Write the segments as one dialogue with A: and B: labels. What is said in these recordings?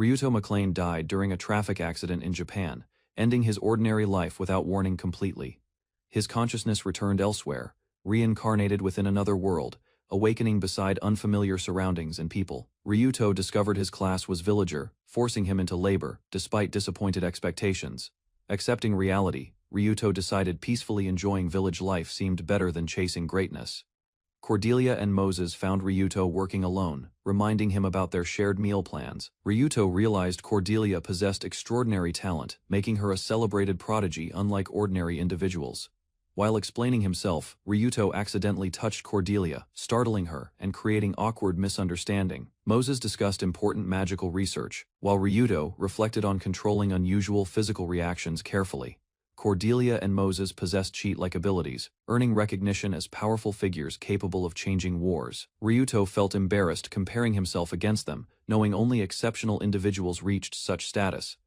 A: Ryuto McLean died during a traffic accident in Japan, ending his ordinary life without warning completely. His consciousness returned elsewhere, reincarnated within another world, awakening beside unfamiliar surroundings and people. Ryuto discovered his class was villager, forcing him into labor, despite disappointed expectations. Accepting reality, Ryuto decided peacefully enjoying village life seemed better than chasing greatness. Cordelia and Moses found Ryuto working alone, reminding him about their shared meal plans. Ryuto realized Cordelia possessed extraordinary talent, making her a celebrated prodigy unlike ordinary individuals. While explaining himself, Ryuto accidentally touched Cordelia, startling her and creating awkward misunderstanding. Moses discussed important magical research, while Ryuto reflected on controlling unusual physical reactions carefully. Cordelia and Moses possessed cheat-like abilities, earning recognition as powerful figures capable of changing wars. Ryuto felt embarrassed comparing himself against them, knowing only exceptional individuals reached such status.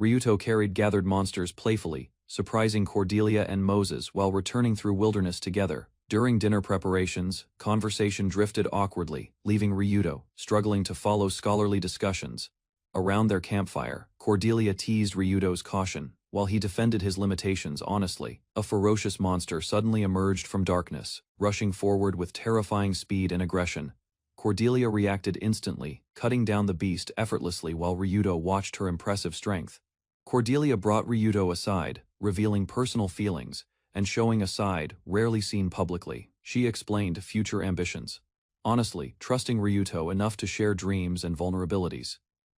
A: Ryuto carried gathered monsters playfully, surprising Cordelia and Moses while returning through wilderness together. During dinner preparations, conversation drifted awkwardly, leaving Ryuto struggling to follow scholarly discussions. Around their campfire, Cordelia teased Ryuto's caution, while he defended his limitations honestly. A ferocious monster suddenly emerged from darkness, rushing forward with terrifying speed and aggression. Cordelia reacted instantly, cutting down the beast effortlessly while Ryuto watched her impressive strength. Cordelia brought Ryuto aside, revealing personal feelings, and showing a side rarely seen publicly. She explained future ambitions, honestly trusting Ryuto enough to share dreams and vulnerabilities.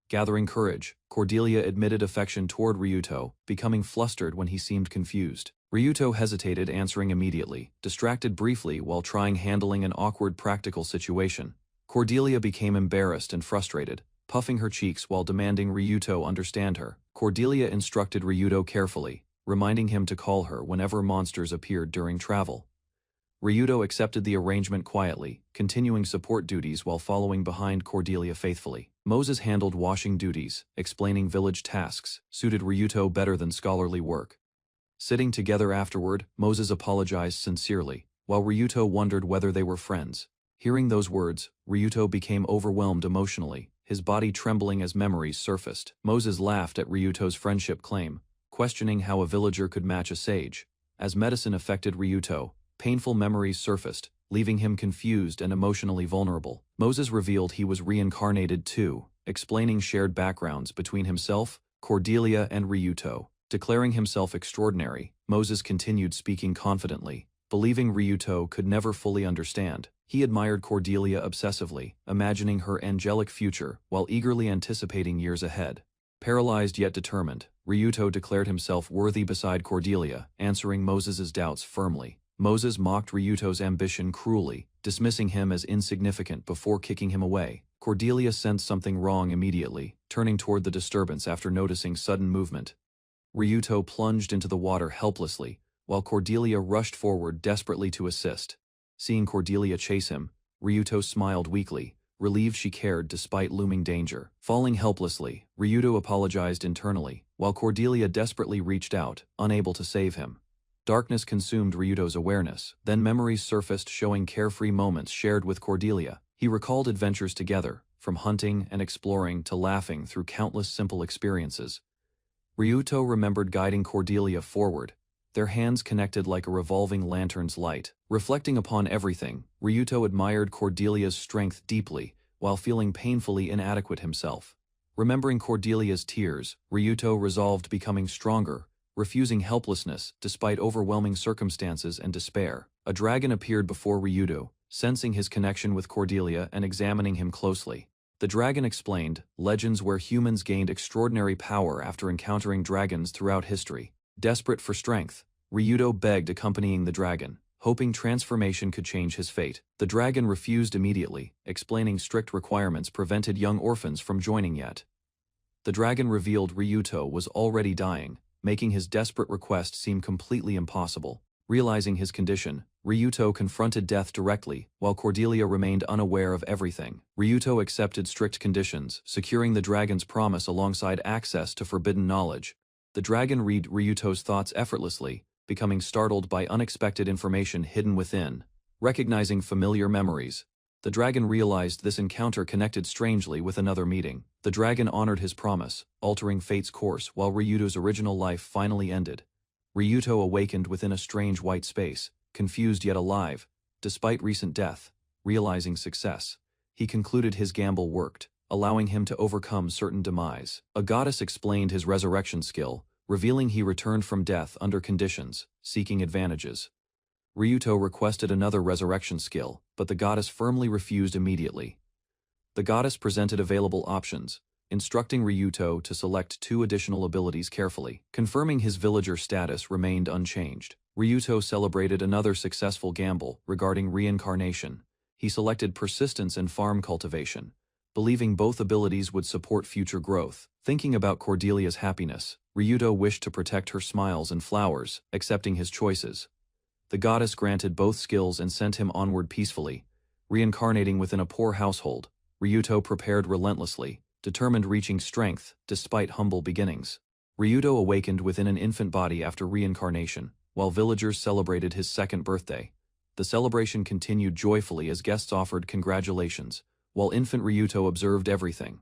A: Gathering courage, Cordelia admitted affection toward Ryuto, becoming flustered when he seemed confused. Ryuto hesitated answering immediately, distracted briefly while handling an awkward practical situation. Cordelia became embarrassed and frustrated, puffing her cheeks while demanding Ryuto understand her. Cordelia instructed Ryuto carefully, reminding him to call her whenever monsters appeared during travel. Ryuto accepted the arrangement quietly, continuing support duties while following behind Cordelia faithfully. Moses handled washing duties, explaining village tasks, suited Ryuto better than scholarly work. Sitting together afterward, Moses apologized sincerely, while Ryuto wondered whether they were friends. Hearing those words, Ryuto became overwhelmed emotionally, his body trembling as memories surfaced. Moses laughed at Ryuto's friendship claim, questioning how a villager could match a sage. As medicine affected Ryuto, painful memories surfaced, leaving him confused and emotionally vulnerable. Moses revealed he was reincarnated too, explaining shared backgrounds between himself, Cordelia, and Ryuto. Declaring himself extraordinary, Moses continued speaking confidently, believing Ryuto could never fully understand. He admired Cordelia obsessively, imagining her angelic future while eagerly anticipating years ahead. Paralyzed yet determined, Ryuto declared himself worthy beside Cordelia, answering Moses's doubts firmly. Moses mocked Ryuto's ambition cruelly, dismissing him as insignificant before kicking him away. Cordelia sensed something wrong immediately, turning toward the disturbance after noticing sudden movement. Ryuto plunged into the water helplessly, while Cordelia rushed forward desperately to assist. Seeing Cordelia chase him, Ryuto smiled weakly, relieved she cared despite looming danger. Falling helplessly, Ryuto apologized internally, while Cordelia desperately reached out, unable to save him. Darkness consumed Ryuto's awareness, then memories surfaced showing carefree moments shared with Cordelia. He recalled adventures together, from hunting and exploring to laughing through countless simple experiences. Ryuto remembered guiding Cordelia forward, their hands connected like a revolving lantern's light. Reflecting upon everything, Ryuto admired Cordelia's strength deeply, while feeling painfully inadequate himself. Remembering Cordelia's tears, Ryuto resolved becoming stronger, refusing helplessness despite overwhelming circumstances and despair. A dragon appeared before Ryuto, sensing his connection with Cordelia and examining him closely. The dragon explained, legends where humans gained extraordinary power after encountering dragons throughout history. Desperate for strength, Ryuto begged accompanying the dragon, hoping transformation could change his fate. The dragon refused immediately, explaining strict requirements prevented young orphans from joining yet. The dragon revealed Ryuto was already dying, making his desperate request seem completely impossible. Realizing his condition, Ryuto confronted death directly, while Cordelia remained unaware of everything. Ryuto accepted strict conditions, securing the dragon's promise alongside access to forbidden knowledge. The dragon read Ryuto's thoughts effortlessly, becoming startled by unexpected information hidden within. Recognizing familiar memories, The dragon realized this encounter connected strangely with another meeting. The dragon honored his promise, altering fate's course while Ryuto's original life finally ended. Ryuto awakened within a strange white space, confused yet alive. Despite recent death, realizing success, he concluded his gamble worked, allowing him to overcome certain demise. A goddess explained his resurrection skill, revealing he returned from death under conditions, seeking advantages. Ryuto requested another resurrection skill, but the goddess firmly refused immediately. The goddess presented available options, instructing Ryuto to select 2 additional abilities carefully. Confirming his villager status remained unchanged. Ryuto celebrated another successful gamble regarding reincarnation. He selected persistence and farm cultivation, believing both abilities would support future growth. Thinking about Cordelia's happiness, Ryuto wished to protect her smiles and flowers, accepting his choices. The goddess granted both skills and sent him onward peacefully. Reincarnating within a poor household, Ryuto prepared relentlessly, determined reaching strength despite humble beginnings. Ryuto awakened within an infant body after reincarnation, while villagers celebrated his 2nd birthday. The celebration continued joyfully as guests offered congratulations, while infant Ryuto observed everything.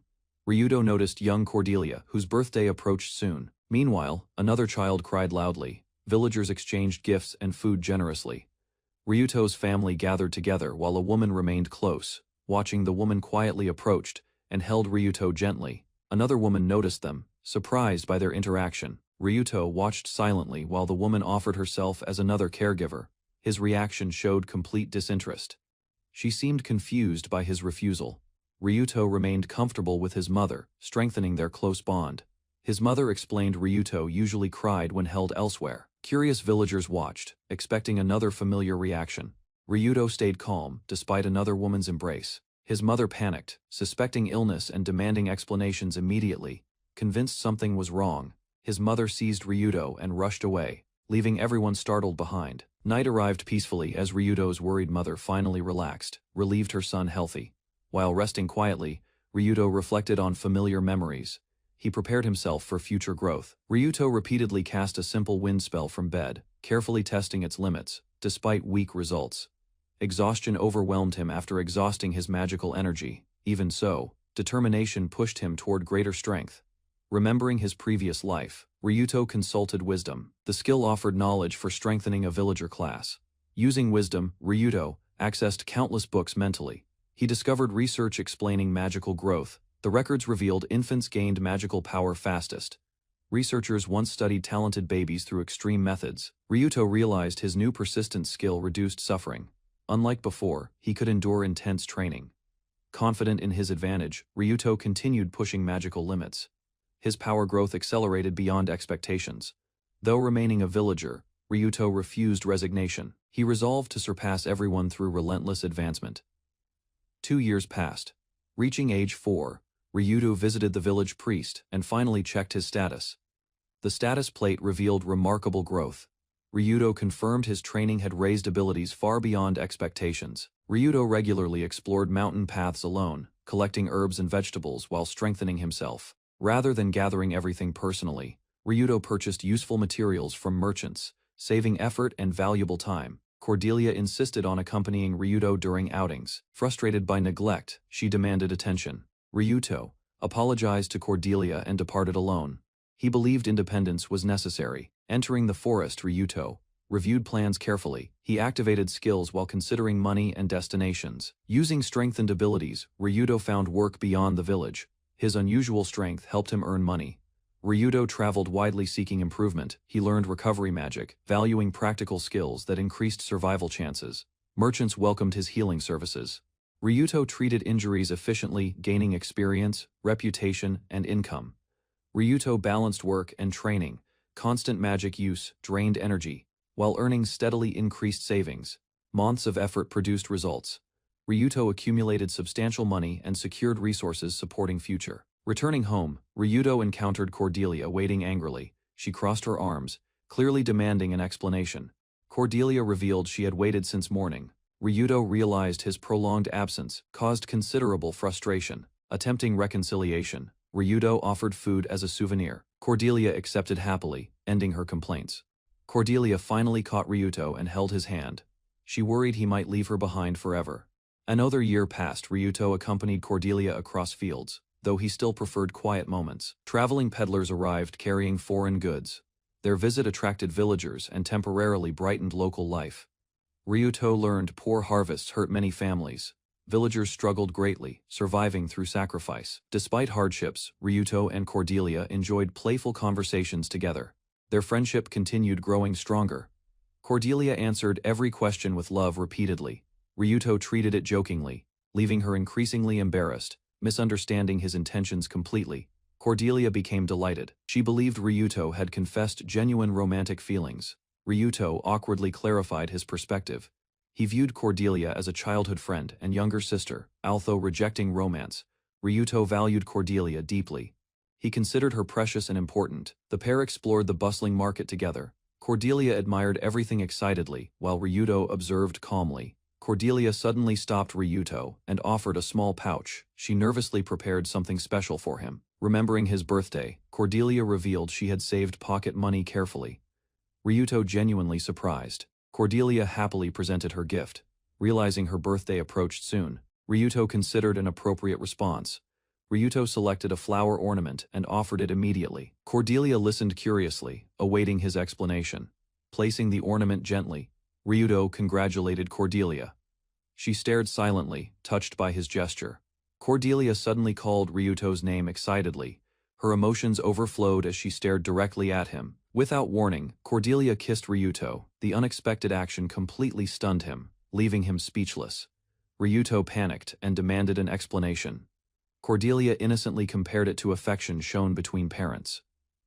A: Ryuto noticed young Cordelia, whose birthday approached soon. Meanwhile, another child cried loudly. Villagers exchanged gifts and food generously. Ryuto's family gathered together while a woman remained close. Watching, the woman quietly approached and held Ryuto gently. Another woman noticed them, surprised by their interaction. Ryuto watched silently while the woman offered herself as another caregiver. His reaction showed complete disinterest. She seemed confused by his refusal. Ryuto remained comfortable with his mother, strengthening their close bond. His mother explained Ryuto usually cried when held elsewhere. Curious villagers watched, expecting another familiar reaction. Ryuto stayed calm, despite another woman's embrace. His mother panicked, suspecting illness and demanding explanations immediately. Convinced something was wrong, his mother seized Ryuto and rushed away, leaving everyone startled behind. Night arrived peacefully as Ryuto's worried mother finally relaxed, relieved her son healthy. While resting quietly, Ryuto reflected on familiar memories. He prepared himself for future growth. Ryuto repeatedly cast a simple wind spell from bed, carefully testing its limits, despite weak results. Exhaustion overwhelmed him after exhausting his magical energy. Even so, determination pushed him toward greater strength. Remembering his previous life, Ryuto consulted wisdom. The skill offered knowledge for strengthening a villager class. Using wisdom, Ryuto accessed countless books mentally. He discovered research explaining magical growth. The records revealed infants gained magical power fastest. Researchers once studied talented babies through extreme methods. Ryuto realized his new persistent skill reduced suffering. Unlike before, he could endure intense training. Confident in his advantage, Ryuto continued pushing magical limits. His power growth accelerated beyond expectations. Though remaining a villager, Ryuto refused resignation. He resolved to surpass everyone through relentless advancement. 2 years passed. Reaching age 4, Ryuto visited the village priest and finally checked his status. The status plate revealed remarkable growth. Ryuto confirmed his training had raised abilities far beyond expectations. Ryuto regularly explored mountain paths alone, collecting herbs and vegetables while strengthening himself. Rather than gathering everything personally, Ryuto purchased useful materials from merchants, saving effort and valuable time. Cordelia insisted on accompanying Ryuto during outings. Frustrated by neglect, she demanded attention. Ryuto apologized to Cordelia and departed alone. He believed independence was necessary. Entering the forest, Ryuto reviewed plans carefully. He activated skills while considering money and destinations. Using strengthened abilities, Ryuto found work beyond the village. His unusual strength helped him earn money. Ryuto traveled widely seeking improvement. He learned recovery magic, valuing practical skills that increased survival chances. Merchants welcomed his healing services. Ryuto treated injuries efficiently, gaining experience, reputation, and income. Ryuto balanced work and training. Constant magic use drained energy, while earnings steadily increased savings. Months of effort produced results. Ryuto accumulated substantial money and secured resources supporting future. Returning home, Ryuto encountered Cordelia waiting angrily. She crossed her arms, clearly demanding an explanation. Cordelia revealed she had waited since morning. Ryuto realized his prolonged absence caused considerable frustration. Attempting reconciliation, Ryuto offered food as a souvenir. Cordelia accepted happily, ending her complaints. Cordelia finally caught Ryuto and held his hand. She worried he might leave her behind forever. Another year passed. Ryuto accompanied Cordelia across fields, though he still preferred quiet moments. Traveling peddlers arrived carrying foreign goods. Their visit attracted villagers and temporarily brightened local life. Ryuto learned poor harvests hurt many families. Villagers struggled greatly, surviving through sacrifice. Despite hardships, Ryuto and Cordelia enjoyed playful conversations together. Their friendship continued growing stronger. Cordelia answered every question with love repeatedly. Ryuto treated it jokingly, leaving her increasingly embarrassed, misunderstanding his intentions completely. Cordelia became delighted. She believed Ryuto had confessed genuine romantic feelings. Ryuto awkwardly clarified his perspective. He viewed Cordelia as a childhood friend and younger sister. Although rejecting romance, Ryuto valued Cordelia deeply. He considered her precious and important. The pair explored the bustling market together. Cordelia admired everything excitedly, while Ryuto observed calmly. Cordelia suddenly stopped Ryuto and offered a small pouch. She nervously prepared something special for him. Remembering his birthday, Cordelia revealed she had saved pocket money carefully. Ryuto genuinely surprised. Cordelia happily presented her gift. Realizing her birthday approached soon, Ryuto considered an appropriate response. Ryuto selected a flower ornament and offered it immediately. Cordelia listened curiously, awaiting his explanation. Placing the ornament gently, Ryuto congratulated Cordelia. She stared silently, touched by his gesture. Cordelia suddenly called Ryuto's name excitedly. Her emotions overflowed as she stared directly at him. Without warning, Cordelia kissed Ryuto. The unexpected action completely stunned him, leaving him speechless. Ryuto panicked and demanded an explanation. Cordelia innocently compared it to affection shown between parents.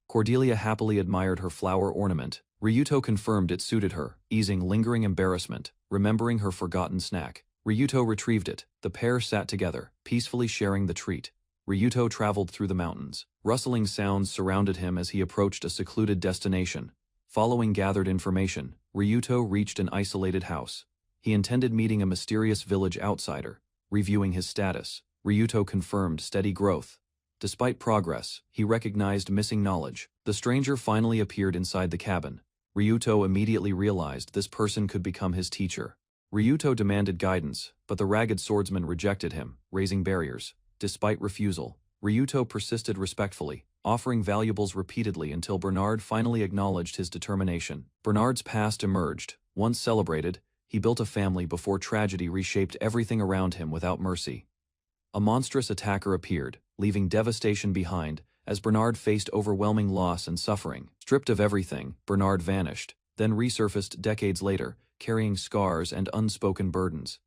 A: Cordelia happily admired her flower ornament. Ryuto confirmed it suited her, easing lingering embarrassment. Remembering her forgotten snack, Ryuto retrieved it. The pair sat together, peacefully sharing the treat. Ryuto traveled through the mountains. Rustling sounds surrounded him as he approached a secluded destination. Following gathered information, Ryuto reached an isolated house. He intended meeting a mysterious village outsider. Reviewing his status, Ryuto confirmed steady growth. Despite progress, he recognized missing knowledge. The stranger finally appeared inside the cabin. Ryuto immediately realized this person could become his teacher. Ryuto demanded guidance, but the ragged swordsman rejected him, raising barriers. Despite refusal, Ryuto persisted respectfully, offering valuables repeatedly until Bernard finally acknowledged his determination. Bernard's past emerged. Once celebrated, he built a family before tragedy reshaped everything around him without mercy. A monstrous attacker appeared, leaving devastation behind. As Bernard faced overwhelming loss and suffering, stripped of everything, Bernard vanished, then resurfaced decades later, carrying scars and unspoken burdens.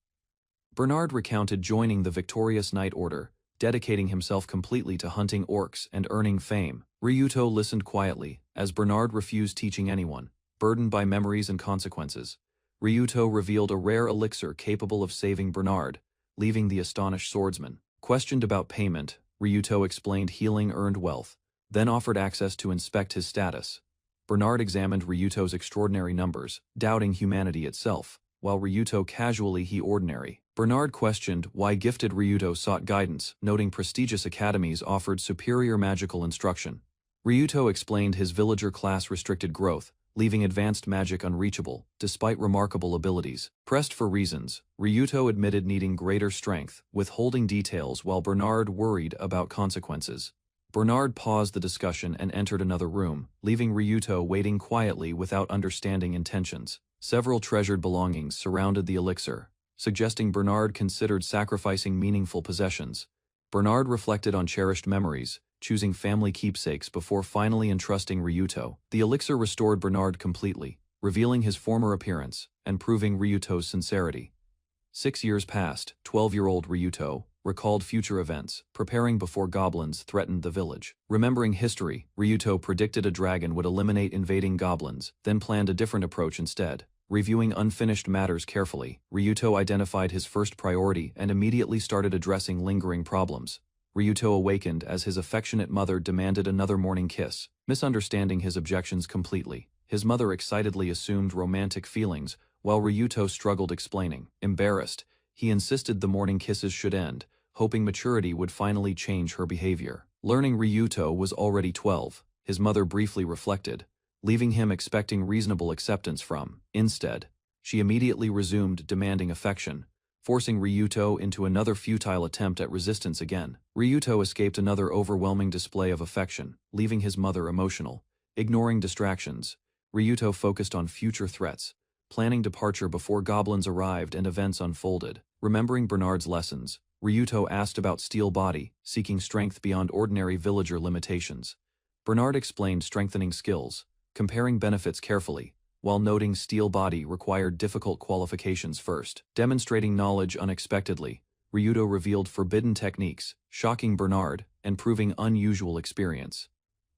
A: Bernard recounted joining the victorious Knight Order, dedicating himself completely to hunting orcs and earning fame. Ryuto listened quietly, as Bernard refused teaching anyone, burdened by memories and consequences. Ryuto revealed a rare elixir capable of saving Bernard, leaving the astonished swordsman. Questioned about payment, Ryuto explained healing earned wealth, then offered access to inspect his status. Bernard examined Ryuto's extraordinary numbers, doubting humanity itself, while Ryuto casually he ordinary. Bernard questioned why gifted Ryuto sought guidance, noting prestigious academies offered superior magical instruction. Ryuto explained his villager class restricted growth, leaving advanced magic unreachable, despite remarkable abilities. Pressed for reasons, Ryuto admitted needing greater strength, withholding details while Bernard worried about consequences. Bernard paused the discussion and entered another room, leaving Ryuto waiting quietly without understanding intentions. Several treasured belongings surrounded the elixir, suggesting Bernard considered sacrificing meaningful possessions. Bernard reflected on cherished memories, choosing family keepsakes before finally entrusting Ryuto. The elixir restored Bernard completely, revealing his former appearance and proving Ryuto's sincerity. 6 years passed. 12-year-old Ryuto recalled future events, preparing before goblins threatened the village. Remembering history, Ryuto predicted a dragon would eliminate invading goblins, then planned a different approach instead. Reviewing unfinished matters carefully, Ryuto identified his first priority and immediately started addressing lingering problems. Ryuto awakened as his affectionate mother demanded another morning kiss. Misunderstanding his objections completely, his mother excitedly assumed romantic feelings, while Ryuto struggled explaining. Embarrassed, he insisted the morning kisses should end, hoping maturity would finally change her behavior. Learning Ryuto was already 12, his mother briefly reflected, leaving him expecting reasonable acceptance from. Instead, she immediately resumed demanding affection, forcing Ryuto into another futile attempt at resistance again. Ryuto escaped another overwhelming display of affection, leaving his mother emotional. Ignoring distractions, Ryuto focused on future threats, planning departure before goblins arrived and events unfolded. Remembering Bernard's lessons, Ryuto asked about Steel Body, seeking strength beyond ordinary villager limitations. Bernard explained strengthening skills, comparing benefits carefully, while noting Steel Body required difficult qualifications first. Demonstrating knowledge unexpectedly, Ryuto revealed forbidden techniques, shocking Bernard and proving unusual experience.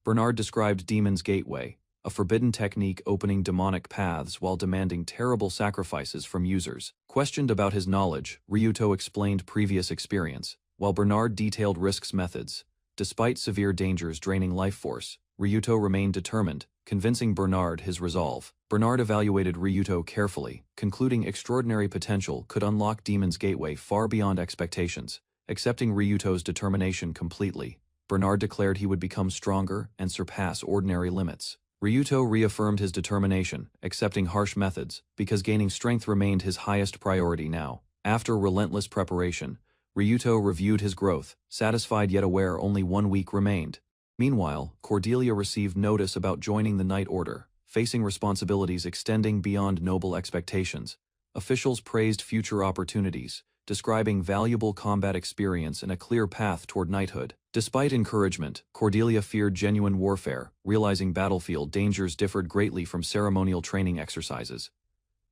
A: Bernard described Demon's Gateway, a forbidden technique opening demonic paths while demanding terrible sacrifices from users. Questioned about his knowledge, Ryuto explained previous experience, while Bernard detailed Risk's methods. Despite severe dangers draining life force, Ryuto remained determined, convincing Bernard his resolve. Bernard evaluated Ryuto carefully, concluding extraordinary potential could unlock Demon's Gateway far beyond expectations. Accepting Ryuto's determination completely, Bernard declared he would become stronger and surpass ordinary limits. Ryuto reaffirmed his determination, accepting harsh methods, because gaining strength remained his highest priority now. After relentless preparation, Ryuto reviewed his growth, satisfied yet aware only 1 week remained. Meanwhile, Cordelia received notice about joining the Night Order, facing responsibilities extending beyond noble expectations. Officials praised future opportunities, describing valuable combat experience and a clear path toward knighthood. Despite encouragement, Cordelia feared genuine warfare, realizing battlefield dangers differed greatly from ceremonial training exercises.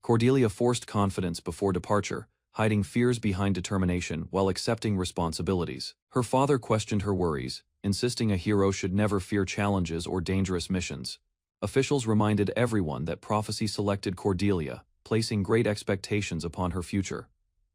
A: Cordelia forced confidence before departure, hiding fears behind determination while accepting responsibilities. Her father questioned her worries, insisting a hero should never fear challenges or dangerous missions. Officials reminded everyone that prophecy selected Cordelia, placing great expectations upon her future.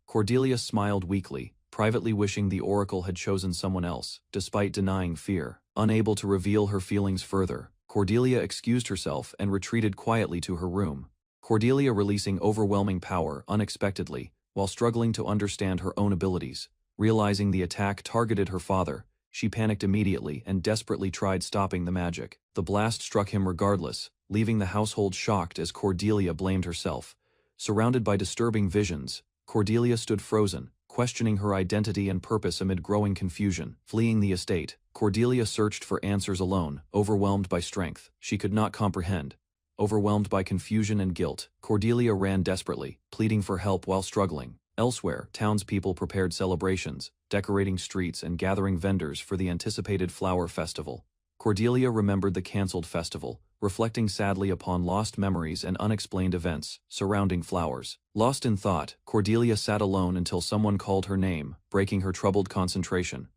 A: Cordelia smiled weakly, privately wishing the oracle had chosen someone else, despite denying fear. Unable to reveal her feelings further, Cordelia excused herself and retreated quietly to her room. Cordelia releasing overwhelming power unexpectedly, while struggling to understand her own abilities. Realizing the attack targeted her father, she panicked immediately and desperately tried stopping the magic. The blast struck him regardless, leaving the household shocked as Cordelia blamed herself. Surrounded by disturbing visions, Cordelia stood frozen, questioning her identity and purpose amid growing confusion. Fleeing the estate, Cordelia searched for answers alone, overwhelmed by strength she could not comprehend. Overwhelmed by confusion and guilt, Cordelia ran desperately, pleading for help while struggling. Elsewhere, townspeople prepared celebrations, decorating streets and gathering vendors for the anticipated flower festival. Cordelia remembered the cancelled festival, reflecting sadly upon lost memories and unexplained events surrounding flowers. Lost in thought, Cordelia sat alone until someone called her name, breaking her troubled concentration.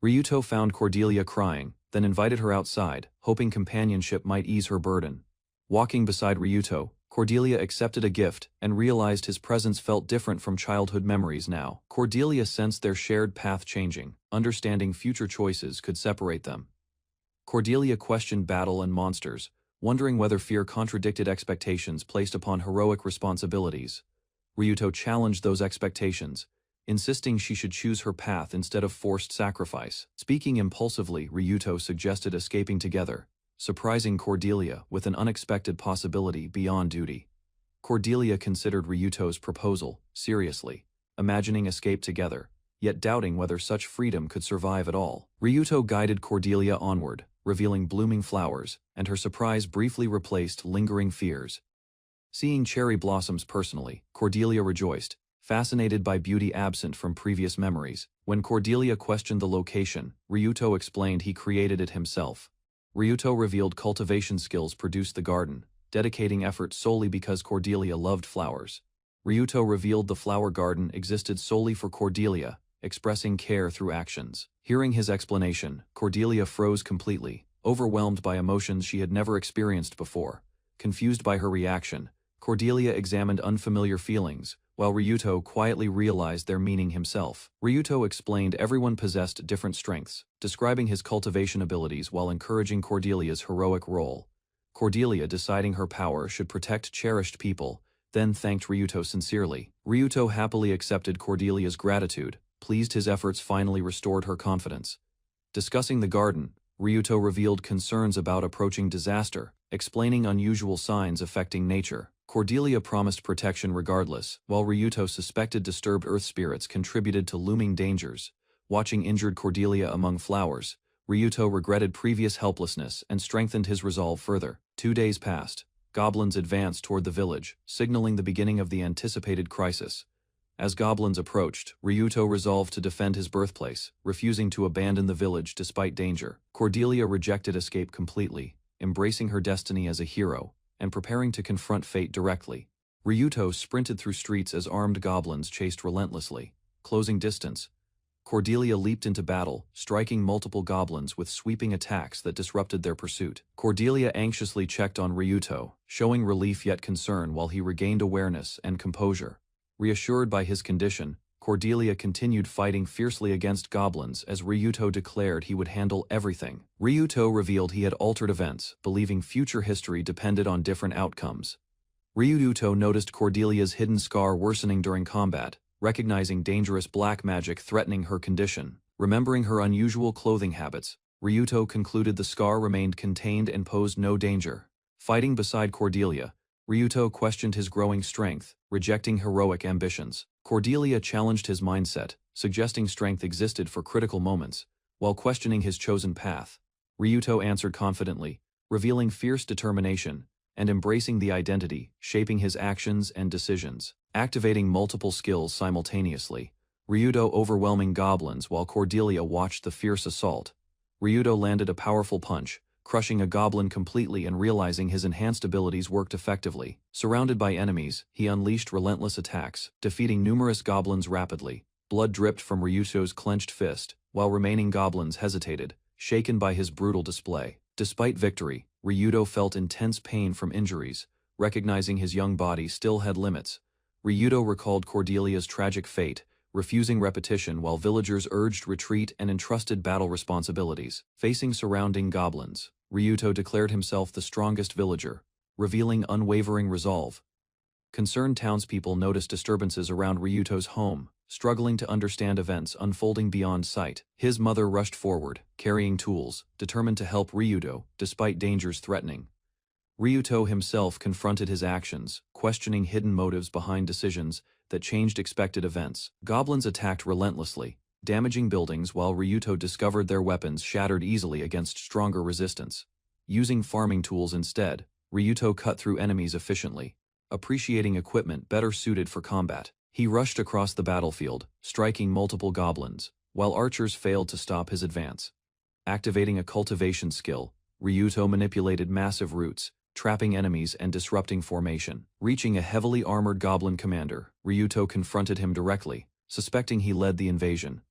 A: Ryuto found Cordelia crying, then invited her outside, hoping companionship might ease her burden. Walking beside Ryuto, Cordelia accepted a gift and realized his presence felt different from childhood memories now. Cordelia sensed their shared path changing, understanding future choices could separate them. Cordelia questioned battle and monsters, wondering whether fear contradicted expectations placed upon heroic responsibilities. Ryuto challenged those expectations, insisting she should choose her path instead of forced sacrifice. Speaking impulsively, Ryuto suggested escaping together, surprising Cordelia with an unexpected possibility beyond duty. Cordelia considered Ryuto's proposal seriously, imagining escape together, yet doubting whether such freedom could survive at all. Ryuto guided Cordelia onward, revealing blooming flowers, and her surprise briefly replaced lingering fears. Seeing cherry blossoms personally, Cordelia rejoiced, fascinated by beauty absent from previous memories. When Cordelia questioned the location, Ryuto explained he created it himself. Ryuto revealed cultivation skills produced the garden, dedicating effort solely because Cordelia loved flowers. Ryuto revealed the flower garden existed solely for Cordelia, expressing care through actions. Hearing his explanation, Cordelia froze completely, overwhelmed by emotions she had never experienced before. Confused by her reaction, Cordelia examined unfamiliar feelings, while Ryuto quietly realized their meaning himself. Ryuto explained everyone possessed different strengths, describing his cultivation abilities while encouraging Cordelia's heroic role. Cordelia, deciding her power should protect cherished people, then thanked Ryuto sincerely. Ryuto happily accepted Cordelia's gratitude, pleased his efforts finally restored her confidence. Discussing the garden, Ryuto revealed concerns about approaching disaster, explaining unusual signs affecting nature. Cordelia promised protection regardless, while Ryuto suspected disturbed earth spirits contributed to looming dangers. Watching injured Cordelia among flowers, Ryuto regretted previous helplessness and strengthened his resolve further. 2 days passed. Goblins advanced toward the village, signaling the beginning of the anticipated crisis. As goblins approached, Ryuto resolved to defend his birthplace, refusing to abandon the village despite danger. Cordelia rejected escape completely, embracing her destiny as a hero, and preparing to confront fate directly. Ryuto sprinted through streets as armed goblins chased relentlessly. Closing distance, Cordelia leaped into battle, striking multiple goblins with sweeping attacks that disrupted their pursuit. Cordelia anxiously checked on Ryuto, showing relief yet concern while he regained awareness and composure. Reassured by his condition, Cordelia continued fighting fiercely against goblins as Ryuto declared he would handle everything. Ryuto revealed he had altered events, believing future history depended on different outcomes. Ryuto noticed Cordelia's hidden scar worsening during combat, recognizing dangerous black magic threatening her condition. Remembering her unusual clothing habits, Ryuto concluded the scar remained contained and posed no danger. Fighting beside Cordelia, Ryuto questioned his growing strength, rejecting heroic ambitions. Cordelia challenged his mindset, suggesting strength existed for critical moments. While questioning his chosen path, Ryuto answered confidently, revealing fierce determination and embracing the identity, shaping his actions and decisions. Activating multiple skills simultaneously, Ryuto overwhelming goblins while Cordelia watched the fierce assault. Ryuto landed a powerful punch, crushing a goblin completely and realizing his enhanced abilities worked effectively. Surrounded by enemies, he unleashed relentless attacks, defeating numerous goblins rapidly. Blood dripped from Ryuto's clenched fist, while remaining goblins hesitated, shaken by his brutal display. Despite victory, Ryuto felt intense pain from injuries, recognizing his young body still had limits. Ryuto recalled Cordelia's tragic fate, refusing repetition while villagers urged retreat and entrusted battle responsibilities. Facing surrounding goblins, Ryuto declared himself the strongest villager, revealing unwavering resolve. Concerned townspeople noticed disturbances around Ryuto's home, struggling to understand events unfolding beyond sight. His mother rushed forward, carrying tools, determined to help Ryuto, despite dangers threatening. Ryuto himself confronted his actions, questioning hidden motives behind decisions that changed expected events. Goblins attacked relentlessly, damaging buildings while Ryuto discovered their weapons shattered easily against stronger resistance. Using farming tools instead, Ryuto cut through enemies efficiently, appreciating equipment better suited for combat. He rushed across the battlefield, striking multiple goblins, while archers failed to stop his advance. Activating a cultivation skill, Ryuto manipulated massive roots, trapping enemies and disrupting formation. Reaching a heavily armored goblin commander, Ryuto confronted him directly, suspecting he led the invasion.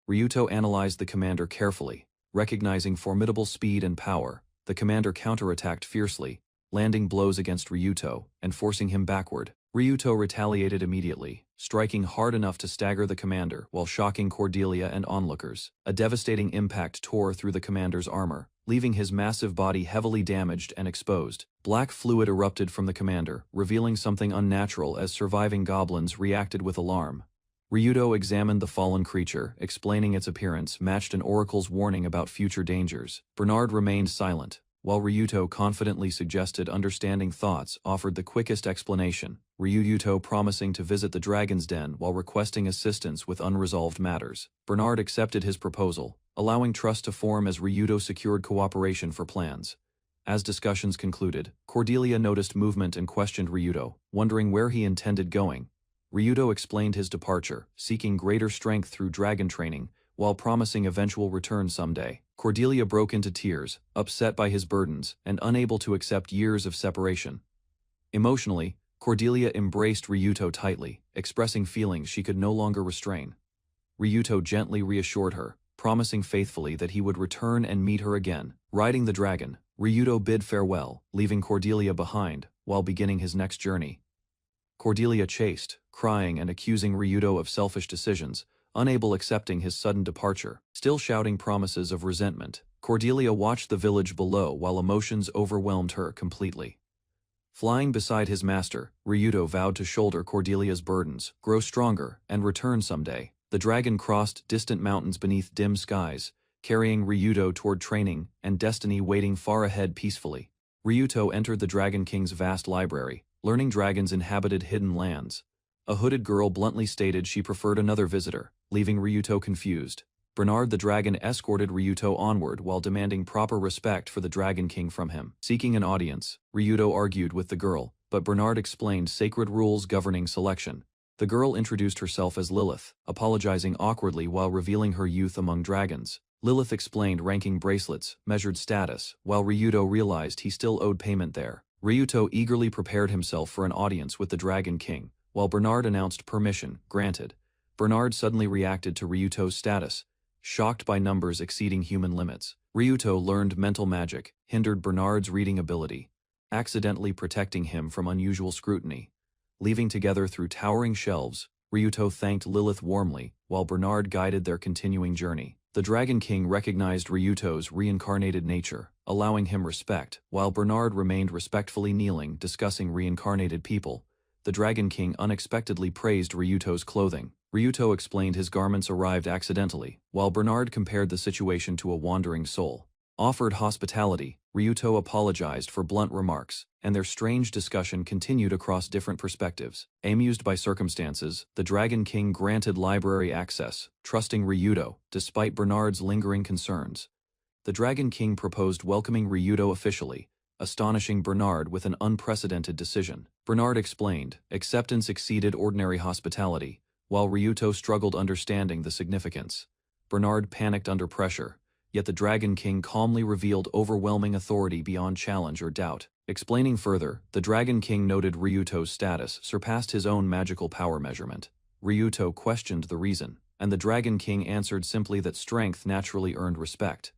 A: Ryuto analyzed the commander carefully, recognizing formidable speed and power. The commander counterattacked fiercely, landing blows against Ryuto and forcing him backward. Ryuto retaliated immediately, striking hard enough to stagger the commander while shocking Cordelia and onlookers. A devastating impact tore through the commander's armor, leaving his massive body heavily damaged and exposed. Black fluid erupted from the commander, revealing something unnatural as surviving goblins reacted with alarm. Ryuto examined the fallen creature, explaining its appearance matched an oracle's warning about future dangers. Bernard remained silent, while Ryuto confidently suggested understanding thoughts offered the quickest explanation. Ryuto promising to visit the dragon's den while requesting assistance with unresolved matters. Bernard accepted his proposal, allowing trust to form as Ryuto secured cooperation for plans. As discussions concluded, Cordelia noticed movement and questioned Ryuto, wondering where he intended going. Ryuto explained his departure, seeking greater strength through dragon training, while promising eventual return someday. Cordelia broke into tears, upset by his burdens and unable to accept years of separation. Emotionally, Cordelia embraced Ryuto tightly, expressing feelings she could no longer restrain. Ryuto gently reassured her, promising faithfully that he would return and meet her again. Riding the dragon, Ryuto bid farewell, leaving Cordelia behind, while beginning his next journey. Cordelia chased, crying and accusing Ryuto of selfish decisions, unable accepting his sudden departure. Still shouting promises of resentment, Cordelia watched the village below while emotions overwhelmed her completely. Flying beside his master, Ryuto vowed to shoulder Cordelia's burdens, grow stronger, and return someday. The dragon crossed distant mountains beneath dim skies, carrying Ryuto toward training and destiny waiting far ahead peacefully. Ryuto entered the Dragon King's vast library, learning dragons inhabited hidden lands. A hooded girl bluntly stated she preferred another visitor, leaving Ryuto confused. Bernard the dragon escorted Ryuto onward while demanding proper respect for the Dragon King from him. Seeking an audience, Ryuto argued with the girl, but Bernard explained sacred rules governing selection. The girl introduced herself as Lilith, apologizing awkwardly while revealing her youth among dragons. Lilith explained ranking bracelets, measured status, while Ryuto realized he still owed payment there. Ryuto eagerly prepared himself for an audience with the Dragon King, while Bernard announced permission, granted. Bernard suddenly reacted to Ryuto's status, shocked by numbers exceeding human limits. Ryuto learned mental magic, hindered Bernard's reading ability, accidentally protecting him from unusual scrutiny. Leaving together through towering shelves, Ryuto thanked Lilith warmly, while Bernard guided their continuing journey. The Dragon King recognized Ryuto's reincarnated nature, allowing him respect, while Bernard remained respectfully kneeling, discussing reincarnated people. The Dragon King unexpectedly praised Ryuto's clothing. Ryuto explained his garments arrived accidentally, while Bernard compared the situation to a wandering soul. Offered hospitality, Ryuto apologized for blunt remarks, and their strange discussion continued across different perspectives. Amused by circumstances, the Dragon King granted library access, trusting Ryuto, despite Bernard's lingering concerns. The Dragon King proposed welcoming Ryuto officially, astonishing Bernard with an unprecedented decision. Bernard explained, acceptance exceeded ordinary hospitality, while Ryuto struggled understanding the significance. Bernard panicked under pressure, yet the Dragon King calmly revealed overwhelming authority beyond challenge or doubt. Explaining further, the Dragon King noted Ryuto's status surpassed his own magical power measurement. Ryuto questioned the reason, and the Dragon King answered simply that strength naturally earned respect.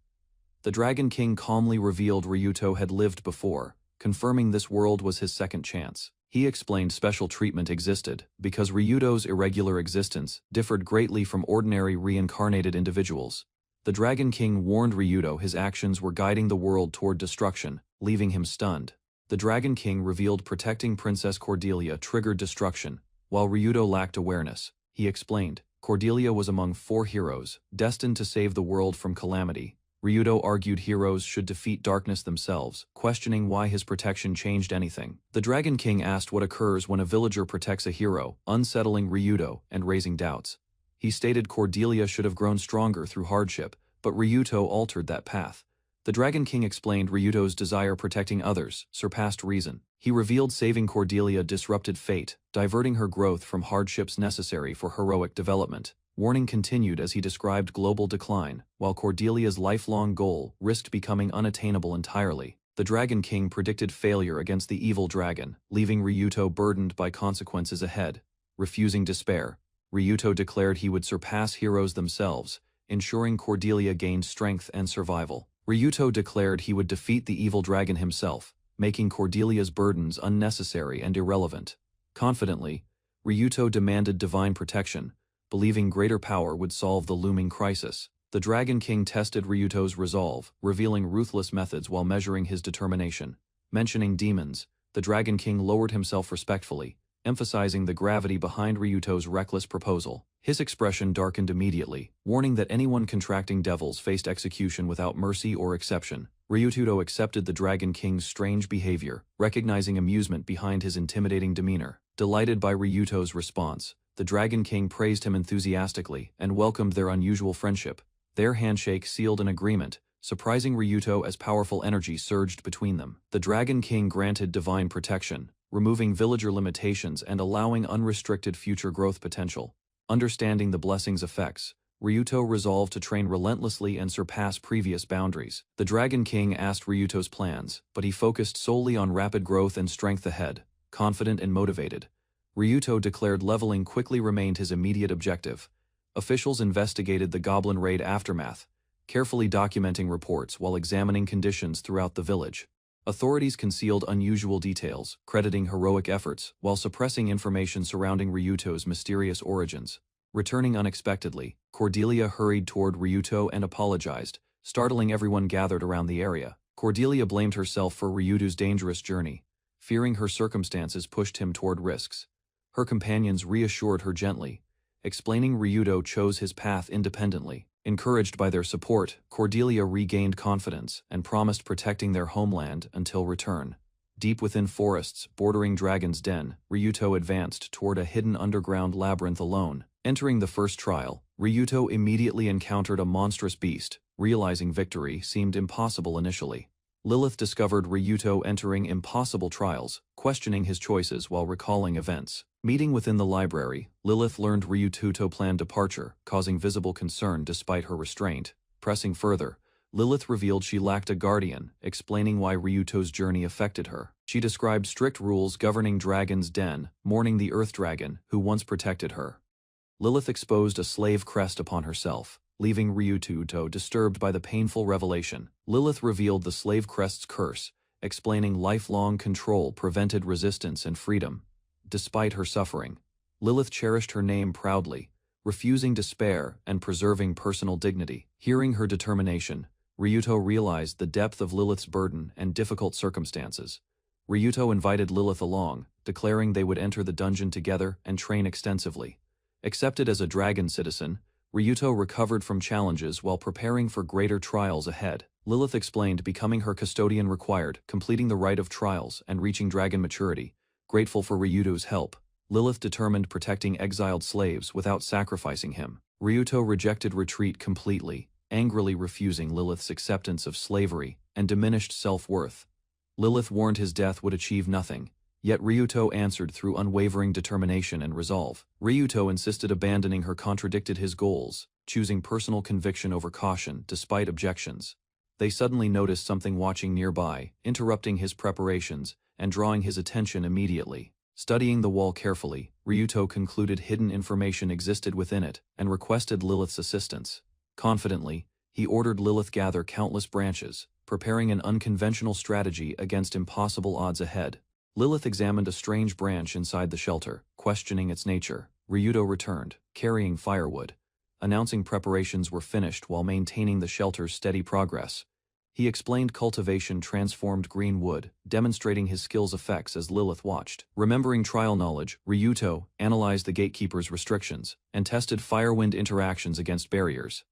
A: The Dragon King calmly revealed Ryuto had lived before, confirming this world was his second chance. He explained special treatment existed, because Ryuto's irregular existence differed greatly from ordinary reincarnated individuals. The Dragon King warned Ryuto his actions were guiding the world toward destruction, leaving him stunned. The Dragon King revealed protecting Princess Cordelia triggered destruction, while Ryuto lacked awareness. He explained, Cordelia was among 4 heroes, destined to save the world from calamity. Ryuto argued heroes should defeat darkness themselves, questioning why his protection changed anything. The Dragon King asked what occurs when a villager protects a hero, unsettling Ryuto and raising doubts. He stated Cordelia should have grown stronger through hardship, but Ryuto altered that path. The Dragon King explained Ryuto's desire protecting others surpassed reason. He revealed saving Cordelia disrupted fate, diverting her growth from hardships necessary for heroic development. Warning continued as he described global decline, while Cordelia's lifelong goal risked becoming unattainable entirely. The Dragon King predicted failure against the evil dragon, leaving Ryuto burdened by consequences ahead. Refusing despair, Ryuto declared he would surpass heroes themselves, ensuring Cordelia gained strength and survival. Ryuto declared he would defeat the evil dragon himself, making Cordelia's burdens unnecessary and irrelevant. Confidently, Ryuto demanded divine protection, believing greater power would solve the looming crisis. The Dragon King tested Ryuto's resolve, revealing ruthless methods while measuring his determination. Mentioning demons, the Dragon King lowered himself respectfully, emphasizing the gravity behind Ryuto's reckless proposal. His expression darkened immediately, warning that anyone contracting devils faced execution without mercy or exception. Ryuto accepted the Dragon King's strange behavior, recognizing amusement behind his intimidating demeanor. Delighted by Ryuto's response, the Dragon King praised him enthusiastically and welcomed their unusual friendship. Their handshake sealed an agreement, surprising Ryuto as powerful energy surged between them. The Dragon King granted divine protection, removing villager limitations and allowing unrestricted future growth potential. Understanding the blessing's effects, Ryuto resolved to train relentlessly and surpass previous boundaries. The Dragon King asked Ryuto's plans, but he focused solely on rapid growth and strength ahead. Confident and motivated, Ryuto declared leveling quickly remained his immediate objective. Officials investigated the Goblin Raid aftermath, carefully documenting reports while examining conditions throughout the village. Authorities concealed unusual details, crediting heroic efforts, while suppressing information surrounding Ryuto's mysterious origins. Returning unexpectedly, Cordelia hurried toward Ryuto and apologized, startling everyone gathered around the area. Cordelia blamed herself for Ryuto's dangerous journey, fearing her circumstances pushed him toward risks. Her companions reassured her gently, explaining Ryuto chose his path independently. Encouraged by their support, Cordelia regained confidence and promised protecting their homeland until return. Deep within forests bordering Dragon's Den, Ryuto advanced toward a hidden underground labyrinth alone. Entering the first trial, Ryuto immediately encountered a monstrous beast. Realizing victory seemed impossible initially. Lilith discovered Ryuto entering impossible trials, questioning his choices while recalling events. Meeting within the library, Lilith learned Ryuto planned departure, causing visible concern despite her restraint. Pressing further, Lilith revealed she lacked a guardian, explaining why Ryuto's journey affected her. She described strict rules governing Dragon's Den, mourning the Earth Dragon, who once protected her. Lilith exposed a slave crest upon herself, leaving Ryuto disturbed by the painful revelation. Lilith revealed the slave crest's curse, explaining lifelong control prevented resistance and freedom. Despite her suffering, Lilith cherished her name proudly, refusing despair and preserving personal dignity. Hearing her determination, Ryuto realized the depth of Lilith's burden and difficult circumstances. Ryuto invited Lilith along, declaring they would enter the dungeon together and train extensively. Accepted as a dragon citizen, Ryuto recovered from challenges while preparing for greater trials ahead. Lilith explained becoming her custodian required, completing the rite of trials and reaching dragon maturity. Grateful for Ryuto's help, Lilith determined protecting exiled slaves without sacrificing him. Ryuto rejected retreat completely, angrily refusing Lilith's acceptance of slavery and diminished self-worth. Lilith warned his death would achieve nothing, yet Ryuto answered through unwavering determination and resolve. Ryuto insisted abandoning her contradicted his goals, choosing personal conviction over caution despite objections. They suddenly noticed something watching nearby, interrupting his preparations and drawing his attention immediately. Studying the wall carefully, Ryuto concluded hidden information existed within it and requested Lilith's assistance. Confidently, he ordered Lilith gather countless branches, preparing an unconventional strategy against impossible odds ahead. Lilith examined a strange branch inside the shelter, questioning its nature. Ryuto returned, carrying firewood, announcing preparations were finished while maintaining the shelter's steady progress. He explained cultivation transformed green wood, demonstrating his skill's effects as Lilith watched. Remembering trial knowledge, Ryuto analyzed the gatekeeper's restrictions and tested firewind interactions against barriers.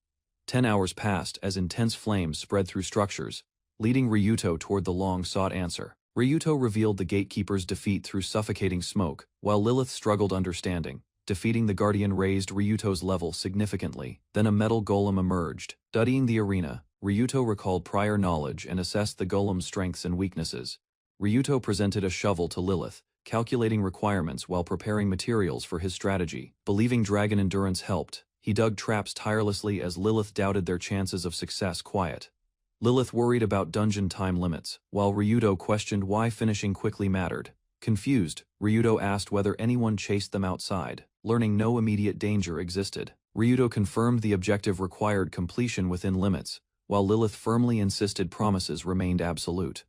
A: 10 hours passed as intense flames spread through structures, leading Ryuto toward the long-sought answer. Ryuto revealed the gatekeeper's defeat through suffocating smoke, while Lilith struggled understanding. Defeating the guardian raised Ryuto's level significantly. Then a metal golem emerged. Studying the arena, Ryuto recalled prior knowledge and assessed the golem's strengths and weaknesses. Ryuto presented a shovel to Lilith, calculating requirements while preparing materials for his strategy. Believing dragon endurance helped, he dug traps tirelessly as Lilith doubted their chances of success. Lilith worried about dungeon time limits, while Ryuto questioned why finishing quickly mattered. Confused, Ryuto asked whether anyone chased them outside. Learning no immediate danger existed, Ryuto confirmed the objective required completion within limits, while Lilith firmly insisted promises remained absolute.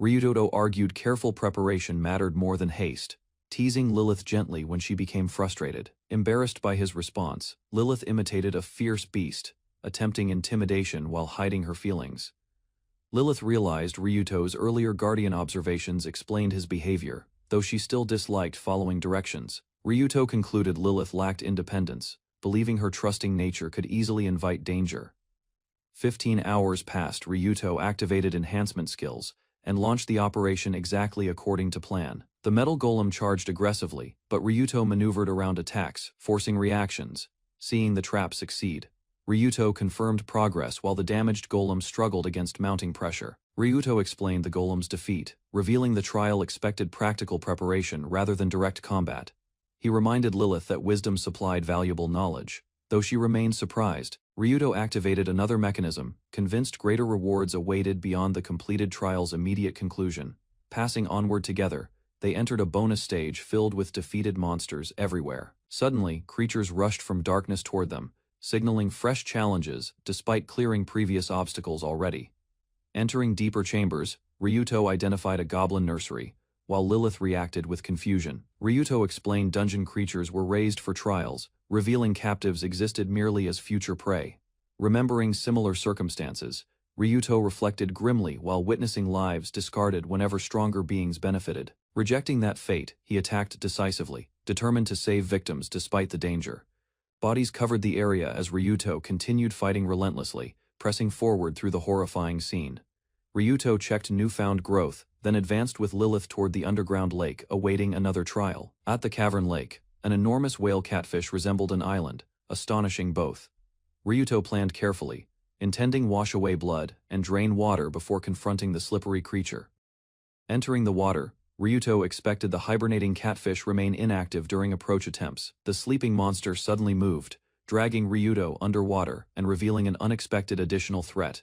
A: Ryuto argued careful preparation mattered more than haste, teasing Lilith gently when she became frustrated. Embarrassed by his response, Lilith imitated a fierce beast, attempting intimidation while hiding her feelings. Lilith realized Ryuto's earlier guardian observations explained his behavior, though she still disliked following directions. Ryuto concluded Lilith lacked independence, believing her trusting nature could easily invite danger. 15 hours passed. Ryuto activated enhancement skills and launched the operation exactly according to plan. The metal golem charged aggressively, but Ryuto maneuvered around attacks, forcing reactions. Seeing the trap succeed, Ryuto confirmed progress while the damaged golem struggled against mounting pressure. Ryuto explained the golem's defeat, revealing the trial expected practical preparation rather than direct combat. He reminded Lilith that wisdom supplied valuable knowledge. Though she remained surprised, Ryuto activated another mechanism, convinced greater rewards awaited beyond the completed trial's immediate conclusion. Passing onward together, they entered a bonus stage filled with defeated monsters everywhere. Suddenly, creatures rushed from darkness toward them, signaling fresh challenges despite clearing previous obstacles already. Entering deeper chambers, Ryuto identified a goblin nursery, while Lilith reacted with confusion. Ryuto explained dungeon creatures were raised for trials, revealing captives existed merely as future prey. Remembering similar circumstances, Ryuto reflected grimly while witnessing lives discarded whenever stronger beings benefited. Rejecting that fate, he attacked decisively, determined to save victims despite the danger. Bodies covered the area as Ryuto continued fighting relentlessly, pressing forward through the horrifying scene. Ryuto checked newfound growth, then advanced with Lilith toward the underground lake, awaiting another trial. At the cavern lake, an enormous whale catfish resembled an island, astonishing both. Ryuto planned carefully, intending wash away blood and drain water before confronting the slippery creature. Entering the water, Ryuto expected the hibernating catfish remain inactive during approach attempts. The sleeping monster suddenly moved, dragging Ryuto underwater and revealing an unexpected additional threat.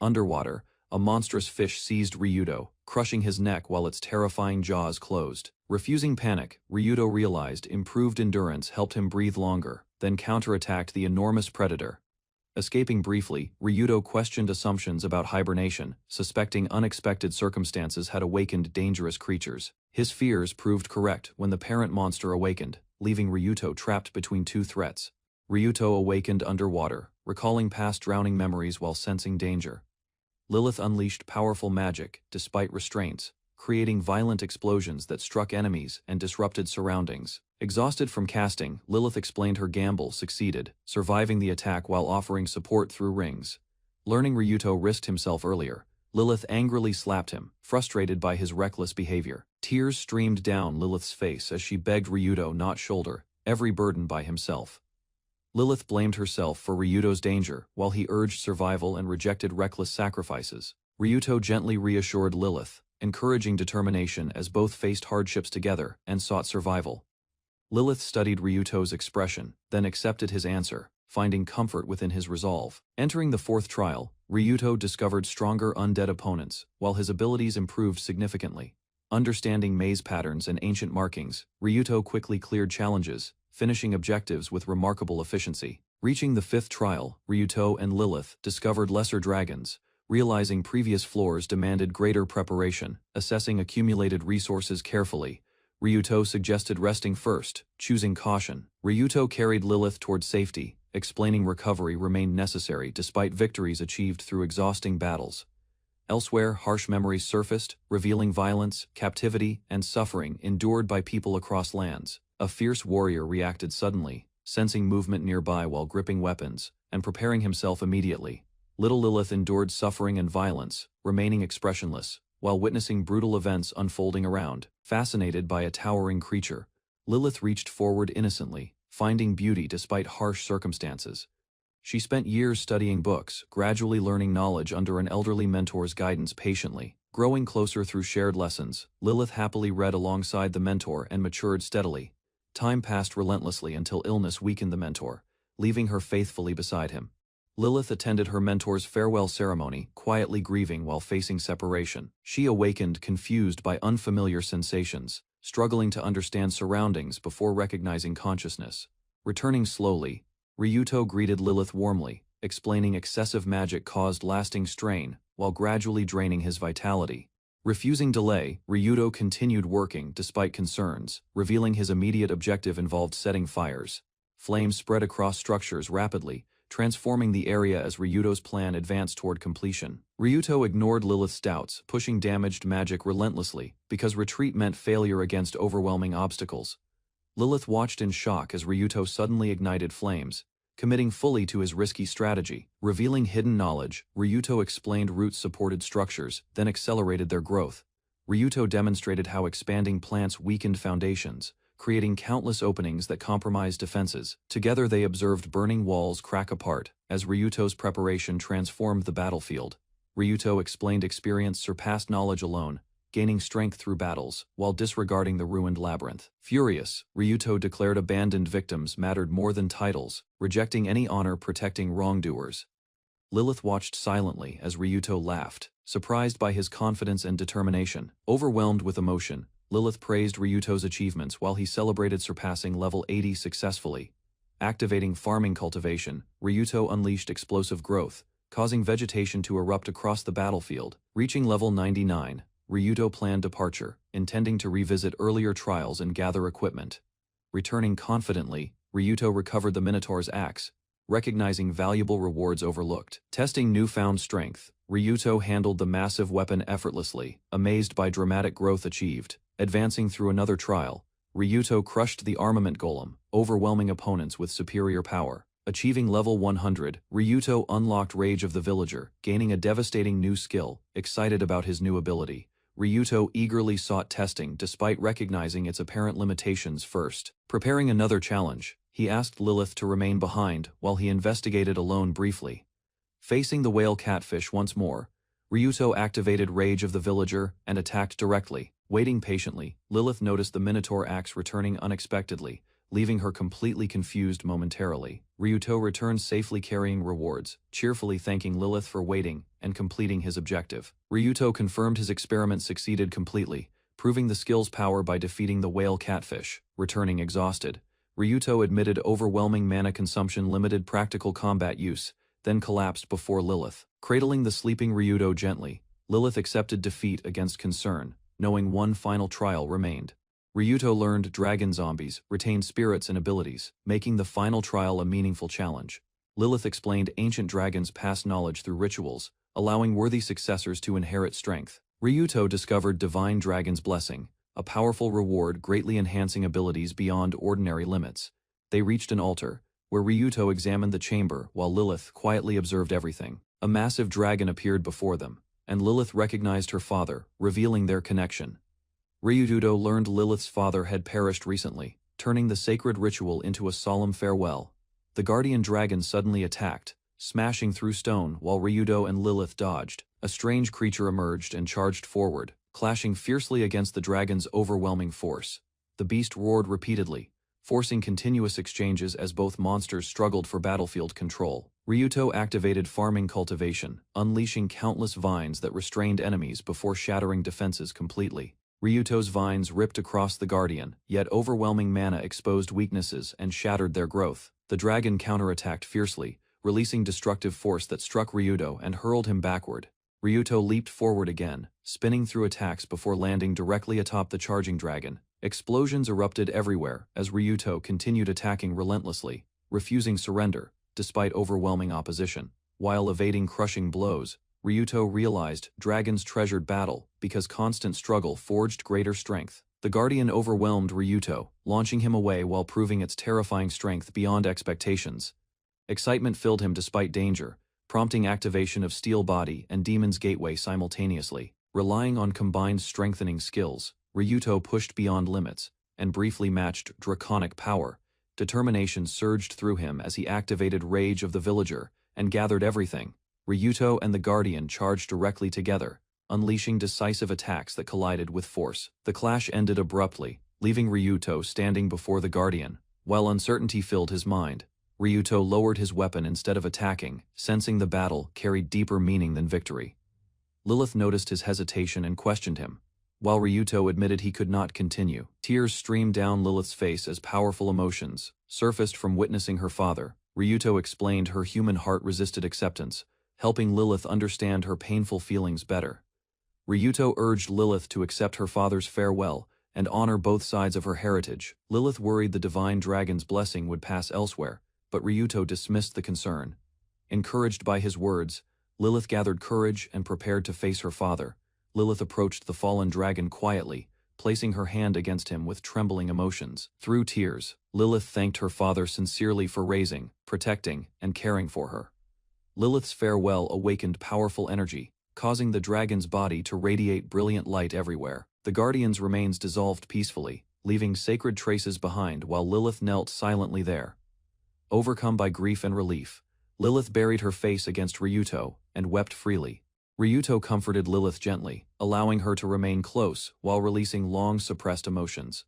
A: Underwater, a monstrous fish seized Ryuto, crushing his neck while its terrifying jaws closed. Refusing panic, Ryuto realized improved endurance helped him breathe longer, then counterattacked the enormous predator. Escaping briefly, Ryuto questioned assumptions about hibernation, suspecting unexpected circumstances had awakened dangerous creatures. His fears proved correct when the parent monster awakened, leaving Ryuto trapped between two threats. Ryuto awakened underwater, recalling past drowning memories while sensing danger. Lilith unleashed powerful magic, despite restraints, creating violent explosions that struck enemies and disrupted surroundings. Exhausted from casting, Lilith explained her gamble succeeded, surviving the attack while offering support through rings. Learning Ryuto risked himself earlier, Lilith angrily slapped him, frustrated by his reckless behavior. Tears streamed down Lilith's face as she begged Ryuto not shoulder every burden by himself. Lilith blamed herself for Ryuto's danger, while he urged survival and rejected reckless sacrifices. Ryuto gently reassured Lilith, encouraging determination as both faced hardships together and sought survival. Lilith studied Ryuto's expression, then accepted his answer, finding comfort within his resolve. Entering the fourth trial, Ryuto discovered stronger undead opponents, while his abilities improved significantly. Understanding maze patterns and ancient markings, Ryuto quickly cleared challenges, finishing objectives with remarkable efficiency. Reaching the fifth trial, Ryuto and Lilith discovered lesser dragons, realizing previous floors demanded greater preparation. Assessing accumulated resources carefully, Ryuto suggested resting first, choosing caution. Ryuto carried Lilith toward safety, explaining recovery remained necessary despite victories achieved through exhausting battles. Elsewhere, harsh memories surfaced, revealing violence, captivity, and suffering endured by people across lands. A fierce warrior reacted suddenly, sensing movement nearby while gripping weapons, and preparing himself immediately. Little Lilith endured suffering and violence, remaining expressionless, while witnessing brutal events unfolding around. Fascinated by a towering creature, Lilith reached forward innocently, finding beauty despite harsh circumstances. She spent years studying books, gradually learning knowledge under an elderly mentor's guidance patiently. Growing closer through shared lessons, Lilith happily read alongside the mentor and matured steadily. Time passed relentlessly until illness weakened the mentor, leaving her faithfully beside him. Lilith attended her mentor's farewell ceremony, quietly grieving while facing separation. She awakened confused by unfamiliar sensations, struggling to understand surroundings before recognizing consciousness. Returning slowly, Ryuto greeted Lilith warmly, explaining excessive magic caused lasting strain, while gradually draining his vitality. Refusing delay, Ryuto continued working despite concerns, revealing his immediate objective involved setting fires. Flames spread across structures rapidly, transforming the area as Ryuto's plan advanced toward completion. Ryuto ignored Lilith's doubts, pushing damaged magic relentlessly, because retreat meant failure against overwhelming obstacles. Lilith watched in shock as Ryuto suddenly ignited flames, committing fully to his risky strategy. Revealing hidden knowledge, Ryuto explained roots-supported structures, then accelerated their growth. Ryuto demonstrated how expanding plants weakened foundations, creating countless openings that compromised defenses. Together they observed burning walls crack apart, as Ryuto's preparation transformed the battlefield. Ryuto explained experience surpassed knowledge alone, gaining strength through battles, while disregarding the ruined labyrinth. Furious, Ryuto declared abandoned victims mattered more than titles, rejecting any honor protecting wrongdoers. Lilith watched silently as Ryuto laughed, surprised by his confidence and determination. Overwhelmed with emotion, Lilith praised Ryuto's achievements while he celebrated surpassing level 80 successfully. Activating farming cultivation, Ryuto unleashed explosive growth, causing vegetation to erupt across the battlefield. Reaching level 99, Ryuto planned departure, intending to revisit earlier trials and gather equipment. Returning confidently, Ryuto recovered the Minotaur's axe, recognizing valuable rewards overlooked. Testing newfound strength, Ryuto handled the massive weapon effortlessly, amazed by dramatic growth achieved. Advancing through another trial, Ryuto crushed the armament golem, overwhelming opponents with superior power. Achieving level 100, Ryuto unlocked Rage of the Villager, gaining a devastating new skill. Excited about his new ability, Ryuto eagerly sought testing despite recognizing its apparent limitations first. Preparing another challenge, he asked Lilith to remain behind while he investigated alone briefly. Facing the whale catfish once more, Ryuto activated Rage of the Villager and attacked directly. Waiting patiently, Lilith noticed the Minotaur axe returning unexpectedly, leaving her completely confused momentarily. Ryuto returned safely carrying rewards, cheerfully thanking Lilith for waiting and completing his objective. Ryuto confirmed his experiment succeeded completely, proving the skill's power by defeating the whale catfish. Returning exhausted, Ryuto admitted overwhelming mana consumption limited practical combat use, then collapsed before Lilith. Cradling the sleeping Ryuto gently, Lilith accepted defeat against concern, knowing one final trial remained. Ryuto learned dragon zombies retain spirits and abilities, making the final trial a meaningful challenge. Lilith explained ancient dragons' past knowledge through rituals, allowing worthy successors to inherit strength. Ryuto discovered Divine Dragon's Blessing, a powerful reward greatly enhancing abilities beyond ordinary limits. They reached an altar, where Ryuto examined the chamber while Lilith quietly observed everything. A massive dragon appeared before them, and Lilith recognized her father, revealing their connection. Ryuto learned Lilith's father had perished recently, turning the sacred ritual into a solemn farewell. The guardian dragon suddenly attacked, smashing through stone while Ryuto and Lilith dodged. A strange creature emerged and charged forward, clashing fiercely against the dragon's overwhelming force. The beast roared repeatedly, forcing continuous exchanges as both monsters struggled for battlefield control. Ryuto activated farming cultivation, unleashing countless vines that restrained enemies before shattering defenses completely. Ryuto's vines ripped across the guardian, yet overwhelming mana exposed weaknesses and shattered their growth. The dragon counterattacked fiercely, releasing destructive force that struck Ryuto and hurled him backward. Ryuto leaped forward again, spinning through attacks before landing directly atop the charging dragon. Explosions erupted everywhere as Ryuto continued attacking relentlessly, refusing surrender, despite overwhelming opposition. While evading crushing blows, Ryuto realized dragons treasured battle because constant struggle forged greater strength. The guardian overwhelmed Ryuto, launching him away while proving its terrifying strength beyond expectations. Excitement filled him despite danger, prompting activation of Steel Body and Demon's Gateway simultaneously. Relying on combined strengthening skills, Ryuto pushed beyond limits and briefly matched draconic power. Determination surged through him as he activated Rage of the Villager and gathered everything. Ryuto and the Guardian charged directly together, unleashing decisive attacks that collided with force. The clash ended abruptly, leaving Ryuto standing before the Guardian. While uncertainty filled his mind, Ryuto lowered his weapon instead of attacking, sensing the battle carried deeper meaning than victory. Lilith noticed his hesitation and questioned him. While Ryuto admitted he could not continue, tears streamed down Lilith's face as powerful emotions surfaced from witnessing her father. Ryuto explained her human heart resisted acceptance, helping Lilith understand her painful feelings better. Ryuto urged Lilith to accept her father's farewell and honor both sides of her heritage. Lilith worried the divine dragon's blessing would pass elsewhere, but Ryuto dismissed the concern. Encouraged by his words, Lilith gathered courage and prepared to face her father. Lilith approached the fallen dragon quietly, placing her hand against him with trembling emotions. Through tears, Lilith thanked her father sincerely for raising, protecting, and caring for her. Lilith's farewell awakened powerful energy, causing the dragon's body to radiate brilliant light everywhere. The Guardian's remains dissolved peacefully, leaving sacred traces behind while Lilith knelt silently there. Overcome by grief and relief, Lilith buried her face against Ryuto and wept freely. Ryuto comforted Lilith gently, allowing her to remain close while releasing long-suppressed emotions.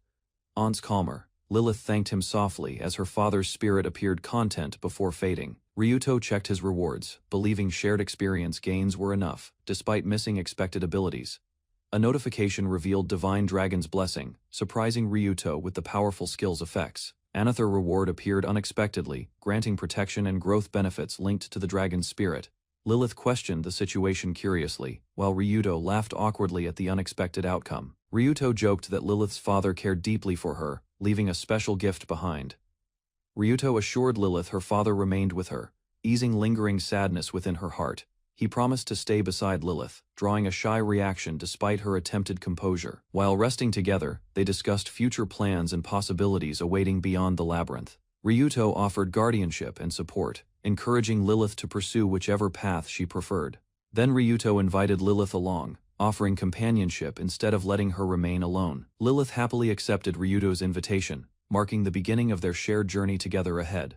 A: Once calmer, Lilith thanked him softly as her father's spirit appeared content before fading. Ryuto checked his rewards, believing shared experience gains were enough, despite missing expected abilities. A notification revealed Divine Dragon's Blessing, surprising Ryuto with the powerful skill's effects. Another reward appeared unexpectedly, granting protection and growth benefits linked to the dragon's spirit. Lilith questioned the situation curiously, while Ryuto laughed awkwardly at the unexpected outcome. Ryuto joked that Lilith's father cared deeply for her, leaving a special gift behind. Ryuto assured Lilith her father remained with her, easing lingering sadness within her heart. He promised to stay beside Lilith, drawing a shy reaction despite her attempted composure. While resting together, they discussed future plans and possibilities awaiting beyond the labyrinth. Ryuto offered guardianship and support, encouraging Lilith to pursue whichever path she preferred. Then Ryuto invited Lilith along, offering companionship instead of letting her remain alone. Lilith happily accepted Ryuto's invitation, marking the beginning of their shared journey together ahead.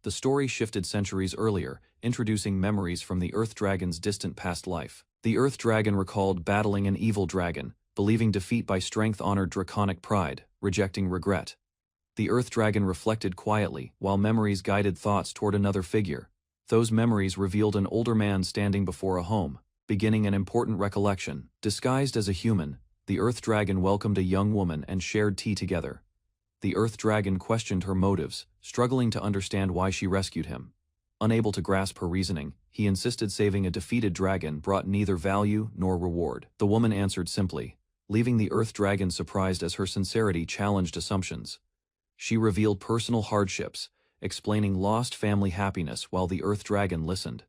A: The story shifted centuries earlier, introducing memories from the Earth Dragon's distant past life. The Earth Dragon recalled battling an evil dragon, believing defeat by strength honored draconic pride, rejecting regret. The Earth Dragon reflected quietly, while memories guided thoughts toward another figure. Those memories revealed an older man standing before a home, beginning an important recollection. Disguised as a human, the Earth Dragon welcomed a young woman and shared tea together. The Earth Dragon questioned her motives, struggling to understand why she rescued him. Unable to grasp her reasoning, he insisted saving a defeated dragon brought neither value nor reward. The woman answered simply, leaving the Earth Dragon surprised as her sincerity challenged assumptions. She revealed personal hardships, explaining lost family happiness while the Earth Dragon listened.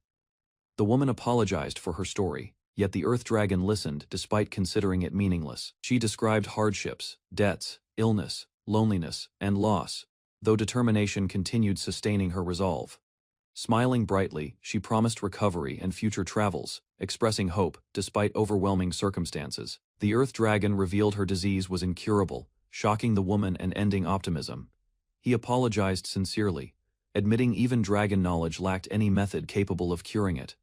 A: The woman apologized for her story, yet the Earth Dragon listened despite considering it meaningless. She described hardships, debts, illness, loneliness, and loss, though determination continued sustaining her resolve. Smiling brightly, she promised recovery and future travels, expressing hope despite overwhelming circumstances. The Earth Dragon revealed her disease was incurable, shocking the woman and ending optimism. He apologized sincerely, admitting even dragon knowledge lacked any method capable of curing it.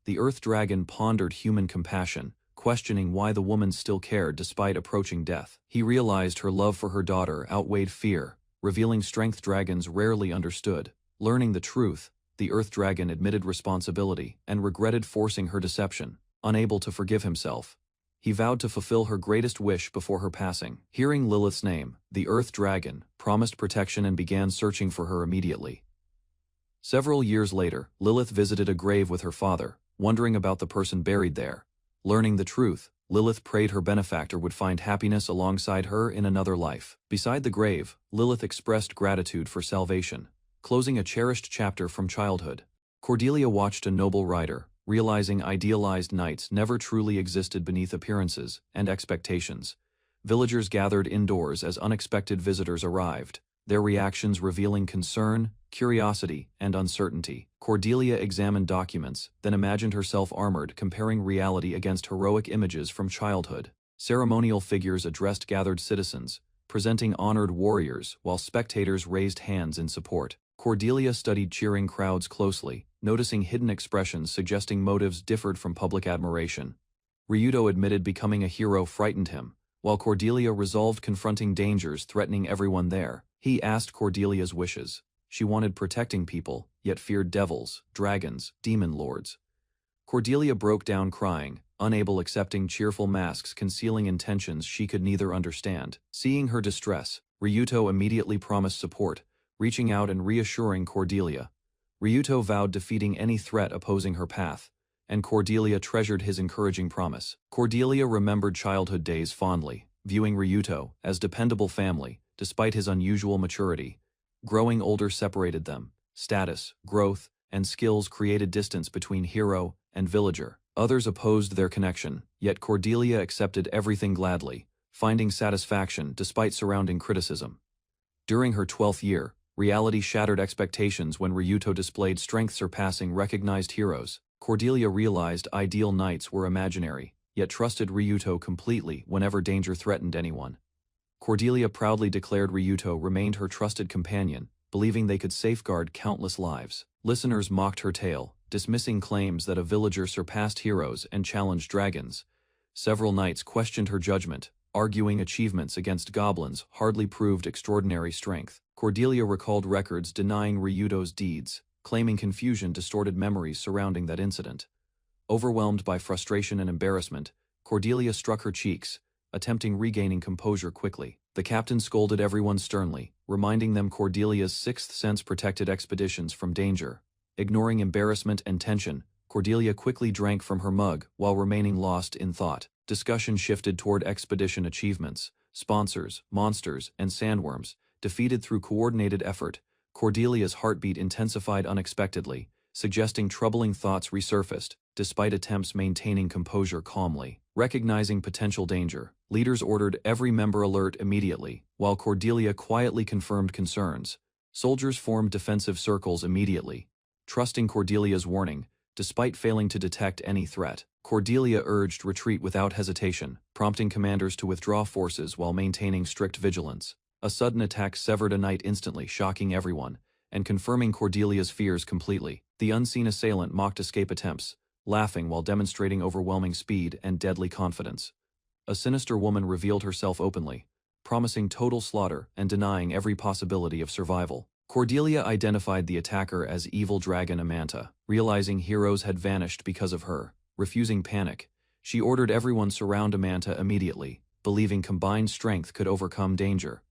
A: The Earth Dragon pondered human compassion, questioning why the woman still cared despite approaching death. He realized her love for her daughter outweighed fear, revealing strength dragons rarely understood. Learning the truth, the Earth Dragon admitted responsibility and regretted forcing her deception. Unable to forgive himself, he vowed to fulfill her greatest wish before her passing. Hearing Lilith's name, the Earth Dragon promised protection and began searching for her immediately. Several years later, Lilith visited a grave with her father, wondering about the person buried there. Learning the truth, Lilith prayed her benefactor would find happiness alongside her in another life. Beside the grave, Lilith expressed gratitude for salvation, closing a cherished chapter from childhood. Cordelia watched a noble rider, realizing idealized knights never truly existed beneath appearances and expectations. Villagers gathered indoors as unexpected visitors arrived, their reactions revealing concern, curiosity, and uncertainty. Cordelia examined documents, then imagined herself armored, comparing reality against heroic images from childhood. Ceremonial figures addressed gathered citizens, presenting honored warriors, while spectators raised hands in support. Cordelia studied cheering crowds closely, noticing hidden expressions suggesting motives differed from public admiration. Ryuto admitted becoming a hero frightened him, while Cordelia resolved confronting dangers threatening everyone there. He asked Cordelia's wishes. She wanted protecting people, yet feared devils, dragons, demon lords. Cordelia broke down crying, unable accepting cheerful masks concealing intentions she could neither understand. Seeing her distress, Ryuto immediately promised support, reaching out and reassuring Cordelia. Ryuto vowed defeating any threat opposing her path, and Cordelia treasured his encouraging promise. Cordelia remembered childhood days fondly, viewing Ryuto as dependable family, despite his unusual maturity. Growing older separated them. Status, growth, and skills created distance between hero and villager. Others opposed their connection, yet Cordelia accepted everything gladly, finding satisfaction despite surrounding criticism. During her 12th year, reality shattered expectations when Ryuto displayed strength surpassing recognized heroes. Cordelia realized ideal knights were imaginary, yet trusted Ryuto completely whenever danger threatened anyone. Cordelia proudly declared Ryuto remained her trusted companion, believing they could safeguard countless lives. Listeners mocked her tale, dismissing claims that a villager surpassed heroes and challenged dragons. Several knights questioned her judgment, arguing achievements against goblins hardly proved extraordinary strength. Cordelia recalled records denying Ryuto's deeds, claiming confusion distorted memories surrounding that incident. Overwhelmed by frustration and embarrassment, Cordelia struck her cheeks, attempting regaining composure quickly. The captain scolded everyone sternly, reminding them Cordelia's sixth sense protected expeditions from danger. Ignoring embarrassment and tension, Cordelia quickly drank from her mug while remaining lost in thought. Discussion shifted toward expedition achievements, sponsors, monsters, and sandworms, defeated through coordinated effort. Cordelia's heartbeat intensified unexpectedly, suggesting troubling thoughts resurfaced, despite attempts maintaining composure calmly. Recognizing potential danger, leaders ordered every member alert immediately, while Cordelia quietly confirmed concerns, Soldiers formed defensive circles immediately, trusting Cordelia's warning, despite failing to detect any threat. Cordelia urged retreat without hesitation, prompting commanders to withdraw forces while maintaining strict vigilance. A sudden attack severed a knight instantly, shocking everyone, and confirming Cordelia's fears completely. The unseen assailant mocked escape attempts, laughing while demonstrating overwhelming speed and deadly confidence. A sinister woman revealed herself openly, promising total slaughter and denying every possibility of survival. Cordelia identified the attacker as evil dragon Amanta. Realizing heroes had vanished because of her, refusing panic, she ordered everyone surround Amanta immediately, believing combined strength could overcome danger.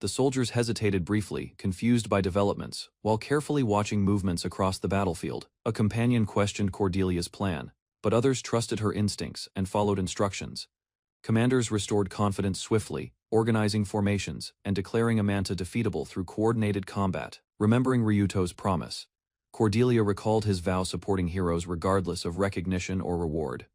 A: The soldiers hesitated briefly, confused by developments, while carefully watching movements across the battlefield. A companion questioned Cordelia's plan, but others trusted her instincts and followed instructions. Commanders restored confidence swiftly, organizing formations and declaring Amanta defeatable through coordinated combat. Remembering Ryuto's promise, Cordelia recalled his vow supporting heroes regardless of recognition or reward.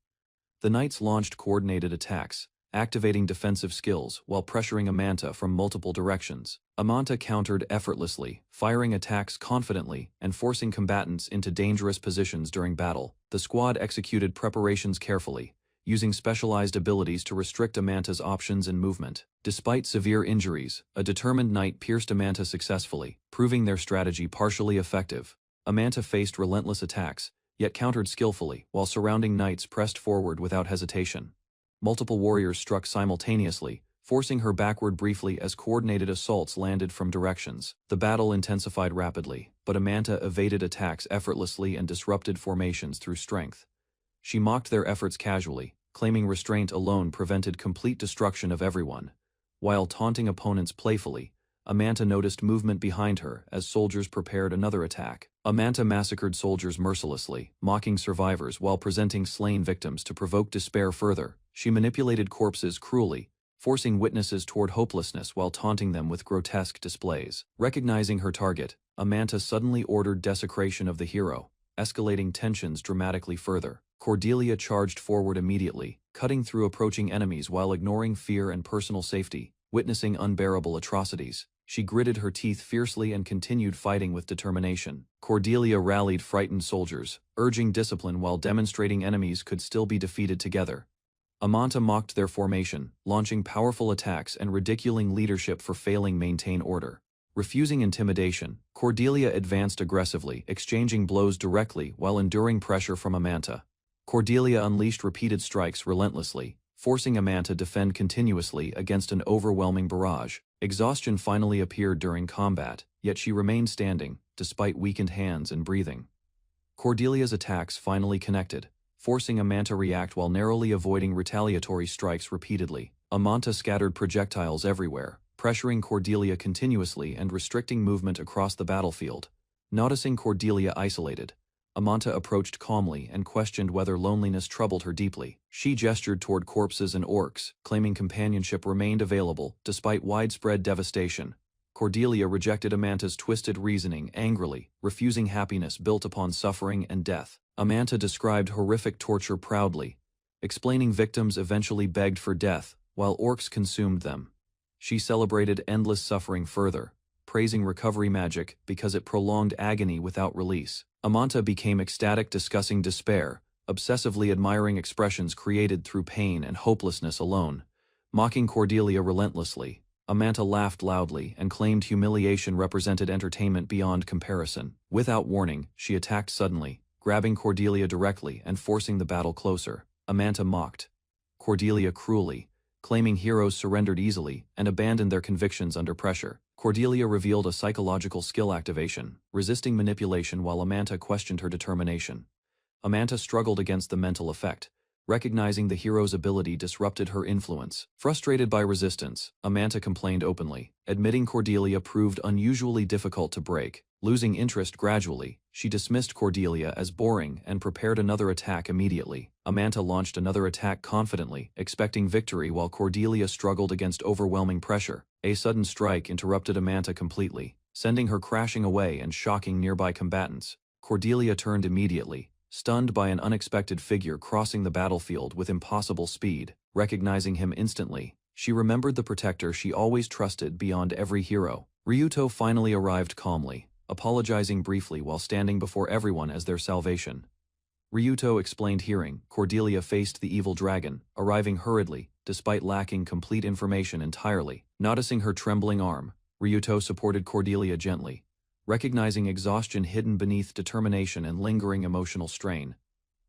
A: The knights launched coordinated attacks, activating defensive skills while pressuring Amanta from multiple directions. Amanta countered effortlessly, firing attacks confidently and forcing combatants into dangerous positions during battle. The squad executed preparations carefully, using specialized abilities to restrict Amanta's options and movement. Despite severe injuries, a determined knight pierced Amanta successfully, proving their strategy partially effective. Amanta faced relentless attacks, yet countered skillfully, while surrounding knights pressed forward without hesitation. Multiple warriors struck simultaneously, forcing her backward briefly as coordinated assaults landed from directions. The battle intensified rapidly, but Amanta evaded attacks effortlessly and disrupted formations through strength. She mocked their efforts casually, claiming restraint alone prevented complete destruction of everyone. While taunting opponents playfully, Amanta noticed movement behind her as soldiers prepared another attack. Amanta massacred soldiers mercilessly, mocking survivors while presenting slain victims to provoke despair further. She manipulated corpses cruelly, forcing witnesses toward hopelessness while taunting them with grotesque displays. Recognizing her target, Amanta suddenly ordered desecration of the hero, escalating tensions dramatically further. Cordelia charged forward immediately, cutting through approaching enemies while ignoring fear and personal safety. Witnessing unbearable atrocities, she gritted her teeth fiercely and continued fighting with determination. Cordelia rallied frightened soldiers, urging discipline while demonstrating enemies could still be defeated together. Amanta mocked their formation, launching powerful attacks and ridiculing leadership for failing maintain order. Refusing intimidation, Cordelia advanced aggressively, exchanging blows directly while enduring pressure from Amanta. Cordelia unleashed repeated strikes relentlessly, forcing Amanta to defend continuously against an overwhelming barrage. Exhaustion finally appeared during combat, yet she remained standing, despite weakened hands and breathing. Cordelia's attacks finally connected, forcing Amanta to react while narrowly avoiding retaliatory strikes repeatedly. Amanta scattered projectiles everywhere, pressuring Cordelia continuously and restricting movement across the battlefield. Noticing Cordelia isolated, Amanta approached calmly and questioned whether loneliness troubled her deeply. She gestured toward corpses and orcs, claiming companionship remained available despite widespread devastation. Cordelia rejected Amanta's twisted reasoning angrily, refusing happiness built upon suffering and death. Amanta described horrific torture proudly, explaining victims eventually begged for death, while orcs consumed them. She celebrated endless suffering further, praising recovery magic because it prolonged agony without release. Amanta became ecstatic, discussing despair, obsessively admiring expressions created through pain and hopelessness alone. Mocking Cordelia relentlessly, Amanta laughed loudly and claimed humiliation represented entertainment beyond comparison. Without warning, she attacked suddenly, grabbing Cordelia directly and forcing the battle closer. Amanta mocked Cordelia cruelly, claiming heroes surrendered easily and abandoned their convictions under pressure. Cordelia revealed a psychological skill activation, resisting manipulation while Amanta questioned her determination. Amanta struggled against the mental effect, recognizing the hero's ability disrupted her influence. Frustrated by resistance, Amanta complained openly, admitting Cordelia proved unusually difficult to break. Losing interest gradually, she dismissed Cordelia as boring and prepared another attack immediately. Amanta launched another attack confidently, expecting victory while Cordelia struggled against overwhelming pressure. A sudden strike interrupted Amanta completely, sending her crashing away and shocking nearby combatants. Cordelia turned immediately, stunned by an unexpected figure crossing the battlefield with impossible speed. Recognizing him instantly, she remembered the protector she always trusted beyond every hero. Ryuto finally arrived calmly, apologizing briefly while standing before everyone as their salvation. Ryuto explained hearing Cordelia faced the evil dragon, arriving hurriedly, despite lacking complete information entirely. Noticing her trembling arm, Ryuto supported Cordelia gently, recognizing exhaustion hidden beneath determination and lingering emotional strain.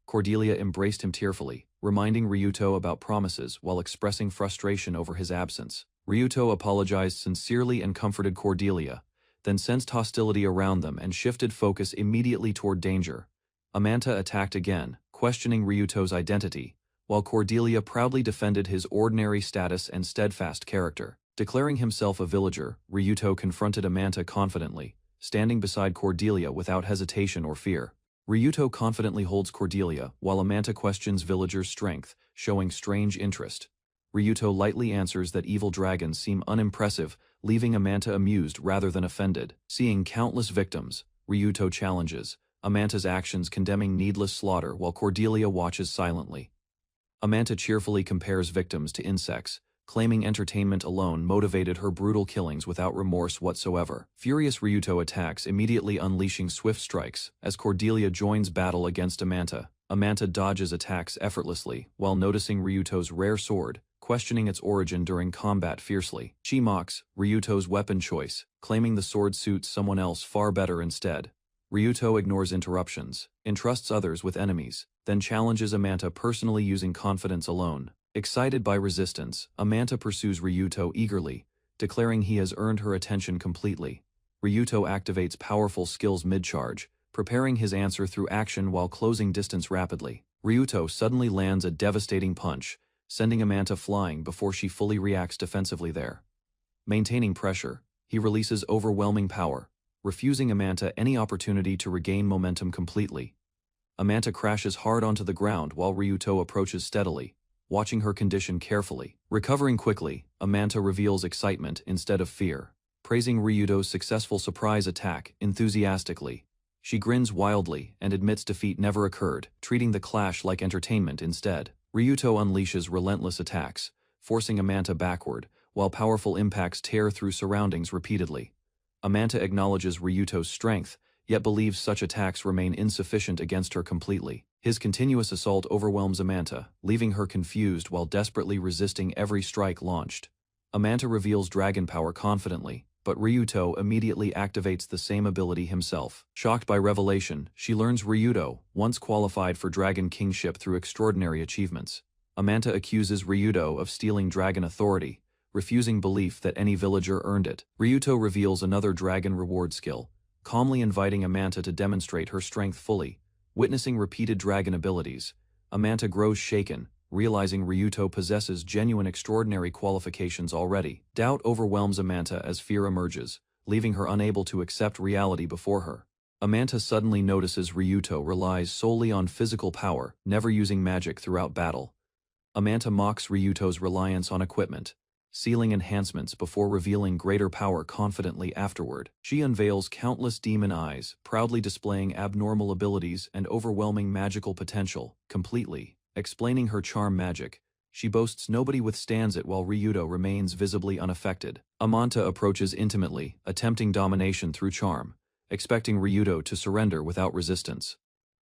A: Cordelia embraced him tearfully, reminding Ryuto about promises while expressing frustration over his absence. Ryuto apologized sincerely and comforted Cordelia, then sensed hostility around them and shifted focus immediately toward danger. Amanta attacked again, questioning Ryuto's identity, while Cordelia proudly defended his ordinary status and steadfast character. Declaring himself a villager, Ryuto confronted Amanta confidently, standing beside Cordelia without hesitation or fear. Ryuto confidently holds Cordelia, while Amanta questions villagers' strength, showing strange interest. Ryuto lightly answers that evil dragons seem unimpressive, leaving Amanta amused rather than offended. Seeing countless victims, Ryuto challenges Amanta's actions, condemning needless slaughter while Cordelia watches silently. Amanta cheerfully compares victims to insects, claiming entertainment alone motivated her brutal killings without remorse whatsoever. Furious Ryuto attacks, immediately unleashing swift strikes. As Cordelia joins battle against Amanta, Amanta dodges attacks effortlessly while noticing Ryuto's rare sword, questioning its origin during combat fiercely. She mocks Ryuto's weapon choice, claiming the sword suits someone else far better instead. Ryuto ignores interruptions, entrusts others with enemies, then challenges Amanta personally using confidence alone. Excited by resistance, Amanta pursues Ryuto eagerly, declaring he has earned her attention completely. Ryuto activates powerful skills mid-charge, preparing his answer through action while closing distance rapidly. Ryuto suddenly lands a devastating punch, sending Amanta flying before she fully reacts defensively there. Maintaining pressure, he releases overwhelming power, refusing Amanta any opportunity to regain momentum completely. Amanta crashes hard onto the ground while Ryuto approaches steadily, watching her condition carefully. Recovering quickly, Amanta reveals excitement instead of fear, praising Ryuto's successful surprise attack enthusiastically. She grins wildly and admits defeat never occurred, treating the clash like entertainment instead. Ryuto unleashes relentless attacks, forcing Amanta backward, while powerful impacts tear through surroundings repeatedly. Amanta acknowledges Ryuto's strength, yet believes such attacks remain insufficient against her completely. His continuous assault overwhelms Amanta, leaving her confused while desperately resisting every strike launched. Amanta reveals dragon power confidently, but Ryuto immediately activates the same ability himself. Shocked by revelation, she learns Ryuto once qualified for dragon kingship through extraordinary achievements. Amanta accuses Ryuto of stealing dragon authority, refusing belief that any villager earned it. Ryuto reveals another dragon reward skill, calmly inviting Amanta to demonstrate her strength fully. Witnessing repeated dragon abilities, Amanta grows shaken, realizing Ryuto possesses genuine extraordinary qualifications already. Doubt overwhelms Amanta as fear emerges, leaving her unable to accept reality before her. Amanta suddenly notices Ryuto relies solely on physical power, never using magic throughout battle. Amanta mocks Ryuto's reliance on equipment, sealing enhancements before revealing greater power confidently afterward. She unveils countless demon eyes, proudly displaying abnormal abilities and overwhelming magical potential, completely explaining her charm magic. She boasts nobody withstands it while Ryuto remains visibly unaffected. Amanta approaches intimately, attempting domination through charm, expecting Ryuto to surrender without resistance.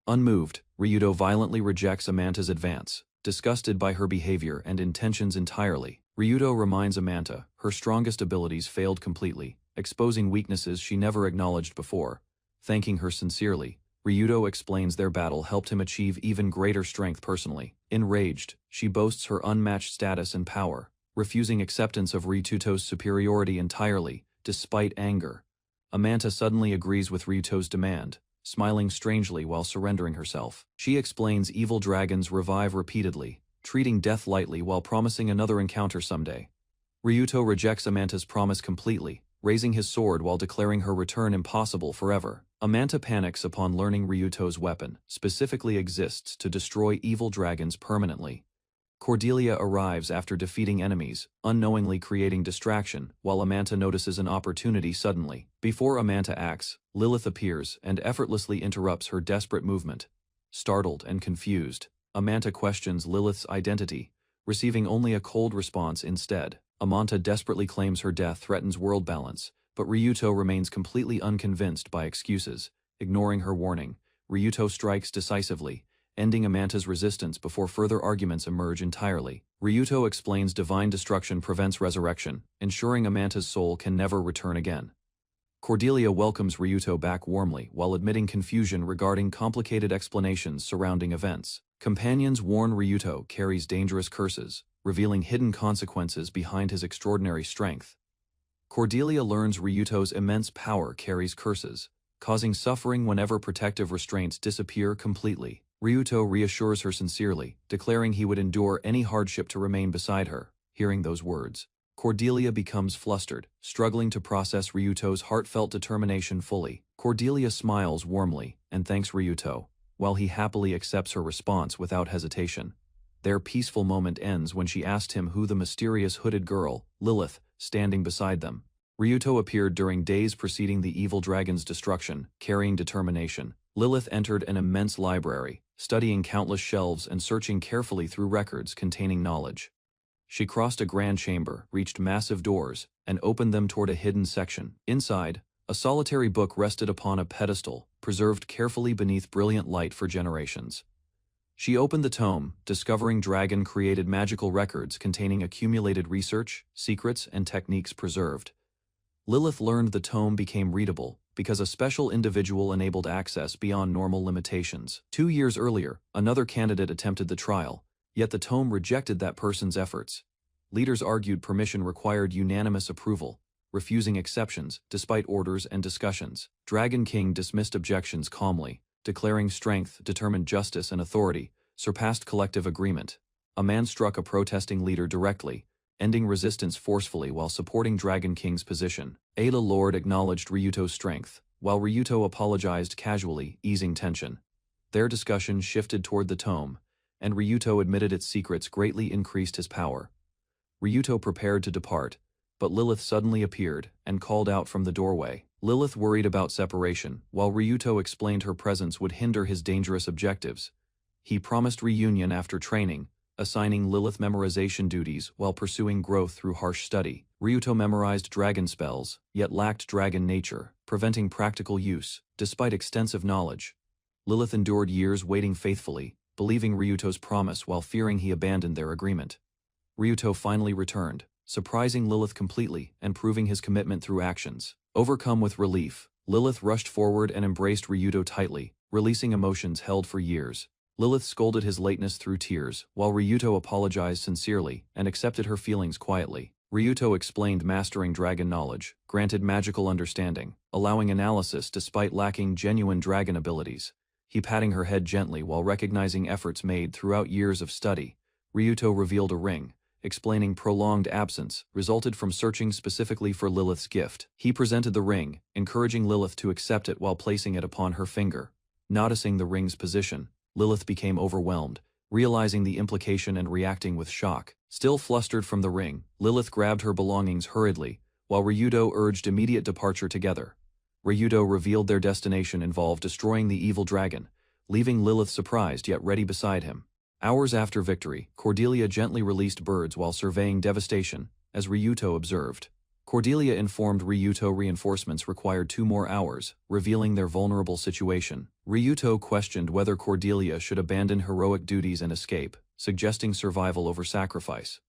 A: Unmoved, Ryuto violently rejects Amanta's advance, disgusted by her behavior and intentions entirely. Ryuto reminds Amanta her strongest abilities failed completely, exposing weaknesses she never acknowledged before. Thanking her sincerely, Ryuto explains their battle helped him achieve even greater strength personally. Enraged, she boasts her unmatched status and power, refusing acceptance of Ryuto's superiority entirely, despite anger. Amanta suddenly agrees with Ryuto's demand, smiling strangely while surrendering herself. She explains evil dragons revive repeatedly, treating death lightly while promising another encounter someday. Ryuto rejects Amanta's promise completely, raising his sword while declaring her return impossible forever. Amanta panics upon learning Ryuto's weapon specifically exists to destroy evil dragons permanently. Cordelia arrives after defeating enemies, unknowingly creating distraction, while Amanta notices an opportunity suddenly. Before Amanta acts, Lilith appears and effortlessly interrupts her desperate movement. Startled and confused, Amanta questions Lilith's identity, receiving only a cold response instead. Amanta desperately claims her death threatens world balance, But Ryuto remains completely unconvinced by excuses. Ignoring her warning, Ryuto strikes decisively, ending Amanta's resistance before further arguments emerge entirely. Ryuto explains divine destruction prevents resurrection, ensuring Amanta's soul can never return again. Cordelia welcomes Ryuto back warmly while admitting confusion regarding complicated explanations surrounding events. Companions warn Ryuto carries dangerous curses, revealing hidden consequences behind his extraordinary strength. Cordelia learns Ryuto's immense power carries curses, causing suffering whenever protective restraints disappear completely. Ryuto reassures her sincerely, declaring he would endure any hardship to remain beside her. Hearing those words, Cordelia becomes flustered, struggling to process Ryuto's heartfelt determination fully. Cordelia smiles warmly and thanks Ryuto, while he happily accepts her response without hesitation. Their peaceful moment ends when she asked him who the mysterious hooded girl, Lilith, standing beside them. Ryuto appeared during days preceding the evil dragon's destruction, carrying determination. Lilith entered an immense library, studying countless shelves and searching carefully through records containing knowledge. She crossed a grand chamber, reached massive doors, and opened them toward a hidden section. Inside, a solitary book rested upon a pedestal, preserved carefully beneath brilliant light for generations. She opened the tome, discovering dragon-created magical records containing accumulated research, secrets, and techniques preserved. Lilith learned the tome became readable because a special individual enabled access beyond normal limitations. 2 years earlier, another candidate attempted the trial, yet the tome rejected that person's efforts. Leaders argued permission required unanimous approval, refusing exceptions despite orders and discussions. Dragon King dismissed objections calmly, declaring strength, determined justice, and authority surpassed collective agreement. A man struck a protesting leader directly, ending resistance forcefully while supporting Dragon King's position. Ada Lord acknowledged Ryuto's strength, while Ryuto apologized casually, easing tension. Their discussion shifted toward the tome, and Ryuto admitted its secrets greatly increased his power. Ryuto prepared to depart, but Lilith suddenly appeared and called out from the doorway. Lilith worried about separation, while Ryuto explained her presence would hinder his dangerous objectives. He promised reunion after training, assigning Lilith memorization duties while pursuing growth through harsh study. Ryuto memorized dragon spells, yet lacked dragon nature, preventing practical use, despite extensive knowledge. Lilith endured years waiting faithfully, believing Ryuto's promise while fearing he abandoned their agreement. Ryuto finally returned, surprising Lilith completely and proving his commitment through actions. Overcome with relief, Lilith rushed forward and embraced Ryuto tightly, releasing emotions held for years. Lilith scolded his lateness through tears, while Ryuto apologized sincerely and accepted her feelings quietly. Ryuto explained mastering dragon knowledge, granted magical understanding, allowing analysis despite lacking genuine dragon abilities. He patting her head gently while recognizing efforts made throughout years of study. Ryuto revealed a ring, explaining prolonged absence resulted from searching specifically for Lilith's gift. He presented the ring, encouraging Lilith to accept it while placing it upon her finger. Noticing the ring's position, Lilith became overwhelmed, realizing the implication and reacting with shock. Still flustered from the ring, Lilith grabbed her belongings hurriedly, while Ryuto urged immediate departure together. Ryuto revealed their destination involved destroying the evil dragon, leaving Lilith surprised yet ready beside him. Hours after victory, Cordelia gently released birds while surveying devastation, as Ryuto observed. Cordelia informed Ryuto reinforcements required 2 more hours, revealing their vulnerable situation. Ryuto questioned whether Cordelia should abandon heroic duties and escape, suggesting survival over sacrifice.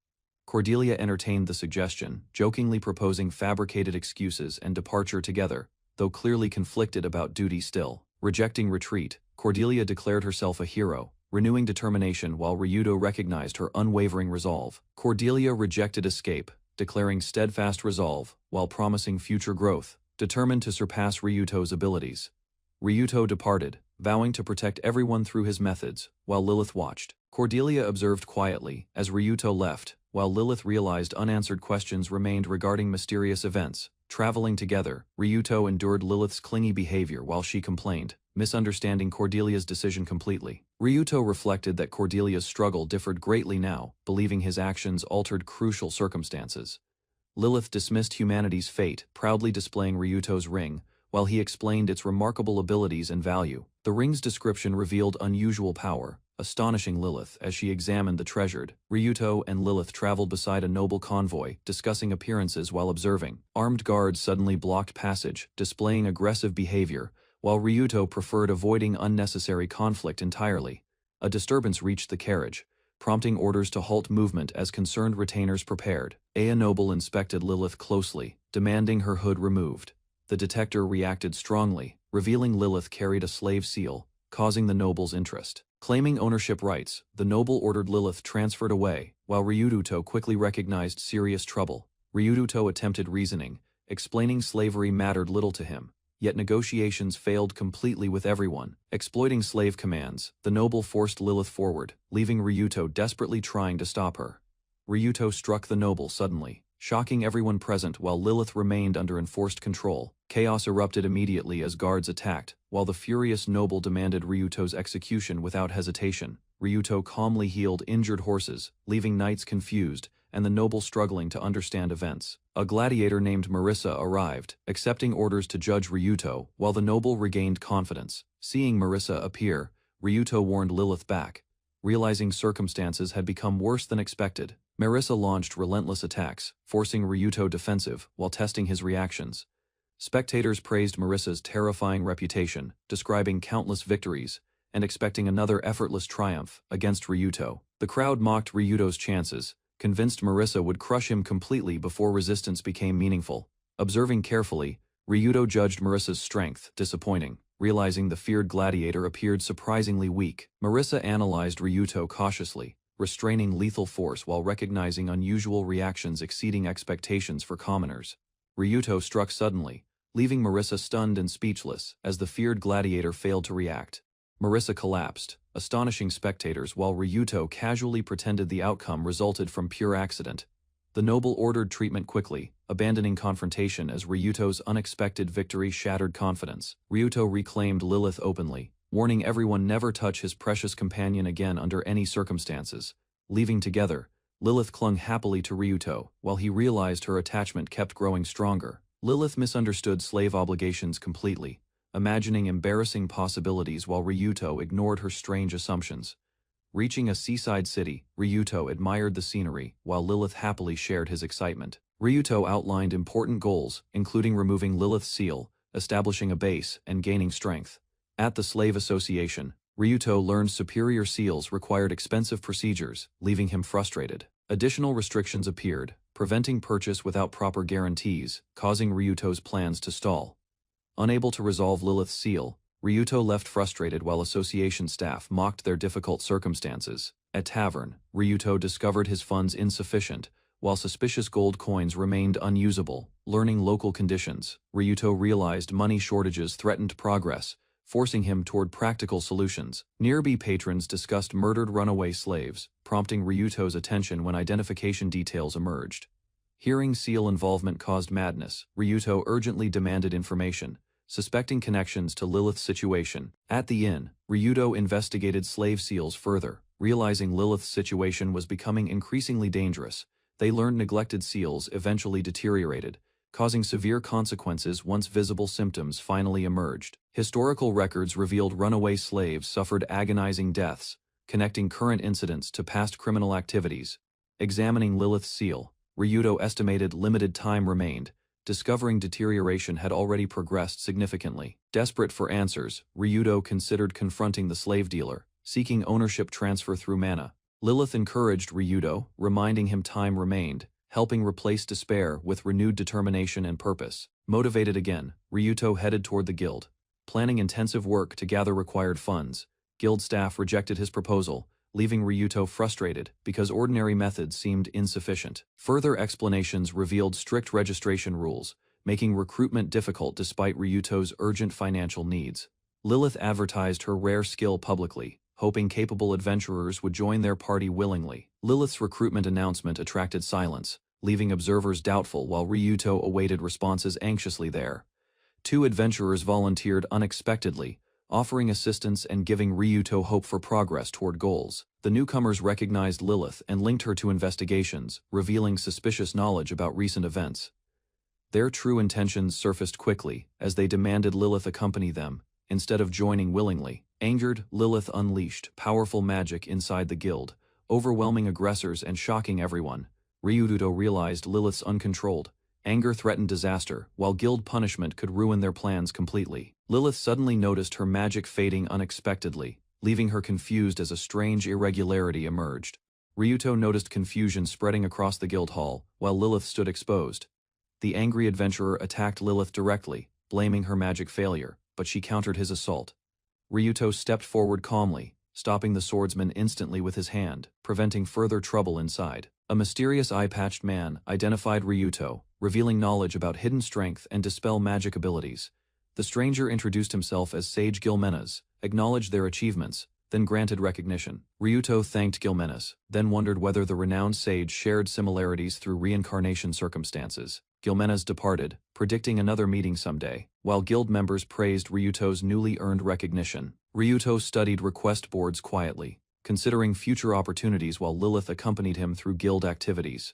A: Cordelia entertained the suggestion, jokingly proposing fabricated excuses and departure together, though clearly conflicted about duty still. Rejecting retreat, Cordelia declared herself a hero, renewing determination while Ryuto recognized her unwavering resolve. Cordelia rejected escape, declaring steadfast resolve while promising future growth, determined to surpass Ryuto's abilities. Ryuto departed, vowing to protect everyone through his methods, while Lilith watched. Cordelia observed quietly as Ryuto left, while Lilith realized unanswered questions remained regarding mysterious events. Traveling together, Ryuto endured Lilith's clingy behavior while she complained, misunderstanding Cordelia's decision completely. Ryuto reflected that Cordelia's struggle differed greatly now, believing his actions altered crucial circumstances. Lilith dismissed humanity's fate, proudly displaying Ryuto's ring, while he explained its remarkable abilities and value. The ring's description revealed unusual power, a astonishing Lilith as she examined the treasured. Ryuto and Lilith traveled beside a noble convoy, discussing appearances while observing. Armed guards suddenly blocked passage, displaying aggressive behavior, while Ryuto preferred avoiding unnecessary conflict entirely. A disturbance reached the carriage, prompting orders to halt movement as concerned retainers prepared. A noble inspected Lilith closely, demanding her hood removed. The detector reacted strongly, revealing Lilith carried a slave seal, causing the noble's interest. Claiming ownership rights, the noble ordered Lilith transferred away, while Ryuto quickly recognized serious trouble. Ryuto attempted reasoning, explaining slavery mattered little to him, yet negotiations failed completely with everyone. Exploiting slave commands, the noble forced Lilith forward, leaving Ryuto desperately trying to stop her. Ryuto struck the noble suddenly, shocking everyone present while Lilith remained under enforced control. Chaos erupted immediately as guards attacked, while the furious noble demanded Ryuto's execution without hesitation. Ryuto calmly healed injured horses, leaving knights confused, and the noble struggling to understand events. A gladiator named Marissa arrived, accepting orders to judge Ryuto, while the noble regained confidence. Seeing Marissa appear, Ryuto warned Lilith back. Realizing circumstances had become worse than expected, Marissa launched relentless attacks, forcing Ryuto defensive while testing his reactions. Spectators praised Marissa's terrifying reputation, describing countless victories, and expecting another effortless triumph against Ryuto. The crowd mocked Ryuto's chances, convinced Marissa would crush him completely before resistance became meaningful. Observing carefully, Ryuto judged Marissa's strength disappointing. Realizing the feared gladiator appeared surprisingly weak, Marissa analyzed Ryuto cautiously, restraining lethal force while recognizing unusual reactions exceeding expectations for commoners. Ryuto struck suddenly, leaving Marissa stunned and speechless as the feared gladiator failed to react. Marissa collapsed, astonishing spectators while Ryuto casually pretended the outcome resulted from pure accident. The noble ordered treatment quickly, abandoning confrontation as Ryuto's unexpected victory shattered confidence. Ryuto reclaimed Lilith openly, warning everyone never touch his precious companion again under any circumstances. Leaving together, Lilith clung happily to Ryuto, while he realized her attachment kept growing stronger. Lilith misunderstood slave obligations completely, imagining embarrassing possibilities while Ryuto ignored her strange assumptions. Reaching a seaside city, Ryuto admired the scenery, while Lilith happily shared his excitement. Ryuto outlined important goals, including removing Lilith's seal, establishing a base, and gaining strength. At the Slave Association, Ryuto learned superior seals required expensive procedures, leaving him frustrated. Additional restrictions appeared, preventing purchase without proper guarantees, causing Ryuto's plans to stall. Unable to resolve Lilith's seal, Ryuto left frustrated while association staff mocked their difficult circumstances. At tavern, Ryuto discovered his funds insufficient, while suspicious gold coins remained unusable. Learning local conditions, Ryuto realized money shortages threatened progress, forcing him toward practical solutions. Nearby patrons discussed murdered runaway slaves, prompting Ryuto's attention when identification details emerged. Hearing seal involvement caused madness, Ryuto urgently demanded information, suspecting connections to Lilith's situation. At the inn, Ryuto investigated slave seals further. Realizing Lilith's situation was becoming increasingly dangerous, they learned neglected seals eventually deteriorated, causing severe consequences once visible symptoms finally emerged. Historical records revealed runaway slaves suffered agonizing deaths, connecting current incidents to past criminal activities. Examining Lilith's seal, Ryuto estimated limited time remained, discovering deterioration had already progressed significantly. Desperate for answers, Ryuto considered confronting the slave dealer, seeking ownership transfer through mana. Lilith encouraged Ryuto, reminding him time remained, helping replace despair with renewed determination and purpose. Motivated again, Ryuto headed toward the guild, planning intensive work to gather required funds. Guild staff rejected his proposal, leaving Ryuto frustrated because ordinary methods seemed insufficient. Further explanations revealed strict registration rules, making recruitment difficult despite Ryuto's urgent financial needs. Lilith advertised her rare skill publicly, hoping capable adventurers would join their party willingly. Lilith's recruitment announcement attracted silence, leaving observers doubtful while Ryuto awaited responses anxiously there. 2 adventurers volunteered unexpectedly, offering assistance and giving Ryuto hope for progress toward goals. The newcomers recognized Lilith and linked her to investigations, revealing suspicious knowledge about recent events. Their true intentions surfaced quickly, as they demanded Lilith accompany them, instead of joining willingly. Angered, Lilith unleashed powerful magic inside the guild, overwhelming aggressors and shocking everyone. Ryudo realized Lilith's uncontrolled anger threatened disaster, while guild punishment could ruin their plans completely. Lilith suddenly noticed her magic fading unexpectedly, leaving her confused as a strange irregularity emerged. Ryuto noticed confusion spreading across the guild hall, while Lilith stood exposed. The angry adventurer attacked Lilith directly, blaming her magic failure, but she countered his assault. Ryuto stepped forward calmly, stopping the swordsman instantly with his hand, preventing further trouble inside. A mysterious eye-patched man identified Ryuto, revealing knowledge about hidden strength and dispel magic abilities. The stranger introduced himself as Sage Gilmenas, acknowledged their achievements, then granted recognition. Ryuto thanked Gilmenas, then wondered whether the renowned sage shared similarities through reincarnation circumstances. Gilmenas departed, predicting another meeting someday, while guild members praised Ryuto's newly earned recognition. Ryuto studied request boards quietly, considering future opportunities while Lilith accompanied him through guild activities.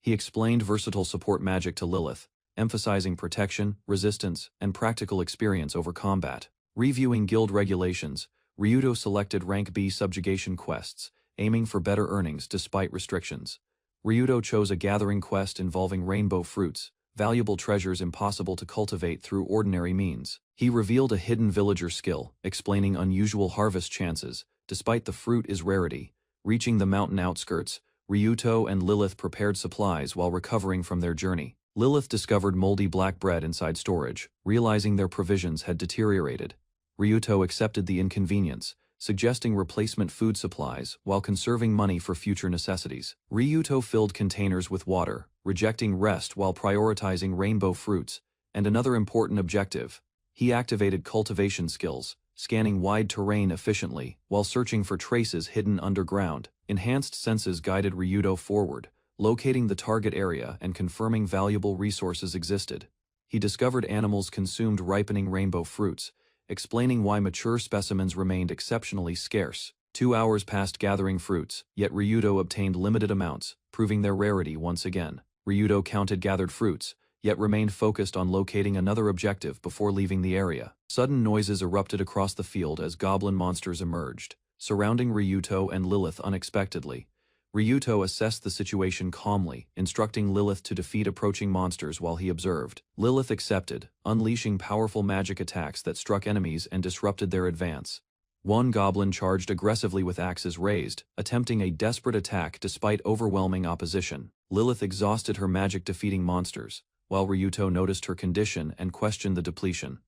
A: He explained versatile support magic to Lilith, emphasizing protection, resistance, and practical experience over combat. Reviewing guild regulations, Ryuto selected rank B subjugation quests, aiming for better earnings despite restrictions. Ryuto chose a gathering quest involving rainbow fruits, valuable treasures impossible to cultivate through ordinary means. He revealed a hidden villager skill, explaining unusual harvest chances, despite the fruit is rarity. Reaching the mountain outskirts, Ryuto and Lilith prepared supplies while recovering from their journey. Lilith discovered moldy black bread inside storage, realizing their provisions had deteriorated. Ryuto accepted the inconvenience, suggesting replacement food supplies while conserving money for future necessities. Ryuto filled containers with water, rejecting rest while prioritizing rainbow fruits, and another important objective. He activated cultivation skills, scanning wide terrain efficiently while searching for traces hidden underground. Enhanced senses guided Ryuto forward, locating the target area and confirming valuable resources existed. He discovered animals consumed ripening rainbow fruits, explaining why mature specimens remained exceptionally scarce. 2 hours passed gathering fruits, yet Ryuto obtained limited amounts, proving their rarity once again. Ryuto counted gathered fruits, yet remained focused on locating another objective before leaving the area. Sudden noises erupted across the field as goblin monsters emerged, surrounding Ryuto and Lilith unexpectedly. Ryuto assessed the situation calmly, instructing Lilith to defeat approaching monsters while he observed. Lilith accepted, unleashing powerful magic attacks that struck enemies and disrupted their advance. One goblin charged aggressively with axes raised, attempting a desperate attack despite overwhelming opposition. Lilith exhausted her magic defeating monsters, while Ryuto noticed her condition and questioned the depletion.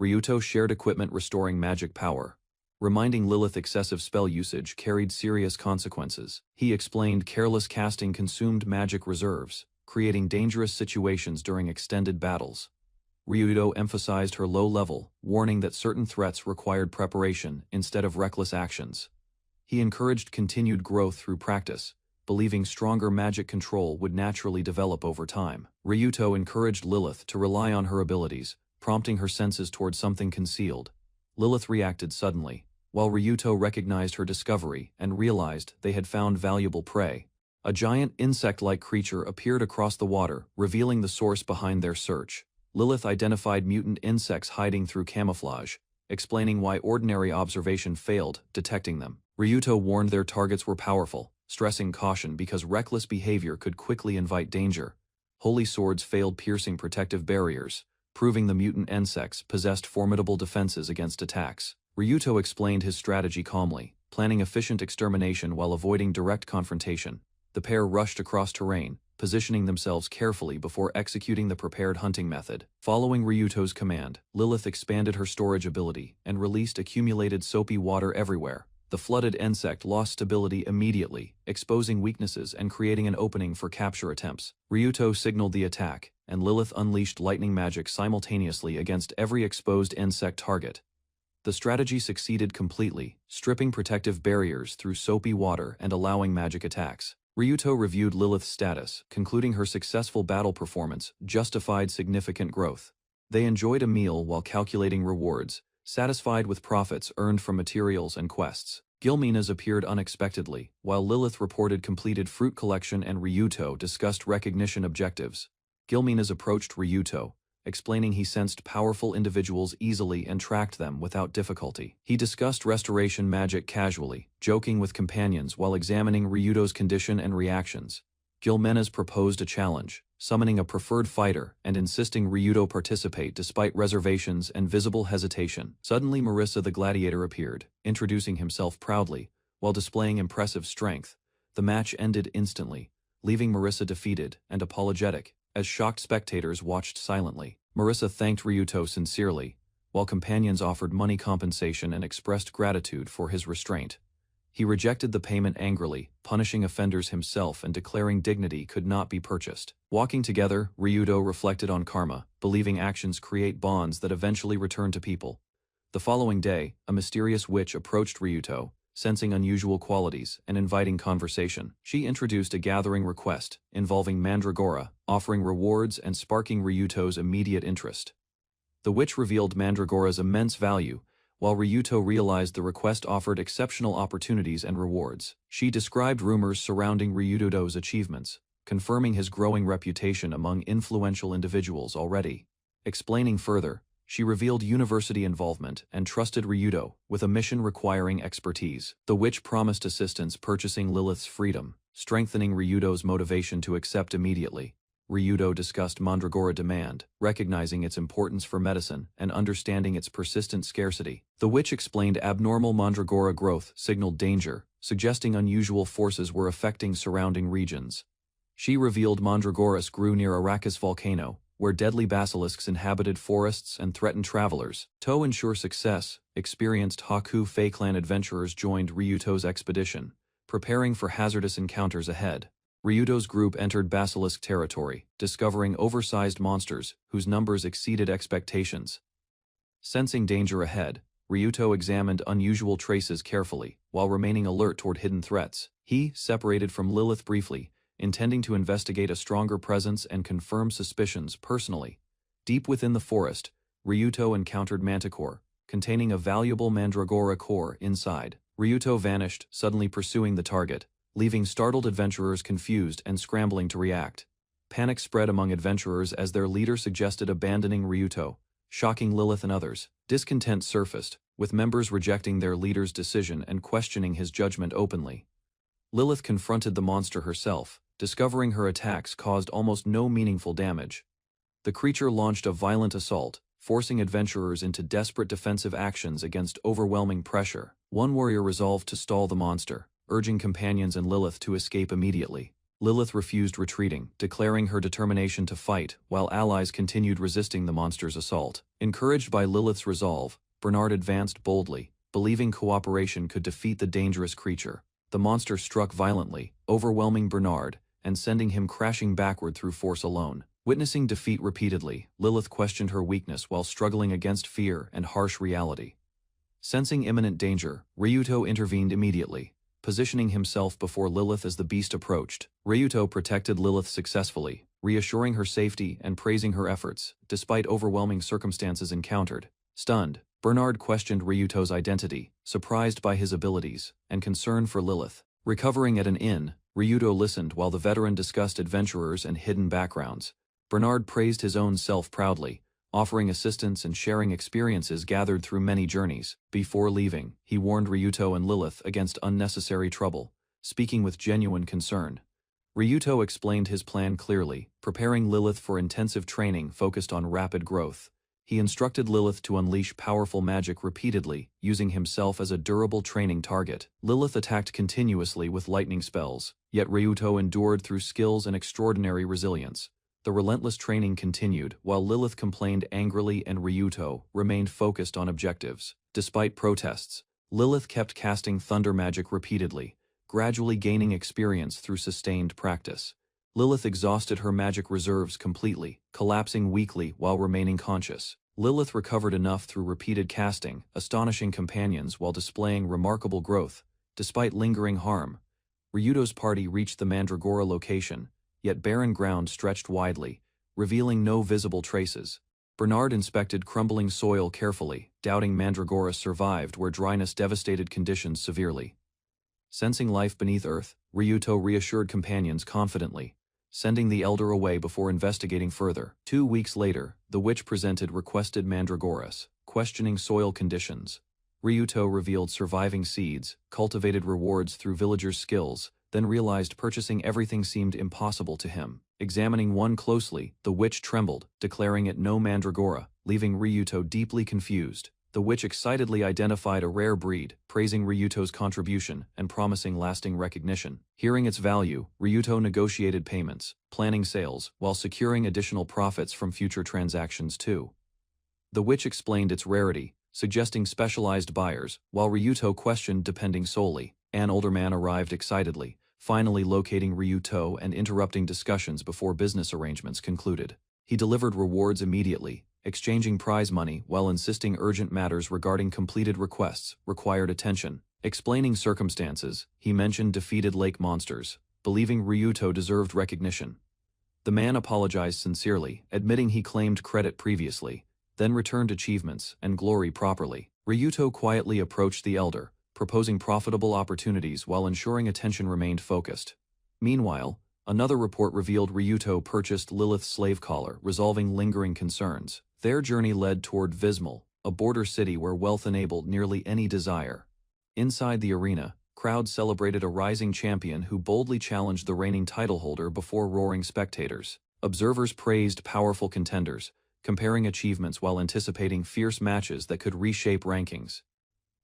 A: Ryuto shared equipment restoring magic power, reminding Lilith excessive spell usage carried serious consequences. He explained careless casting consumed magic reserves, creating dangerous situations during extended battles. Ryuto emphasized her low level, warning that certain threats required preparation instead of reckless actions. He encouraged continued growth through practice, believing stronger magic control would naturally develop over time. Ryuto encouraged Lilith to rely on her abilities, prompting her senses toward something concealed. Lilith reacted suddenly, while Ryuto recognized her discovery and realized they had found valuable prey. A giant insect-like creature appeared across the water, revealing the source behind their search. Lilith identified mutant insects hiding through camouflage, explaining why ordinary observation failed detecting them. Ryuto warned their targets were powerful, stressing caution because reckless behavior could quickly invite danger. Holy swords failed piercing protective barriers, proving the mutant insects possessed formidable defenses against attacks. Ryuto explained his strategy calmly, planning efficient extermination while avoiding direct confrontation. The pair rushed across terrain, positioning themselves carefully before executing the prepared hunting method. Following Ryuto's command, Lilith expanded her storage ability and released accumulated soapy water everywhere. The flooded insect lost stability immediately, exposing weaknesses and creating an opening for capture attempts. Ryuto signaled the attack, and Lilith unleashed lightning magic simultaneously against every exposed insect target. The strategy succeeded completely, stripping protective barriers through soapy water and allowing magic attacks. Ryuto reviewed Lilith's status, concluding her successful battle performance justified significant growth. They enjoyed a meal while calculating rewards, satisfied with profits earned from materials and quests. Gilmenas appeared unexpectedly, while Lilith reported completed fruit collection and Ryuto discussed recognition objectives. Gilmenas approached Ryuto, explaining he sensed powerful individuals easily and tracked them without difficulty. He discussed restoration magic casually, joking with companions while examining Ryuto's condition and reactions. Gilmenas proposed a challenge, summoning a preferred fighter and insisting Ryuto participate despite reservations and visible hesitation. Suddenly Marissa the gladiator appeared, introducing himself proudly, while displaying impressive strength. The match ended instantly, leaving Marissa defeated and apologetic, as shocked spectators watched silently. Marissa thanked Ryuto sincerely, while companions offered money compensation and expressed gratitude for his restraint. He rejected the payment angrily, punishing offenders himself and declaring dignity could not be purchased. Walking together, Ryuto reflected on karma, believing actions create bonds that eventually return to people. The following day, a mysterious witch approached Ryuto, sensing unusual qualities and inviting conversation. She introduced a gathering request, involving Mandragora, offering rewards and sparking Ryuto's immediate interest. The witch revealed Mandragora's immense value, while Ryuto realized the request offered exceptional opportunities and rewards. She described rumors surrounding Ryuto's achievements, confirming his growing reputation among influential individuals already. Explaining further, she revealed university involvement and trusted Ryuto with a mission requiring expertise. The witch promised assistance purchasing Lilith's freedom, strengthening Ryuto's motivation to accept immediately. Ryuto discussed Mandragora demand, recognizing its importance for medicine and understanding its persistent scarcity. The witch explained abnormal Mandragora growth signaled danger, suggesting unusual forces were affecting surrounding regions. She revealed Mandragoras grew near Arrakis volcano, where deadly basilisks inhabited forests and threatened travelers. To ensure success, experienced Haku Fae clan adventurers joined Ryuto's expedition, preparing for hazardous encounters ahead. Ryuto's group entered basilisk territory, discovering oversized monsters whose numbers exceeded expectations. Sensing danger ahead, Ryuto examined unusual traces carefully, while remaining alert toward hidden threats. He separated from Lilith briefly, intending to investigate a stronger presence and confirm suspicions personally. Deep within the forest, Ryuto encountered Manticore, containing a valuable Mandragora core inside. Ryuto vanished, suddenly pursuing the target, leaving startled adventurers confused and scrambling to react. Panic spread among adventurers as their leader suggested abandoning Ryuto, shocking Lilith and others. Discontent surfaced, with members rejecting their leader's decision and questioning his judgment openly. Lilith confronted the monster herself, discovering her attacks caused almost no meaningful damage. The creature launched a violent assault, forcing adventurers into desperate defensive actions against overwhelming pressure. One warrior resolved to stall the monster, urging companions and Lilith to escape immediately. Lilith refused retreating, declaring her determination to fight, while allies continued resisting the monster's assault. Encouraged by Lilith's resolve, Bernard advanced boldly, believing cooperation could defeat the dangerous creature. The monster struck violently, overwhelming Bernard, and sending him crashing backward through force alone. Witnessing defeat repeatedly, Lilith questioned her weakness while struggling against fear and harsh reality. Sensing imminent danger, Ryuto intervened immediately, positioning himself before Lilith as the beast approached. Ryuto protected Lilith successfully, reassuring her safety and praising her efforts, despite overwhelming circumstances encountered. Stunned, Bernard questioned Ryuto's identity, surprised by his abilities, and concerned for Lilith. Recovering at an inn, Ryuto listened while the veteran discussed adventurers and hidden backgrounds. Bernard praised his own self proudly, offering assistance and sharing experiences gathered through many journeys. Before leaving, he warned Ryuto and Lilith against unnecessary trouble, speaking with genuine concern. Ryuto explained his plan clearly, preparing Lilith for intensive training focused on rapid growth. He instructed Lilith to unleash powerful magic repeatedly, using himself as a durable training target. Lilith attacked continuously with lightning spells, yet Ryuto endured through skills and extraordinary resilience. The relentless training continued, while Lilith complained angrily and Ryuto remained focused on objectives. Despite protests, Lilith kept casting thunder magic repeatedly, gradually gaining experience through sustained practice. Lilith exhausted her magic reserves completely, collapsing weakly while remaining conscious. Lilith recovered enough through repeated casting, astonishing companions while displaying remarkable growth. Despite lingering harm, Ryuto's party reached the Mandragora location, yet barren ground stretched widely, revealing no visible traces. Bernard inspected crumbling soil carefully, doubting Mandragora survived where dryness devastated conditions severely. Sensing life beneath earth, Ryuto reassured companions confidently, sending the elder away before investigating further. 2 weeks later, the witch presented requested mandragoras, questioning soil conditions. Ryuto revealed surviving seeds, cultivated rewards through villagers' skills, then realized purchasing everything seemed impossible to him. Examining one closely, the witch trembled, declaring it no mandragora, leaving Ryuto deeply confused. The witch excitedly identified a rare breed, praising Ryuto's contribution and promising lasting recognition. Hearing its value, Ryuto negotiated payments, planning sales, while securing additional profits from future transactions too. The witch explained its rarity, suggesting specialized buyers, while Ryuto questioned depending solely. An older man arrived excitedly, finally locating Ryuto and interrupting discussions before business arrangements concluded. He delivered rewards immediately, exchanging prize money while insisting urgent matters regarding completed requests required attention. Explaining circumstances, he mentioned defeated lake monsters, believing Ryuto deserved recognition. The man apologized sincerely, admitting he claimed credit previously, then returned achievements and glory properly. Ryuto quietly approached the elder, proposing profitable opportunities while ensuring attention remained focused. Meanwhile, another report revealed Ryuto purchased Lilith's slave collar, resolving lingering concerns. Their journey led toward Vismal, a border city where wealth enabled nearly any desire. Inside the arena, crowds celebrated a rising champion who boldly challenged the reigning title holder before roaring spectators. Observers praised powerful contenders, comparing achievements while anticipating fierce matches that could reshape rankings.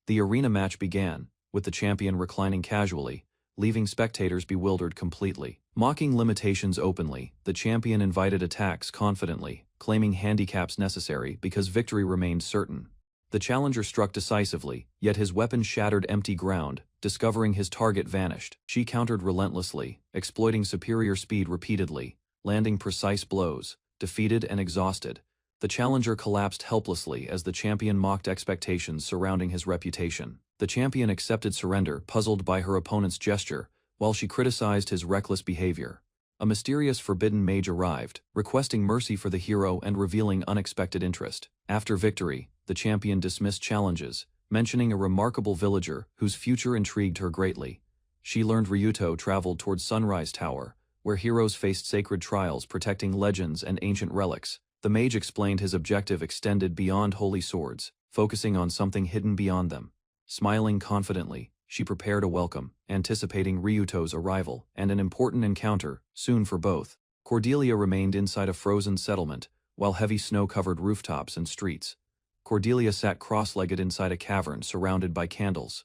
A: The arena match began, with the champion reclining casually, leaving spectators bewildered completely. Mocking limitations openly, the champion invited attacks confidently, claiming handicaps necessary because victory remained certain. The challenger struck decisively, yet his weapon shattered empty ground. Discovering his target vanished. She countered relentlessly, exploiting superior speed repeatedly, landing precise blows. Defeated and exhausted, the challenger collapsed helplessly as the champion mocked expectations surrounding his reputation. The champion accepted surrender, puzzled by her opponent's gesture, while she criticized his reckless behavior. A mysterious forbidden mage arrived, requesting mercy for the hero and revealing unexpected interest. After victory, the champion dismissed challenges, mentioning a remarkable villager whose future intrigued her greatly. She learned Ryuto traveled toward Sunrise Tower, where heroes faced sacred trials protecting legends and ancient relics. The mage explained his objective extended beyond holy swords, focusing on something hidden beyond them. Smiling confidently, she prepared a welcome, anticipating Ryuto's arrival and an important encounter, soon for both. Cordelia remained inside a frozen settlement, while heavy snow covered rooftops and streets. Cordelia sat cross-legged inside a cavern surrounded by candles.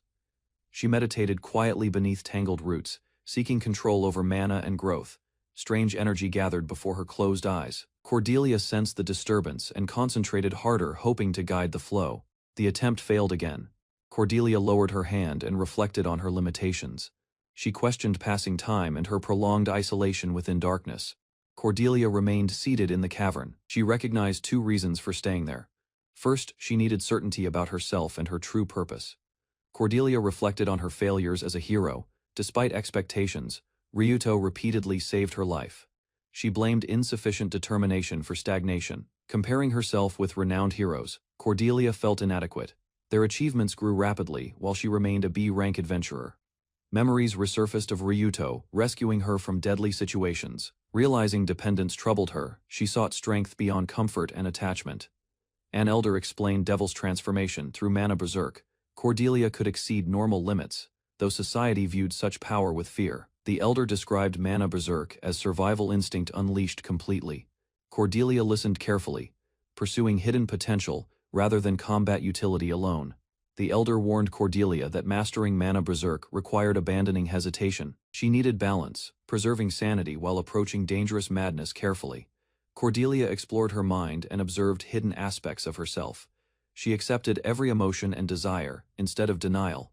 A: She meditated quietly beneath tangled roots, seeking control over mana and growth. Strange energy gathered before her closed eyes. Cordelia sensed the disturbance and concentrated harder, hoping to guide the flow. The attempt failed again. Cordelia lowered her hand and reflected on her limitations. She questioned passing time and her prolonged isolation within darkness. Cordelia remained seated in the cavern. She recognized 2 reasons for staying there. First, she needed certainty about herself and her true purpose. Cordelia reflected on her failures as a hero. Despite expectations, Ryuto repeatedly saved her life. She blamed insufficient determination for stagnation. Comparing herself with renowned heroes, Cordelia felt inadequate. Their achievements grew rapidly while she remained a B-rank adventurer. Memories resurfaced of Ryuto, rescuing her from deadly situations. Realizing dependence troubled her, she sought strength beyond comfort and attachment. An elder explained Devil's transformation through mana berserk. Cordelia could exceed normal limits, though society viewed such power with fear. The elder described mana berserk as survival instinct unleashed completely. Cordelia listened carefully, pursuing hidden potential rather than combat utility alone. The elder warned Cordelia that mastering mana berserk required abandoning hesitation. She needed balance, preserving sanity while approaching dangerous madness carefully. Cordelia explored her mind and observed hidden aspects of herself. She accepted every emotion and desire, instead of denial.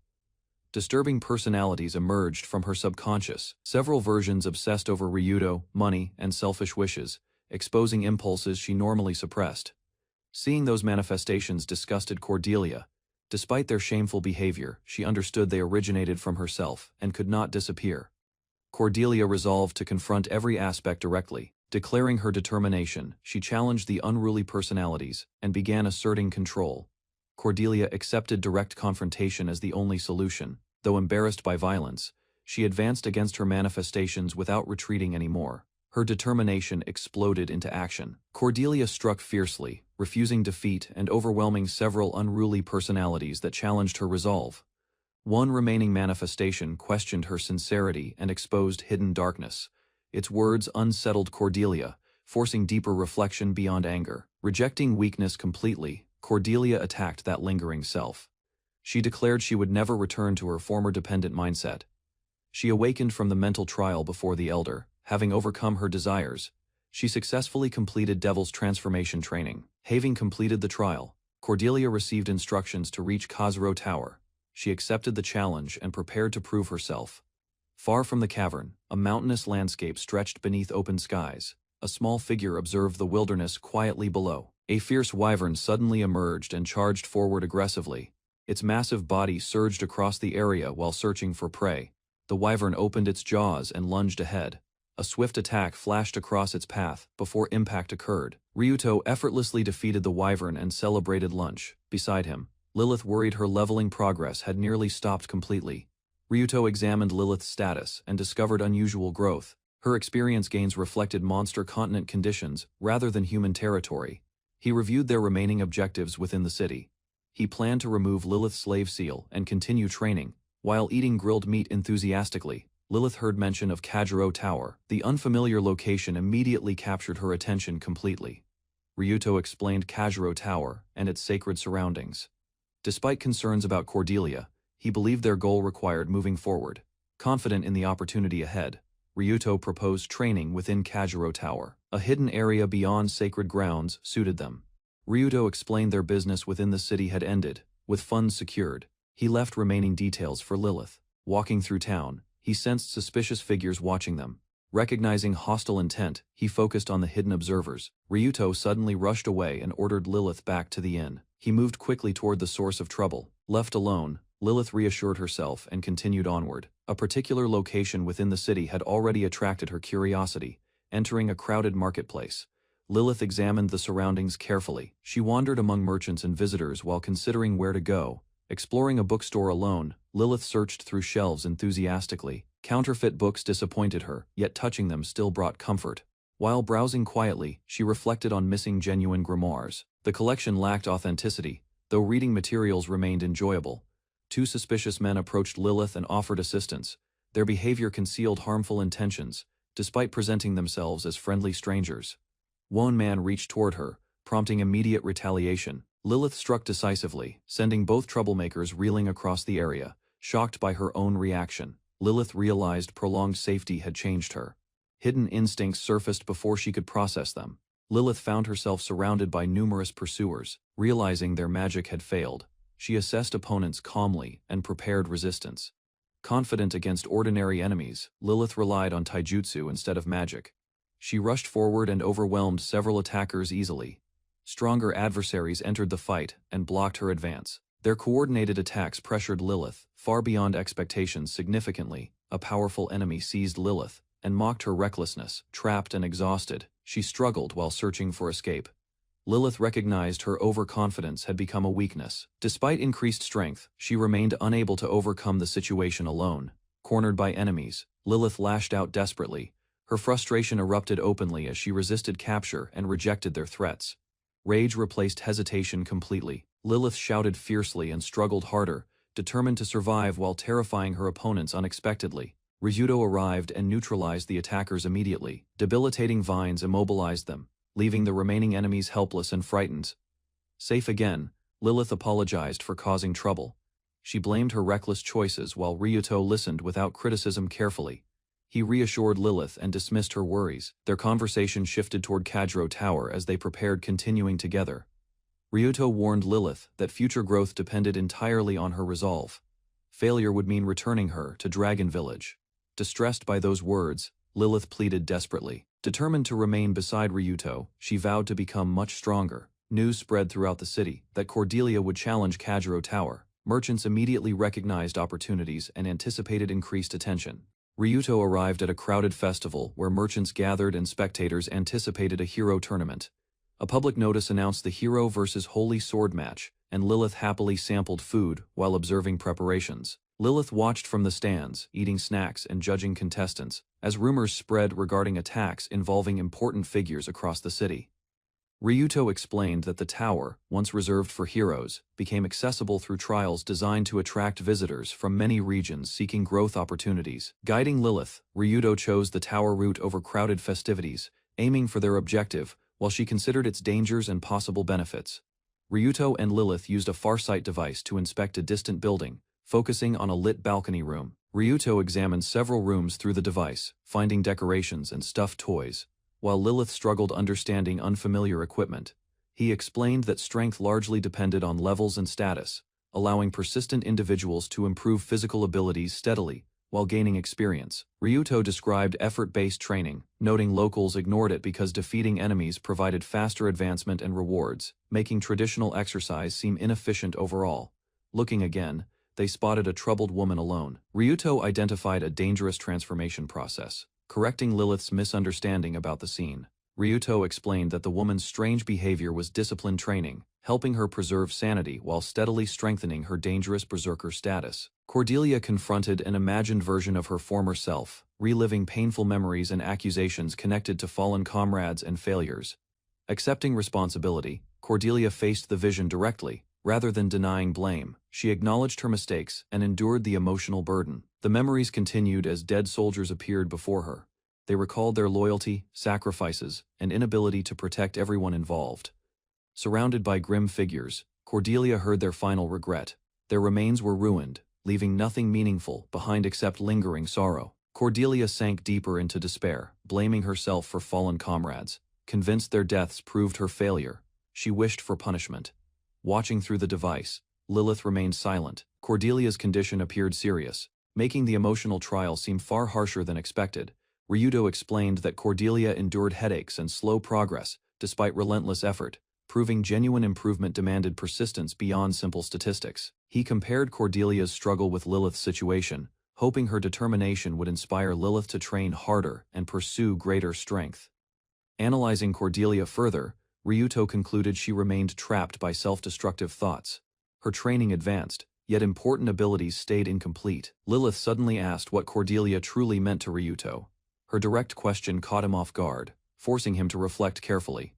A: Disturbing personalities emerged from her subconscious. Several versions obsessed over Ryuto, money, and selfish wishes, exposing impulses she normally suppressed. Seeing those manifestations disgusted Cordelia. Despite their shameful behavior, she understood they originated from herself and could not disappear. Cordelia resolved to confront every aspect directly. Declaring her determination, she challenged the unruly personalities and began asserting control. Cordelia accepted direct confrontation as the only solution. Though embarrassed by violence, she advanced against her manifestations without retreating anymore. Her determination exploded into action. Cordelia struck fiercely, refusing defeat and overwhelming several unruly personalities that challenged her resolve. One remaining manifestation questioned her sincerity and exposed hidden darkness. Its words unsettled Cordelia, forcing deeper reflection beyond anger. Rejecting weakness completely, Cordelia attacked that lingering self. She declared she would never return to her former dependent mindset. She awakened from the mental trial before the Elder. Having overcome her desires, she successfully completed Devil's transformation training. Having completed the trial, Cordelia received instructions to reach Khazro Tower. She accepted the challenge and prepared to prove herself. Far from the cavern, a mountainous landscape stretched beneath open skies. A small figure observed the wilderness quietly below. A fierce wyvern suddenly emerged and charged forward aggressively. Its massive body surged across the area while searching for prey. The wyvern opened its jaws and lunged ahead. A swift attack flashed across its path before impact occurred. Ryuto effortlessly defeated the wyvern and celebrated lunch. Beside him, Lilith worried her leveling progress had nearly stopped completely. Ryuto examined Lilith's status and discovered unusual growth. Her experience gains reflected monster continent conditions rather than human territory. He reviewed their remaining objectives within the city. He planned to remove Lilith's slave seal and continue training. While eating grilled meat enthusiastically, Lilith heard mention of Khazro Tower. The unfamiliar location immediately captured her attention completely. Ryuto explained Khazro Tower and its sacred surroundings. Despite concerns about Cordelia, he believed their goal required moving forward. Confident in the opportunity ahead, Ryuto proposed training within Khazro Tower. A hidden area beyond sacred grounds suited them. Ryuto explained their business within the city had ended. With funds secured, he left remaining details for Lilith. Walking through town, he sensed suspicious figures watching them. Recognizing hostile intent, he focused on the hidden observers. Ryuto suddenly rushed away and ordered Lilith back to the inn. He moved quickly toward the source of trouble. Left alone, Lilith reassured herself and continued onward. A particular location within the city had already attracted her curiosity. Entering a crowded marketplace, Lilith examined the surroundings carefully. She wandered among merchants and visitors while considering where to go. Exploring a bookstore alone, Lilith searched through shelves enthusiastically. Counterfeit books disappointed her, yet touching them still brought comfort. While browsing quietly, she reflected on missing genuine grimoires. The collection lacked authenticity, though reading materials remained enjoyable. Two suspicious men approached Lilith and offered assistance. Their behavior concealed harmful intentions, despite presenting themselves as friendly strangers. One man reached toward her, prompting immediate retaliation. Lilith struck decisively, sending both troublemakers reeling across the area. Shocked by her own reaction, Lilith realized prolonged safety had changed her. Hidden instincts surfaced before she could process them. Lilith found herself surrounded by numerous pursuers. Realizing their magic had failed, she assessed opponents calmly and prepared resistance. Confident against ordinary enemies, Lilith relied on taijutsu instead of magic. She rushed forward and overwhelmed several attackers easily. Stronger adversaries entered the fight and blocked her advance. Their coordinated attacks pressured Lilith, far beyond expectations significantly. A powerful enemy seized Lilith and mocked her recklessness. Trapped and exhausted, she struggled while searching for escape. Lilith recognized her overconfidence had become a weakness. Despite increased strength, she remained unable to overcome the situation alone. Cornered by enemies, Lilith lashed out desperately. Her frustration erupted openly as she resisted capture and rejected their threats. Rage replaced hesitation completely. Lilith shouted fiercely and struggled harder, determined to survive while terrifying her opponents unexpectedly. Ryuto arrived and neutralized the attackers immediately. Debilitating vines immobilized them, leaving the remaining enemies helpless and frightened. Safe again, Lilith apologized for causing trouble. She blamed her reckless choices while Ryuto listened without criticism carefully. He reassured Lilith and dismissed her worries. Their conversation shifted toward Khazro Tower as they prepared continuing together. Ryuto warned Lilith that future growth depended entirely on her resolve. Failure would mean returning her to Dragon Village. Distressed by those words, Lilith pleaded desperately. Determined to remain beside Ryuto, she vowed to become much stronger. News spread throughout the city that Cordelia would challenge Khazro Tower. Merchants immediately recognized opportunities and anticipated increased attention. Ryuto arrived at a crowded festival where merchants gathered and spectators anticipated a hero tournament. A public notice announced the Hero vs. Holy Sword match, and Lilith happily sampled food while observing preparations. Lilith watched from the stands, eating snacks and judging contestants. as rumors spread regarding attacks involving important figures across the city. Ryuto explained that the tower, once reserved for heroes, became accessible through trials designed to attract visitors from many regions seeking growth opportunities. Guiding Lilith, Ryuto chose the tower route over crowded festivities, aiming for their objective, while she considered its dangers and possible benefits. Ryuto and Lilith used a farsight device to inspect a distant building, focusing on a lit balcony room. Ryuto examined several rooms through the device, finding decorations and stuffed toys, while Lilith struggled understanding unfamiliar equipment. He explained that strength largely depended on levels and status, allowing persistent individuals to improve physical abilities steadily while gaining experience. Ryuto described effort-based training, noting locals ignored it because defeating enemies provided faster advancement and rewards, making traditional exercise seem inefficient overall. Looking again, they spotted a troubled woman alone. Ryuto identified a dangerous transformation process, correcting Lilith's misunderstanding about the scene. Ryuto explained that the woman's strange behavior was discipline training, helping her preserve sanity while steadily strengthening her dangerous berserker status. Cordelia confronted an imagined version of her former self, reliving painful memories and accusations connected to fallen comrades and failures. Accepting responsibility, Cordelia faced the vision directly, rather than denying blame. She acknowledged her mistakes and endured the emotional burden. The memories continued as dead soldiers appeared before her. They recalled their loyalty, sacrifices, and inability to protect everyone involved. Surrounded by grim figures, Cordelia heard their final regret. Their remains were ruined, leaving nothing meaningful behind except lingering sorrow. Cordelia sank deeper into despair, blaming herself for fallen comrades. Convinced their deaths proved her failure, she wished for punishment. Watching through the device, Lilith remained silent. Cordelia's condition appeared serious, making the emotional trial seem far harsher than expected. Ryuto explained that Cordelia endured headaches and slow progress, despite relentless effort, proving genuine improvement demanded persistence beyond simple statistics. He compared Cordelia's struggle with Lilith's situation, hoping her determination would inspire Lilith to train harder and pursue greater strength. Analyzing Cordelia further, Ryuto concluded she remained trapped by self-destructive thoughts. Her training advanced, yet important abilities stayed incomplete. Lilith suddenly asked what Cordelia truly meant to Ryuto. Her direct question caught him off guard, forcing him to reflect carefully.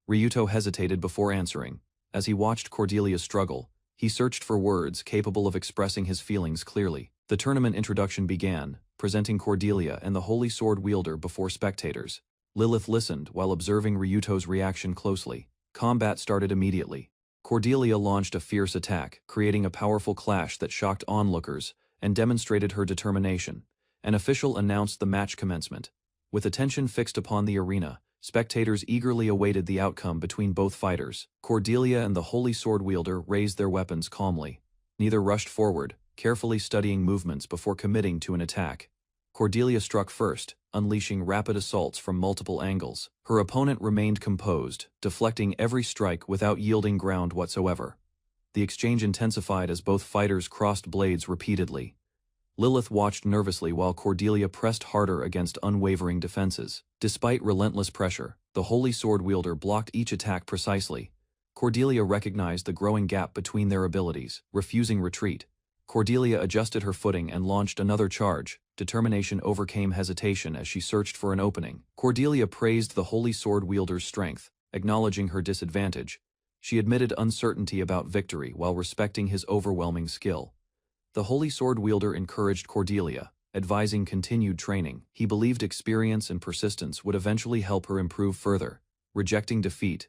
A: Ryuto hesitated before answering. As he watched Cordelia's struggle, he searched for words capable of expressing his feelings clearly. The tournament introduction began, presenting Cordelia and the Holy Sword wielder before spectators. Lilith listened while observing Ryuto's reaction closely. Combat started immediately. Cordelia launched a fierce attack, creating a powerful clash that shocked onlookers and demonstrated her determination. An official announced the match commencement. With attention fixed upon the arena, spectators eagerly awaited the outcome between both fighters. Cordelia and the Holy Sword wielder raised their weapons calmly. Neither rushed forward, carefully studying movements before committing to an attack. Cordelia struck first, unleashing rapid assaults from multiple angles. Her opponent remained composed, deflecting every strike without yielding ground whatsoever. The exchange intensified as both fighters crossed blades repeatedly. Lilith watched nervously while Cordelia pressed harder against unwavering defenses. Despite relentless pressure, the Holy Sword wielder blocked each attack precisely. Cordelia recognized the growing gap between their abilities, refusing retreat. Cordelia adjusted her footing and launched another charge. Determination overcame hesitation as she searched for an opening. Cordelia praised the Holy Sword wielder's strength, acknowledging her disadvantage. She admitted uncertainty about victory while respecting his overwhelming skill. The Holy Sword wielder encouraged Cordelia, advising continued training. He believed experience and persistence would eventually help her improve further. Rejecting defeat,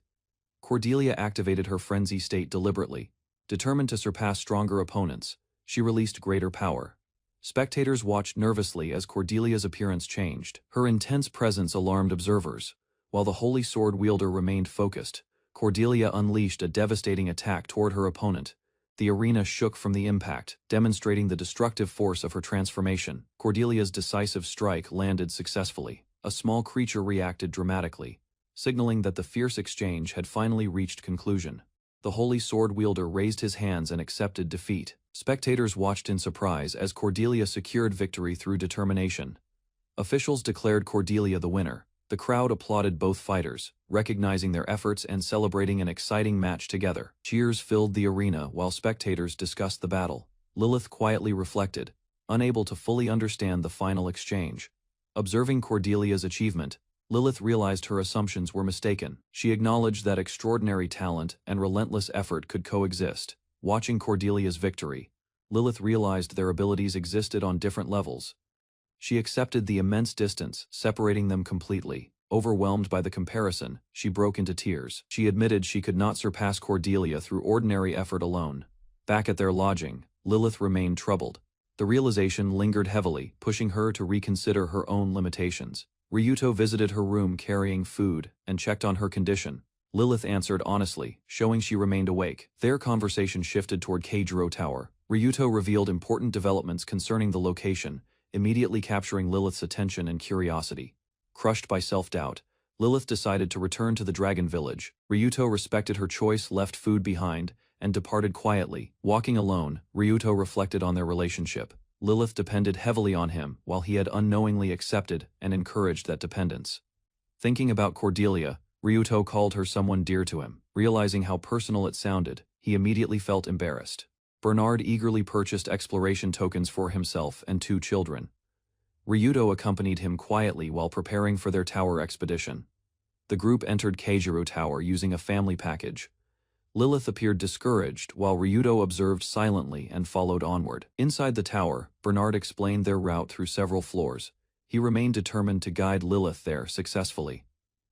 A: Cordelia activated her frenzy state deliberately. Determined to surpass stronger opponents, she released greater power. Spectators watched nervously as Cordelia's appearance changed. Her intense presence alarmed observers. While the Holy Sword wielder remained focused, Cordelia unleashed a devastating attack toward her opponent. The arena shook from the impact, demonstrating the destructive force of her transformation. Cordelia's decisive strike landed successfully. A small creature reacted dramatically, signaling that the fierce exchange had finally reached conclusion. The Holy Sword wielder raised his hands and accepted defeat. Spectators watched in surprise as Cordelia secured victory through determination. Officials declared Cordelia the winner. The crowd applauded both fighters, recognizing their efforts and celebrating an exciting match together. Cheers filled the arena while spectators discussed the battle. Lilith quietly reflected, unable to fully understand the final exchange. Observing Cordelia's achievement, Lilith realized her assumptions were mistaken. She acknowledged that extraordinary talent and relentless effort could coexist. Watching Cordelia's victory, Lilith realized their abilities existed on different levels. She accepted the immense distance separating them completely. Overwhelmed by the comparison, she broke into tears. She admitted she could not surpass Cordelia through ordinary effort alone. Back at their lodging, Lilith remained troubled. The realization lingered heavily, pushing her to reconsider her own limitations. Ryuto visited her room carrying food and checked on her condition. Lilith answered honestly, showing she remained awake. Their conversation shifted toward Keijiro Tower. Ryuto revealed important developments concerning the location, immediately capturing Lilith's attention and curiosity. Crushed by self-doubt, Lilith decided to return to the Dragon Village. Ryuto respected her choice, left food behind, and departed quietly. Walking alone, Ryuto reflected on their relationship. Lilith depended heavily on him, while he had unknowingly accepted and encouraged that dependence. Thinking about Cordelia, Ryuto called her someone dear to him. Realizing how personal it sounded, he immediately felt embarrassed. Bernard eagerly purchased exploration tokens for himself and 2 children. Ryuto accompanied him quietly while preparing for their tower expedition. The group entered Keijiro Tower using a family package. Lilith appeared discouraged while Ryuto observed silently and followed onward. Inside the tower, Bernard explained their route through several floors. He remained determined to guide Lilith there successfully.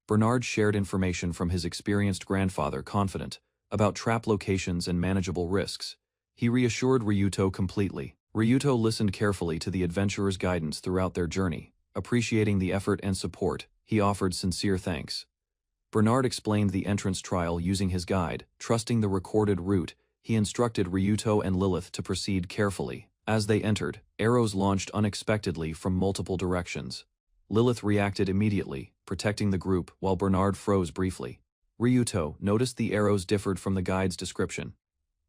A: Bernard shared information from his experienced grandfather, confident about trap locations and manageable risks. He reassured Ryuto completely. Ryuto listened carefully to the adventurers' guidance throughout their journey. Appreciating the effort and support, he offered sincere thanks. Bernard explained the entrance trial using his guide. Trusting the recorded route, he instructed Ryuto and Lilith to proceed carefully. As they entered, arrows launched unexpectedly from multiple directions. Lilith reacted immediately, protecting the group while Bernard froze briefly. Ryuto noticed the arrows differed from the guide's description.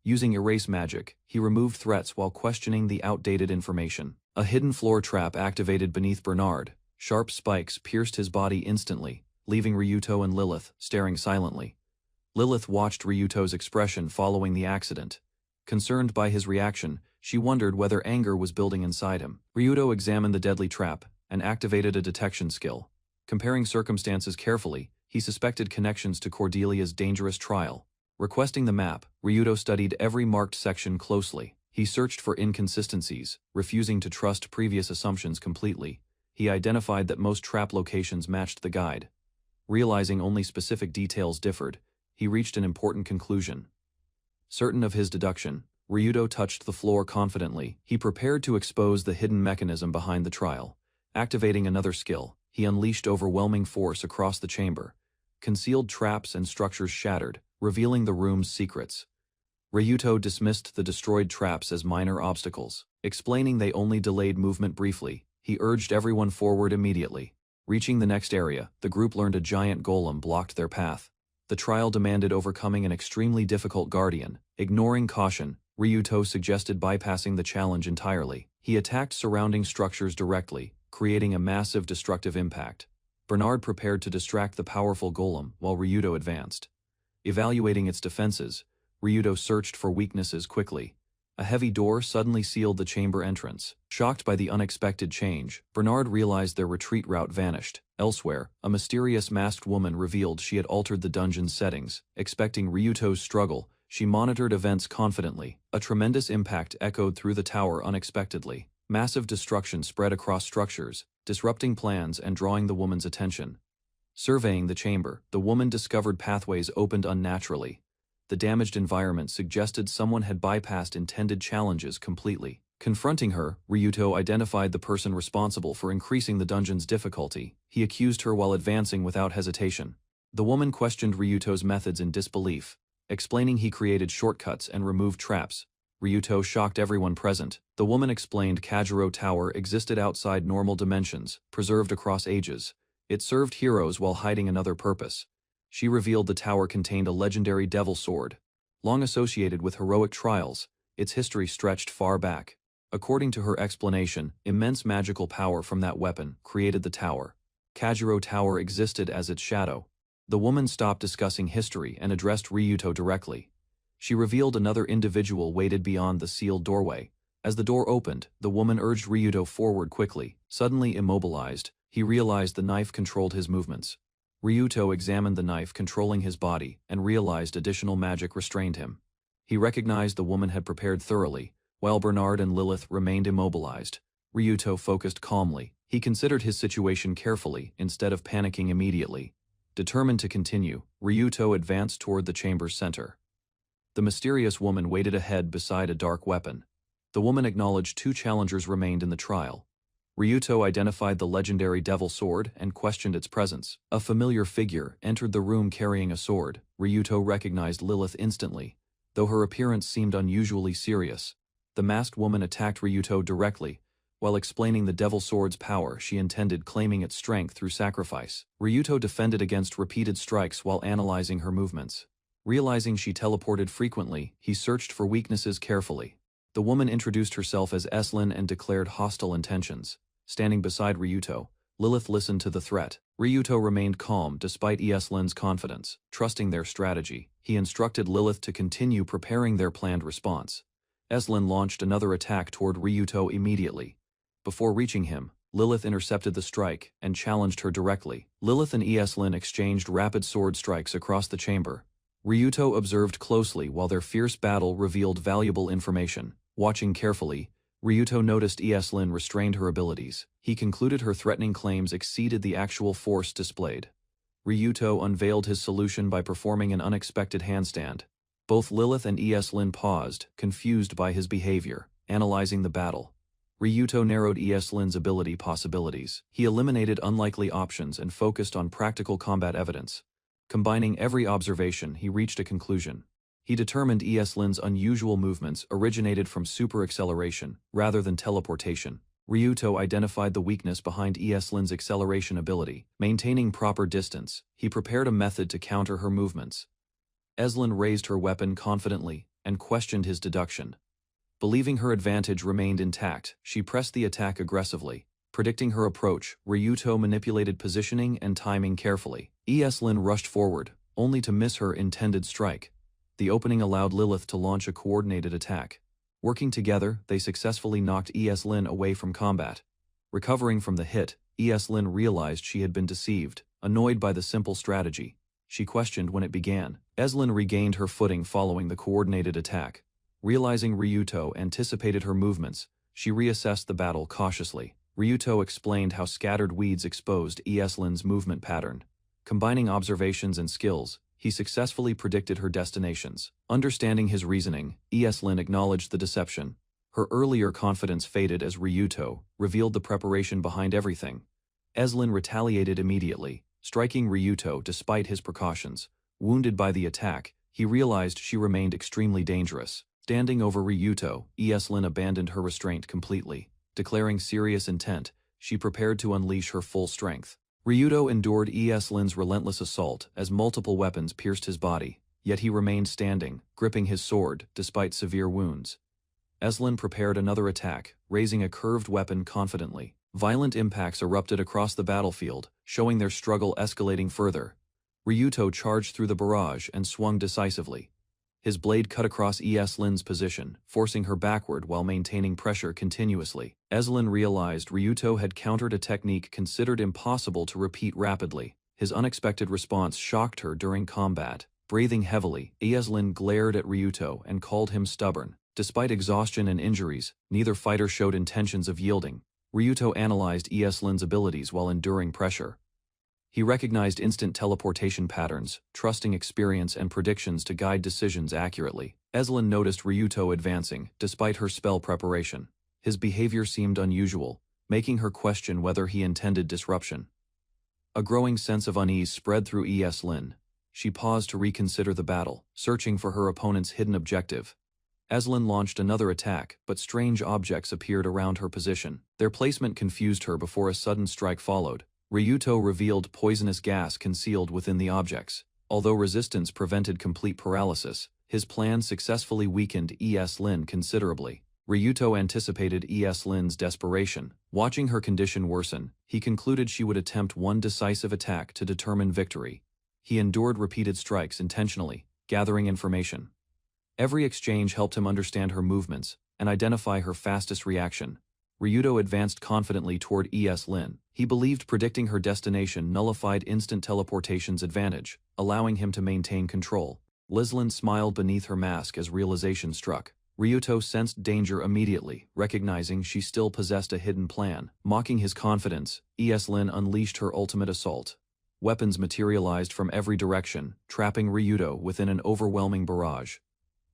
A: Using erase magic, he removed threats while questioning the outdated information. A hidden floor trap activated beneath Bernard. Sharp spikes pierced his body instantly, leaving Ryuto and Lilith staring silently. Lilith watched Ryuto's expression following the accident. Concerned by his reaction, she wondered whether anger was building inside him. Ryuto examined the deadly trap and activated a detection skill. Comparing circumstances carefully, he suspected connections to Cordelia's dangerous trial. Requesting the map, Ryuto studied every marked section closely. He searched for inconsistencies, refusing to trust previous assumptions completely. He identified that most trap locations matched the guide. Realizing only specific details differed, he reached an important conclusion. Certain of his deduction, Ryuto touched the floor confidently. He prepared to expose the hidden mechanism behind the trial. Activating another skill, he unleashed overwhelming force across the chamber. Concealed traps and structures shattered, revealing the room's secrets. Ryuto dismissed the destroyed traps as minor obstacles. Explaining they only delayed movement briefly, he urged everyone forward immediately. Reaching the next area, the group learned a giant golem blocked their path. The trial demanded overcoming an extremely difficult guardian. Ignoring caution, Ryuto suggested bypassing the challenge entirely. He attacked surrounding structures directly, creating a massive destructive impact. Bernard prepared to distract the powerful golem while Ryuto advanced. Evaluating its defenses, Ryuto searched for weaknesses quickly. A heavy door suddenly sealed the chamber entrance. Shocked by the unexpected change, Bernard realized their retreat route vanished. Elsewhere, a mysterious masked woman revealed she had altered the dungeon's settings. Expecting Ryuto's struggle, she monitored events confidently. A tremendous impact echoed through the tower unexpectedly. Massive destruction spread across structures, disrupting plans and drawing the woman's attention. Surveying the chamber, the woman discovered pathways opened unnaturally. The damaged environment suggested someone had bypassed intended challenges completely. Confronting her, Ryuto identified the person responsible for increasing the dungeon's difficulty. He accused her while advancing without hesitation. The woman questioned Ryuto's methods in disbelief, explaining he created shortcuts and removed traps. Ryuto shocked everyone present. The woman explained Keijiro Tower existed outside normal dimensions, preserved across ages. It served heroes while hiding another purpose. She revealed the tower contained a legendary devil sword. Long associated with heroic trials, its history stretched far back. According to her explanation, immense magical power from that weapon created the tower. Keijiro Tower existed as its shadow. The woman stopped discussing history and addressed Ryuto directly. She revealed another individual waited beyond the sealed doorway. As the door opened, the woman urged Ryuto forward quickly. Suddenly immobilized, He realized the knife controlled his movements. Ryuto examined the knife controlling his body and realized additional magic restrained him. He recognized the woman had prepared thoroughly, while Bernard and Lilith remained immobilized. Ryuto focused calmly. He considered his situation carefully instead of panicking immediately. Determined to continue, Ryuto advanced toward the chamber's center. The mysterious woman waited ahead beside a dark weapon. The woman acknowledged 2 challengers remained in the trial. Ryuto identified the legendary devil sword and questioned its presence. A familiar figure entered the room carrying a sword. Ryuto recognized Lilith instantly, though her appearance seemed unusually serious. The masked woman attacked Ryuto directly, while explaining the devil sword's power. She intended claiming its strength through sacrifice. Ryuto defended against repeated strikes while analyzing her movements. Realizing she teleported frequently, he searched for weaknesses carefully. The woman introduced herself as Eslin and declared hostile intentions. Standing beside Ryuto, Lilith listened to the threat. Ryuto remained calm despite Eslin's confidence. Trusting their strategy, he instructed Lilith to continue preparing their planned response. Eslin launched another attack toward Ryuto immediately. Before reaching him, Lilith intercepted the strike and challenged her directly. Lilith and Eslin exchanged rapid sword strikes across the chamber. Ryuto observed closely while their fierce battle revealed valuable information. Watching carefully, Ryuto noticed Eslin restrained her abilities. He concluded her threatening claims exceeded the actual force displayed. Ryuto unveiled his solution by performing an unexpected handstand. Both Lilith and Eslin paused, confused by his behavior. Analyzing the battle, Ryuto narrowed Eslin's ability possibilities. He eliminated unlikely options and focused on practical combat evidence. Combining every observation, he reached a conclusion. He determined Eslin's unusual movements originated from super acceleration rather than teleportation. Ryuto identified the weakness behind Eslin's acceleration ability. Maintaining proper distance, he prepared a method to counter her movements. Eslin raised her weapon confidently and questioned his deduction. Believing her advantage remained intact, she pressed the attack aggressively. Predicting her approach, Ryuto manipulated positioning and timing carefully. Eslin rushed forward, only to miss her intended strike. The opening allowed Lilith to launch a coordinated attack. Working together, they successfully knocked Eslin away from combat. Recovering from the hit, Eslin realized she had been deceived. Annoyed by the simple strategy, she questioned when it began. Eslin regained her footing following the coordinated attack. Realizing Ryuto anticipated her movements, she reassessed the battle cautiously. Ryuto explained how scattered weeds exposed Eslin's movement pattern. Combining observations and skills, he successfully predicted her destinations. Understanding his reasoning, Eslin acknowledged the deception. Her earlier confidence faded as Ryuto revealed the preparation behind everything. Eslin retaliated immediately, striking Ryuto despite his precautions. Wounded by the attack, he realized she remained extremely dangerous. Standing over Ryuto, Eslin abandoned her restraint completely. Declaring serious intent, she prepared to unleash her full strength. Ryuto endured Eslin's relentless assault as multiple weapons pierced his body, yet he remained standing, gripping his sword despite severe wounds. Eslin prepared another attack, raising a curved weapon confidently. Violent impacts erupted across the battlefield, showing their struggle escalating further. Ryuto charged through the barrage and swung decisively. His blade cut across Eslin's position, forcing her backward while maintaining pressure continuously. Eslin realized Ryuto had countered a technique considered impossible to repeat rapidly. His unexpected response shocked her during combat. Breathing heavily, Eslin glared at Ryuto and called him stubborn. Despite exhaustion and injuries, neither fighter showed intentions of yielding. Ryuto analyzed Eslin's abilities while enduring pressure. He recognized instant teleportation patterns, trusting experience and predictions to guide decisions accurately. Eslin noticed Ryuto advancing, despite her spell preparation. His behavior seemed unusual, making her question whether he intended disruption. A growing sense of unease spread through Eslin. She paused to reconsider the battle, searching for her opponent's hidden objective. Eslin launched another attack, but strange objects appeared around her position. Their placement confused her before a sudden strike followed. Ryuto revealed poisonous gas concealed within the objects. Although resistance prevented complete paralysis, his plan successfully weakened Eslin considerably. Ryuto anticipated Eslin's desperation. Watching her condition worsen, he concluded she would attempt one decisive attack to determine victory. He endured repeated strikes intentionally, gathering information. Every exchange helped him understand her movements and identify her fastest reaction. Ryuto advanced confidently toward Lin. He believed predicting her destination nullified instant teleportation's advantage, allowing him to maintain control. Lislin smiled beneath her mask as realization struck. Ryuto sensed danger immediately, recognizing she still possessed a hidden plan. Mocking his confidence, Lin unleashed her ultimate assault. Weapons materialized from every direction, trapping Ryuto within an overwhelming barrage.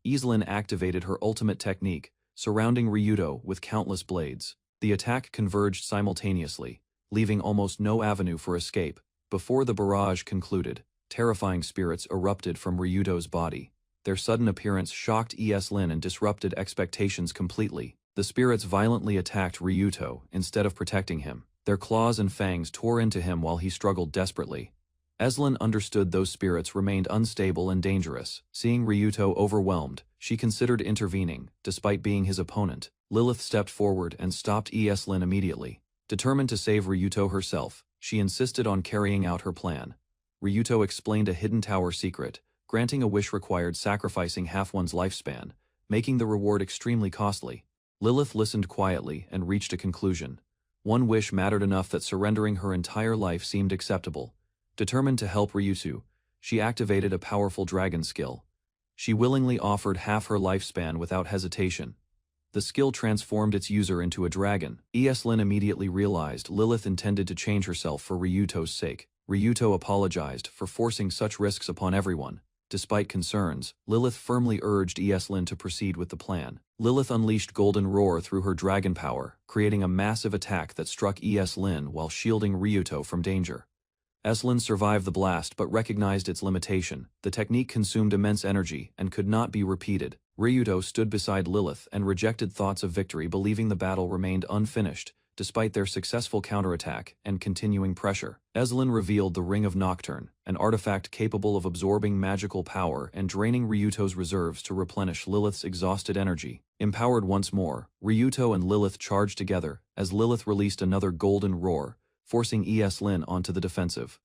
A: Lin activated her ultimate technique, surrounding Ryuto with countless blades. The attack converged simultaneously, leaving almost no avenue for escape. Before the barrage concluded, terrifying spirits erupted from Ryuto's body. Their sudden appearance shocked Lin and disrupted expectations completely. The spirits violently attacked Ryuto instead of protecting him. Their claws and fangs tore into him while he struggled desperately. Lin understood those spirits remained unstable and dangerous. Seeing Ryuto overwhelmed, she considered intervening, despite being his opponent. Lilith stepped forward and stopped Lin immediately. Determined to save Ryuto herself, she insisted on carrying out her plan. Ryuto explained a hidden tower secret. Granting a wish required sacrificing half one's lifespan, making the reward extremely costly. Lilith listened quietly and reached a conclusion. One wish mattered enough that surrendering her entire life seemed acceptable. Determined to help Ryuto, she activated a powerful dragon skill. She willingly offered half her lifespan without hesitation. The skill transformed its user into a dragon. Lin immediately realized Lilith intended to change herself for Ryuto's sake. Ryuto apologized for forcing such risks upon everyone. Despite concerns, Lilith firmly urged Lin to proceed with the plan. Lilith unleashed Golden Roar through her dragon power, creating a massive attack that struck Lin while shielding Ryuto from danger. Lin survived the blast but recognized its limitation. The technique consumed immense energy and could not be repeated. Ryuto stood beside Lilith and rejected thoughts of victory, believing the battle remained unfinished, despite their successful counterattack and continuing pressure. Lin revealed the Ring of Nocturne, an artifact capable of absorbing magical power and draining Ryuto's reserves to replenish Lilith's exhausted energy. Empowered once more, Ryuto and Lilith charged together as Lilith released another Golden Roar, forcing Lin onto the defensive.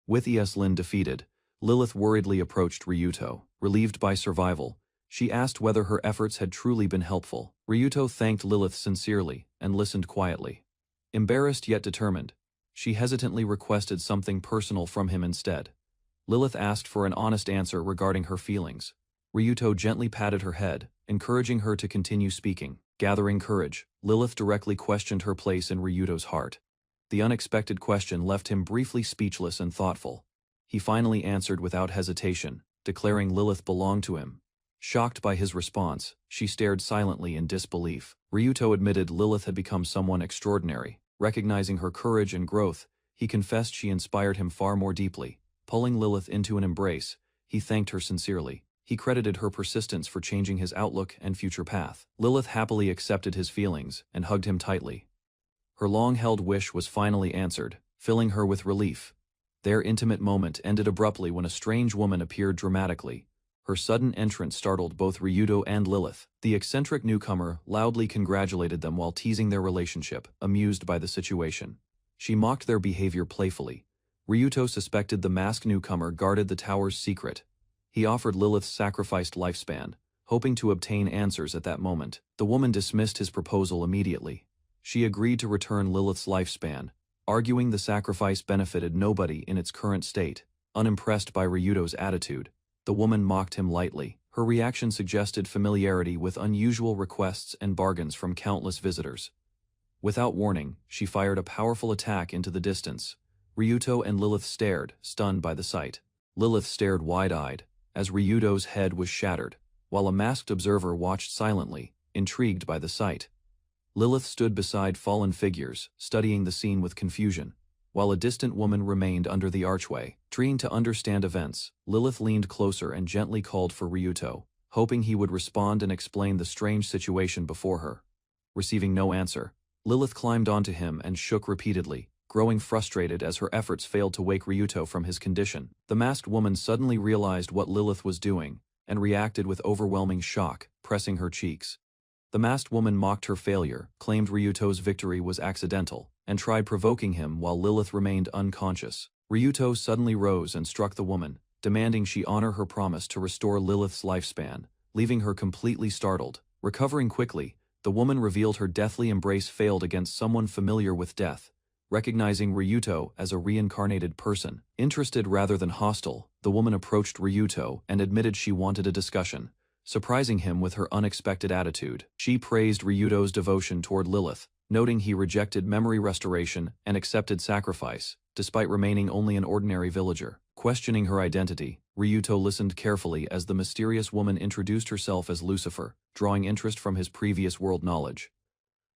A: With Lin defeated, Lilith worriedly approached Ryuto. Relieved by survival, she asked whether her efforts had truly been helpful. Ryuto thanked Lilith sincerely and listened quietly. Embarrassed yet determined, she hesitantly requested something personal from him instead. Lilith asked for an honest answer regarding her feelings. Ryuto gently patted her head, encouraging her to continue speaking. Gathering courage, Lilith directly questioned her place in Ryuto's heart. The unexpected question left him briefly speechless and thoughtful. He finally answered without hesitation, declaring Lilith belonged to him. Shocked by his response, she stared silently in disbelief. Ryuto admitted Lilith had become someone extraordinary. Recognizing her courage and growth, he confessed she inspired him far more deeply. Pulling Lilith into an embrace, he thanked her sincerely. He credited her persistence for changing his outlook and future path. Lilith happily accepted his feelings and hugged him tightly. Her long-held wish was finally answered, filling her with relief. Their intimate moment ended abruptly when a strange woman appeared dramatically. Her sudden entrance startled both Ryuto and Lilith. The eccentric newcomer loudly congratulated them while teasing their relationship, amused by the situation. She mocked their behavior playfully. Ryuto suspected the masked newcomer guarded the tower's secret. He offered Lilith's sacrificed lifespan, hoping to obtain answers at that moment. The woman dismissed his proposal immediately. She agreed to return Lilith's lifespan, arguing the sacrifice benefited nobody in its current state. Unimpressed by Ryuto's attitude, the woman mocked him lightly. Her reaction suggested familiarity with unusual requests and bargains from countless visitors. Without warning, she fired a powerful attack into the distance. Ryuto and Lilith stared, stunned by the sight. Lilith stared wide-eyed, as Ryuto's head was shattered, while a masked observer watched silently, intrigued by the sight. Lilith stood beside fallen figures, studying the scene with confusion, while a distant woman remained under the archway. Trying to understand events, Lilith leaned closer and gently called for Ryuto, hoping he would respond and explain the strange situation before her. Receiving no answer, Lilith climbed onto him and shook repeatedly, growing frustrated as her efforts failed to wake Ryuto from his condition. The masked woman suddenly realized what Lilith was doing, and reacted with overwhelming shock, pressing her cheeks. The masked woman mocked her failure, claimed Ryuto's victory was accidental, and tried provoking him while Lilith remained unconscious. Ryuto suddenly rose and struck the woman, demanding she honor her promise to restore Lilith's lifespan, leaving her completely startled. Recovering quickly, The woman revealed her deathly embrace failed against someone familiar with death, recognizing Ryuto as a reincarnated person. Interested rather than hostile, the woman approached Ryuto and admitted she wanted a discussion, surprising him with her unexpected attitude. She praised Ryuto's devotion toward Lilith, noting he rejected memory restoration and accepted sacrifice, despite remaining only an ordinary villager. Questioning her identity, Ryuto listened carefully as the mysterious woman introduced herself as Lucifer, drawing interest from his previous world knowledge.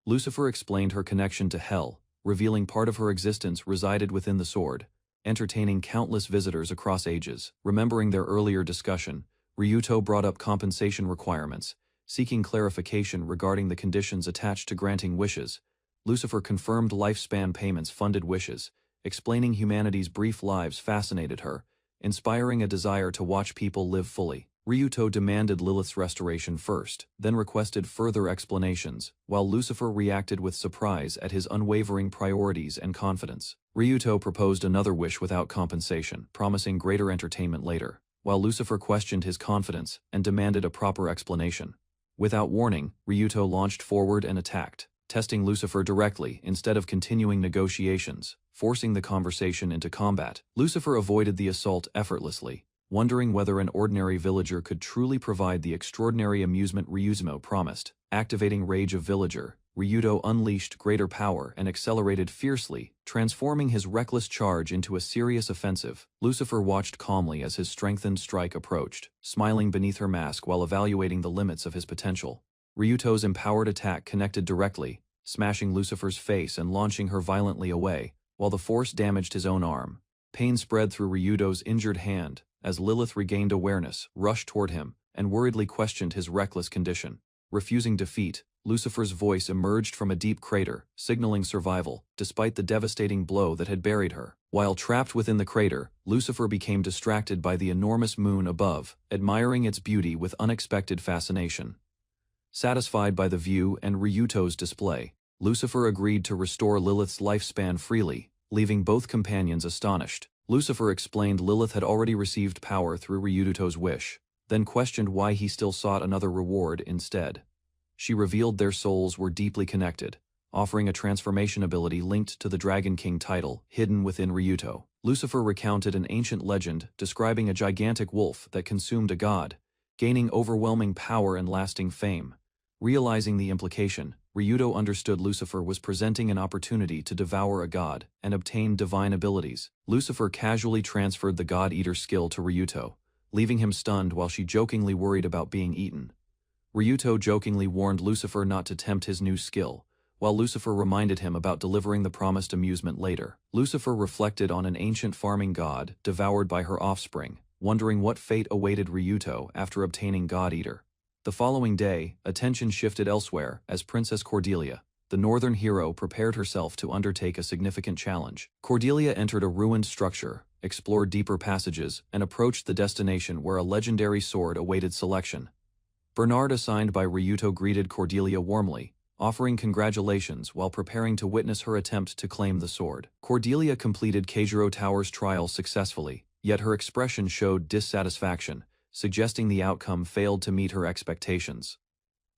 A: Lucifer explained her connection to Hell, revealing part of her existence resided within the sword, entertaining countless visitors across ages. Remembering their earlier discussion, Ryuto brought up compensation requirements, seeking clarification regarding the conditions attached to granting wishes. Lucifer confirmed lifespan payments funded wishes, explaining humanity's brief lives fascinated her, inspiring a desire to watch people live fully. Ryuto demanded Lilith's restoration first, then requested further explanations, while Lucifer reacted with surprise at his unwavering priorities and confidence. Ryuto proposed another wish without compensation, promising greater entertainment later, while Lucifer questioned his confidence and demanded a proper explanation. Without warning, Ryuto launched forward and attacked, testing Lucifer directly instead of continuing negotiations, forcing the conversation into combat. Lucifer avoided the assault effortlessly, wondering whether an ordinary villager could truly provide the extraordinary amusement Ryuzumo promised. Activating Rage of Villager, Ryuto unleashed greater power and accelerated fiercely, transforming his reckless charge into a serious offensive. Lucifer watched calmly as his strengthened strike approached, smiling beneath her mask while evaluating the limits of his potential. Ryuto's empowered attack connected directly, smashing Lucifer's face and launching her violently away, while the force damaged his own arm. Pain spread through Ryuto's injured hand, as Lilith regained awareness, rushed toward him, and worriedly questioned his reckless condition. Refusing defeat, Lucifer's voice emerged from a deep crater, signaling survival, despite the devastating blow that had buried her. While trapped within the crater, Lucifer became distracted by the enormous moon above, admiring its beauty with unexpected fascination. Satisfied by the view and Ryuto's display, Lucifer agreed to restore Lilith's lifespan freely, leaving both companions astonished. Lucifer explained Lilith had already received power through Ryuto's wish, then questioned why he still sought another reward instead. She revealed their souls were deeply connected, offering a transformation ability linked to the Dragon King title hidden within Ryuto. Lucifer recounted an ancient legend describing a gigantic wolf that consumed a god, gaining overwhelming power and lasting fame. Realizing the implication, Ryuto understood Lucifer was presenting an opportunity to devour a god and obtain divine abilities. Lucifer casually transferred the God Eater skill to Ryuto, leaving him stunned while she jokingly worried about being eaten. Ryuto jokingly warned Lucifer not to tempt his new skill, while Lucifer reminded him about delivering the promised amusement later. Lucifer reflected on an ancient farming god devoured by her offspring, wondering what fate awaited Ryuto after obtaining God Eater. The following day, attention shifted elsewhere as Princess Cordelia, the northern hero, prepared herself to undertake a significant challenge. Cordelia entered a ruined structure, explored deeper passages, and approached the destination where a legendary sword awaited selection. Bernard, assigned by Ryuto, greeted Cordelia warmly, offering congratulations while preparing to witness her attempt to claim the sword. Cordelia completed Keijiro Tower's trial successfully, yet her expression showed dissatisfaction, suggesting the outcome failed to meet her expectations.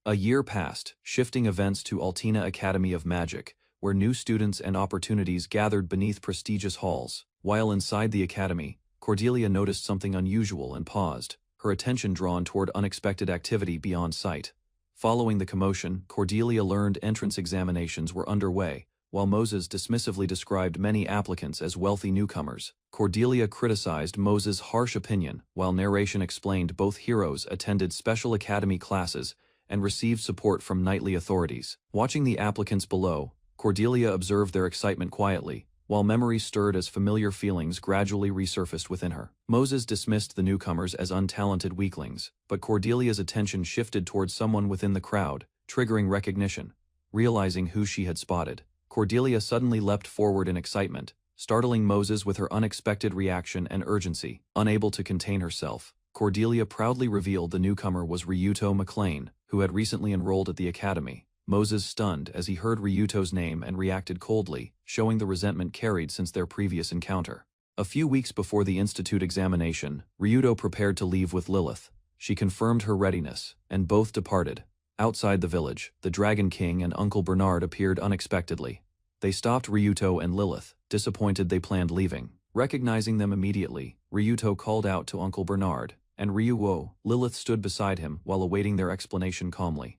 A: A year passed, shifting events to Altina Academy of Magic, where new students and opportunities gathered beneath prestigious halls. While inside the academy, Cordelia noticed something unusual and paused, her attention drawn toward unexpected activity beyond sight. Following the commotion, Cordelia learned entrance examinations were underway, while Moses dismissively described many applicants as wealthy newcomers. Cordelia criticized Moses' harsh opinion, while narration explained both heroes attended special academy classes and received support from knightly authorities. Watching the applicants below, Cordelia observed their excitement quietly, while memories stirred as familiar feelings gradually resurfaced within her. Moses dismissed the newcomers as untalented weaklings, but Cordelia's attention shifted towards someone within the crowd, triggering recognition. Realizing who she had spotted, Cordelia suddenly leapt forward in excitement, startling Moses with her unexpected reaction and urgency. Unable to contain herself, Cordelia proudly revealed the newcomer was Ryuto McLean, who had recently enrolled at the academy. Moses stunned as he heard Ryuto's name and reacted coldly, showing the resentment carried since their previous encounter. A few weeks before the institute examination, Ryuto prepared to leave with Lilith. She confirmed her readiness, and both departed. Outside the village, the Dragon King and Uncle Bernard appeared unexpectedly. They stopped Ryuto and Lilith, disappointed they planned leaving. Recognizing them immediately, Ryuto called out to Uncle Bernard, and Lilith stood beside him while awaiting their explanation calmly.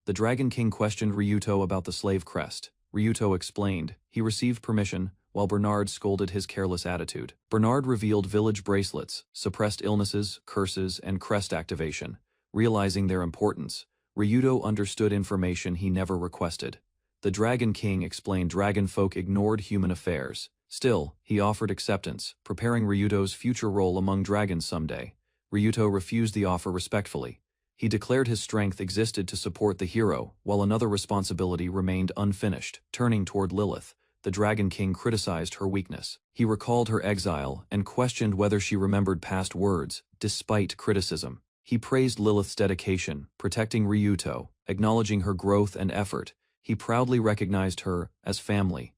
A: The Dragon King questioned Ryuto about the slave crest. Ryuto explained he received permission, while Bernard scolded his careless attitude. Bernard revealed village bracelets, suppressed illnesses, curses, and crest activation. Realizing their importance, Ryuto understood information he never requested. The Dragon King explained dragon folk ignored human affairs. Still, he offered acceptance, preparing Ryuto's future role among dragons someday. Ryuto refused the offer respectfully. He declared his strength existed to support the hero, while another responsibility remained unfinished. Turning toward Lilith, the Dragon King criticized her weakness. He recalled her exile and questioned whether she remembered past words, despite criticism. He praised Lilith's dedication, protecting Ryuto, acknowledging her growth and effort. He proudly recognized her as family.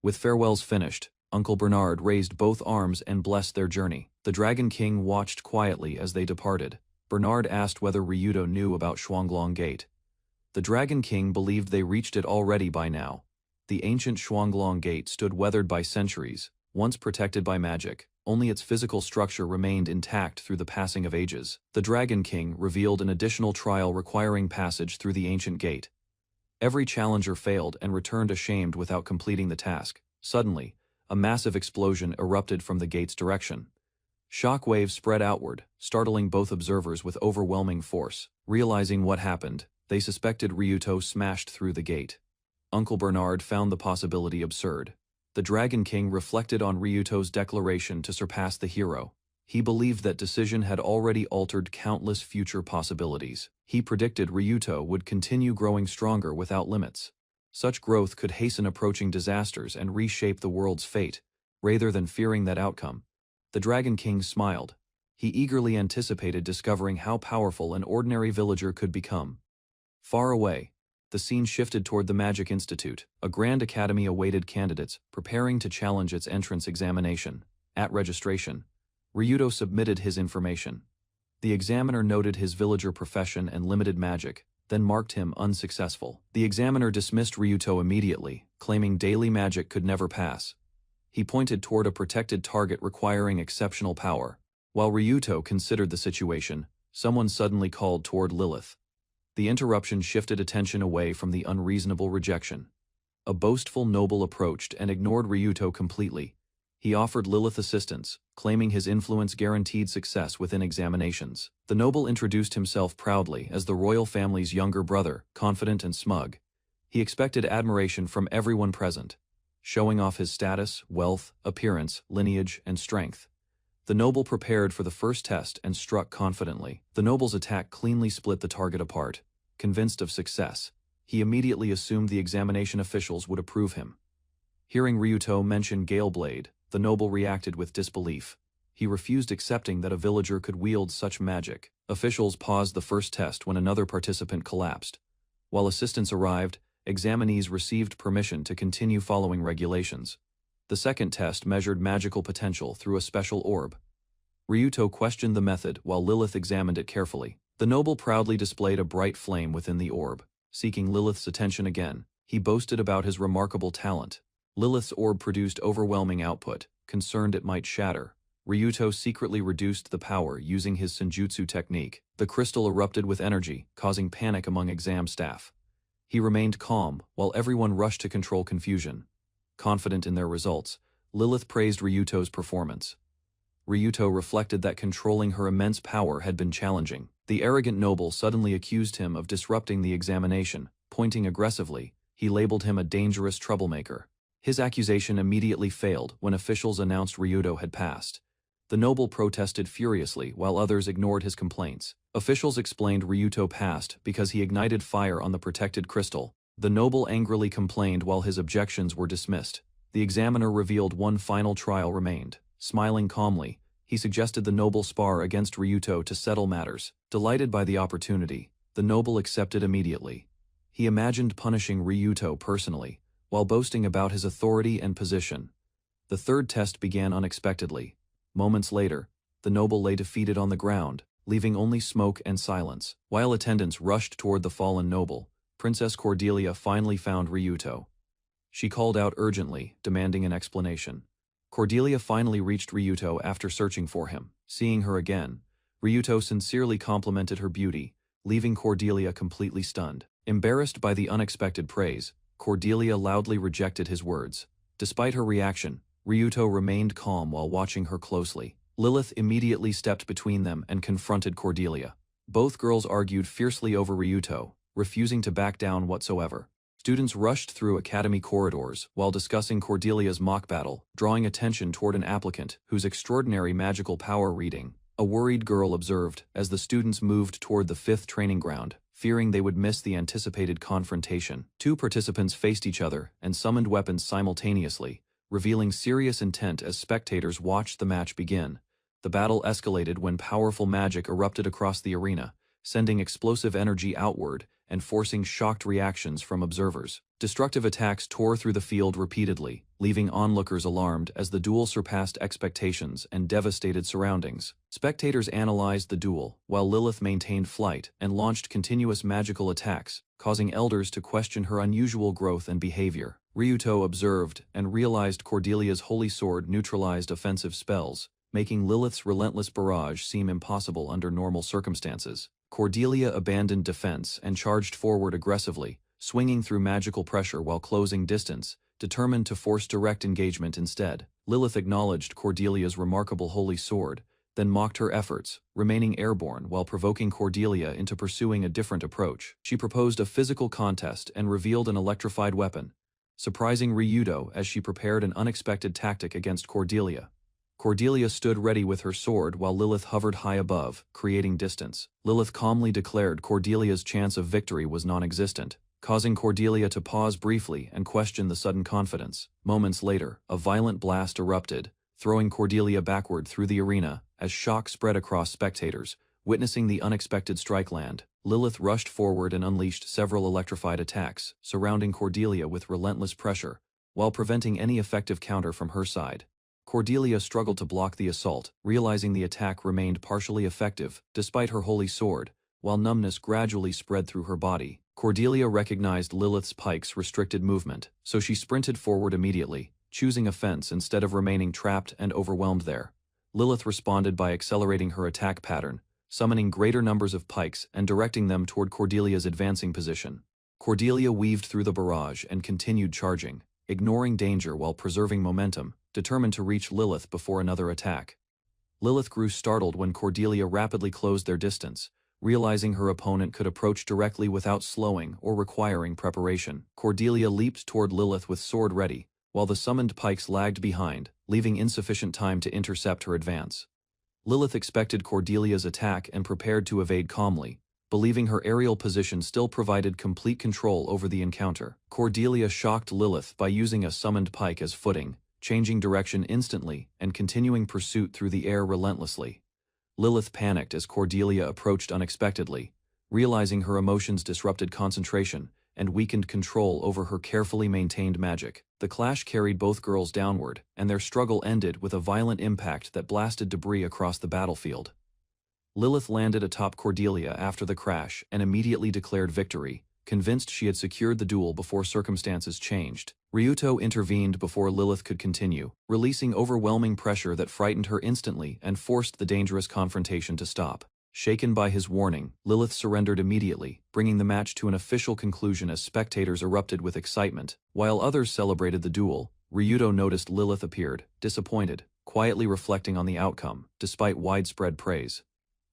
A: With farewells finished, Uncle Bernard raised both arms and blessed their journey. The Dragon King watched quietly as they departed. Bernard asked whether Ryuto knew about Shuanglong Gate. The Dragon King believed they reached it already by now. The ancient Shuanglong Gate stood weathered by centuries, once protected by magic. Only its physical structure remained intact through the passing of ages. The Dragon King revealed an additional trial requiring passage through the ancient gate. Every challenger failed and returned ashamed without completing the task. Suddenly, a massive explosion erupted from the gate's direction. Shock waves spread outward, startling both observers with overwhelming force. Realizing what happened, they suspected Ryuto smashed through the gate. Uncle Bernard found the possibility absurd. The Dragon King reflected on Ryuto's declaration to surpass the hero. He believed that decision had already altered countless future possibilities. He predicted Ryuto would continue growing stronger without limits. Such growth could hasten approaching disasters and reshape the world's fate. Rather than fearing that outcome, the Dragon King smiled. He eagerly anticipated discovering how powerful an ordinary villager could become. Far away, the scene shifted toward the Magic Institute. A grand academy awaited candidates, preparing to challenge its entrance examination. At registration, Ryuto submitted his information. The examiner noted his villager profession and limited magic, then marked him unsuccessful. The examiner dismissed Ryuto immediately, claiming daily magic could never pass. He pointed toward a protected target requiring exceptional power. While Ryuto considered the situation, someone suddenly called toward Lilith. The interruption shifted attention away from the unreasonable rejection. A boastful noble approached and ignored Ryuto completely. He offered Lilith assistance, claiming his influence guaranteed success within examinations. The noble introduced himself proudly as the royal family's younger brother, confident and smug. He expected admiration from everyone present, showing off his status, wealth, appearance, lineage, and strength. The noble prepared for the first test and struck confidently. The noble's attack cleanly split the target apart. Convinced of success, he immediately assumed the examination officials would approve him. Hearing Ryuto mention Galeblade, the noble reacted with disbelief. He refused accepting that a villager could wield such magic. Officials paused the first test when another participant collapsed. While assistance arrived, examinees received permission to continue following regulations. The second test measured magical potential through a special orb. Ryuto questioned the method while Lilith examined it carefully. The noble proudly displayed a bright flame within the orb. Seeking Lilith's attention again, he boasted about his remarkable talent. Lilith's orb produced overwhelming output. Concerned it might shatter, Ryuto secretly reduced the power using his senjutsu technique. The crystal erupted with energy, causing panic among exam staff. He remained calm, while everyone rushed to control confusion. Confident in their results, Lilith praised Ryuto's performance. Ryuto reflected that controlling her immense power had been challenging. The arrogant noble suddenly accused him of disrupting the examination. Pointing aggressively, he labeled him a dangerous troublemaker. His accusation immediately failed when officials announced Ryuto had passed. The noble protested furiously while others ignored his complaints. Officials explained Ryuto passed because he ignited fire on the protected crystal. The noble angrily complained while his objections were dismissed. The examiner revealed one final trial remained. Smiling calmly, he suggested the noble spar against Ryuto to settle matters. Delighted by the opportunity, the noble accepted immediately. He imagined punishing Ryuto personally, while boasting about his authority and position. The third test began unexpectedly. Moments later, the noble lay defeated on the ground. leaving only smoke and silence. While attendants rushed toward the fallen noble, Princess Cordelia finally found Ryuto. She called out urgently, demanding an explanation. Cordelia finally reached Ryuto after searching for him. Seeing her again, Ryuto sincerely complimented her beauty, leaving Cordelia completely stunned. Embarrassed by the unexpected praise, Cordelia loudly rejected his words. Despite her reaction, Ryuto remained calm while watching her closely. Lilith immediately stepped between them and confronted Cordelia. Both girls argued fiercely over Ryuto, refusing to back down whatsoever. Students rushed through academy corridors while discussing Cordelia's mock battle, drawing attention toward an applicant whose extraordinary magical power reading. A worried girl observed as the students moved toward the 5th training ground, fearing they would miss the anticipated confrontation. 2 participants faced each other and summoned weapons simultaneously, revealing serious intent as spectators watched the match begin. The battle escalated when powerful magic erupted across the arena, sending explosive energy outward and forcing shocked reactions from observers. Destructive attacks tore through the field repeatedly, leaving onlookers alarmed as the duel surpassed expectations and devastated surroundings. Spectators analyzed the duel, while Lilith maintained flight and launched continuous magical attacks, causing elders to question her unusual growth and behavior. Ryuto observed and realized Cordelia's holy sword neutralized offensive spells, making Lilith's relentless barrage seem impossible under normal circumstances. Cordelia abandoned defense and charged forward aggressively, swinging through magical pressure while closing distance, determined to force direct engagement instead. Lilith acknowledged Cordelia's remarkable holy sword, then mocked her efforts, remaining airborne while provoking Cordelia into pursuing a different approach. She proposed a physical contest and revealed an electrified weapon, surprising Ryuto as she prepared an unexpected tactic against Cordelia. Cordelia stood ready with her sword while Lilith hovered high above, creating distance. Lilith calmly declared Cordelia's chance of victory was non-existent, causing Cordelia to pause briefly and question the sudden confidence. Moments later, a violent blast erupted, throwing Cordelia backward through the arena as shock spread across spectators, witnessing the unexpected strike land. Lilith rushed forward and unleashed several electrified attacks, surrounding Cordelia with relentless pressure, while preventing any effective counter from her side. Cordelia struggled to block the assault, realizing the attack remained partially effective, despite her holy sword, while numbness gradually spread through her body. Cordelia recognized Lilith's pike's restricted movement, so she sprinted forward immediately, choosing offense instead of remaining trapped and overwhelmed there. Lilith responded by accelerating her attack pattern, summoning greater numbers of pikes and directing them toward Cordelia's advancing position. Cordelia weaved through the barrage and continued charging, ignoring danger while preserving momentum, determined to reach Lilith before another attack. Lilith grew startled when Cordelia rapidly closed their distance, realizing her opponent could approach directly without slowing or requiring preparation. Cordelia leaped toward Lilith with sword ready, while the summoned pikes lagged behind, leaving insufficient time to intercept her advance. Lilith expected Cordelia's attack and prepared to evade calmly, believing her aerial position still provided complete control over the encounter. Cordelia shocked Lilith by using a summoned pike as footing, changing direction instantly and continuing pursuit through the air relentlessly. Lilith panicked as Cordelia approached unexpectedly, realizing her emotions disrupted concentration and weakened control over her carefully maintained magic. The clash carried both girls downward, and their struggle ended with a violent impact that blasted debris across the battlefield. Lilith landed atop Cordelia after the crash and immediately declared victory, convinced she had secured the duel before circumstances changed. Ryuto intervened before Lilith could continue, releasing overwhelming pressure that frightened her instantly and forced the dangerous confrontation to stop. Shaken by his warning, Lilith surrendered immediately, bringing the match to an official conclusion as spectators erupted with excitement. While others celebrated the duel, Ryuto noticed Lilith appeared, disappointed, quietly reflecting on the outcome, despite widespread praise.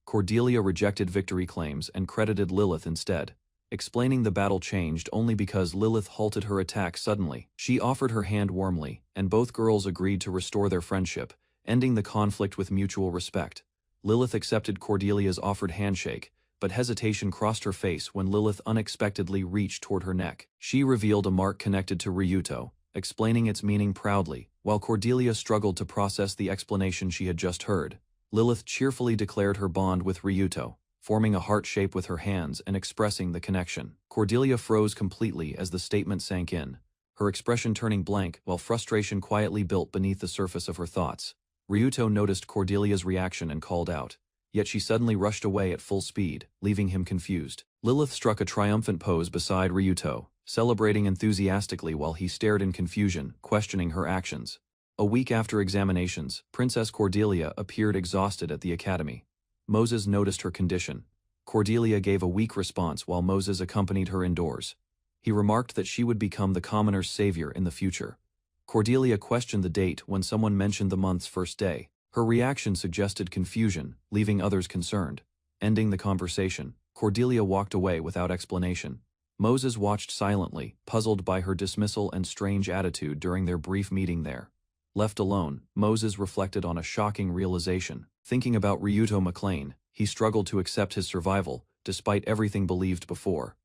A: Cordelia rejected victory claims and credited Lilith instead, explaining the battle changed only because Lilith halted her attack suddenly. She offered her hand warmly, and both girls agreed to restore their friendship, ending the conflict with mutual respect. Lilith accepted Cordelia's offered handshake, but hesitation crossed her face when Lilith unexpectedly reached toward her neck. She revealed a mark connected to Ryuto, explaining its meaning proudly, while Cordelia struggled to process the explanation she had just heard. Lilith cheerfully declared her bond with Ryuto, forming a heart shape with her hands and expressing the connection. Cordelia froze completely as the statement sank in, her expression turning blank while frustration quietly built beneath the surface of her thoughts. Ryuto noticed Cordelia's reaction and called out, yet she suddenly rushed away at full speed, leaving him confused. Lilith struck a triumphant pose beside Ryuto, celebrating enthusiastically while he stared in confusion, questioning her actions. A week after examinations, Princess Cordelia appeared exhausted at the academy. Moses noticed her condition. Cordelia gave a weak response while Moses accompanied her indoors. He remarked that she would become the commoner's savior in the future. Cordelia questioned the date when someone mentioned the month's first day. Her reaction suggested confusion, leaving others concerned. Ending the conversation, Cordelia walked away without explanation. Moses watched silently, puzzled by her dismissal and strange attitude during their brief meeting there. Left alone, Moses reflected on a shocking realization. Thinking about Ryuto McLean, he struggled to accept his survival, despite everything believed before.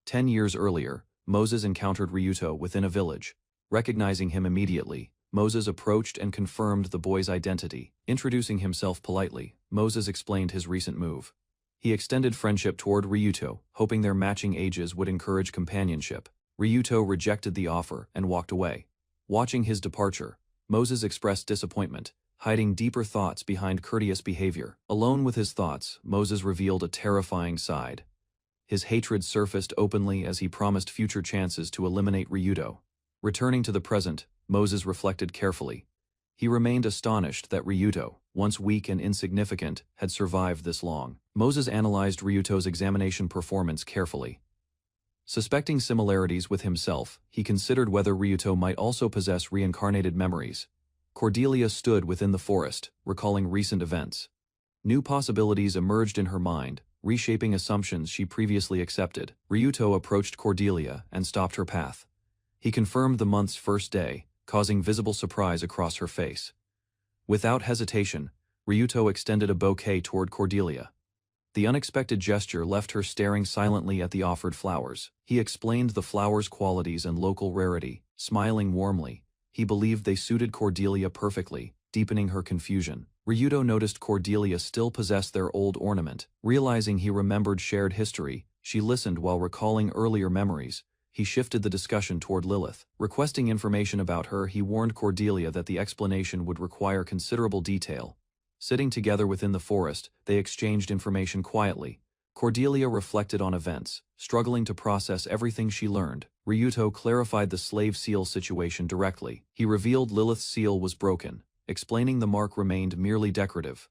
A: 10 years earlier, Moses encountered Ryuto within a village. Recognizing him immediately, Moses approached and confirmed the boy's identity. Introducing himself politely, Moses explained his recent move. He extended friendship toward Ryuto, hoping their matching ages would encourage companionship. Ryuto rejected the offer and walked away. Watching his departure, Moses expressed disappointment, hiding deeper thoughts behind courteous behavior. Alone with his thoughts, Moses revealed a terrifying side. His hatred surfaced openly as he promised future chances to eliminate Ryuto. Returning to the present, Moses reflected carefully. He remained astonished that Ryuto, once weak and insignificant, had survived this long. Moses analyzed Ryuto's examination performance carefully. Suspecting similarities with himself, he considered whether Ryuto might also possess reincarnated memories. Cordelia stood within the forest, recalling recent events. New possibilities emerged in her mind, reshaping assumptions she previously accepted. Ryuto approached Cordelia and stopped her path. He confirmed the month's first day, causing visible surprise across her face. Without hesitation, Ryuto extended a bouquet toward Cordelia. The unexpected gesture left her staring silently at the offered flowers. He explained the flowers' qualities and local rarity, smiling warmly. He believed they suited Cordelia perfectly, deepening her confusion. Ryuto noticed Cordelia still possessed their old ornament. Realizing he remembered shared history, she listened while recalling earlier memories. He shifted the discussion toward Lilith. Requesting information about her, he warned Cordelia that the explanation would require considerable detail. Sitting together within the forest, they exchanged information quietly. Cordelia reflected on events, struggling to process everything she learned. Ryuto clarified the slave seal situation directly. He revealed Lilith's seal was broken, explaining the mark remained merely decorative.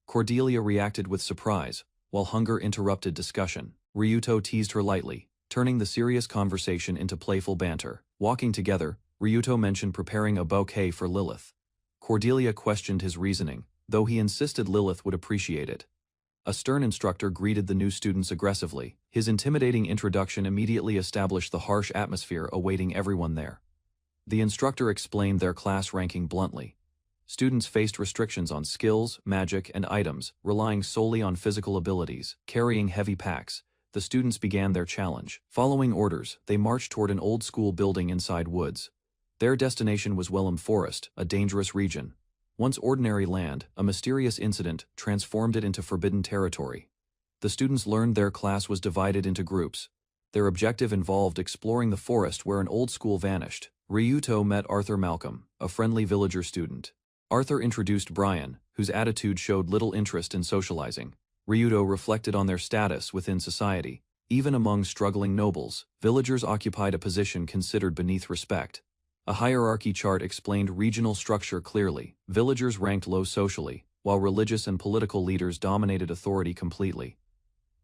A: Cordelia reacted with surprise, while hunger interrupted discussion. Ryuto teased her lightly, turning the serious conversation into playful banter. Walking together, Ryuto mentioned preparing a bouquet for Lilith. Cordelia questioned his reasoning, though he insisted Lilith would appreciate it. A stern instructor greeted the new students aggressively. His intimidating introduction immediately established the harsh atmosphere awaiting everyone there. The instructor explained their class ranking bluntly. Students faced restrictions on skills, magic, and items, relying solely on physical abilities. Carrying heavy packs, the students began their challenge. Following orders, they marched toward an old school building inside woods. Their destination was Wellham Forest, a dangerous region. Once ordinary land, a mysterious incident transformed it into forbidden territory. The students learned their class was divided into groups. Their objective involved exploring the forest where an old school vanished. Ryuto met Arthur Malcolm, a friendly villager student. Arthur introduced Brian, whose attitude showed little interest in socializing. Ryuto reflected on their status within society. Even among struggling nobles, villagers occupied a position considered beneath respect. A hierarchy chart explained regional structure clearly. Villagers ranked low socially, while religious and political leaders dominated authority completely.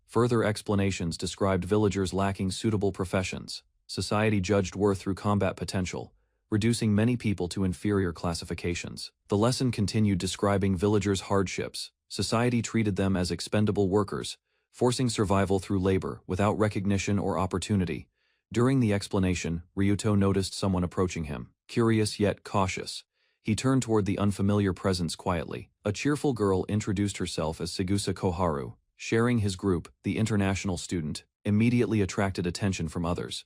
A: Further explanations described villagers lacking suitable professions. Society judged worth through combat potential, reducing many people to inferior classifications. The lesson continued describing villagers' hardships. Society treated them as expendable workers, forcing survival through labor without recognition or opportunity. During the explanation, Ryuto noticed someone approaching him. Curious yet cautious, he turned toward the unfamiliar presence quietly. A cheerful girl introduced herself as Segusa Koharu. Sharing his group, the international student, immediately attracted attention from others.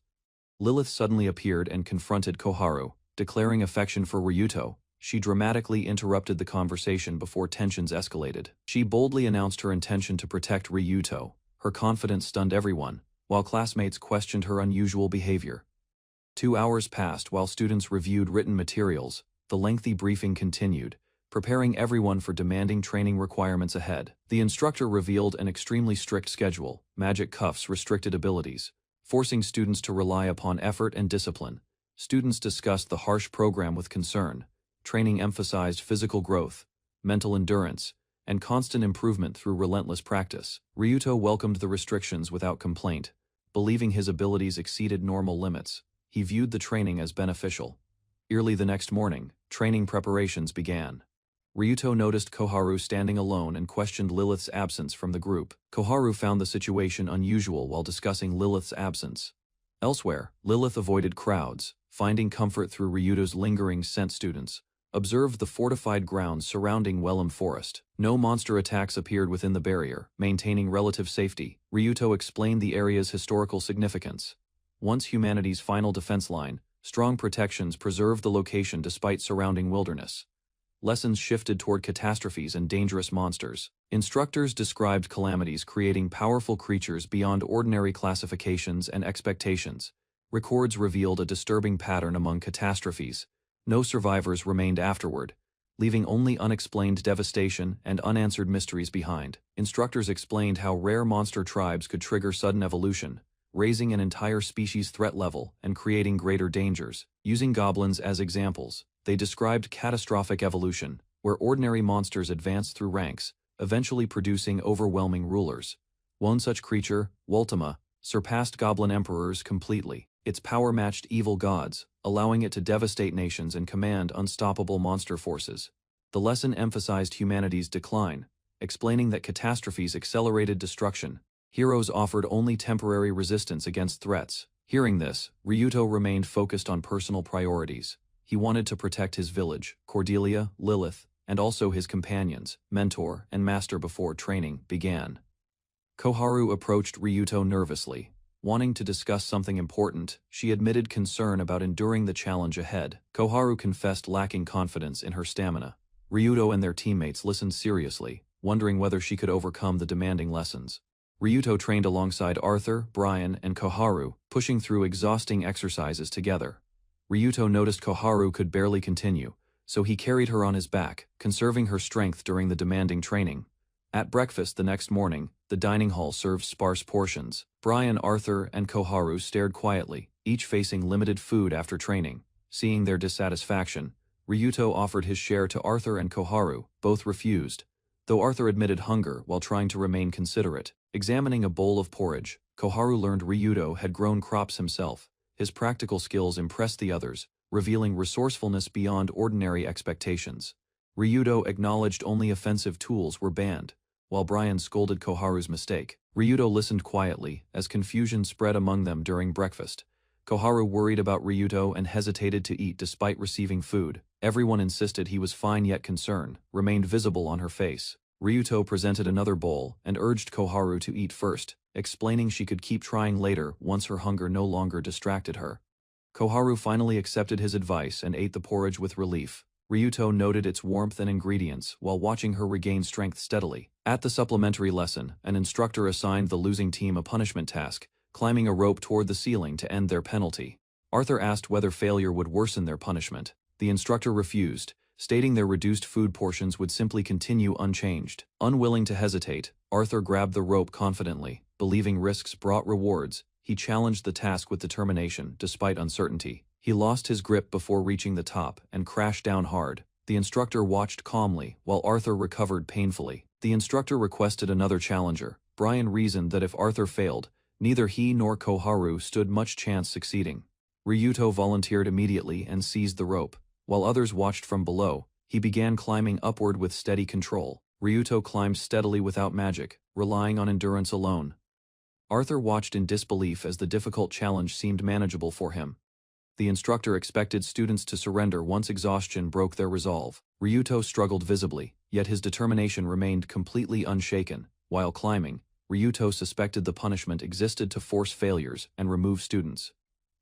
A: Lilith suddenly appeared and confronted Koharu. Declaring affection for Ryuto, she dramatically interrupted the conversation before tensions escalated. She boldly announced her intention to protect Ryuto. Her confidence stunned everyone, while classmates questioned her unusual behavior. 2 hours passed while students reviewed written materials. The lengthy briefing continued, preparing everyone for demanding training requirements ahead. The instructor revealed an extremely strict schedule. Magic cuffs restricted abilities, forcing students to rely upon effort and discipline. Students discussed the harsh program with concern. Training emphasized physical growth, mental endurance, and constant improvement through relentless practice. Ryuto welcomed the restrictions without complaint, believing his abilities exceeded normal limits. He viewed the training as beneficial. Early the next morning, training preparations began. Ryuto noticed Koharu standing alone and questioned Lilith's absence from the group. Koharu found the situation unusual while discussing Lilith's absence. Elsewhere, Lilith avoided crowds, finding comfort through Ryuto's lingering scent. Students observed the fortified grounds surrounding Wellum Forest. No monster attacks appeared within the barrier, maintaining relative safety. Ryuto explained the area's historical significance. Once humanity's final defense line, strong protections preserved the location despite surrounding wilderness. Lessons shifted toward catastrophes and dangerous monsters. Instructors described calamities creating powerful creatures beyond ordinary classifications and expectations. Records revealed a disturbing pattern among catastrophes. No survivors remained afterward, leaving only unexplained devastation and unanswered mysteries behind. Instructors explained how rare monster tribes could trigger sudden evolution, raising an entire species threat level and creating greater dangers. Using goblins as examples, they described catastrophic evolution, where ordinary monsters advance through ranks, eventually producing overwhelming rulers. One such creature, Ultima, surpassed goblin emperors completely. Its power matched evil gods, allowing it to devastate nations and command unstoppable monster forces. The lesson emphasized humanity's decline, explaining that catastrophes accelerated destruction. Heroes offered only temporary resistance against threats. Hearing this, Ryuto remained focused on personal priorities. He wanted to protect his village, Cordelia, Lilith, and also his companions, mentor, and master before training began. Koharu approached Ryuto nervously. Wanting to discuss something important, she admitted concern about enduring the challenge ahead. Koharu confessed lacking confidence in her stamina. Ryuto and their teammates listened seriously, wondering whether she could overcome the demanding lessons. Ryuto trained alongside Arthur, Brian, and Koharu, pushing through exhausting exercises together. Ryuto noticed Koharu could barely continue, so he carried her on his back, conserving her strength during the demanding training. At breakfast the next morning, the dining hall served sparse portions. Brian, Arthur, and Koharu stared quietly, each facing limited food after training. Seeing their dissatisfaction, Ryuto offered his share to Arthur and Koharu. Both refused, though Arthur admitted hunger while trying to remain considerate. Examining a bowl of porridge, Koharu learned Ryuto had grown crops himself. His practical skills impressed the others, revealing resourcefulness beyond ordinary expectations. Ryuto acknowledged only offensive tools were banned, while Brian scolded Koharu's mistake. Ryuto listened quietly as confusion spread among them during breakfast. Koharu worried about Ryuto and hesitated to eat despite receiving food. Everyone insisted he was fine, yet concern remained visible on her face. Ryuto presented another bowl and urged Koharu to eat first, explaining she could keep trying later once her hunger no longer distracted her. Koharu finally accepted his advice and ate the porridge with relief. Ryuto noted its warmth and ingredients while watching her regain strength steadily. At the supplementary lesson, an instructor assigned the losing team a punishment task, climbing a rope toward the ceiling to end their penalty. Arthur asked whether failure would worsen their punishment. The instructor refused, stating their reduced food portions would simply continue unchanged. Unwilling to hesitate, Arthur grabbed the rope confidently. Believing risks brought rewards, he challenged the task with determination despite uncertainty. He lost his grip before reaching the top and crashed down hard. The instructor watched calmly while Arthur recovered painfully. The instructor requested another challenger. Brian reasoned that if Arthur failed, neither he nor Koharu stood much chance succeeding. Ryuto volunteered immediately and seized the rope. While others watched from below, he began climbing upward with steady control. Ryuto climbed steadily without magic, relying on endurance alone. Arthur watched in disbelief as the difficult challenge seemed manageable for him. The instructor expected students to surrender once exhaustion broke their resolve. Ryuto struggled visibly, yet his determination remained completely unshaken. While climbing, Ryuto suspected the punishment existed to force failures and remove students.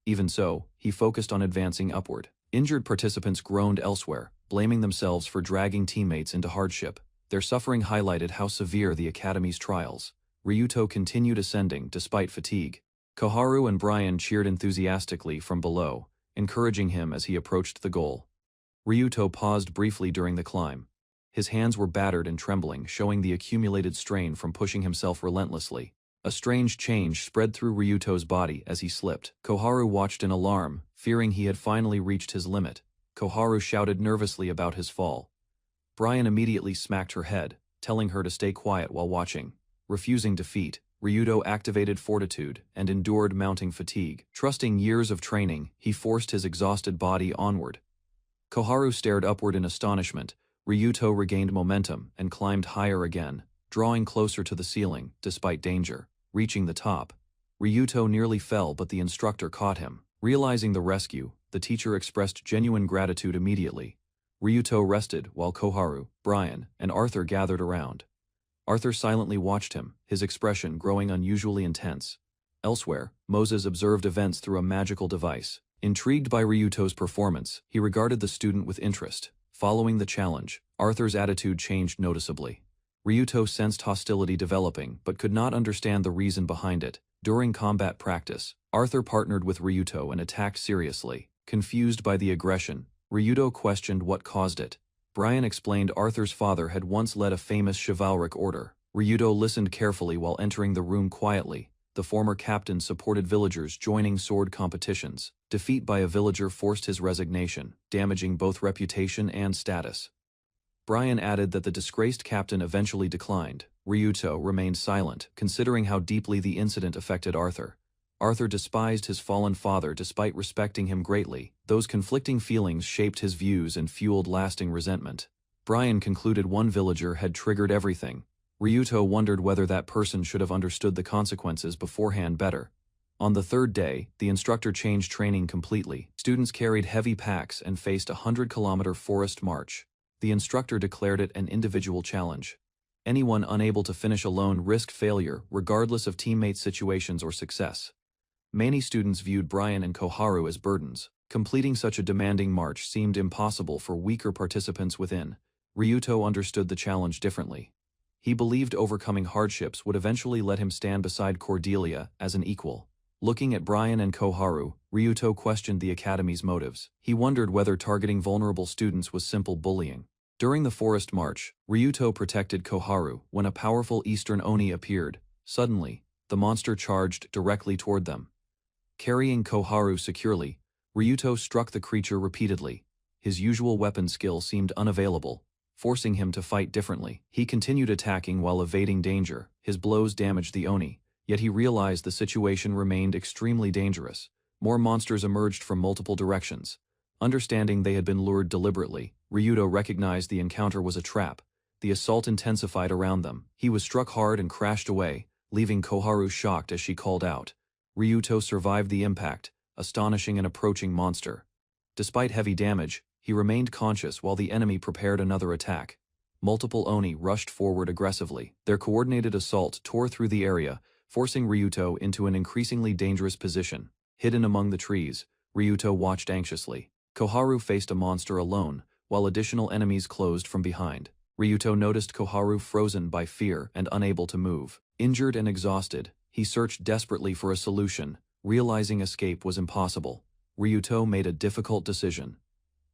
A: Even so, he focused on advancing upward. Injured participants groaned elsewhere, blaming themselves for dragging teammates into hardship. Their suffering highlighted how severe the Academy's trials. Ryuto continued ascending despite fatigue. Koharu and Brian cheered enthusiastically from below, encouraging him as he approached the goal. Ryuto paused briefly during the climb, His hands were battered and trembling, showing the accumulated strain from pushing himself relentlessly. A strange change spread through Ryuto's body as he slipped. Koharu watched in alarm, fearing he had finally reached his limit. Koharu shouted nervously about his fall. Brian immediately smacked her head, telling her to stay quiet while watching. Refusing defeat, Ryuto activated fortitude and endured mounting fatigue. Trusting years of training, he forced his exhausted body onward. Koharu stared upward in astonishment. Ryuto regained momentum and climbed higher again, drawing closer to the ceiling, despite danger. Reaching the top, Ryuto nearly fell, but the instructor caught him. Realizing the rescue, the teacher expressed genuine gratitude immediately. Ryuto rested while Koharu, Brian, and Arthur gathered around. Arthur silently watched him, his expression growing unusually intense. Elsewhere, Moses observed events through a magical device. Intrigued by Ryuto's performance, he regarded the student with interest. Following the challenge, Arthur's attitude changed noticeably. Ryuto sensed hostility developing but could not understand the reason behind it. During combat practice, Arthur partnered with Ryuto and attacked seriously. Confused by the aggression, Ryuto questioned what caused it. Brian explained Arthur's father had once led a famous chivalric order. Ryuto listened carefully while entering the room quietly. The former captain supported villagers joining sword competitions. Defeat by a villager forced his resignation, damaging both reputation and status. Brian added that the disgraced captain eventually declined. Ryuto remained silent, considering how deeply the incident affected Arthur. Arthur despised his fallen father despite respecting him greatly. Those conflicting feelings shaped his views and fueled lasting resentment. Brian concluded one villager had triggered everything. Ryuto wondered whether that person should have understood the consequences beforehand better. On the third day, the instructor changed training completely. Students carried heavy packs and faced a 100-kilometer forest march. The instructor declared it an individual challenge. Anyone unable to finish alone risked failure, regardless of teammates' situations or success. Many students viewed Brian and Koharu as burdens. Completing such a demanding march seemed impossible for weaker participants within. Ryuto understood the challenge differently. He believed overcoming hardships would eventually let him stand beside Cordelia as an equal. Looking at Brian and Koharu, Ryuto questioned the academy's motives. He wondered whether targeting vulnerable students was simple bullying. During the forest march, Ryuto protected Koharu when a powerful eastern oni appeared. Suddenly, the monster charged directly toward them. Carrying Koharu securely, Ryuto struck the creature repeatedly. His usual weapon skill seemed unavailable, forcing him to fight differently. He continued attacking while evading danger. His blows damaged the oni, yet he realized the situation remained extremely dangerous. More monsters emerged from multiple directions. Understanding they had been lured deliberately, Ryuto recognized the encounter was a trap. The assault intensified around them. He was struck hard and crashed away, leaving Koharu shocked as she called out. Ryuto survived the impact, astonishing an approaching monster. Despite heavy damage, he remained conscious while the enemy prepared another attack. Multiple oni rushed forward aggressively. Their coordinated assault tore through the area, forcing Ryuto into an increasingly dangerous position. Hidden among the trees, Ryuto watched anxiously. Koharu faced a monster alone, while additional enemies closed from behind. Ryuto noticed Koharu frozen by fear and unable to move. Injured and exhausted, he searched desperately for a solution. Realizing escape was impossible, Ryuto made a difficult decision.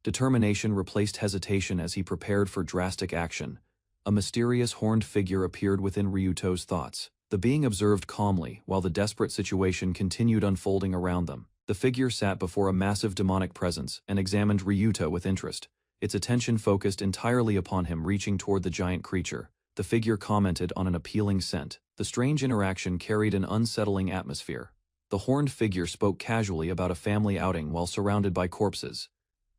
A: Determination replaced hesitation as he prepared for drastic action. A mysterious horned figure appeared within Ryuto's thoughts. The being observed calmly while the desperate situation continued unfolding around them. The figure sat before a massive demonic presence and examined Ryuto with interest. Its attention focused entirely upon him reaching toward the giant creature. The figure commented on an appealing scent. The strange interaction carried an unsettling atmosphere. The horned figure spoke casually about a family outing while surrounded by corpses.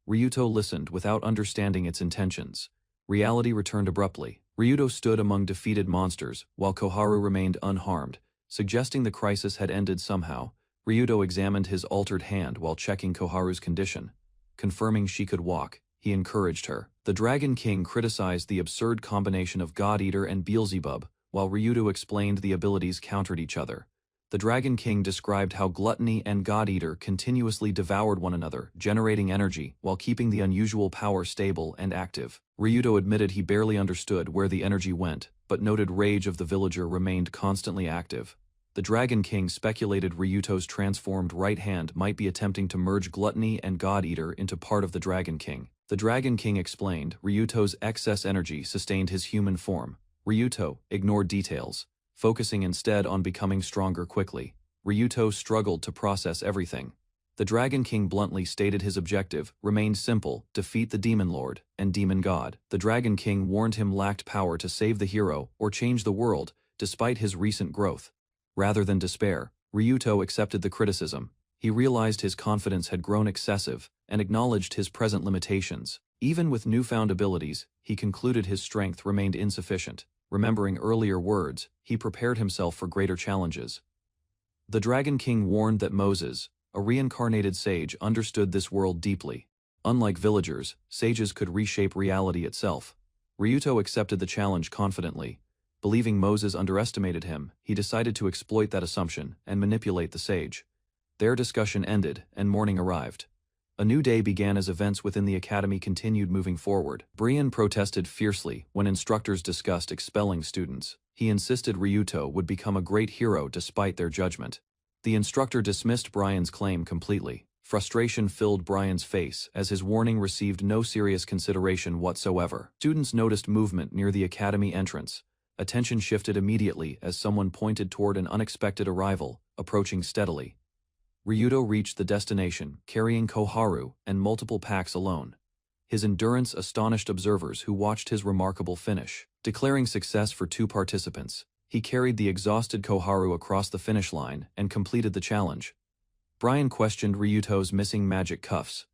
A: Ryuto listened without understanding its intentions. Reality returned abruptly. Ryuto stood among defeated monsters, while Koharu remained unharmed, suggesting the crisis had ended somehow. Ryuto examined his altered hand while checking Koharu's condition. Confirming she could walk, he encouraged her. The Dragon King criticized the absurd combination of God-Eater and Beelzebub, while Ryuto explained the abilities countered each other. The Dragon King described how Gluttony and God-Eater continuously devoured one another, generating energy while keeping the unusual power stable and active. Ryuto admitted he barely understood where the energy went, but noted rage of the villager remained constantly active. The Dragon King speculated Ryuto's transformed right hand might be attempting to merge Gluttony and God-Eater into part of the Dragon King. The Dragon King explained. Ryuto's excess energy sustained his human form. Ryuto ignored details, focusing instead on becoming stronger quickly. Ryuto struggled to process everything. The Dragon King bluntly stated his objective remained simple: defeat the Demon Lord and Demon God. The Dragon King warned him lacked power to save the hero or change the world, despite his recent growth. Rather than despair, Ryuto accepted the criticism. He realized his confidence had grown excessive and acknowledged his present limitations. Even with newfound abilities, he concluded his strength remained insufficient. Remembering earlier words, he prepared himself for greater challenges. The Dragon King warned that Moses, a reincarnated sage, understood this world deeply. Unlike villagers, sages could reshape reality itself. Ryuto accepted the challenge confidently. Believing Moses underestimated him, he decided to exploit that assumption and manipulate the sage. Their discussion ended, and morning arrived. A new day began as events within the academy continued moving forward. Brian protested fiercely when instructors discussed expelling students. He insisted Ryuto would become a great hero despite their judgment. The instructor dismissed Brian's claim completely. Frustration filled Brian's face as his warning received no serious consideration whatsoever. Students noticed movement near the academy entrance. Attention shifted immediately as someone pointed toward an unexpected arrival, approaching steadily. Ryuto reached the destination, carrying Koharu and multiple packs alone. His endurance astonished observers who watched his remarkable finish. Declaring success for 2 participants, he carried the exhausted Koharu across the finish line and completed the challenge. Brian questioned Ryuto's missing magic cuffs.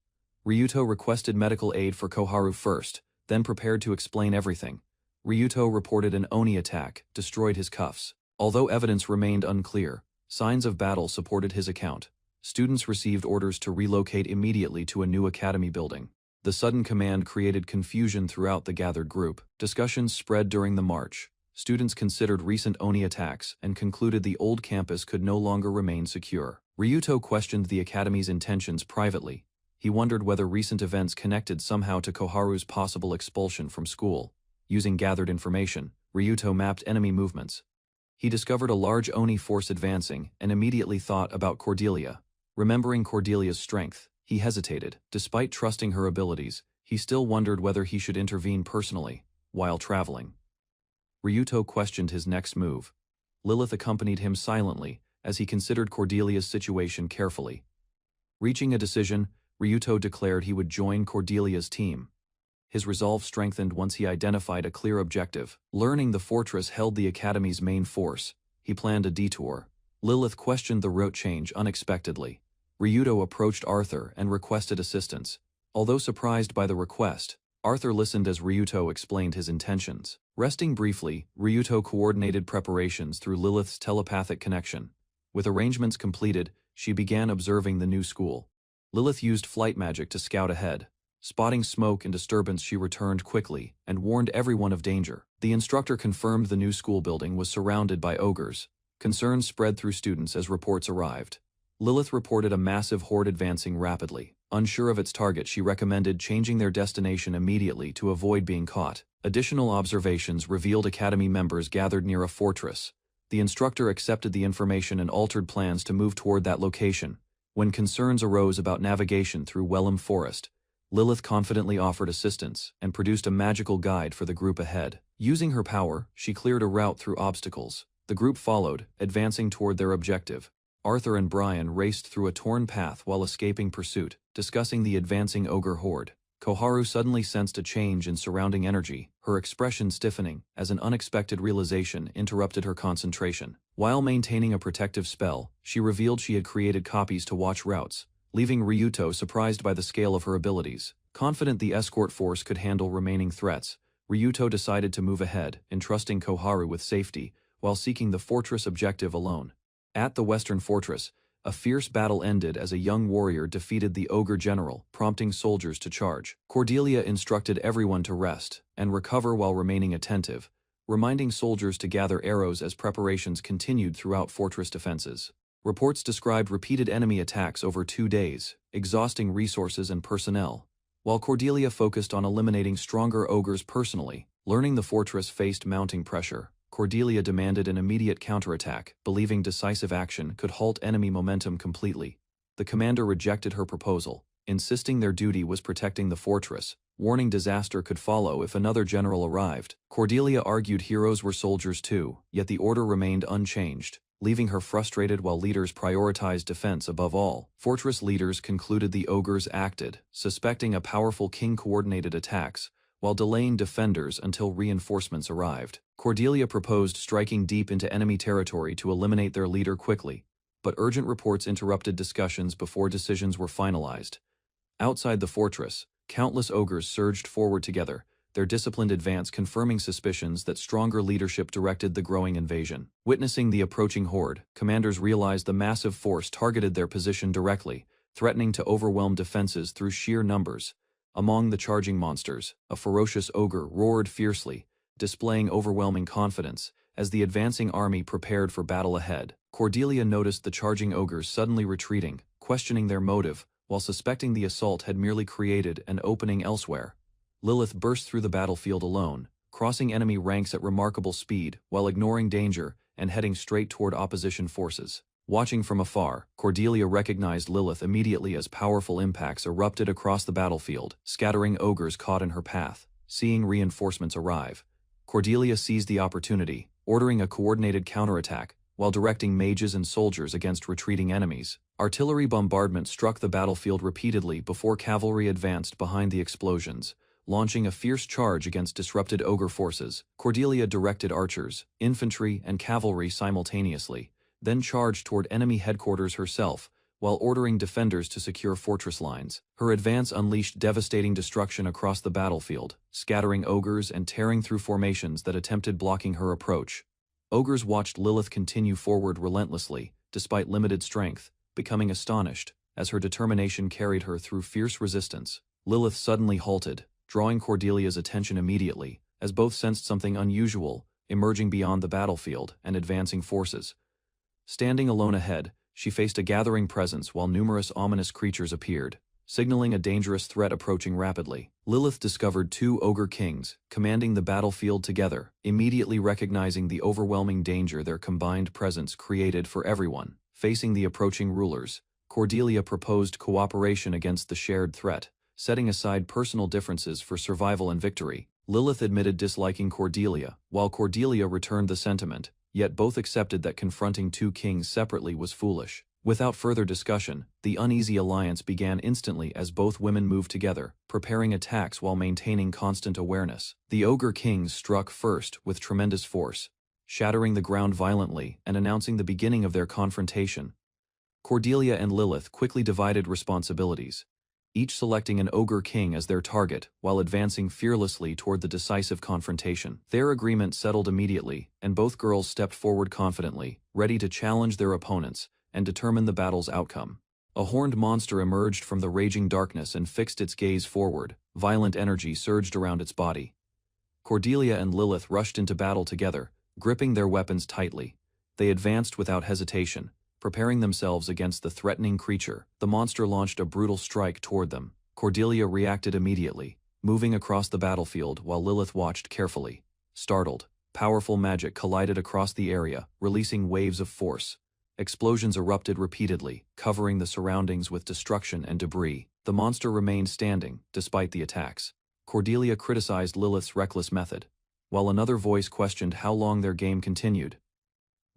A: Ryuto requested medical aid for Koharu first, then prepared to explain everything. Ryuto reported an Oni attack, destroyed his cuffs. Although evidence remained unclear, signs of battle supported his account. Students received orders to relocate immediately to a new academy building. The sudden command created confusion throughout the gathered group. Discussions spread during the march. Students considered recent Oni attacks and concluded the old campus could no longer remain secure. Ryuto questioned the academy's intentions privately. He wondered whether recent events connected somehow to Koharu's possible expulsion from school. Using gathered information, Ryuto mapped enemy movements. He discovered a large Oni force advancing and immediately thought about Cordelia. Remembering Cordelia's strength, he hesitated. Despite trusting her abilities, he still wondered whether he should intervene personally. While traveling, Ryuto questioned his next move. Lilith accompanied him silently as he considered Cordelia's situation carefully. Reaching a decision, Ryuto declared he would join Cordelia's team. His resolve strengthened once he identified a clear objective. Learning the fortress held the academy's main force, he planned a detour. Lilith questioned the route change unexpectedly. Ryuto approached Arthur and requested assistance. Although surprised by the request, Arthur listened as Ryuto explained his intentions. Resting briefly, Ryuto coordinated preparations through Lilith's telepathic connection. With arrangements completed, she began observing the new school. Lilith used flight magic to scout ahead. Spotting smoke and disturbance, she returned quickly and warned everyone of danger. The instructor confirmed the new school building was surrounded by ogres. Concerns spread through students as reports arrived. Lilith reported a massive horde advancing rapidly. Unsure of its target, she recommended changing their destination immediately to avoid being caught. Additional observations revealed academy members gathered near a fortress. The instructor accepted the information and altered plans to move toward that location. When concerns arose about navigation through Wellham Forest, Lilith confidently offered assistance and produced a magical guide for the group ahead. Using her power, she cleared a route through obstacles. The group followed, advancing toward their objective. Arthur and Brian raced through a torn path while escaping pursuit, discussing the advancing ogre horde. Koharu suddenly sensed a change in surrounding energy, her expression stiffening as an unexpected realization interrupted her concentration. While maintaining a protective spell, she revealed she had created copies to watch routes, leaving Ryuto surprised by the scale of her abilities. Confident the escort force could handle remaining threats, Ryuto decided to move ahead, entrusting Koharu with safety, while seeking the fortress objective alone. At the Western Fortress, a fierce battle ended as a young warrior defeated the ogre general, prompting soldiers to charge. Cordelia instructed everyone to rest and recover while remaining attentive, reminding soldiers to gather arrows as preparations continued throughout fortress defenses. Reports described repeated enemy attacks over 2 days, exhausting resources and personnel. While Cordelia focused on eliminating stronger ogres personally, learning the fortress faced mounting pressure, Cordelia demanded an immediate counterattack, believing decisive action could halt enemy momentum completely. The commander rejected her proposal, insisting their duty was protecting the fortress. warning disaster could follow if another general arrived. Cordelia argued heroes were soldiers too, yet the order remained unchanged, leaving her frustrated while leaders prioritized defense above all. Fortress leaders concluded the ogres acted, suspecting a powerful king coordinated attacks, while delaying defenders until reinforcements arrived. Cordelia proposed striking deep into enemy territory to eliminate their leader quickly, but urgent reports interrupted discussions before decisions were finalized. Outside the fortress, countless ogres surged forward together, their disciplined advance confirming suspicions that stronger leadership directed the growing invasion. Witnessing the approaching horde, commanders realized the massive force targeted their position directly, threatening to overwhelm defenses through sheer numbers. Among the charging monsters, a ferocious ogre roared fiercely, displaying overwhelming confidence, as the advancing army prepared for battle ahead. Cordelia noticed the charging ogres suddenly retreating, questioning their motive, while suspecting the assault had merely created an opening elsewhere. Lilith burst through the battlefield alone, crossing enemy ranks at remarkable speed while ignoring danger and heading straight toward opposition forces. Watching from afar, Cordelia recognized Lilith immediately as powerful impacts erupted across the battlefield, scattering ogres caught in her path. Seeing reinforcements arrive, Cordelia seized the opportunity, ordering a coordinated counterattack, while directing mages and soldiers against retreating enemies. Artillery bombardment struck the battlefield repeatedly before cavalry advanced behind the explosions, launching a fierce charge against disrupted ogre forces. Cordelia directed archers, infantry, and cavalry simultaneously, then charged toward enemy headquarters herself, while ordering defenders to secure fortress lines. Her advance unleashed devastating destruction across the battlefield, scattering ogres and tearing through formations that attempted blocking her approach. Ogres watched Lilith continue forward relentlessly, despite limited strength, becoming astonished, as her determination carried her through fierce resistance. Lilith suddenly halted, drawing Cordelia's attention immediately, as both sensed something unusual, emerging beyond the battlefield and advancing forces. Standing alone ahead, she faced a gathering presence while numerous ominous creatures appeared, signaling a dangerous threat approaching rapidly. Lilith discovered two ogre kings, commanding the battlefield together, immediately recognizing the overwhelming danger their combined presence created for everyone. Facing the approaching rulers, Cordelia proposed cooperation against the shared threat, setting aside personal differences for survival and victory. Lilith admitted disliking Cordelia, while Cordelia returned the sentiment, yet both accepted that confronting two kings separately was foolish. Without further discussion, the uneasy alliance began instantly as both women moved together, preparing attacks while maintaining constant awareness. The ogre kings struck first with tremendous force, shattering the ground violently and announcing the beginning of their confrontation. Cordelia and Lilith quickly divided responsibilities, each selecting an ogre king as their target while advancing fearlessly toward the decisive confrontation. Their agreement settled immediately, and both girls stepped forward confidently, ready to challenge their opponents and determine the battle's outcome. A horned monster emerged from the raging darkness and fixed its gaze forward. Violent energy surged around its body. Cordelia and Lilith rushed into battle together, gripping their weapons tightly. They advanced without hesitation, preparing themselves against the threatening creature. The monster launched a brutal strike toward them. Cordelia reacted immediately, moving across the battlefield while Lilith watched carefully. Startled, powerful magic collided across the area, releasing waves of force. Explosions erupted repeatedly, covering the surroundings with destruction and debris. The monster remained standing, despite the attacks. Cordelia criticized Lilith's reckless method, while another voice questioned how long their game continued.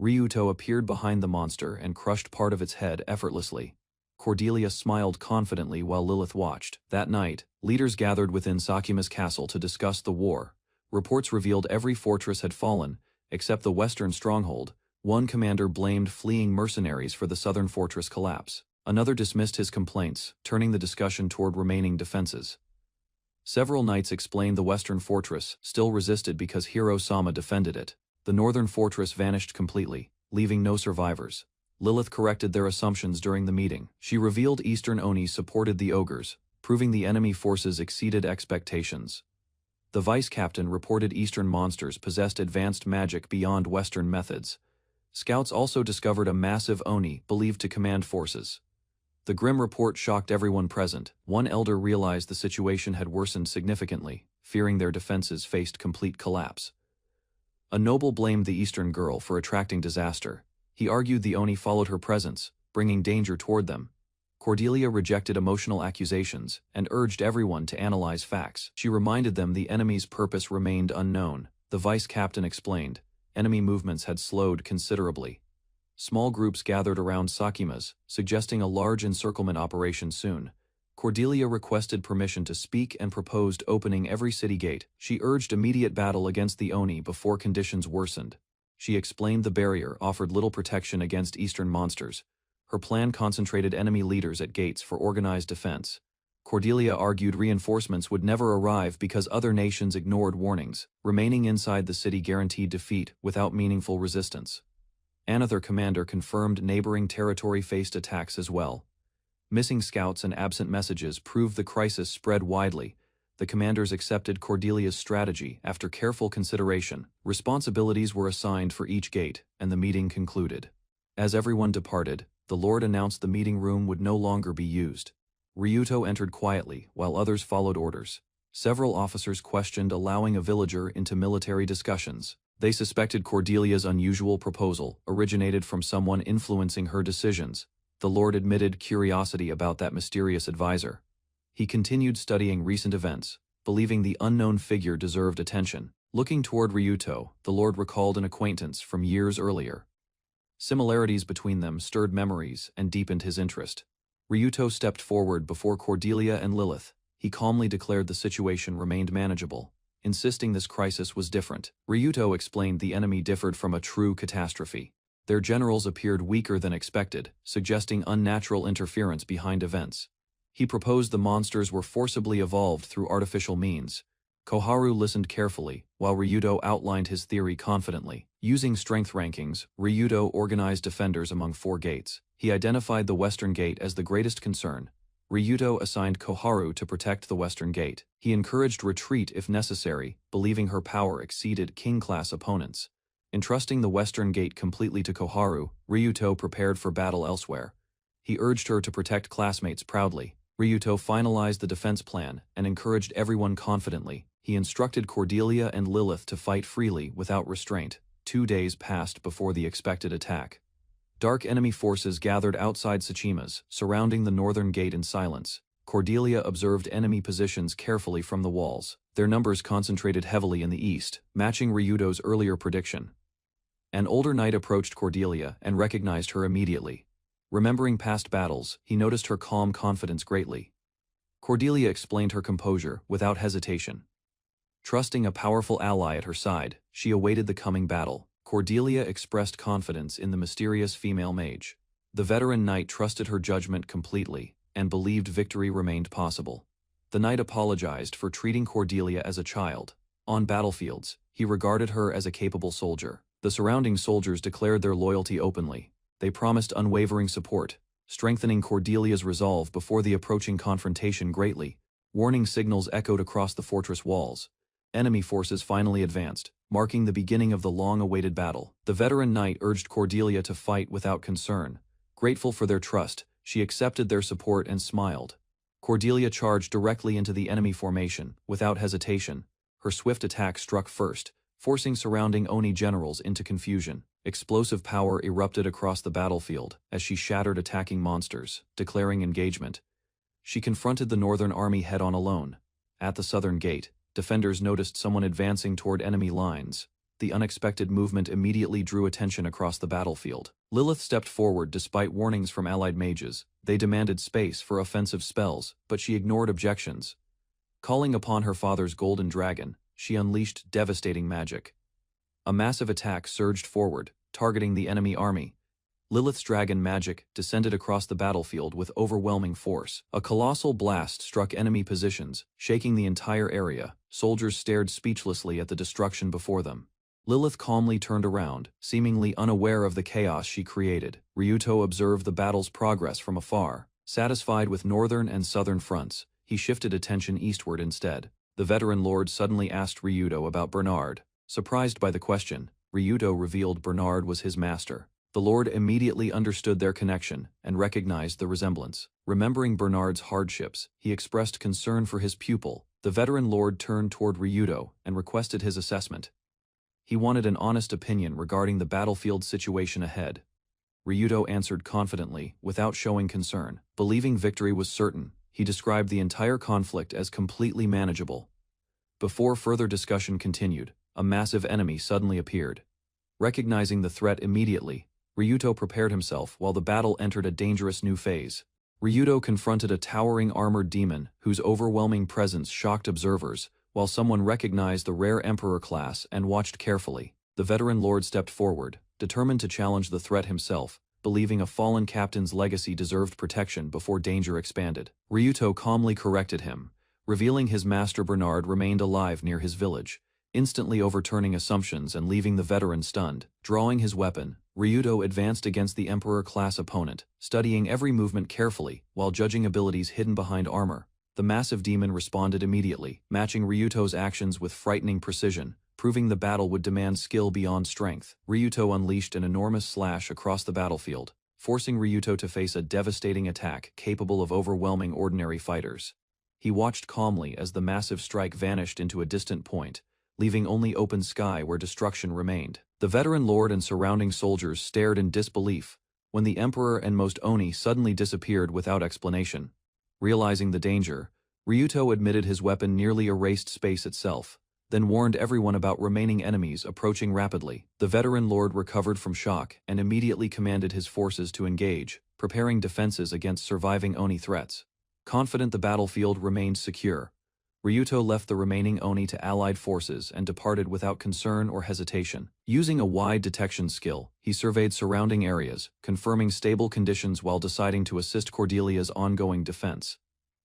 A: Ryuto appeared behind the monster and crushed part of its head effortlessly. Cordelia smiled confidently while Lilith watched. That night, leaders gathered within Sakuma's castle to discuss the war. Reports revealed every fortress had fallen, except the western stronghold. One commander blamed fleeing mercenaries for the southern fortress collapse. Another dismissed his complaints, turning the discussion toward remaining defenses. Several knights explained the western fortress still resisted because Hiro-sama defended it. The northern fortress vanished completely, leaving no survivors. Lilith corrected their assumptions during the meeting. She revealed Eastern Oni supported the ogres, proving the enemy forces exceeded expectations. The vice-captain reported Eastern monsters possessed advanced magic beyond Western methods. Scouts also discovered a massive Oni believed to command forces. The grim report shocked everyone present. One elder realized the situation had worsened significantly, fearing their defenses faced complete collapse. A noble blamed the Eastern girl for attracting disaster. He argued the Oni followed her presence, bringing danger toward them. Cordelia rejected emotional accusations and urged everyone to analyze facts. She reminded them the enemy's purpose remained unknown. The vice captain explained, enemy movements had slowed considerably. Small groups gathered around Sakima's, suggesting a large encirclement operation soon. Cordelia requested permission to speak and proposed opening every city gate. She urged immediate battle against the Oni before conditions worsened. She explained the barrier offered little protection against eastern monsters. Her plan concentrated enemy leaders at gates for organized defense. Cordelia argued reinforcements would never arrive because other nations ignored warnings. Remaining inside the city guaranteed defeat without meaningful resistance. Another commander confirmed neighboring territory faced attacks as well. Missing scouts and absent messages proved the crisis spread widely. The commanders accepted Cordelia's strategy after careful consideration. Responsibilities were assigned for each gate, and the meeting concluded. As everyone departed, the Lord announced the meeting room would no longer be used. Ryuto entered quietly, while others followed orders. Several officers questioned allowing a villager into military discussions. They suspected Cordelia's unusual proposal originated from someone influencing her decisions. The Lord admitted curiosity about that mysterious advisor. He continued studying recent events, believing the unknown figure deserved attention. Looking toward Ryuto, the Lord recalled an acquaintance from years earlier. Similarities between them stirred memories and deepened his interest. Ryuto stepped forward before Cordelia and Lilith. He calmly declared the situation remained manageable, insisting this crisis was different. Ryuto explained the enemy differed from a true catastrophe. Their generals appeared weaker than expected, suggesting unnatural interference behind events. He proposed the monsters were forcibly evolved through artificial means. Koharu listened carefully, while Ryuto outlined his theory confidently. Using strength rankings, Ryuto organized defenders among 4 gates. He identified the western gate as the greatest concern. Ryuto assigned Koharu to protect the western gate. He encouraged retreat if necessary, believing her power exceeded king-class opponents. Entrusting the western gate completely to Koharu, Ryuto prepared for battle elsewhere. He urged her to protect classmates proudly. Ryuto finalized the defense plan and encouraged everyone confidently. He instructed Cordelia and Lilith to fight freely without restraint. 2 days passed before the expected attack. Dark enemy forces gathered outside Sachima's, surrounding the northern gate in silence. Cordelia observed enemy positions carefully from the walls. Their numbers concentrated heavily in the east, matching Ryuto's earlier prediction. An older knight approached Cordelia and recognized her immediately. Remembering past battles, he noticed her calm confidence greatly. Cordelia explained her composure without hesitation. Trusting a powerful ally at her side, she awaited the coming battle. Cordelia expressed confidence in the mysterious female mage. The veteran knight trusted her judgment completely and believed victory remained possible. The knight apologized for treating Cordelia as a child. On battlefields, he regarded her as a capable soldier. The surrounding soldiers declared their loyalty openly. They promised unwavering support, strengthening Cordelia's resolve before the approaching confrontation greatly. Warning signals echoed across the fortress walls. Enemy forces finally advanced, marking the beginning of the long-awaited battle. The veteran knight urged Cordelia to fight without concern. Grateful for their trust, she accepted their support and smiled. Cordelia charged directly into the enemy formation, without hesitation. Her swift attack struck first, forcing surrounding Oni generals into confusion. Explosive power erupted across the battlefield as she shattered attacking monsters, declaring engagement. She confronted the northern army head-on alone. At the southern gate, defenders noticed someone advancing toward enemy lines. The unexpected movement immediately drew attention across the battlefield. Lilith stepped forward despite warnings from allied mages. They demanded space for offensive spells, but she ignored objections. Calling upon her father's golden dragon, she unleashed devastating magic. A massive attack surged forward, targeting the enemy army. Lilith's dragon magic descended across the battlefield with overwhelming force. A colossal blast struck enemy positions, shaking the entire area. Soldiers stared speechlessly at the destruction before them. Lilith calmly turned around, seemingly unaware of the chaos she created. Ryuto observed the battle's progress from afar. Satisfied with northern and southern fronts, he shifted attention eastward instead. The veteran lord suddenly asked Ryuto about Bernard. Surprised by the question, Ryuto revealed Bernard was his master. The lord immediately understood their connection and recognized the resemblance. Remembering Bernard's hardships, he expressed concern for his pupil. The veteran lord turned toward Ryuto and requested his assessment. He wanted an honest opinion regarding the battlefield situation ahead. Ryuto answered confidently, without showing concern. Believing victory was certain, he described the entire conflict as completely manageable. Before further discussion continued, a massive enemy suddenly appeared. Recognizing the threat immediately, Ryuto prepared himself while the battle entered a dangerous new phase. Ryuto confronted a towering armored demon whose overwhelming presence shocked observers, while someone recognized the rare Emperor class and watched carefully. The veteran lord stepped forward, determined to challenge the threat himself, believing a fallen captain's legacy deserved protection before danger expanded. Ryuto calmly corrected him, revealing his master Bernard remained alive near his village, instantly overturning assumptions and leaving the veteran stunned. Drawing his weapon, Ryuto advanced against the Emperor-class opponent, studying every movement carefully while judging abilities hidden behind armor. The massive demon responded immediately, matching Ryuto's actions with frightening precision, proving the battle would demand skill beyond strength. Ryuto unleashed an enormous slash across the battlefield, forcing Ryuto to face a devastating attack capable of overwhelming ordinary fighters. He watched calmly as the massive strike vanished into a distant point, leaving only open sky where destruction remained. The veteran lord and surrounding soldiers stared in disbelief when the Emperor and most Oni suddenly disappeared without explanation. Realizing the danger, Ryuto admitted his weapon nearly erased space itself, then warned everyone about remaining enemies approaching rapidly. The veteran lord recovered from shock and immediately commanded his forces to engage, preparing defenses against surviving Oni threats. Confident the battlefield remained secure, Ryuto left the remaining Oni to allied forces and departed without concern or hesitation. Using a wide detection skill, he surveyed surrounding areas, confirming stable conditions while deciding to assist Cordelia's ongoing defense.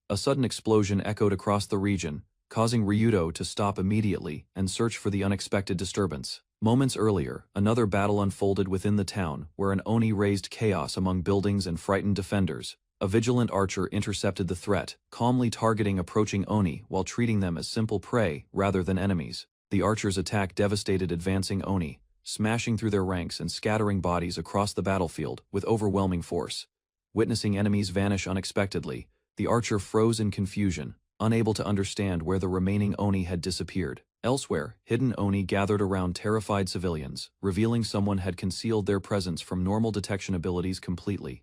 A: A sudden explosion echoed across the region, causing Ryuto to stop immediately and search for the unexpected disturbance. Moments earlier, another battle unfolded within the town, where an Oni raised chaos among buildings and frightened defenders. A vigilant archer intercepted the threat, calmly targeting approaching Oni while treating them as simple prey rather than enemies. The archer's attack devastated advancing Oni, smashing through their ranks and scattering bodies across the battlefield with overwhelming force. Witnessing enemies vanish unexpectedly, the archer froze in confusion, unable to understand where the remaining Oni had disappeared. Elsewhere, hidden Oni gathered around terrified civilians, revealing someone had concealed their presence from normal detection abilities completely.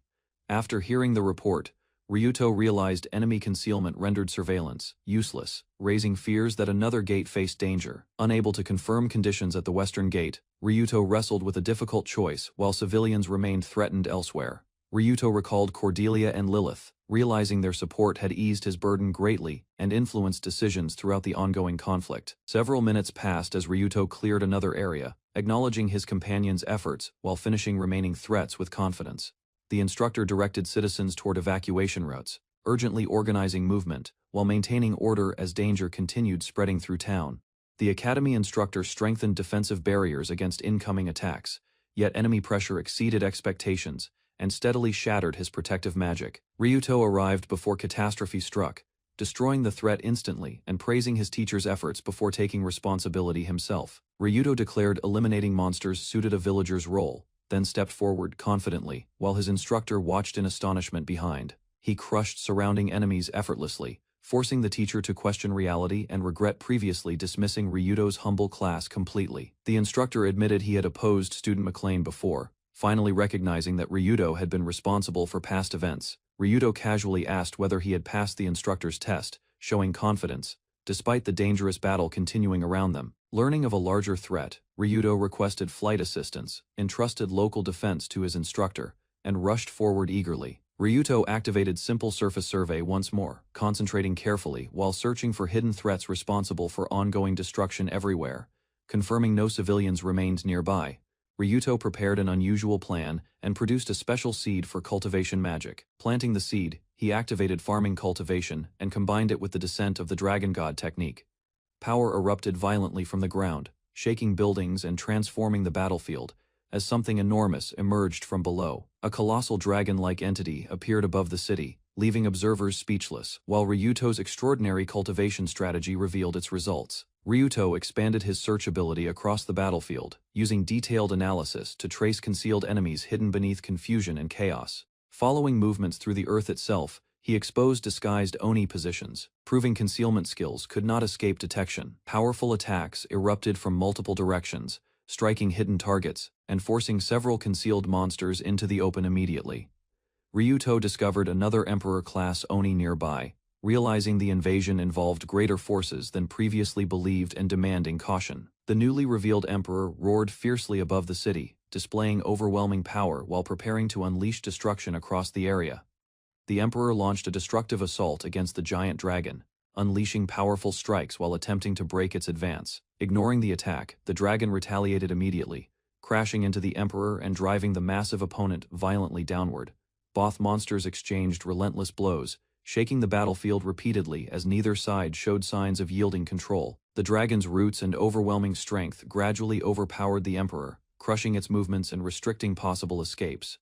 A: After hearing the report, Ryuto realized enemy concealment rendered surveillance useless, raising fears that another gate faced danger. Unable to confirm conditions at the western gate, Ryuto wrestled with a difficult choice while civilians remained threatened elsewhere. Ryuto recalled Cordelia and Lilith, realizing their support had eased his burden greatly and influenced decisions throughout the ongoing conflict. Several minutes passed as Ryuto cleared another area, acknowledging his companion's efforts while finishing remaining threats with confidence. The instructor directed citizens toward evacuation routes, urgently organizing movement, while maintaining order as danger continued spreading through town. The academy instructor strengthened defensive barriers against incoming attacks, yet enemy pressure exceeded expectations and steadily shattered his protective magic. Ryuto arrived before catastrophe struck, destroying the threat instantly and praising his teacher's efforts before taking responsibility himself. Ryuto declared eliminating monsters suited a villager's role, then stepped forward confidently, while his instructor watched in astonishment behind. He crushed surrounding enemies effortlessly, forcing the teacher to question reality and regret previously dismissing Ryuto's humble class completely. The instructor admitted he had opposed Student McLean before, finally recognizing that Ryuto had been responsible for past events. Ryuto casually asked whether he had passed the instructor's test, showing confidence, despite the dangerous battle continuing around them. Learning of a larger threat, Ryuto requested flight assistance, entrusted local defense to his instructor, and rushed forward eagerly. Ryuto activated Simple Surface Survey once more, concentrating carefully while searching for hidden threats responsible for ongoing destruction everywhere. Confirming no civilians remained nearby, Ryuto prepared an unusual plan and produced a special seed for cultivation magic. Planting the seed, he activated farming cultivation and combined it with the descent of the dragon god technique. Power erupted violently from the ground, shaking buildings and transforming the battlefield, as something enormous emerged from below. A colossal dragon-like entity appeared above the city, leaving observers speechless, while Ryuto's extraordinary cultivation strategy revealed its results. Ryuto expanded his search ability across the battlefield, using detailed analysis to trace concealed enemies hidden beneath confusion and chaos. Following movements through the earth itself, he exposed disguised Oni positions, proving concealment skills could not escape detection. Powerful attacks erupted from multiple directions, striking hidden targets, and forcing several concealed monsters into the open immediately. Ryuto discovered another Emperor-class Oni nearby, realizing the invasion involved greater forces than previously believed and demanding caution. The newly revealed Emperor roared fiercely above the city, displaying overwhelming power while preparing to unleash destruction across the area. The Emperor launched a destructive assault against the giant dragon, unleashing powerful strikes while attempting to break its advance. Ignoring the attack, the dragon retaliated immediately, crashing into the Emperor and driving the massive opponent violently downward. Both monsters exchanged relentless blows, shaking the battlefield repeatedly as neither side showed signs of yielding control. The dragon's roots and overwhelming strength gradually overpowered the Emperor, crushing its movements and restricting possible escapes.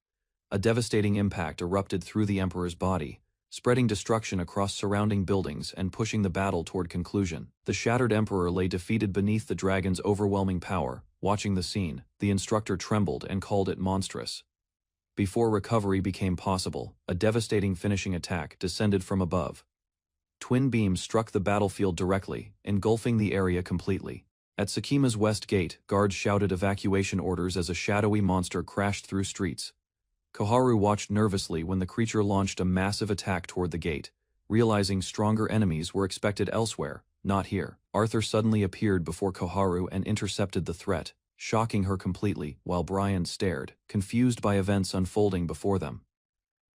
A: A devastating impact erupted through the Emperor's body, spreading destruction across surrounding buildings and pushing the battle toward conclusion. The shattered Emperor lay defeated beneath the dragon's overwhelming power. Watching the scene, the instructor trembled and called it monstrous. Before recovery became possible, a devastating finishing attack descended from above. Twin beams struck the battlefield directly, engulfing the area completely. At Sakima's west gate, guards shouted evacuation orders as a shadowy monster crashed through streets. Koharu watched nervously when the creature launched a massive attack toward the gate, realizing stronger enemies were expected elsewhere, not here. Arthur suddenly appeared before Koharu and intercepted the threat, shocking her completely, while Brian stared, confused by events unfolding before them.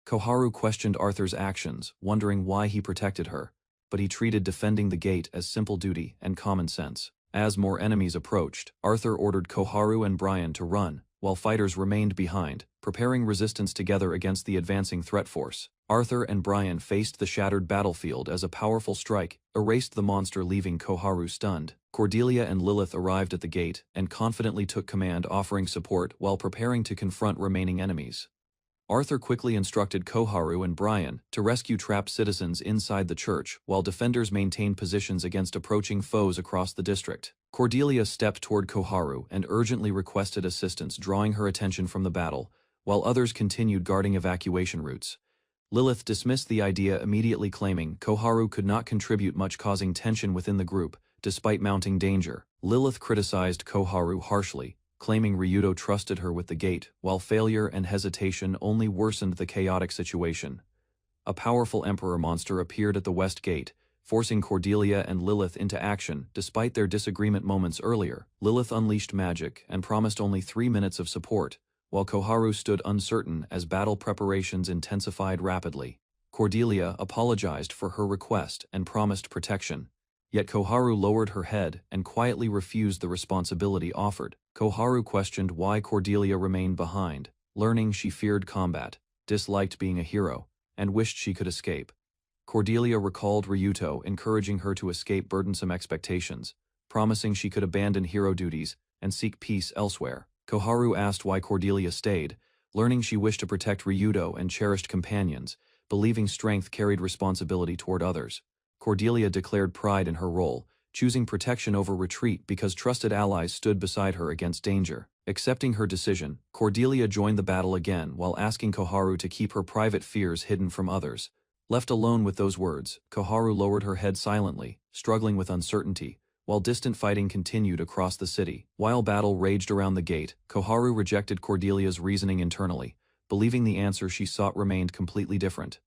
A: Koharu questioned Arthur's actions, wondering why he protected her, but he treated defending the gate as simple duty and common sense. As more enemies approached, Arthur ordered Koharu and Brian to run, while fighters remained behind, preparing resistance together against the advancing threat force. Arthur and Brian faced the shattered battlefield as a powerful strike erased the monster, leaving Koharu stunned. Cordelia and Lilith arrived at the gate and confidently took command, offering support while preparing to confront remaining enemies. Arthur quickly instructed Koharu and Brian to rescue trapped citizens inside the church, while defenders maintained positions against approaching foes across the district. Cordelia stepped toward Koharu and urgently requested assistance, drawing her attention from the battle, while others continued guarding evacuation routes. Lilith dismissed the idea immediately, claiming Koharu could not contribute much, causing tension within the group, despite mounting danger. Lilith criticized Koharu harshly, claiming Ryuto trusted her with the gate, while failure and hesitation only worsened the chaotic situation. A powerful Emperor monster appeared at the west gate, forcing Cordelia and Lilith into action despite their disagreement moments earlier. Lilith unleashed magic and promised only 3 minutes of support, while Koharu stood uncertain as battle preparations intensified rapidly. Cordelia apologized for her request and promised protection, yet Koharu lowered her head and quietly refused the responsibility offered. Koharu questioned why Cordelia remained behind, learning she feared combat, disliked being a hero, and wished she could escape. Cordelia recalled Ryuto encouraging her to escape burdensome expectations, promising she could abandon hero duties and seek peace elsewhere. Koharu asked why Cordelia stayed, learning she wished to protect Ryuto and cherished companions, believing strength carried responsibility toward others. Cordelia declared pride in her role, choosing protection over retreat because trusted allies stood beside her against danger. Accepting her decision, Cordelia joined the battle again while asking Koharu to keep her private fears hidden from others. Left alone with those words, Koharu lowered her head silently, struggling with uncertainty, while distant fighting continued across the city. While battle raged around the gate, Koharu rejected Cordelia's reasoning internally, believing the answer she sought remained completely different.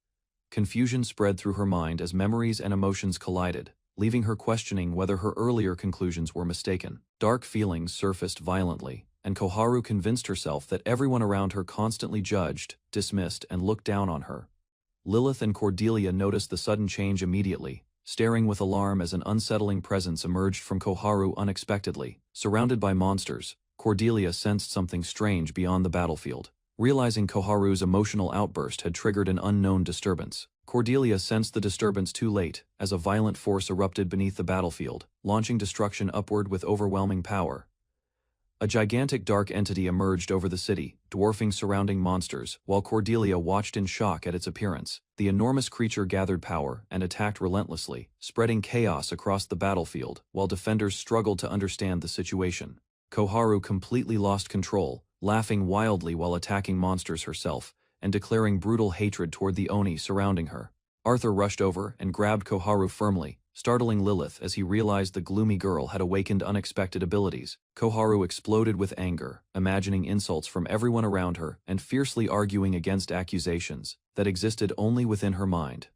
A: Confusion spread through her mind as memories and emotions collided, leaving her questioning whether her earlier conclusions were mistaken. Dark feelings surfaced violently, and Koharu convinced herself that everyone around her constantly judged, dismissed, and looked down on her. Lilith and Cordelia noticed the sudden change immediately, staring with alarm as an unsettling presence emerged from Koharu unexpectedly. Surrounded by monsters, Cordelia sensed something strange beyond the battlefield. Realizing Koharu's emotional outburst had triggered an unknown disturbance, Cordelia sensed the disturbance too late, as a violent force erupted beneath the battlefield, launching destruction upward with overwhelming power. A gigantic dark entity emerged over the city, dwarfing surrounding monsters, while Cordelia watched in shock at its appearance. The enormous creature gathered power and attacked relentlessly, spreading chaos across the battlefield, while defenders struggled to understand the situation. Koharu completely lost control, laughing wildly while attacking monsters herself, and declaring brutal hatred toward the Oni surrounding her. Arthur rushed over and grabbed Koharu firmly, startling Lilith as he realized the gloomy girl had awakened unexpected abilities. Koharu exploded with anger, imagining insults from everyone around her and fiercely arguing against accusations that existed only within her mind.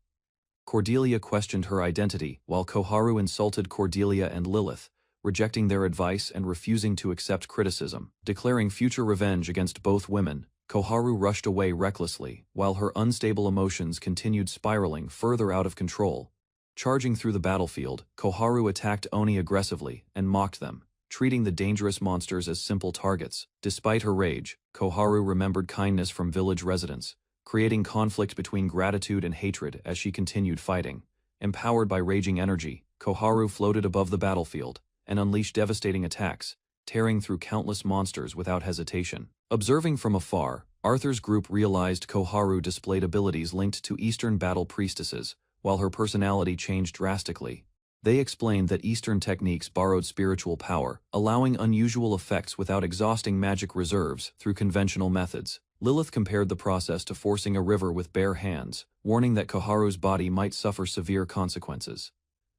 A: Cordelia questioned her identity, while Koharu insulted Cordelia and Lilith, rejecting their advice and refusing to accept criticism. Declaring future revenge against both women, Koharu rushed away recklessly, while her unstable emotions continued spiraling further out of control. Charging through the battlefield, Koharu attacked Oni aggressively and mocked them, treating the dangerous monsters as simple targets. Despite her rage, Koharu remembered kindness from village residents, creating conflict between gratitude and hatred as she continued fighting. Empowered by raging energy, Koharu floated above the battlefield and unleashed devastating attacks, tearing through countless monsters without hesitation. Observing from afar, Arthur's group realized Koharu displayed abilities linked to Eastern battle priestesses, while her personality changed drastically. They explained that Eastern techniques borrowed spiritual power, allowing unusual effects without exhausting magic reserves through conventional methods. Lilith compared the process to forcing a river with bare hands, warning that Koharu's body might suffer severe consequences.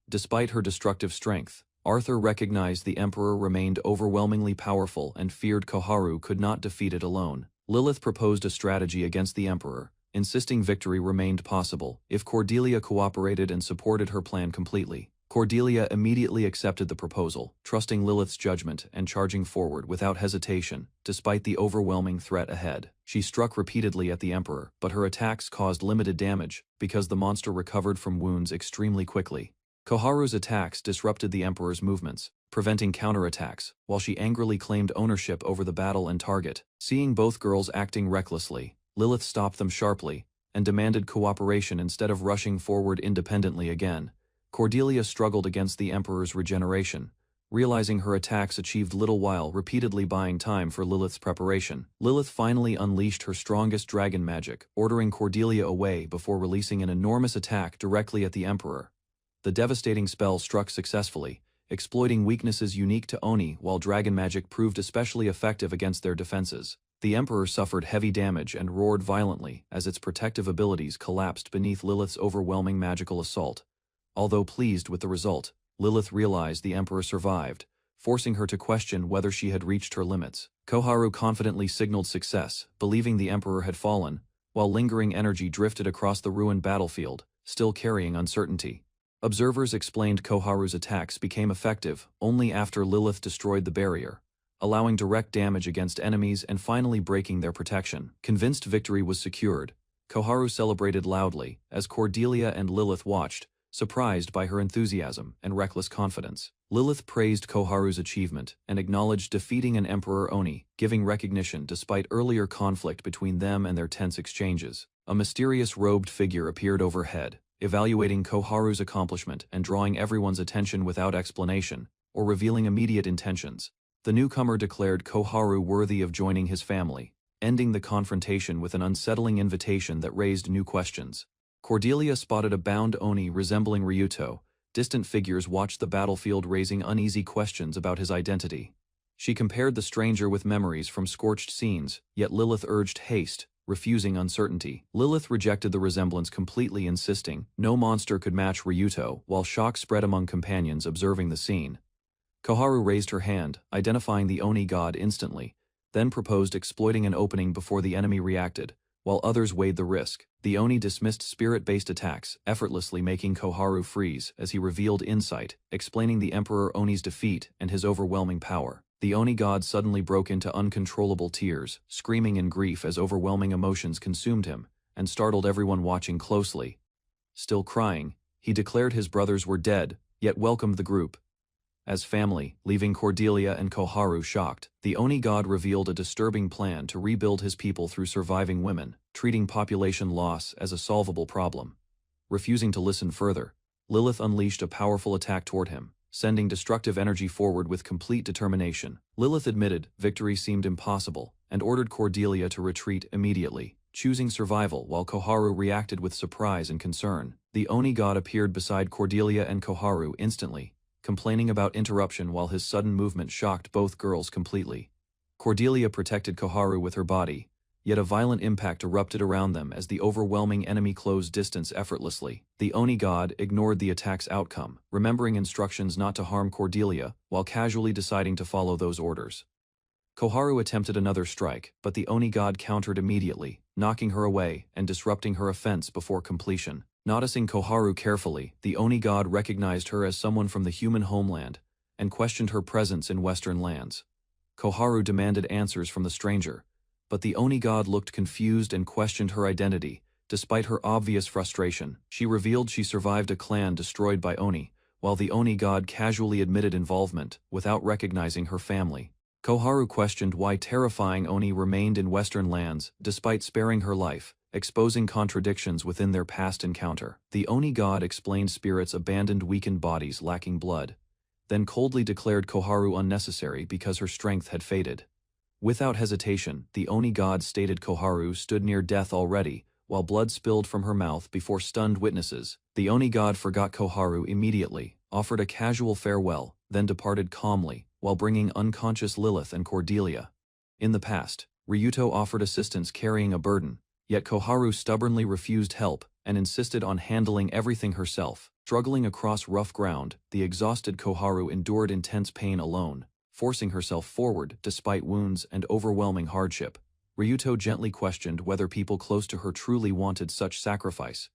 A: Despite her destructive strength, Arthur recognized the Emperor remained overwhelmingly powerful and feared Koharu could not defeat it alone. Lilith proposed a strategy against the Emperor, insisting victory remained possible if Cordelia cooperated and supported her plan completely. Cordelia immediately accepted the proposal, trusting Lilith's judgment and charging forward without hesitation, despite the overwhelming threat ahead. She struck repeatedly at the Emperor, but her attacks caused limited damage because the monster recovered from wounds extremely quickly. Koharu's attacks disrupted the Emperor's movements, preventing counterattacks, while she angrily claimed ownership over the battle and target. Seeing both girls acting recklessly, Lilith stopped them sharply and demanded cooperation instead of rushing forward independently again. Cordelia struggled against the Emperor's regeneration, realizing her attacks achieved little while repeatedly buying time for Lilith's preparation. Lilith finally unleashed her strongest dragon magic, ordering Cordelia away before releasing an enormous attack directly at the Emperor. The devastating spell struck successfully, exploiting weaknesses unique to Oni, while dragon magic proved especially effective against their defenses. The Emperor suffered heavy damage and roared violently as its protective abilities collapsed beneath Lilith's overwhelming magical assault. Although pleased with the result, Lilith realized the Emperor survived, forcing her to question whether she had reached her limits. Koharu confidently signaled success, believing the Emperor had fallen, while lingering energy drifted across the ruined battlefield, still carrying uncertainty. Observers explained Koharu's attacks became effective only after Lilith destroyed the barrier, allowing direct damage against enemies and finally breaking their protection. Convinced victory was secured, Koharu celebrated loudly as Cordelia and Lilith watched, surprised by her enthusiasm and reckless confidence. Lilith praised Koharu's achievement and acknowledged defeating an Emperor Oni, giving recognition despite earlier conflict between them and their tense exchanges. A mysterious robed figure appeared overhead, evaluating Koharu's accomplishment and drawing everyone's attention without explanation or revealing immediate intentions. The newcomer declared Koharu worthy of joining his family, ending the confrontation with an unsettling invitation that raised new questions. Cordelia spotted a bound Oni resembling Ryuto. Distant figures watched the battlefield, raising uneasy questions about his identity. She compared the stranger with memories from scorched scenes, yet Lilith urged haste, refusing uncertainty. Lilith rejected the resemblance completely, insisting no monster could match Ryuto, while shock spread among companions observing the scene. Koharu raised her hand, identifying the Oni god instantly, then proposed exploiting an opening before the enemy reacted, while others weighed the risk. The Oni dismissed spirit-based attacks, effortlessly making Koharu freeze as he revealed insight, explaining the Emperor Oni's defeat and his overwhelming power. The Oni god suddenly broke into uncontrollable tears, screaming in grief as overwhelming emotions consumed him, and startled everyone watching closely. Still crying, he declared his brothers were dead, yet welcomed the group as family, leaving Cordelia and Koharu shocked. The Oni god revealed a disturbing plan to rebuild his people through surviving women, treating population loss as a solvable problem. Refusing to listen further, Lilith unleashed a powerful attack toward him, sending destructive energy forward with complete determination. Lilith admitted victory seemed impossible and ordered Cordelia to retreat immediately, choosing survival while Koharu reacted with surprise and concern. The Oni god appeared beside Cordelia and Koharu instantly, complaining about interruption while his sudden movement shocked both girls completely. Cordelia protected Koharu with her body, yet a violent impact erupted around them as the overwhelming enemy closed distance effortlessly. The Oni god ignored the attack's outcome, remembering instructions not to harm Cordelia, while casually deciding to follow those orders. Koharu attempted another strike, but the Oni god countered immediately, knocking her away and disrupting her offense before completion. Noticing Koharu carefully, the Oni god recognized her as someone from the human homeland and questioned her presence in Western lands. Koharu demanded answers from the stranger, but the Oni god looked confused and questioned her identity. Despite her obvious frustration, she revealed she survived a clan destroyed by Oni, while the Oni god casually admitted involvement without recognizing her family. Koharu questioned why terrifying Oni remained in Western lands despite sparing her life, exposing contradictions within their past encounter. The Oni god explained spirits abandoned weakened bodies lacking blood, then coldly declared Koharu unnecessary because her strength had faded. Without hesitation, the Oni god stated Koharu stood near death already, while blood spilled from her mouth before stunned witnesses. The Oni god forgot Koharu immediately, offered a casual farewell, then departed calmly, while bringing unconscious Lilith and Cordelia. In the past, Ryuto offered assistance carrying a burden, yet Koharu stubbornly refused help and insisted on handling everything herself. Struggling across rough ground, the exhausted Koharu endured intense pain alone, forcing herself forward despite wounds and overwhelming hardship. Ryuto gently questioned whether people close to her truly wanted such sacrifice,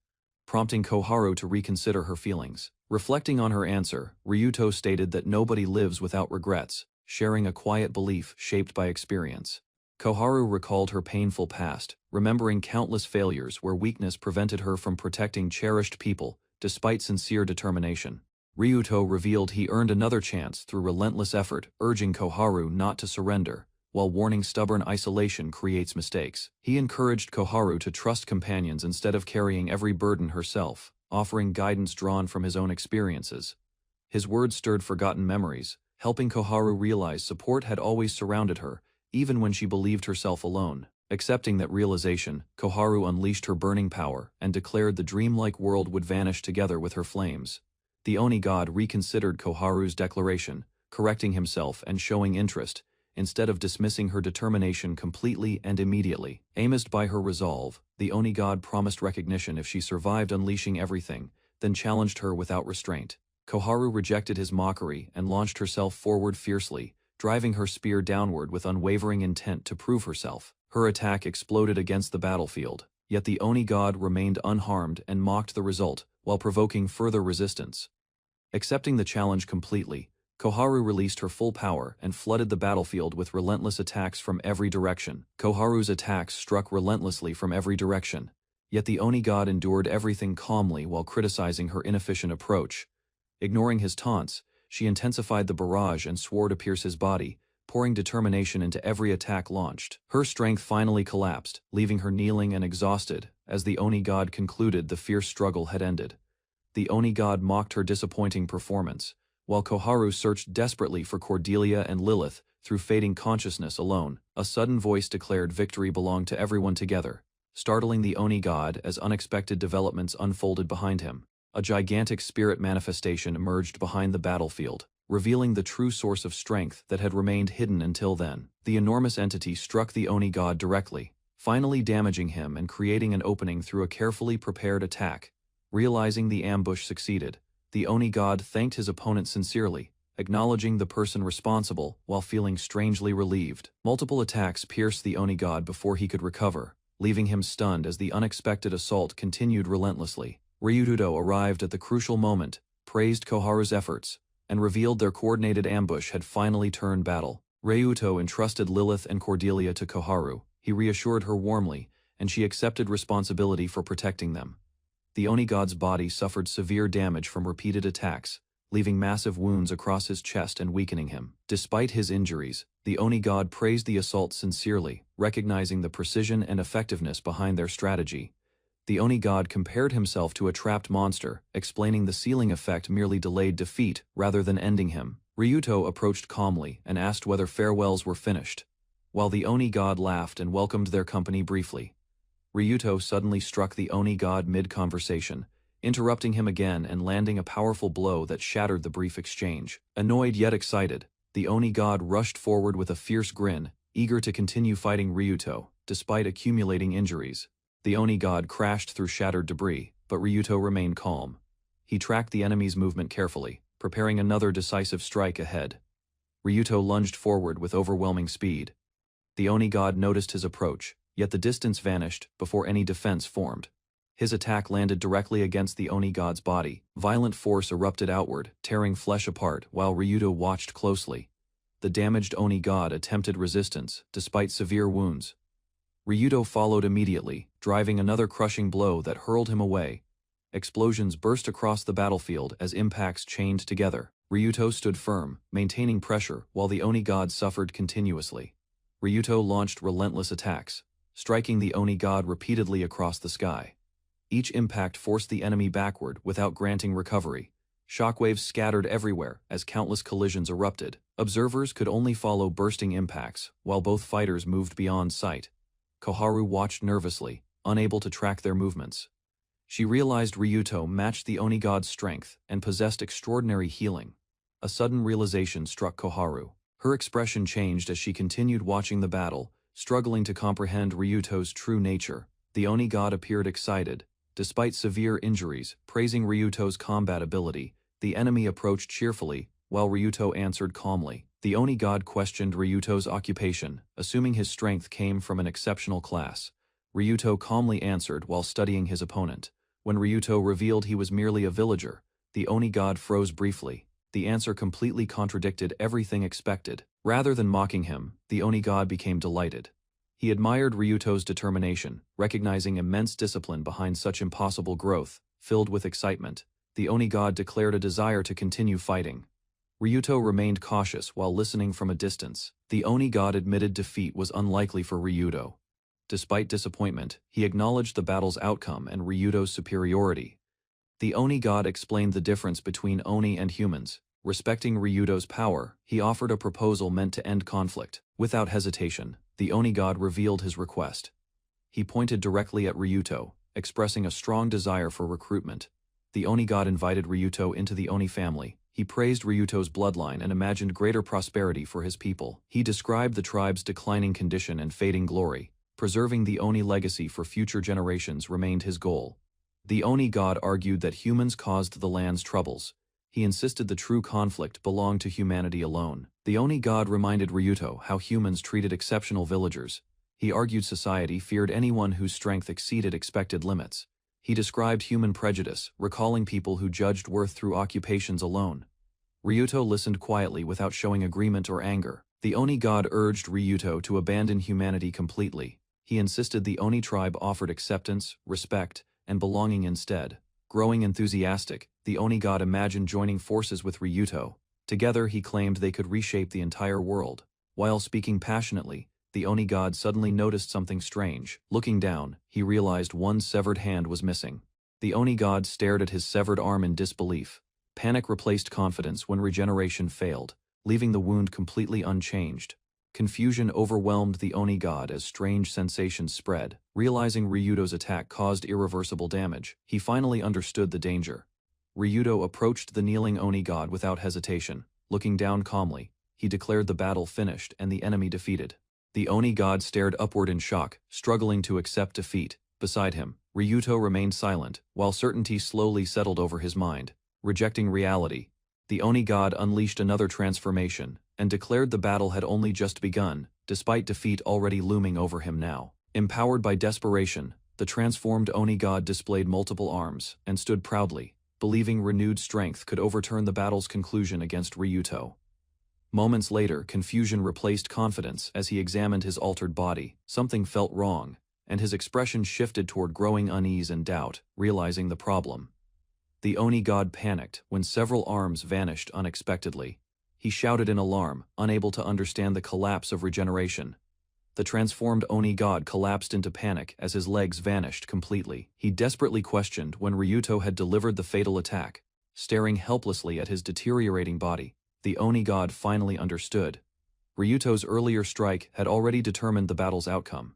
A: prompting Koharu to reconsider her feelings. Reflecting on her answer, Ryuto stated that nobody lives without regrets, sharing a quiet belief shaped by experience. Koharu recalled her painful past, remembering countless failures where weakness prevented her from protecting cherished people, despite sincere determination. Ryuto revealed he earned another chance through relentless effort, urging Koharu not to surrender, while warning stubborn isolation creates mistakes. He encouraged Koharu to trust companions instead of carrying every burden herself, offering guidance drawn from his own experiences. His words stirred forgotten memories, helping Koharu realize support had always surrounded her, even when she believed herself alone. Accepting that realization, Koharu unleashed her burning power and declared the dreamlike world would vanish together with her flames. The Oni god reconsidered Koharu's declaration, correcting himself and showing interest, instead of dismissing her determination completely and immediately. Amazed by her resolve, the Oni god promised recognition if she survived unleashing everything, then challenged her without restraint. Koharu rejected his mockery and launched herself forward fiercely, driving her spear downward with unwavering intent to prove herself. Her attack exploded against the battlefield, yet the Oni god remained unharmed and mocked the result, while provoking further resistance. Accepting the challenge completely, Koharu released her full power and flooded the battlefield with relentless attacks from every direction. Koharu's attacks struck relentlessly from every direction, yet the Oni god endured everything calmly while criticizing her inefficient approach. Ignoring his taunts, she intensified the barrage and swore to pierce his body, pouring determination into every attack launched. Her strength finally collapsed, leaving her kneeling and exhausted, as the Oni god concluded the fierce struggle had ended. The Oni god mocked her disappointing performance, while Koharu searched desperately for Cordelia and Lilith through fading consciousness alone. A sudden voice declared victory belonged to everyone together, startling the Oni god as unexpected developments unfolded behind him. A gigantic spirit manifestation emerged behind the battlefield, revealing the true source of strength that had remained hidden until then. The enormous entity struck the Oni god directly, finally damaging him and creating an opening through a carefully prepared attack. Realizing the ambush succeeded, the Oni god thanked his opponent sincerely, acknowledging the person responsible while feeling strangely relieved. Multiple attacks pierced the Oni god before he could recover, leaving him stunned as the unexpected assault continued relentlessly. Ryuto arrived at the crucial moment, praised Koharu's efforts, and revealed their coordinated ambush had finally turned battle. Ryuto entrusted Lilith and Cordelia to Koharu. He reassured her warmly, and she accepted responsibility for protecting them. The Oni god's body suffered severe damage from repeated attacks, leaving massive wounds across his chest and weakening him. Despite his injuries, the Oni god praised the assault sincerely, recognizing the precision and effectiveness behind their strategy. The Oni god compared himself to a trapped monster, explaining the ceiling effect merely delayed defeat rather than ending him. Ryuto approached calmly and asked whether farewells were finished, while the Oni god laughed and welcomed their company briefly. Ryuto suddenly struck the Oni god mid-conversation, interrupting him again and landing a powerful blow that shattered the brief exchange. Annoyed yet excited, the Oni god rushed forward with a fierce grin, eager to continue fighting Ryuto. despite accumulating injuries. The Oni god crashed through shattered debris, but Ryuto remained calm. He tracked the enemy's movement carefully, preparing another decisive strike ahead. Ryuto lunged forward with overwhelming speed. The Oni god noticed his approach, yet the distance vanished before any defense formed. His attack landed directly against the Oni god's body. Violent force erupted outward, tearing flesh apart while Ryuto watched closely. The damaged Oni god attempted resistance, despite severe wounds. Ryuto followed immediately, driving another crushing blow that hurled him away. Explosions burst across the battlefield as impacts chained together. Ryuto stood firm, maintaining pressure while the Oni god suffered continuously. Ryuto launched relentless attacks, striking the Oni god repeatedly across the sky. Each impact forced the enemy backward without granting recovery. Shockwaves scattered everywhere as countless collisions erupted. Observers could only follow bursting impacts, while both fighters moved beyond sight. Koharu watched nervously, unable to track their movements. She realized Ryuto matched the Oni god's strength and possessed extraordinary healing. A sudden realization struck Koharu. Her expression changed as she continued watching the battle, struggling to comprehend Ryuto's true nature. The Oni god appeared excited. Despite severe injuries, praising Ryuto's combat ability, the enemy approached cheerfully, while Ryuto answered calmly. The Oni god questioned Ryuto's occupation, assuming his strength came from an exceptional class. Ryuto calmly answered while studying his opponent. When Ryuto revealed he was merely a villager, the Oni god froze briefly. The answer completely contradicted everything expected. Rather than mocking him, the Oni god became delighted. He admired Ryuto's determination, recognizing immense discipline behind such impossible growth. Filled with excitement, the Oni god declared a desire to continue fighting. Ryuto remained cautious while listening from a distance. The Oni god admitted defeat was unlikely for Ryuto. Despite disappointment, he acknowledged the battle's outcome and Ryuto's superiority. The Oni god explained the difference between Oni and humans. Respecting Ryuto's power, he offered a proposal meant to end conflict. Without hesitation, the Oni god revealed his request. He pointed directly at Ryuto, expressing a strong desire for recruitment. The Oni god invited Ryuto into the Oni family. He praised Ryuto's bloodline and imagined greater prosperity for his people. He described the tribe's declining condition and fading glory. Preserving the Oni legacy for future generations remained his goal. The Oni god argued that humans caused the land's troubles. He insisted the true conflict belonged to humanity alone. The Oni god reminded Ryuto how humans treated exceptional villagers. He argued society feared anyone whose strength exceeded expected limits. He described human prejudice, recalling people who judged worth through occupations alone. Ryuto listened quietly without showing agreement or anger. The Oni god urged Ryuto to abandon humanity completely. He insisted the Oni tribe offered acceptance, respect, and belonging instead. Growing enthusiastic, the Oni god imagined joining forces with Ryuto. Together he claimed they could reshape the entire world. While speaking passionately, the Oni god suddenly noticed something strange. Looking down, he realized one severed hand was missing. The Oni god stared at his severed arm in disbelief. Panic replaced confidence when regeneration failed, leaving the wound completely unchanged. Confusion overwhelmed the Oni god as strange sensations spread. Realizing Ryuto's attack caused irreversible damage, he finally understood the danger. Ryuto approached the kneeling Oni god without hesitation. Looking down calmly, he declared the battle finished and the enemy defeated. The Oni god stared upward in shock, struggling to accept defeat. Beside him, Ryuto remained silent, while certainty slowly settled over his mind. Rejecting reality, the Oni god unleashed another transformation, and declared the battle had only just begun, despite defeat already looming over him now. Empowered by desperation, the transformed Oni god displayed multiple arms, and stood proudly, believing renewed strength could overturn the battle's conclusion against Ryuto. Moments later, confusion replaced confidence as he examined his altered body. Something felt wrong, and his expression shifted toward growing unease and doubt, realizing the problem. The Oni god panicked when several arms vanished unexpectedly. He shouted in alarm, unable to understand the collapse of regeneration. The transformed Oni god collapsed into panic as his legs vanished completely. He desperately questioned when Ryuto had delivered the fatal attack. Staring helplessly at his deteriorating body, the Oni god finally understood. Ryuto's earlier strike had already determined the battle's outcome.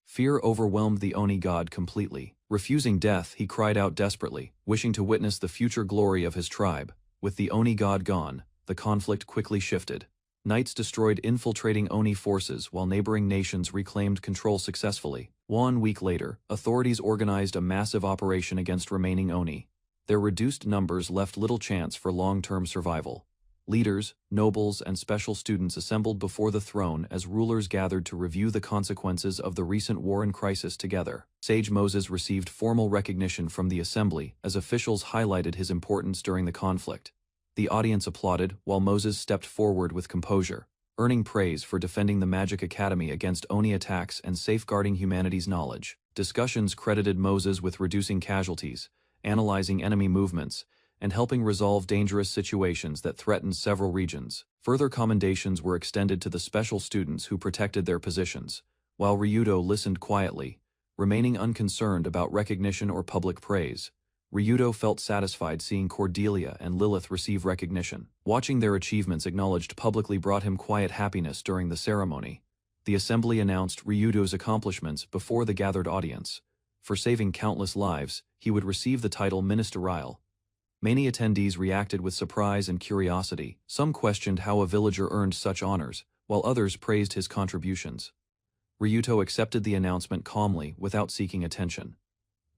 A: Fear overwhelmed the Oni god completely. Refusing death, he cried out desperately, wishing to witness the future glory of his tribe. With the Oni god gone, the conflict quickly shifted. Knights destroyed infiltrating Oni forces while neighboring nations reclaimed control successfully. 1 week later, authorities organized a massive operation against remaining Oni. Their reduced numbers left little chance for long-term survival. Leaders, nobles, and special students assembled before the throne as rulers gathered to review the consequences of the recent war and crisis together. Sage Moses received formal recognition from the assembly as officials highlighted his importance during the conflict. The audience applauded while Moses stepped forward with composure, earning praise for defending the Magic Academy against Oni attacks and safeguarding humanity's knowledge. Discussions credited Moses with reducing casualties, analyzing enemy movements, and helping resolve dangerous situations that threatened several regions. Further commendations were extended to the special students who protected their positions, while Ryudo listened quietly, remaining unconcerned about recognition or public praise. Ryudo felt satisfied seeing Cordelia and Lilith receive recognition. Watching their achievements acknowledged publicly brought him quiet happiness during the ceremony. The assembly announced Ryudo's accomplishments before the gathered audience. For saving countless lives, he would receive the title ministerial. Many attendees reacted with surprise and curiosity. Some questioned how a villager earned such honors, while others praised his contributions. Ryuto accepted the announcement calmly without seeking attention.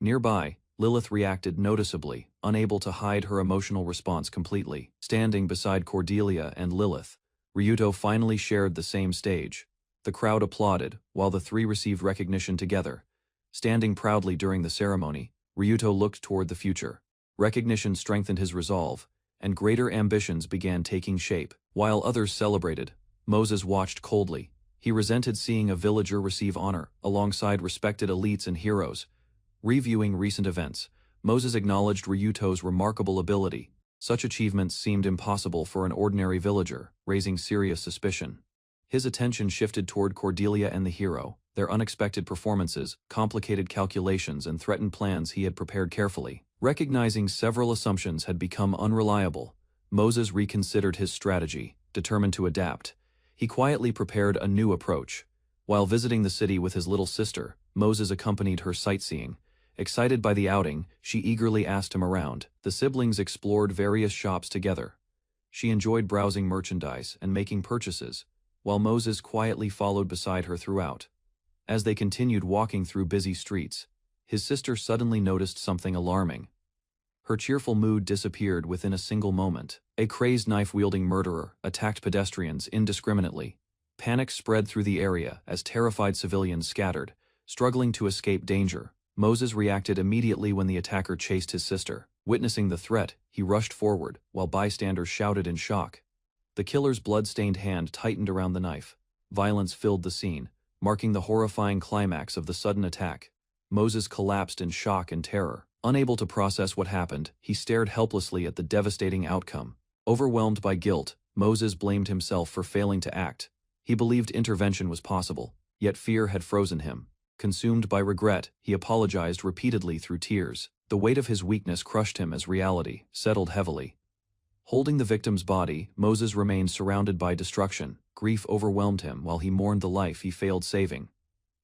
A: Nearby, Lilith reacted noticeably, unable to hide her emotional response completely. Standing beside Cordelia and Lilith, Ryuto finally shared the same stage. The crowd applauded, while the three received recognition together. Standing proudly during the ceremony, Ryuto looked toward the future. Recognition strengthened his resolve, and greater ambitions began taking shape. While others celebrated, Moses watched coldly. He resented seeing a villager receive honor, alongside respected elites and heroes. Reviewing recent events, Moses acknowledged Ryuto's remarkable ability. Such achievements seemed impossible for an ordinary villager, raising serious suspicion. His attention shifted toward Cordelia and the hero. Their unexpected performances, complicated calculations, and threatened plans he had prepared carefully. Recognizing several assumptions had become unreliable, Moses reconsidered his strategy, determined to adapt. He quietly prepared a new approach. While visiting the city with his little sister, Moses accompanied her sightseeing. Excited by the outing, she eagerly asked him around. The siblings explored various shops together. She enjoyed browsing merchandise and making purchases, while Moses quietly followed beside her throughout. As they continued walking through busy streets, his sister suddenly noticed something alarming. Her cheerful mood disappeared within a single moment. A crazed knife-wielding murderer attacked pedestrians indiscriminately. Panic spread through the area as terrified civilians scattered, struggling to escape danger. Moses reacted immediately when the attacker chased his sister. Witnessing the threat, he rushed forward, while bystanders shouted in shock. The killer's blood-stained hand tightened around the knife. Violence filled the scene, marking the horrifying climax of the sudden attack. Moses collapsed in shock and terror. Unable to process what happened, he stared helplessly at the devastating outcome. Overwhelmed by guilt, Moses blamed himself for failing to act. He believed intervention was possible, yet fear had frozen him. Consumed by regret, he apologized repeatedly through tears. The weight of his weakness crushed him as reality settled heavily. Holding the victim's body, Moses remained surrounded by destruction. Grief overwhelmed him while he mourned the life he failed saving.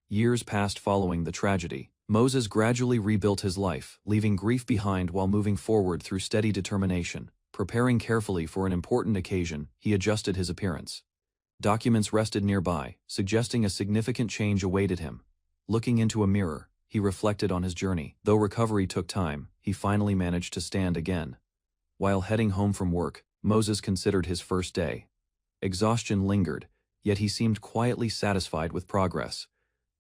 A: Years passed following the tragedy. Moses gradually rebuilt his life, leaving grief behind while moving forward through steady determination. Preparing carefully for an important occasion, he adjusted his appearance. Documents rested nearby, suggesting a significant change awaited him. Looking into a mirror, he reflected on his journey. Though recovery took time, he finally managed to stand again. While heading home from work, Moses considered his first day. Exhaustion lingered, yet he seemed quietly satisfied with progress.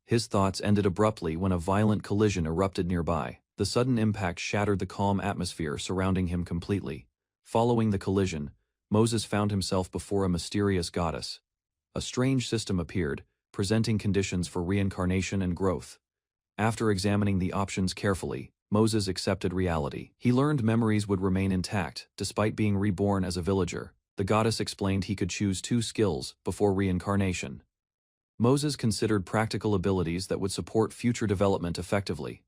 A: His thoughts ended abruptly when a violent collision erupted nearby. The sudden impact shattered the calm atmosphere surrounding him completely. Following the collision, Moses found himself before a mysterious goddess. A strange system appeared, presenting conditions for reincarnation and growth. After examining the options carefully, Moses accepted reality. He learned memories would remain intact, despite being reborn as a villager. The goddess explained he could choose 2 skills before reincarnation. Moses considered practical abilities that would support future development effectively.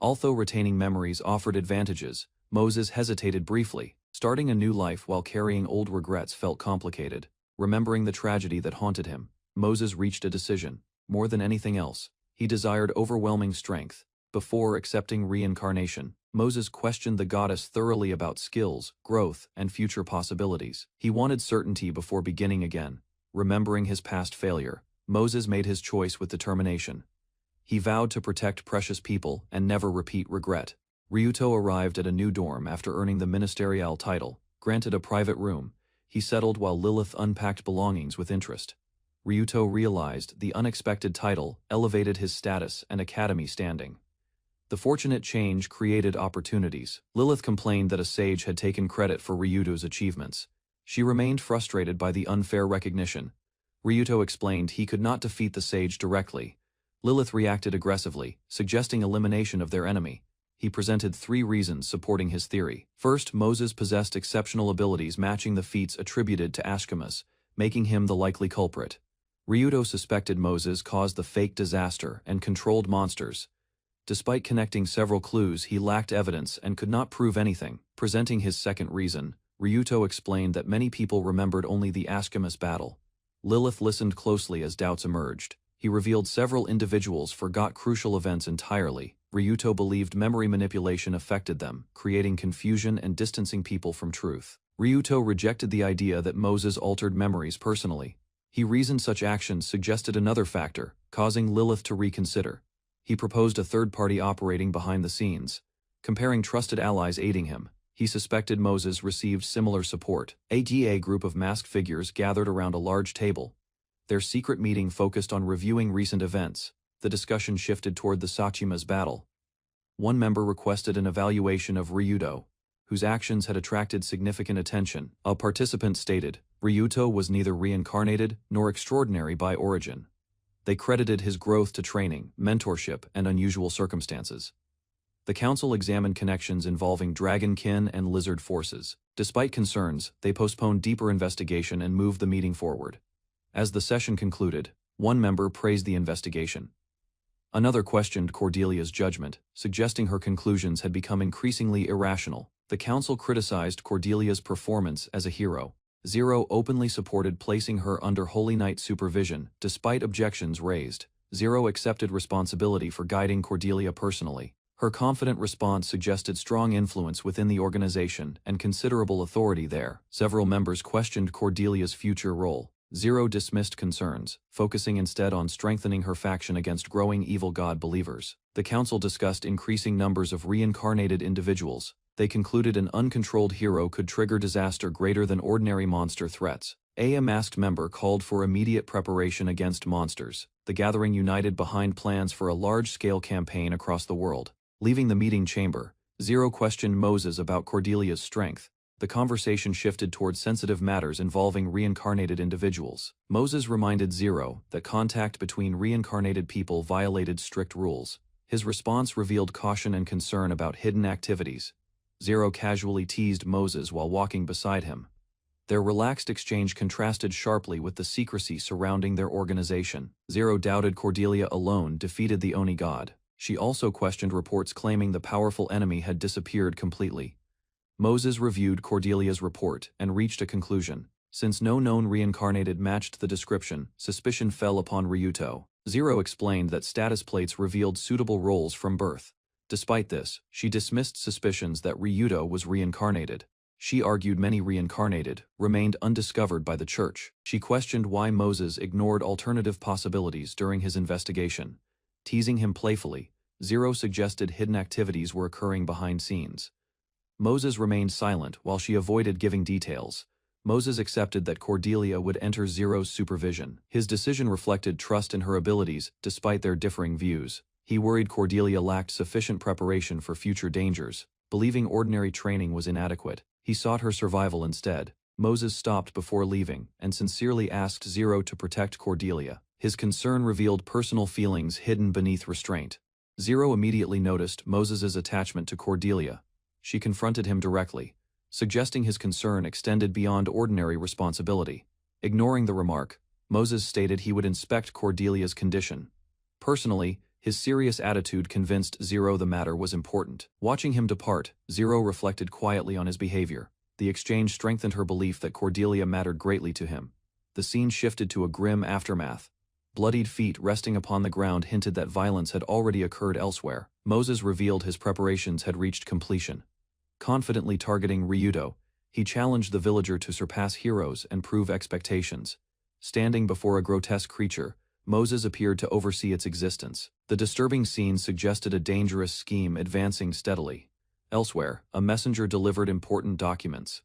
A: Although retaining memories offered advantages, Moses hesitated briefly. Starting a new life while carrying old regrets felt complicated. Remembering the tragedy that haunted him, Moses reached a decision. More than anything else, he desired overwhelming strength. Before accepting reincarnation, Moses questioned the goddess thoroughly about skills, growth, and future possibilities. He wanted certainty before beginning again. remembering his past failure. Moses made his choice with determination. He vowed to protect precious people and never repeat regret. Ryuto arrived at a new dorm after earning the ministerial title. Granted a private room, he settled while Lilith unpacked belongings with interest. Ryuto realized the unexpected title elevated his status and academy standing. The fortunate change created opportunities. Lilith complained that a sage had taken credit for Ryuto's achievements. She remained frustrated by the unfair recognition. Ryuto explained he could not defeat the sage directly. Lilith reacted aggressively, suggesting elimination of their enemy. He presented 3 reasons supporting his theory. First, Moses possessed exceptional abilities matching the feats attributed to Ashkenaz, making him the likely culprit. Ryuto suspected Moses caused the fake disaster and controlled monsters. Despite connecting several clues, he lacked evidence and could not prove anything. Presenting his second reason, Ryuto explained that many people remembered only the Ashkenaz battle. Lilith listened closely as doubts emerged. He revealed several individuals forgot crucial events entirely. Ryuto believed memory manipulation affected them, creating confusion and distancing people from truth. Ryuto rejected the idea that Moses altered memories personally. He reasoned such actions suggested another factor, causing Lilith to reconsider. He proposed a third party operating behind the scenes. Comparing trusted allies aiding him, he suspected Moses received similar support. A group of masked figures gathered around a large table. Their secret meeting focused on reviewing recent events. The discussion shifted toward the Sachima's battle. One member requested an evaluation of Ryuto, whose actions had attracted significant attention. A participant stated, Ryuto was neither reincarnated nor extraordinary by origin. They credited his growth to training, mentorship, and unusual circumstances. The council examined connections involving dragonkin and lizard forces. Despite concerns, they postponed deeper investigation and moved the meeting forward. As the session concluded, one member praised the investigation. Another questioned Cordelia's judgment, suggesting her conclusions had become increasingly irrational. The council criticized Cordelia's performance as a hero. Zero openly supported placing her under Holy Knight supervision, despite objections raised. Zero accepted responsibility for guiding Cordelia personally. Her confident response suggested strong influence within the organization and considerable authority there. Several members questioned Cordelia's future role. Zero dismissed concerns, focusing instead on strengthening her faction against growing evil god believers. The council discussed increasing numbers of reincarnated individuals. They concluded an uncontrolled hero could trigger disaster greater than ordinary monster threats. A masked member called for immediate preparation against monsters. The gathering united behind plans for a large-scale campaign across the world. Leaving the meeting chamber, Zero questioned Moses about Cordelia's strength. The conversation shifted toward sensitive matters involving reincarnated individuals. Moses reminded Zero that contact between reincarnated people violated strict rules. His response revealed caution and concern about hidden activities. Zero casually teased Moses while walking beside him. Their relaxed exchange contrasted sharply with the secrecy surrounding their organization. Zero doubted Cordelia alone defeated the Oni god. She also questioned reports claiming the powerful enemy had disappeared completely. Moses reviewed Cordelia's report and reached a conclusion. Since no known reincarnated matched the description, suspicion fell upon Ryuto. Zero explained that status plates revealed suitable roles from birth. Despite this, she dismissed suspicions that Ryuto was reincarnated. She argued many reincarnated remained undiscovered by the church. She questioned why Moses ignored alternative possibilities during his investigation. Teasing him playfully, Zero suggested hidden activities were occurring behind scenes. Moses remained silent while she avoided giving details. Moses accepted that Cordelia would enter Zero's supervision. His decision reflected trust in her abilities despite their differing views. He worried Cordelia lacked sufficient preparation for future dangers. Believing ordinary training was inadequate, he sought her survival instead. Moses stopped before leaving and sincerely asked Zero to protect Cordelia. His concern revealed personal feelings hidden beneath restraint. Zero immediately noticed Moses's attachment to Cordelia. She confronted him directly, suggesting his concern extended beyond ordinary responsibility. Ignoring the remark, Moses stated he would inspect Cordelia's condition. Personally, his serious attitude convinced Zero the matter was important. Watching him depart, Zero reflected quietly on his behavior. The exchange strengthened her belief that Cordelia mattered greatly to him. The scene shifted to a grim aftermath. Bloodied feet resting upon the ground hinted that violence had already occurred elsewhere. Moses revealed his preparations had reached completion. Confidently targeting Ryuto, he challenged the villager to surpass heroes and prove expectations. Standing before a grotesque creature, Moses appeared to oversee its existence. The disturbing scene suggested a dangerous scheme advancing steadily. Elsewhere, a messenger delivered important documents.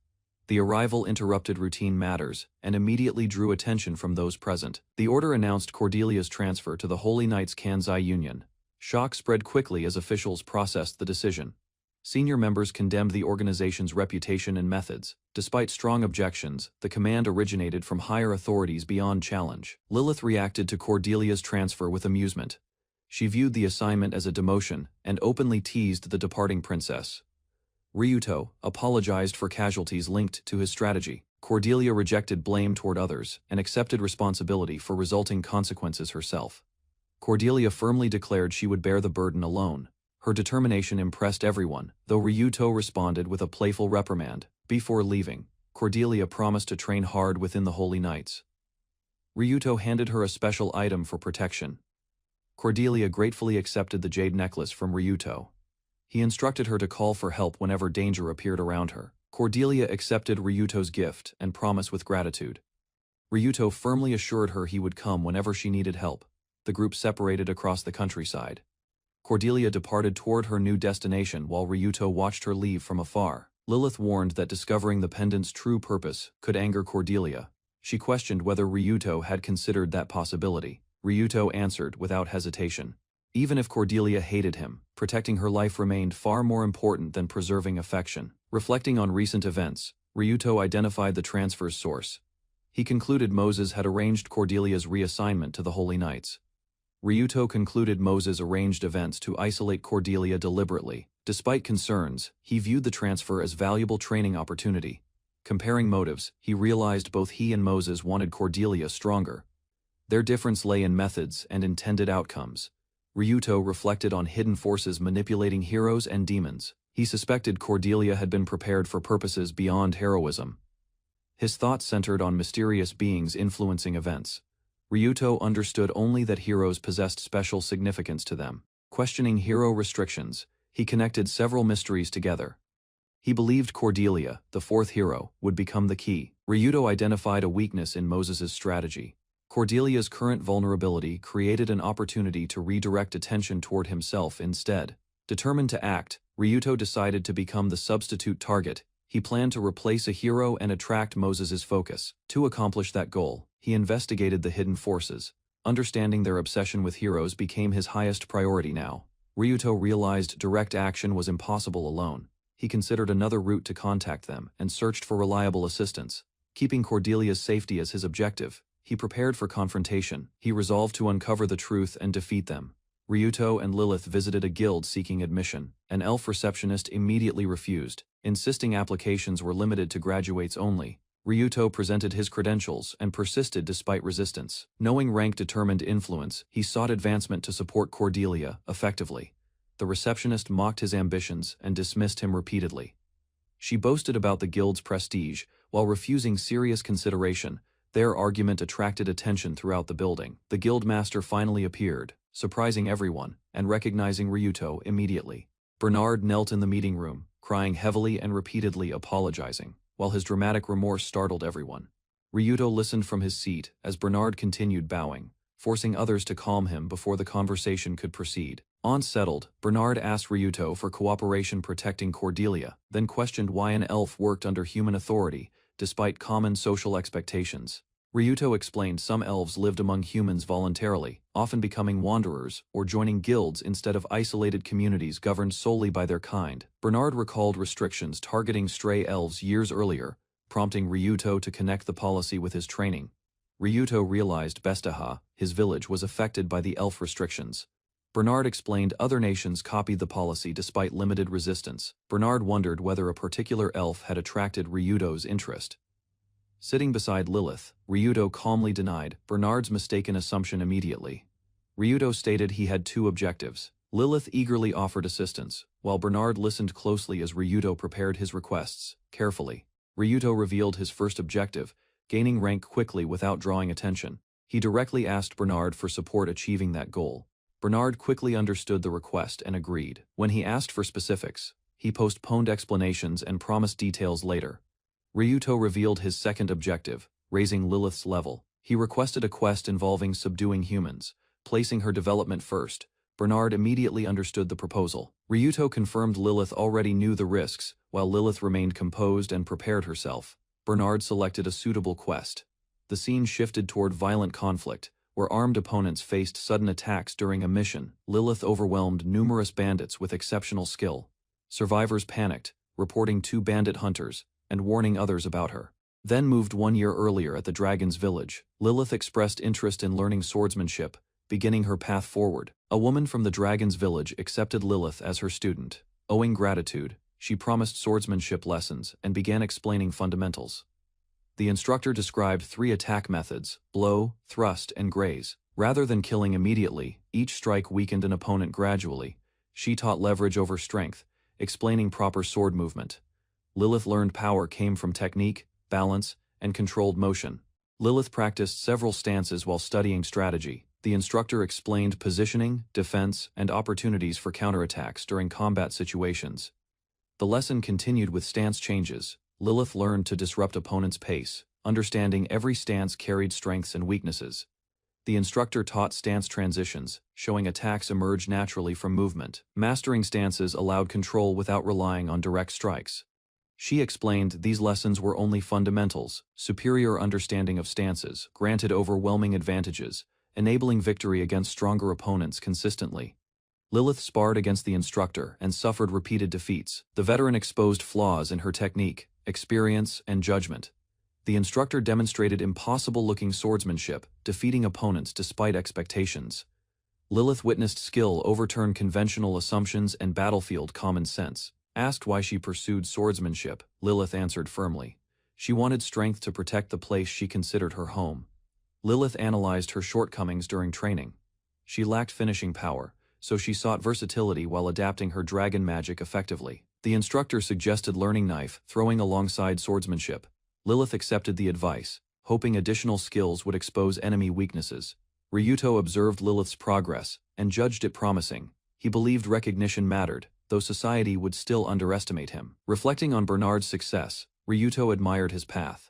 A: The arrival interrupted routine matters and immediately drew attention from those present. The order announced Cordelia's transfer to the Holy Knights Kanzai Union. Shock spread quickly as officials processed the decision. Senior members condemned the organization's reputation and methods. Despite strong objections, the command originated from higher authorities beyond challenge. Lilith reacted to Cordelia's transfer with amusement. She viewed the assignment as a demotion and openly teased the departing princess. Ryuto apologized for casualties linked to his strategy. Cordelia rejected blame toward others and accepted responsibility for resulting consequences herself. Cordelia firmly declared she would bear the burden alone. Her determination impressed everyone, though Ryuto responded with a playful reprimand. Before leaving, Cordelia promised to train hard within the Holy Knights. Ryuto handed her a special item for protection. Cordelia gratefully accepted the jade necklace from Ryuto. He instructed her to call for help whenever danger appeared around her. Cordelia accepted Ryuto's gift and promise with gratitude. Ryuto firmly assured her he would come whenever she needed help. The group separated across the countryside. Cordelia departed toward her new destination while Ryuto watched her leave from afar. Lilith warned that discovering the pendant's true purpose could anger Cordelia. She questioned whether Ryuto had considered that possibility. Ryuto answered without hesitation. Even if Cordelia hated him, protecting her life remained far more important than preserving affection. Reflecting on recent events, Ryuto identified the transfer's source. He concluded Moses had arranged Cordelia's reassignment to the Holy Knights. Ryuto concluded Moses arranged events to isolate Cordelia deliberately. Despite concerns, he viewed the transfer as valuable training opportunity. Comparing motives, he realized both he and Moses wanted Cordelia stronger. Their difference lay in methods and intended outcomes. Ryuto reflected on hidden forces manipulating heroes and demons. He suspected Cordelia had been prepared for purposes beyond heroism. His thoughts centered on mysterious beings influencing events. Ryuto understood only that heroes possessed special significance to them. Questioning hero restrictions, he connected several mysteries together. He believed Cordelia, the fourth hero, would become the key. Ryuto identified a weakness in Moses's strategy. Cordelia's current vulnerability created an opportunity to redirect attention toward himself instead. Determined to act, Ryuto decided to become the substitute target. He planned to replace a hero and attract Moses's focus. To accomplish that goal, he investigated the hidden forces. Understanding their obsession with heroes became his highest priority now. Ryuto realized direct action was impossible alone. He considered another route to contact them and searched for reliable assistance. Keeping Cordelia's safety as his objective, he prepared for confrontation. He resolved to uncover the truth and defeat them. Ryuto and Lilith visited a guild seeking admission. An elf receptionist immediately refused, insisting applications were limited to graduates only. Ryuto presented his credentials and persisted despite resistance. Knowing rank determined influence, he sought advancement to support Cordelia effectively. The receptionist mocked his ambitions and dismissed him repeatedly. She boasted about the guild's prestige while refusing serious consideration. Their argument attracted attention throughout the building. The guildmaster finally appeared, surprising everyone and recognizing Ryuto immediately. Bernard knelt in the meeting room, crying heavily and repeatedly apologizing, while his dramatic remorse startled everyone. Ryuto listened from his seat as Bernard continued bowing, forcing others to calm him before the conversation could proceed. Unsettled, Bernard asked Ryuto for cooperation protecting Cordelia, then questioned why an elf worked under human authority, despite common social expectations. Ryuto explained some elves lived among humans voluntarily, often becoming wanderers or joining guilds instead of isolated communities governed solely by their kind. Bernard recalled restrictions targeting stray elves years earlier, prompting Ryuto to connect the policy with his training. Ryuto realized Bestaha, his village, was affected by the elf restrictions. Bernard explained other nations copied the policy despite limited resistance. Bernard wondered whether a particular elf had attracted Ryuto's interest. Sitting beside Lilith, Ryuto calmly denied Bernard's mistaken assumption immediately. Ryuto stated he had two objectives. Lilith eagerly offered assistance, while Bernard listened closely as Ryuto prepared his requests, carefully. Ryuto revealed his first objective, gaining rank quickly without drawing attention. He directly asked Bernard for support achieving that goal. Bernard quickly understood the request and agreed. When he asked for specifics, he postponed explanations and promised details later. Ryuto revealed his second objective, raising Lilith's level. He requested a quest involving subduing humans, placing her development first. Bernard immediately understood the proposal. Ryuto confirmed Lilith already knew the risks, while Lilith remained composed and prepared herself. Bernard selected a suitable quest. The scene shifted toward violent conflict, where armed opponents faced sudden attacks during a mission. Lilith overwhelmed numerous bandits with exceptional skill. Survivors panicked, reporting 2 bandit hunters, and warning others about her. Then moved 1 year earlier at the Dragon's Village. Lilith expressed interest in learning swordsmanship, beginning her path forward. A woman from the Dragon's Village accepted Lilith as her student. Owing gratitude, she promised swordsmanship lessons and began explaining fundamentals. The instructor described 3 attack methods: blow, thrust, and graze. Rather than killing immediately, each strike weakened an opponent gradually. She taught leverage over strength, explaining proper sword movement. Lilith learned power came from technique, balance, and controlled motion. Lilith practiced several stances while studying strategy. The instructor explained positioning, defense, and opportunities for counterattacks during combat situations. The lesson continued with stance changes. Lilith learned to disrupt opponents' pace, understanding every stance carried strengths and weaknesses. The instructor taught stance transitions, showing attacks emerge naturally from movement. Mastering stances allowed control without relying on direct strikes. She explained these lessons were only fundamentals. Superior understanding of stances granted overwhelming advantages, enabling victory against stronger opponents consistently. Lilith sparred against the instructor and suffered repeated defeats. The veteran exposed flaws in her technique, experience, and judgment. The instructor demonstrated impossible-looking swordsmanship, defeating opponents despite expectations. Lilith witnessed skill overturn conventional assumptions and battlefield common sense. Asked why she pursued swordsmanship, Lilith answered firmly. She wanted strength to protect the place she considered her home. Lilith analyzed her shortcomings during training. She lacked finishing power, so she sought versatility while adapting her dragon magic effectively. The instructor suggested learning knife throwing alongside swordsmanship. Lilith accepted the advice, hoping additional skills would expose enemy weaknesses. Ryuto observed Lilith's progress and judged it promising. He believed recognition mattered, though society would still underestimate him. Reflecting on Bernard's success, Ryuto admired his path.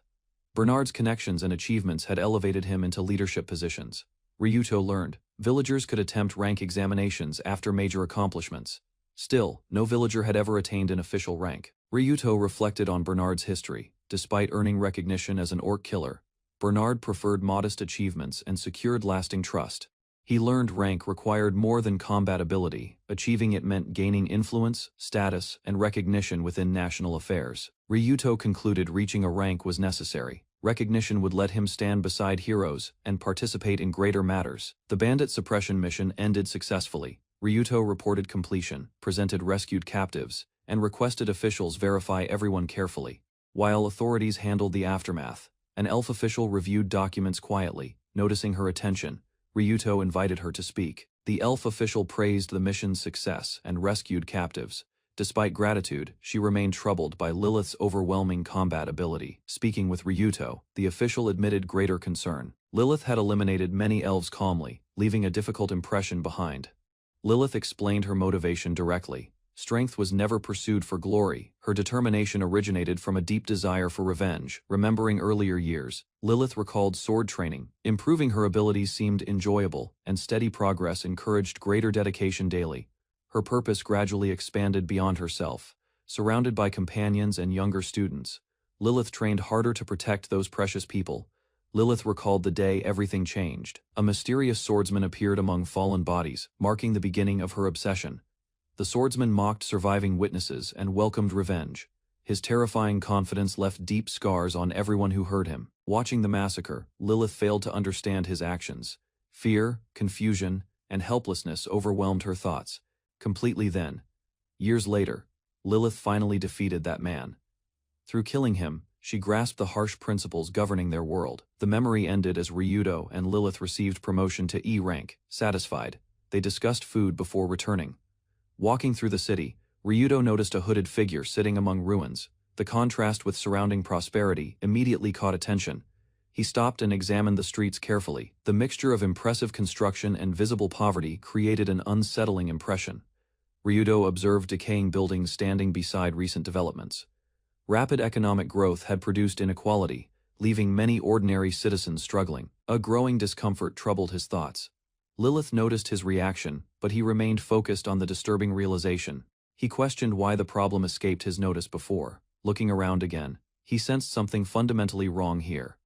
A: Bernard's connections and achievements had elevated him into leadership positions. Ryuto learned, villagers could attempt rank examinations after major accomplishments. Still, no villager had ever attained an official rank. Ryuto reflected on Bernard's history. Despite earning recognition as an orc killer, Bernard preferred modest achievements and secured lasting trust. He learned rank required more than combat ability. Achieving it meant gaining influence, status, and recognition within national affairs. Ryuto concluded reaching a rank was necessary. Recognition would let him stand beside heroes and participate in greater matters. The bandit suppression mission ended successfully. Ryuto reported completion, presented rescued captives, and requested officials verify everyone carefully. While authorities handled the aftermath, an elf official reviewed documents quietly. Noticing her attention, Ryuto invited her to speak. The elf official praised the mission's success and rescued captives. Despite gratitude, she remained troubled by Lilith's overwhelming combat ability. Speaking with Ryuto, the official admitted greater concern. Lilith had eliminated many elves calmly, leaving a difficult impression behind. Lilith explained her motivation directly. Strength was never pursued for glory. Her determination originated from a deep desire for revenge. Remembering earlier years, Lilith recalled sword training. Improving her abilities seemed enjoyable, and steady progress encouraged greater dedication daily. Her purpose gradually expanded beyond herself. Surrounded by companions and younger students, Lilith trained harder to protect those precious people. Lilith recalled the day everything changed. A mysterious swordsman appeared among fallen bodies, marking the beginning of her obsession. The swordsman mocked surviving witnesses and welcomed revenge. His terrifying confidence left deep scars on everyone who heard him. Watching the massacre, Lilith failed to understand his actions. Fear, confusion, and helplessness overwhelmed her thoughts. Completely then. Years later, Lilith finally defeated that man. Through killing him, she grasped the harsh principles governing their world. The memory ended as Ryuto and Lilith received promotion to E rank. Satisfied, they discussed food before returning. Walking through the city, Ryuto noticed a hooded figure sitting among ruins. The contrast with surrounding prosperity immediately caught attention. He stopped and examined the streets carefully. The mixture of impressive construction and visible poverty created an unsettling impression. Ryuto observed decaying buildings standing beside recent developments. Rapid economic growth had produced inequality, leaving many ordinary citizens struggling. A growing discomfort troubled his thoughts. Lilith noticed his reaction, but he remained focused on the disturbing realization. He questioned why the problem escaped his notice before. Looking around again, he sensed something fundamentally wrong here.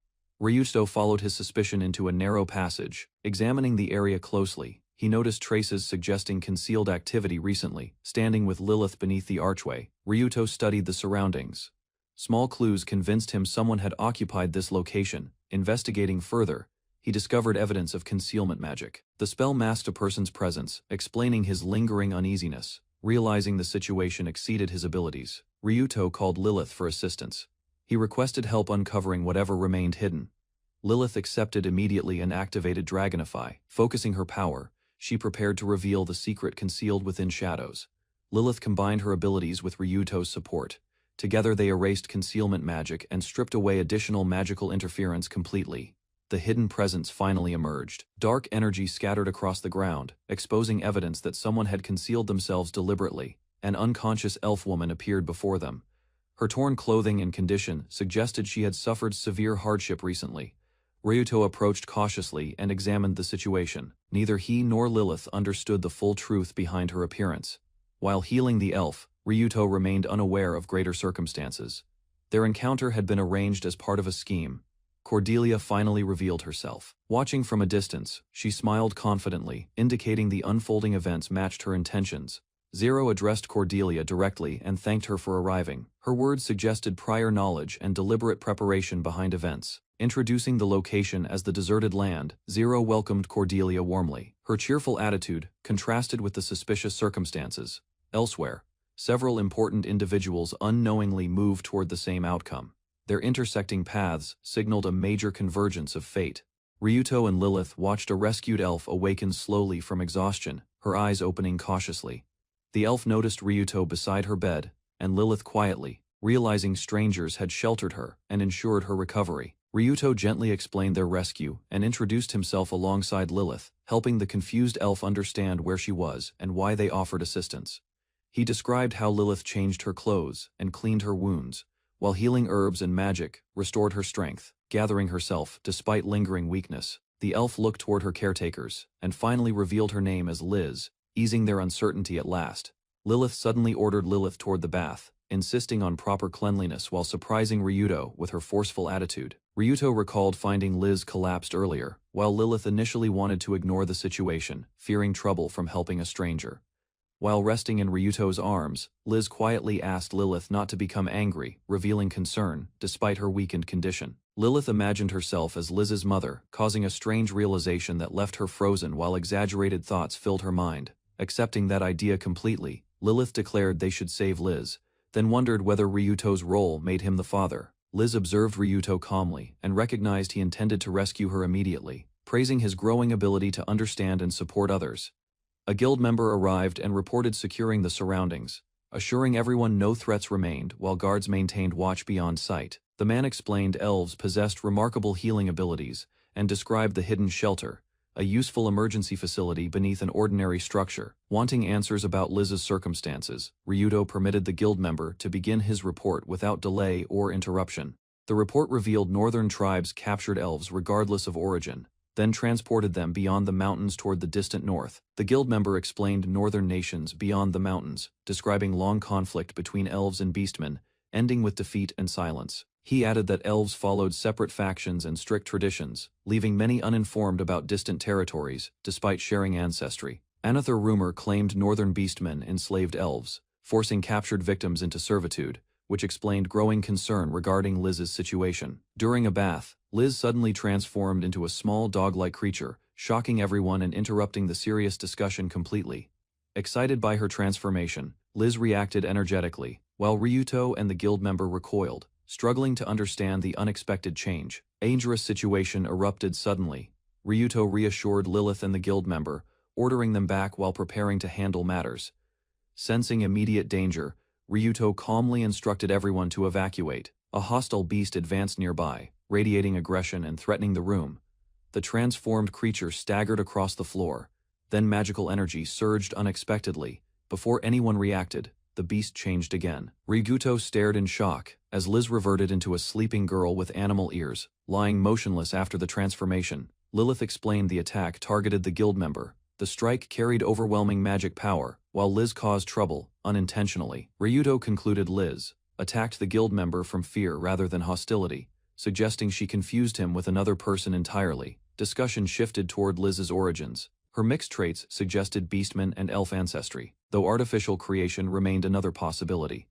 A: Ryuto followed his suspicion into a narrow passage. Examining the area closely, he noticed traces suggesting concealed activity recently. Standing with Lilith beneath the archway, Ryuto studied the surroundings. Small clues convinced him someone had occupied this location. Investigating further, he discovered evidence of concealment magic. The spell masked a person's presence, explaining his lingering uneasiness. Realizing the situation exceeded his abilities, Ryuto called Lilith for assistance. He requested help uncovering whatever remained hidden. Lilith accepted immediately and activated Dragonify. Focusing her power, she prepared to reveal the secret concealed within shadows. Lilith combined her abilities with Ryuto's support. Together they erased concealment magic and stripped away additional magical interference completely. The hidden presence finally emerged. Dark energy scattered across the ground, exposing evidence that someone had concealed themselves deliberately. An unconscious elf woman appeared before them. Her torn clothing and condition suggested she had suffered severe hardship recently. Ryuto approached cautiously and examined the situation. Neither he nor Lilith understood the full truth behind her appearance. While healing the elf, Ryuto remained unaware of greater circumstances. Their encounter had been arranged as part of a scheme. Cordelia finally revealed herself. Watching from a distance, she smiled confidently, indicating the unfolding events matched her intentions. Zero addressed Cordelia directly and thanked her for arriving. Her words suggested prior knowledge and deliberate preparation behind events. Introducing the location as the deserted land, Zero welcomed Cordelia warmly. Her cheerful attitude contrasted with the suspicious circumstances. Elsewhere, several important individuals unknowingly moved toward the same outcome. Their intersecting paths signaled a major convergence of fate. Ryuto and Lilith watched a rescued elf awaken slowly from exhaustion, her eyes opening cautiously. The elf noticed Ryuto beside her bed, and Lilith quietly, realizing strangers had sheltered her and ensured her recovery. Ryuto gently explained their rescue and introduced himself alongside Lilith, helping the confused elf understand where she was and why they offered assistance. He described how Lilith changed her clothes and cleaned her wounds, while healing herbs and magic restored her strength. Gathering herself despite lingering weakness, the elf looked toward her caretakers and finally revealed her name as Liz, easing their uncertainty at last. Lilith suddenly ordered Lilith toward the bath, insisting on proper cleanliness while surprising Ryuto with her forceful attitude. Ryuto recalled finding Liz collapsed earlier, while Lilith initially wanted to ignore the situation, fearing trouble from helping a stranger. While resting in Ryuto's arms, Liz quietly asked Lilith not to become angry, revealing concern, despite her weakened condition. Lilith imagined herself as Liz's mother, causing a strange realization that left her frozen while exaggerated thoughts filled her mind. Accepting that idea completely, Lilith declared they should save Liz, then wondered whether Ryuto's role made him the father. Liz observed Ryuto calmly and recognized he intended to rescue her immediately, praising his growing ability to understand and support others. A guild member arrived and reported securing the surroundings, assuring everyone no threats remained while guards maintained watch beyond sight. The man explained elves possessed remarkable healing abilities and described the hidden shelter, a useful emergency facility beneath an ordinary structure. Wanting answers about Liz's circumstances, Ryuto permitted the guild member to begin his report without delay or interruption. The report revealed northern tribes captured elves regardless of origin, then transported them beyond the mountains toward the distant north. The guild member explained northern nations beyond the mountains, describing long conflict between elves and beastmen, ending with defeat and silence. He added that elves followed separate factions and strict traditions, leaving many uninformed about distant territories, despite sharing ancestry. Another rumor claimed northern beastmen enslaved elves, forcing captured victims into servitude, which explained growing concern regarding Liz's situation. During a bath, Liz suddenly transformed into a small dog-like creature, shocking everyone and interrupting the serious discussion completely. Excited by her transformation, Liz reacted energetically, while Ryuto and the guild member recoiled, struggling to understand the unexpected change. A dangerous situation erupted suddenly. Ryuto reassured Lilith and the guild member, ordering them back while preparing to handle matters. Sensing immediate danger, Ryuto calmly instructed everyone to evacuate. A hostile beast advanced nearby, radiating aggression and threatening the room. The transformed creature staggered across the floor. Then magical energy surged unexpectedly. Before anyone reacted, the beast changed again. Ryuto stared in shock, as Liz reverted into a sleeping girl with animal ears, lying motionless after the transformation. Lilith explained the attack targeted the guild member. The strike carried overwhelming magic power, while Liz caused trouble, unintentionally. Ryuto concluded Liz attacked the guild member from fear rather than hostility, suggesting she confused him with another person entirely. Discussion shifted toward Liz's origins. Her mixed traits suggested beastman and elf ancestry, though artificial creation remained another possibility.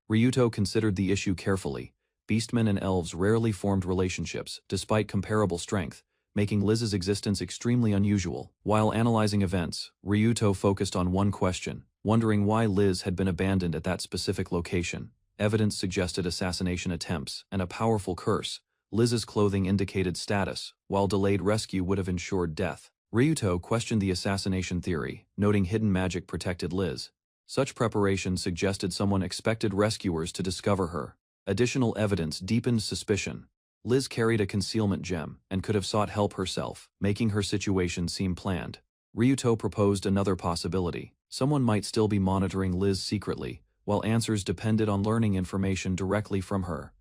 A: Ryuto considered the issue carefully. Beastmen and elves rarely formed relationships, despite comparable strength, making Liz's existence extremely unusual. While analyzing events, Ryuto focused on one question, wondering why Liz had been abandoned at that specific location. Evidence suggested assassination attempts and a powerful curse. Liz's clothing indicated status, while delayed rescue would have ensured death. Ryuto questioned the assassination theory, noting hidden magic protected Liz. Such preparation suggested someone expected rescuers to discover her. Additional evidence deepened suspicion. Liz carried a concealment gem and could have sought help herself, making her situation seem planned. Ryuto proposed another possibility. Someone might still be monitoring Liz secretly, while answers depended on learning information directly from her.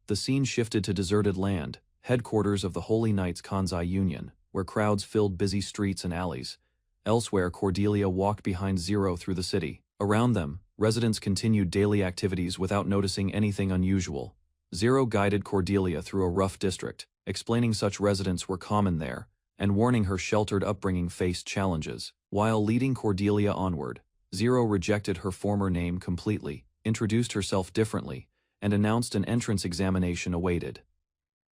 A: The scene shifted to deserted land, headquarters of the Holy Knights Kanzai Union, where crowds filled busy streets and alleys. Elsewhere, Cordelia walked behind Zero through the city. Around them, residents continued daily activities without noticing anything unusual. Zero guided Cordelia through a rough district, explaining such residents were common there, and warning her sheltered upbringing faced challenges. While leading Cordelia onward, Zero rejected her former name completely, introduced herself differently, and announced an entrance examination awaited.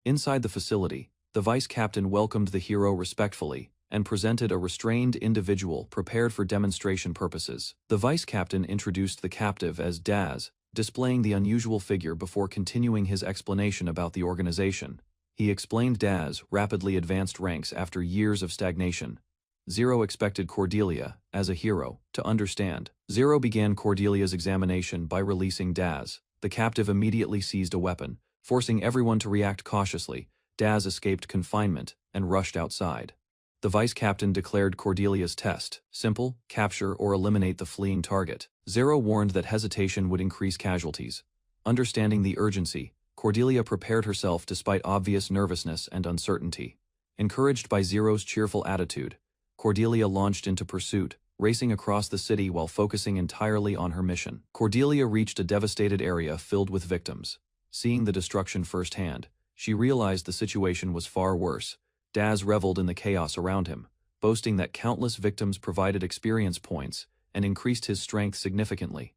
A: Inside the facility, the vice captain welcomed the hero respectfully and presented a restrained individual prepared for demonstration purposes. The vice captain introduced the captive as Daz, displaying the unusual figure before continuing his explanation about the organization. He explained Daz rapidly advanced ranks after years of stagnation. Zero expected Cordelia, as a hero, to understand. Zero began Cordelia's examination by releasing Daz. The captive immediately seized a weapon, forcing everyone to react cautiously. Daz escaped confinement and rushed outside. The vice captain declared Cordelia's test: simple, capture or eliminate the fleeing target. Zero warned that hesitation would increase casualties. Understanding the urgency, Cordelia prepared herself despite obvious nervousness and uncertainty. Encouraged by Zero's cheerful attitude, Cordelia launched into pursuit, racing across the city while focusing entirely on her mission. Cordelia reached a devastated area filled with victims. Seeing the destruction firsthand, she realized the situation was far worse. Daz reveled in the chaos around him, boasting that countless victims provided experience points and increased his strength significantly.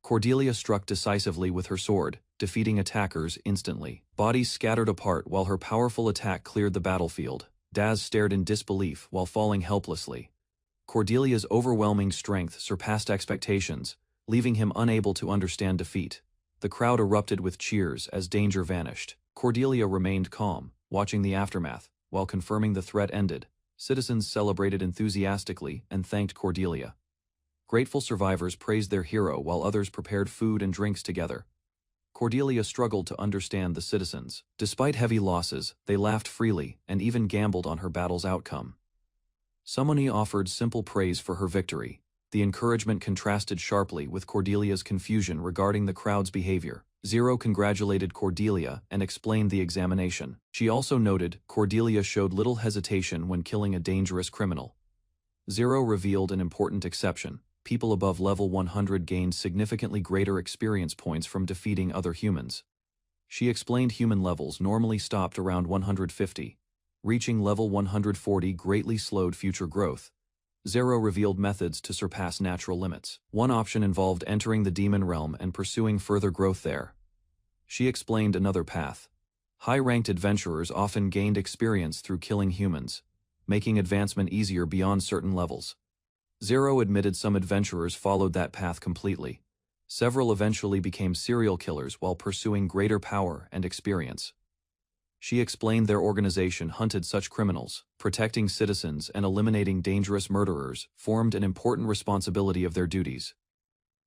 A: Cordelia struck decisively with her sword, defeating attackers instantly. Bodies scattered apart while her powerful attack cleared the battlefield. Daz stared in disbelief while falling helplessly. Cordelia's overwhelming strength surpassed expectations, leaving him unable to understand defeat. The crowd erupted with cheers as danger vanished. Cordelia remained calm, watching the aftermath. While confirming the threat ended, citizens celebrated enthusiastically and thanked Cordelia. Grateful survivors praised their hero while others prepared food and drinks together. Cordelia struggled to understand the citizens. Despite heavy losses, they laughed freely and even gambled on her battle's outcome. Summonie offered simple praise for her victory. The encouragement contrasted sharply with Cordelia's confusion regarding the crowd's behavior. Zero congratulated Cordelia and explained the examination. She also noted Cordelia showed little hesitation when killing a dangerous criminal. Zero revealed an important exception. People above level 100 gained significantly greater experience points from defeating other humans. She explained human levels normally stopped around 150. Reaching level 140 greatly slowed future growth. Zero revealed methods to surpass natural limits. One option involved entering the demon realm and pursuing further growth there. She explained another path. High-ranked adventurers often gained experience through killing humans, making advancement easier beyond certain levels. Zero admitted some adventurers followed that path completely. Several eventually became serial killers while pursuing greater power and experience. She explained their organization hunted such criminals. Protecting citizens and eliminating dangerous murderers formed an important responsibility of their duties.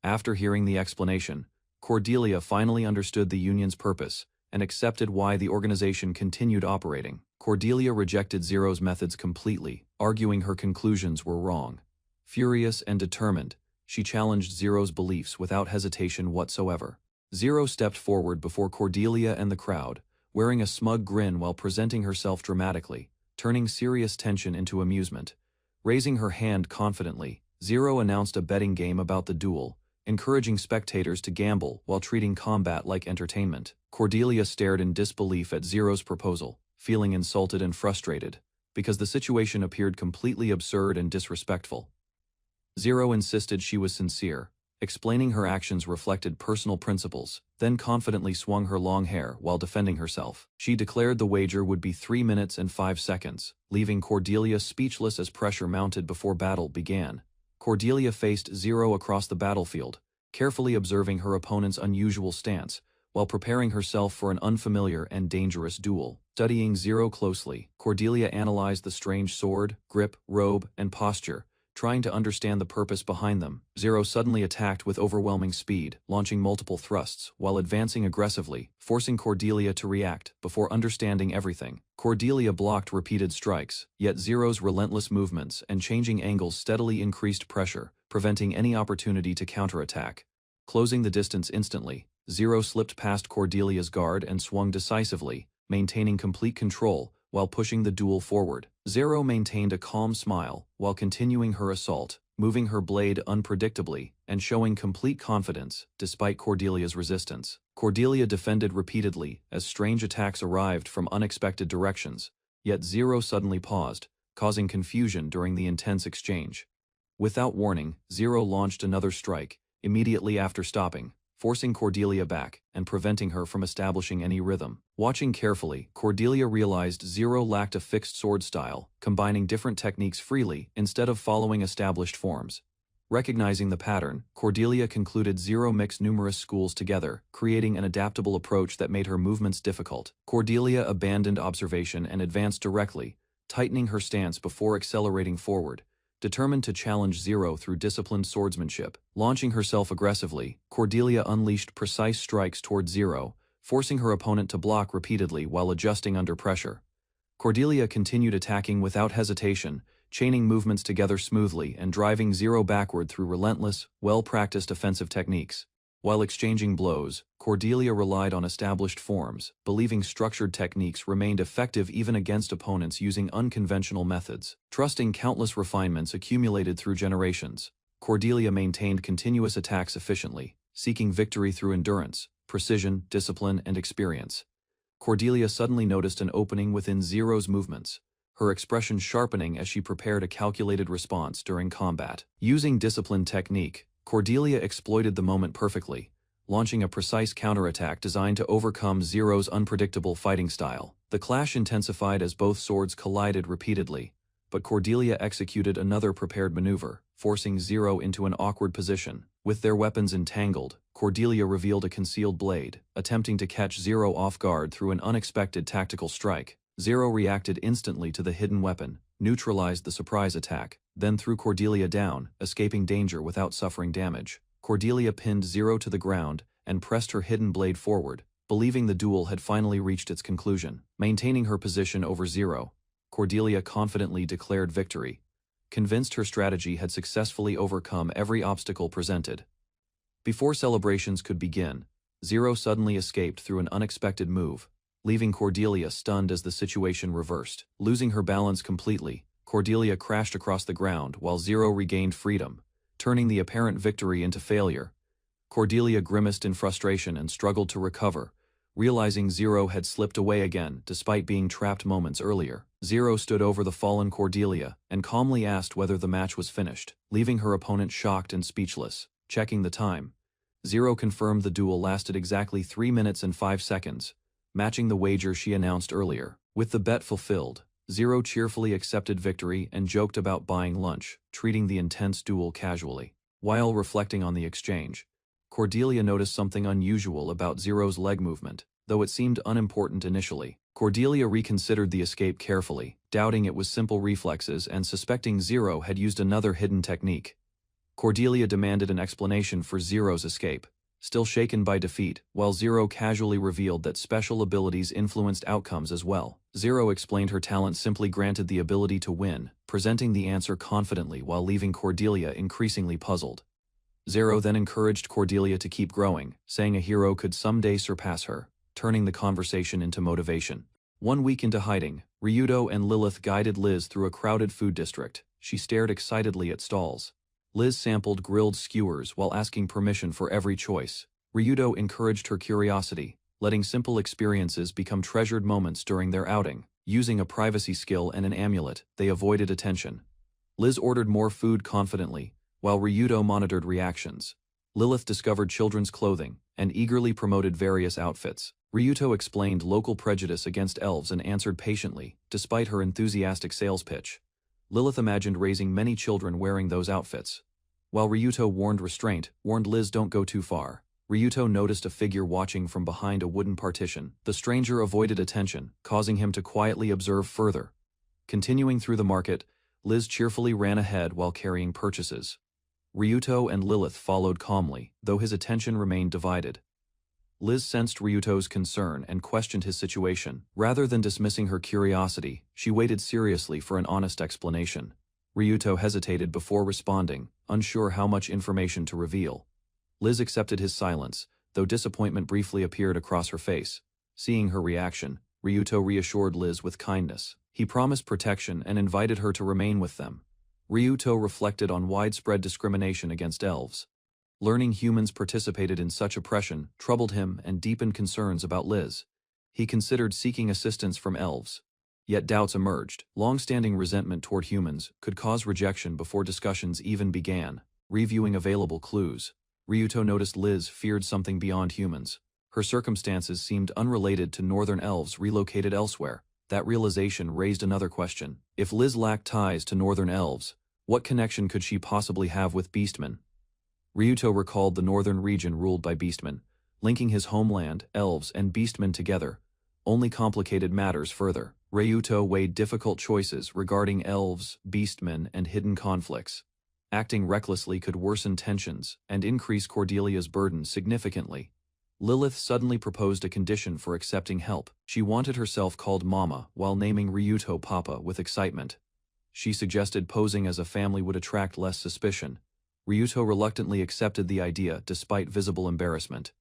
A: After hearing the explanation, Cordelia finally understood the union's purpose and accepted why the organization continued operating. Cordelia rejected Zero's methods completely, arguing her conclusions were wrong. Furious and determined, she challenged Zero's beliefs without hesitation whatsoever. Zero stepped forward before Cordelia and the crowd, wearing a smug grin while presenting herself dramatically, turning serious tension into amusement. Raising her hand confidently, Zero announced a betting game about the duel, encouraging spectators to gamble while treating combat like entertainment. Cordelia stared in disbelief at Zero's proposal, feeling insulted and frustrated, because the situation appeared completely absurd and disrespectful. Zero insisted she was sincere, explaining her actions reflected personal principles, then confidently swung her long hair while defending herself. She declared the wager would be 3 minutes and 5 seconds, leaving Cordelia speechless as pressure mounted before battle began. Cordelia faced Zero across the battlefield, carefully observing her opponent's unusual stance, while preparing herself for an unfamiliar and dangerous duel. Studying Zero closely, Cordelia analyzed the strange sword, grip, robe, and posture, trying to understand the purpose behind them. Zero suddenly attacked with overwhelming speed, launching multiple thrusts, while advancing aggressively, forcing Cordelia to react before understanding everything. Cordelia blocked repeated strikes, yet Zero's relentless movements and changing angles steadily increased pressure, preventing any opportunity to counterattack. Closing the distance instantly, Zero slipped past Cordelia's guard and swung decisively, maintaining complete control while pushing the duel forward. Zero maintained a calm smile while continuing her assault, moving her blade unpredictably and showing complete confidence despite Cordelia's resistance. Cordelia defended repeatedly as strange attacks arrived from unexpected directions, yet Zero suddenly paused, causing confusion during the intense exchange. Without warning, Zero launched another strike, immediately after stopping, forcing Cordelia back and preventing her from establishing any rhythm. Watching carefully, Cordelia realized Zero lacked a fixed sword style, combining different techniques freely instead of following established forms. Recognizing the pattern, Cordelia concluded Zero mixed numerous schools together, creating an adaptable approach that made her movements difficult. Cordelia abandoned observation and advanced directly, tightening her stance before accelerating forward, determined to challenge Zero through disciplined swordsmanship. Launching herself aggressively, Cordelia unleashed precise strikes toward Zero, forcing her opponent to block repeatedly while adjusting under pressure. Cordelia continued attacking without hesitation, chaining movements together smoothly and driving Zero backward through relentless, well-practiced offensive techniques. While exchanging blows, Cordelia relied on established forms, believing structured techniques remained effective even against opponents using unconventional methods. Trusting countless refinements accumulated through generations, Cordelia maintained continuous attacks efficiently, seeking victory through endurance, precision, discipline, and experience. Cordelia suddenly noticed an opening within Zero's movements, her expression sharpening as she prepared a calculated response during combat. Using disciplined technique, Cordelia exploited the moment perfectly, launching a precise counterattack designed to overcome Zero's unpredictable fighting style. The clash intensified as both swords collided repeatedly, but Cordelia executed another prepared maneuver, forcing Zero into an awkward position. With their weapons entangled, Cordelia revealed a concealed blade, attempting to catch Zero off guard through an unexpected tactical strike. Zero reacted instantly to the hidden weapon, neutralized the surprise attack, then threw Cordelia down, escaping danger without suffering damage. Cordelia pinned Zero to the ground and pressed her hidden blade forward, believing the duel had finally reached its conclusion. Maintaining her position over Zero, Cordelia confidently declared victory, convinced her strategy had successfully overcome every obstacle presented. Before celebrations could begin, Zero suddenly escaped through an unexpected move, leaving Cordelia stunned as the situation reversed. Losing her balance completely, Cordelia crashed across the ground while Zero regained freedom, turning the apparent victory into failure. Cordelia grimaced in frustration and struggled to recover, realizing Zero had slipped away again despite being trapped moments earlier. Zero stood over the fallen Cordelia and calmly asked whether the match was finished, leaving her opponent shocked and speechless. Checking the time, Zero confirmed the duel lasted exactly 3 minutes and 5 seconds, matching the wager she announced earlier. With the bet fulfilled, Zero cheerfully accepted victory and joked about buying lunch, treating the intense duel casually. While reflecting on the exchange, Cordelia noticed something unusual about Zero's leg movement, though it seemed unimportant initially. Cordelia reconsidered the escape carefully, doubting it was simple reflexes and suspecting Zero had used another hidden technique. Cordelia demanded an explanation for Zero's escape, still shaken by defeat, while Zero casually revealed that special abilities influenced outcomes as well. Zero explained her talent simply granted the ability to win, presenting the answer confidently while leaving Cordelia increasingly puzzled. Zero then encouraged Cordelia to keep growing, saying a hero could someday surpass her, turning the conversation into motivation. 1 week into hiding, Ryuto and Lilith guided Liz through a crowded food district. She stared excitedly at stalls. Liz sampled grilled skewers while asking permission for every choice. Ryuto encouraged her curiosity, letting simple experiences become treasured moments during their outing. Using a privacy skill and an amulet, they avoided attention. Liz ordered more food confidently, while Ryuto monitored reactions. Lilith discovered children's clothing and eagerly promoted various outfits. Ryuto explained local prejudice against elves and answered patiently, despite her enthusiastic sales pitch. Lilith imagined raising many children wearing those outfits. While Ryuto warned Liz don't go too far. Ryuto noticed a figure watching from behind a wooden partition. The stranger avoided attention, causing him to quietly observe further. Continuing through the market, Liz cheerfully ran ahead while carrying purchases. Ryuto and Lilith followed calmly, though his attention remained divided. Liz sensed Ryuto's concern and questioned his situation. Rather than dismissing her curiosity, she waited seriously for an honest explanation. Ryuto hesitated before responding, unsure how much information to reveal. Liz accepted his silence, though disappointment briefly appeared across her face. Seeing her reaction, Ryuto reassured Liz with kindness. He promised protection and invited her to remain with them. Ryuto reflected on widespread discrimination against elves. Learning humans participated in such oppression troubled him and deepened concerns about Liz. He considered seeking assistance from elves. Yet doubts emerged. Long-standing resentment toward humans could cause rejection before discussions even began. Reviewing available clues, Ryuto noticed Liz feared something beyond humans. Her circumstances seemed unrelated to northern elves relocated elsewhere. That realization raised another question. If Liz lacked ties to northern elves, what connection could she possibly have with beastmen? Ryuto recalled the northern region ruled by beastmen. Linking his homeland, elves, and beastmen together only complicated matters further. Ryuto weighed difficult choices regarding elves, beastmen, and hidden conflicts. Acting recklessly could worsen tensions and increase Cordelia's burden significantly. Lilith suddenly proposed a condition for accepting help. She wanted herself called Mama while naming Ryuto Papa with excitement. She suggested posing as a family would attract less suspicion. Ryuto reluctantly accepted the idea despite visible embarrassment.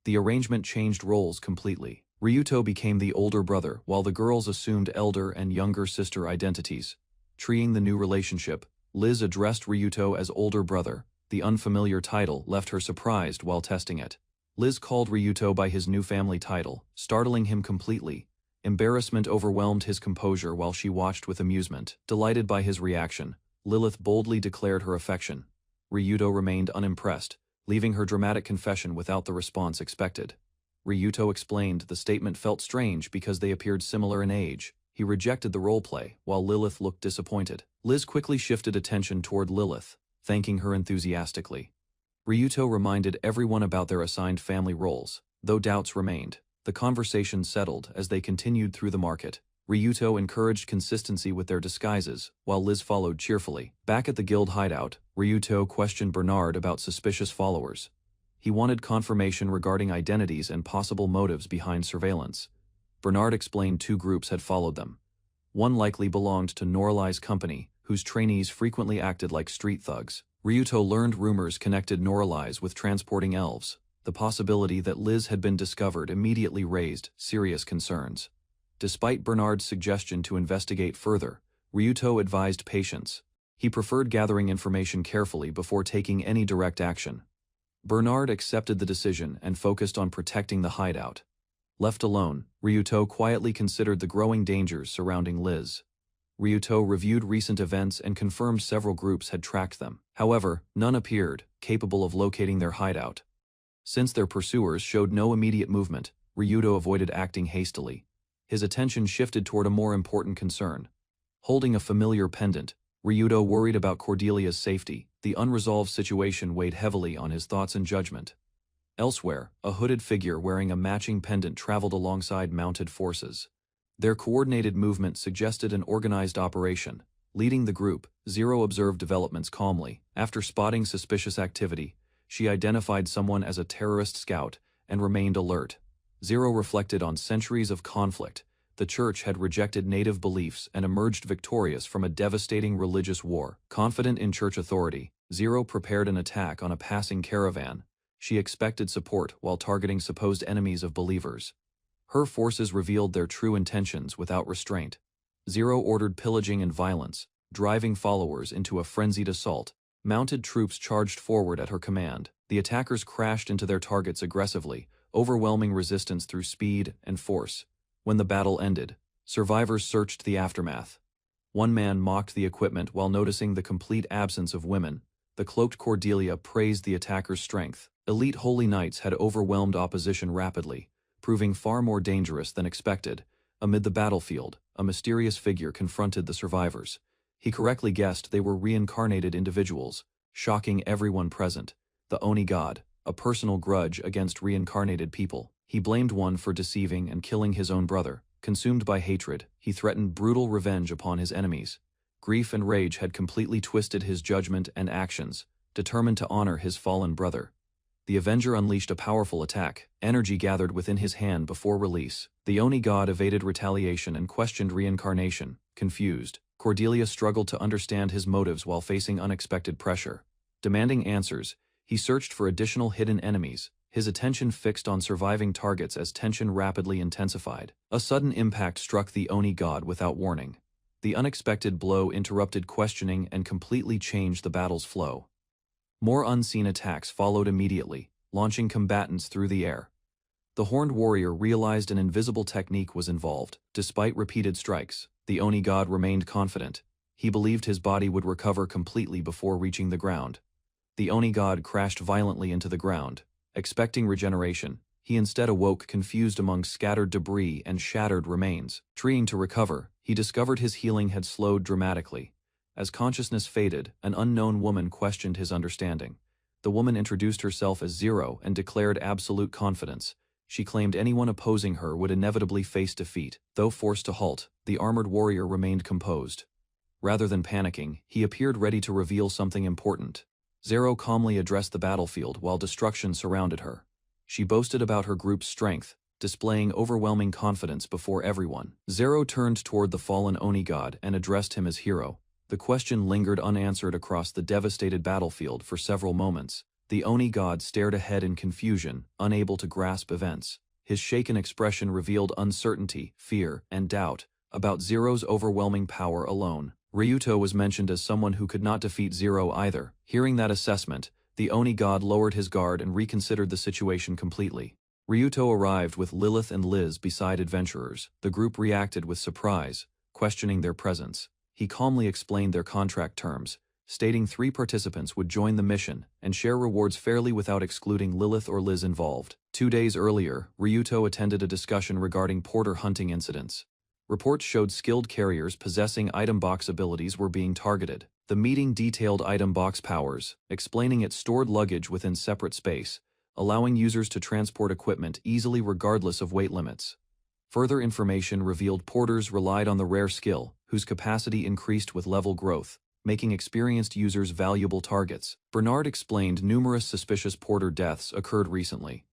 A: The arrangement changed roles completely. Ryuto became the older brother while the girls assumed elder and younger sister identities. Treeing the new relationship, Liz addressed Ryuto as older brother. The unfamiliar title left her surprised while testing it. Liz called Ryuto by his new family title, startling him completely. Embarrassment overwhelmed his composure while she watched with amusement. Delighted by his reaction, Lilith boldly declared her affection. Ryuto remained unimpressed, leaving her dramatic confession without the response expected. Ryuto explained the statement felt strange because they appeared similar in age. He rejected the roleplay, while Lilith looked disappointed. Liz quickly shifted attention toward Lilith, thanking her enthusiastically. Ryuto reminded everyone about their assigned family roles, though doubts remained. The conversation settled as they continued through the market. Ryuto encouraged consistency with their disguises, while Liz followed cheerfully. Back at the guild hideout, Ryuto questioned Bernard about suspicious followers. He wanted confirmation regarding identities and possible motives behind surveillance. Bernard explained 2 groups had followed them. One likely belonged to Norlai's company, whose trainees frequently acted like street thugs. Ryuto learned rumors connected Norlai's with transporting elves. The possibility that Liz had been discovered immediately raised serious concerns. Despite Bernard's suggestion to investigate further, Ryuto advised patience. He preferred gathering information carefully before taking any direct action. Bernard accepted the decision and focused on protecting the hideout. Left alone, Ryuto quietly considered the growing dangers surrounding Liz. Ryuto reviewed recent events and confirmed several groups had tracked them. However, none appeared capable of locating their hideout. Since their pursuers showed no immediate movement, Ryuto avoided acting hastily. His attention shifted toward a more important concern. Holding a familiar pendant, Ryuto worried about Cordelia's safety. The unresolved situation weighed heavily on his thoughts and judgment. Elsewhere, a hooded figure wearing a matching pendant traveled alongside mounted forces. Their coordinated movement suggested an organized operation. Leading the group, Zero observed developments calmly. After spotting suspicious activity, she identified someone as a terrorist scout and remained alert. Zero reflected on centuries of conflict. The church had rejected native beliefs and emerged victorious from a devastating religious war. Confident in church authority, Zero prepared an attack on a passing caravan. She expected support while targeting supposed enemies of believers. Her forces revealed their true intentions without restraint. Zero ordered pillaging and violence, driving followers into a frenzied assault. Mounted troops charged forward at her command. The attackers crashed into their targets aggressively, overwhelming resistance through speed and force. When the battle ended, survivors searched the aftermath. One man mocked the equipment while noticing the complete absence of women. The cloaked Cordelia praised the attackers' strength. Elite holy knights had overwhelmed opposition rapidly, proving far more dangerous than expected. Amid the battlefield, a mysterious figure confronted the survivors. He correctly guessed they were reincarnated individuals, shocking everyone present. The Oni god, a personal grudge against reincarnated people. He blamed one for deceiving and killing his own brother. Consumed by hatred, he threatened brutal revenge upon his enemies. Grief and rage had completely twisted his judgment and actions, determined to honor his fallen brother. The Avenger unleashed a powerful attack. Energy gathered within his hand before release. The Oni god evaded retaliation and questioned reincarnation. Confused, Cordelia struggled to understand his motives while facing unexpected pressure. Demanding answers, he searched for additional hidden enemies, his attention fixed on surviving targets as tension rapidly intensified. A sudden impact struck the Oni god without warning. The unexpected blow interrupted questioning and completely changed the battle's flow. More unseen attacks followed immediately, launching combatants through the air. The horned warrior realized an invisible technique was involved. Despite repeated strikes, the Oni god remained confident. He believed his body would recover completely before reaching the ground. The Oni god crashed violently into the ground. Expecting regeneration, he instead awoke confused among scattered debris and shattered remains. Trying to recover, he discovered his healing had slowed dramatically. As consciousness faded, an unknown woman questioned his understanding. The woman introduced herself as Zero and declared absolute confidence. She claimed anyone opposing her would inevitably face defeat. Though forced to halt, the armored warrior remained composed. Rather than panicking, he appeared ready to reveal something important. Zero calmly addressed the battlefield while destruction surrounded her. She boasted about her group's strength, displaying overwhelming confidence before everyone. Zero turned toward the fallen Oni god and addressed him as hero. The question lingered unanswered across the devastated battlefield for several moments. The Oni god stared ahead in confusion, unable to grasp events. His shaken expression revealed uncertainty, fear, and doubt about Zero's overwhelming power alone. Ryuto was mentioned as someone who could not defeat Zero either. Hearing that assessment, the Oni god lowered his guard and reconsidered the situation completely. Ryuto arrived with Lilith and Liz beside adventurers. The group reacted with surprise, questioning their presence. He calmly explained their contract terms, stating 3 participants would join the mission and share rewards fairly without excluding Lilith or Liz involved. 2 days earlier, Ryuto attended a discussion regarding porter hunting incidents. Reports showed skilled carriers possessing item box abilities were being targeted. The meeting detailed item box powers, explaining its stored luggage within separate space, allowing users to transport equipment easily regardless of weight limits. Further information revealed porters relied on the rare skill, whose capacity increased with level growth, making experienced users valuable targets. Bernard explained numerous suspicious porter deaths occurred recently.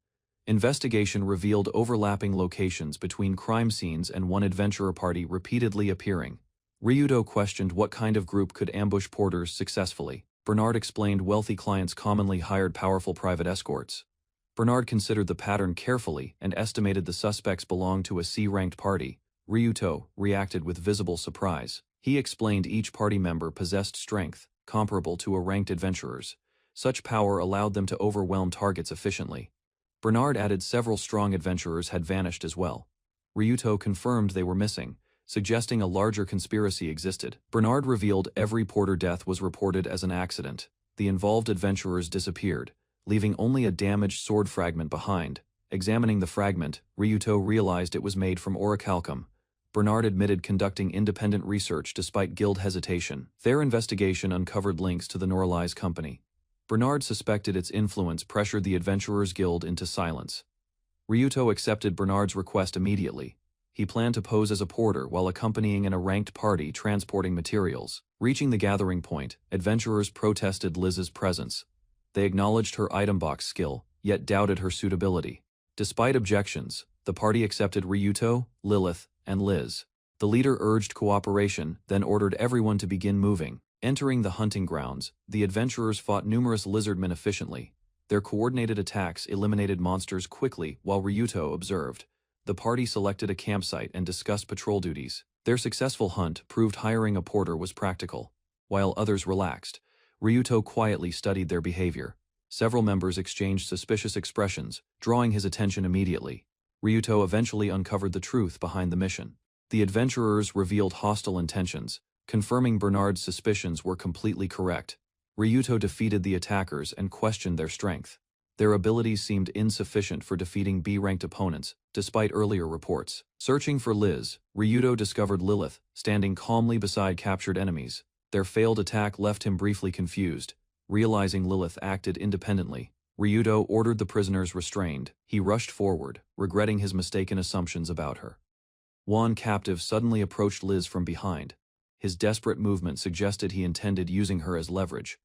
A: Investigation revealed overlapping locations between crime scenes and one adventurer party repeatedly appearing. Ryuto questioned what kind of group could ambush porters successfully. Bernard explained wealthy clients commonly hired powerful private escorts. Bernard considered the pattern carefully and estimated the suspects belonged to a C-ranked party. Ryuto reacted with visible surprise. He explained each party member possessed strength, comparable to a ranked adventurer's. Such power allowed them to overwhelm targets efficiently. Bernard added several strong adventurers had vanished as well. Ryuto confirmed they were missing, suggesting a larger conspiracy existed. Bernard revealed every porter death was reported as an accident. The involved adventurers disappeared, leaving only a damaged sword fragment behind. Examining the fragment, Ryuto realized it was made from orichalcum. Bernard admitted conducting independent research despite guild hesitation. Their investigation uncovered links to the Norlize company. Bernard suspected its influence pressured the Adventurers Guild into silence. Ryuto accepted Bernard's request immediately. He planned to pose as a porter while accompanying in a ranked party transporting materials. Reaching the gathering point, adventurers protested Liz's presence. They acknowledged her item box skill, yet doubted her suitability. Despite objections, the party accepted Ryuto, Lilith, and Liz. The leader urged cooperation, then ordered everyone to begin moving. Entering the hunting grounds, the adventurers fought numerous lizardmen efficiently. Their coordinated attacks eliminated monsters quickly while Ryuto observed. The party selected a campsite and discussed patrol duties. Their successful hunt proved hiring a porter was practical. While others relaxed, Ryuto quietly studied their behavior. Several members exchanged suspicious expressions, drawing his attention immediately. Ryuto eventually uncovered the truth behind the mission. The adventurers revealed hostile intentions, confirming Bernard's suspicions were completely correct. Ryuto defeated the attackers and questioned their strength. Their abilities seemed insufficient for defeating B-ranked opponents, despite earlier reports. Searching for Liz, Ryuto discovered Lilith, standing calmly beside captured enemies. Their failed attack left him briefly confused. Realizing Lilith acted independently, Ryuto ordered the prisoners restrained. He rushed forward, regretting his mistaken assumptions about her. One captive suddenly approached Liz from behind. His desperate movement suggested he intended using her as leverage.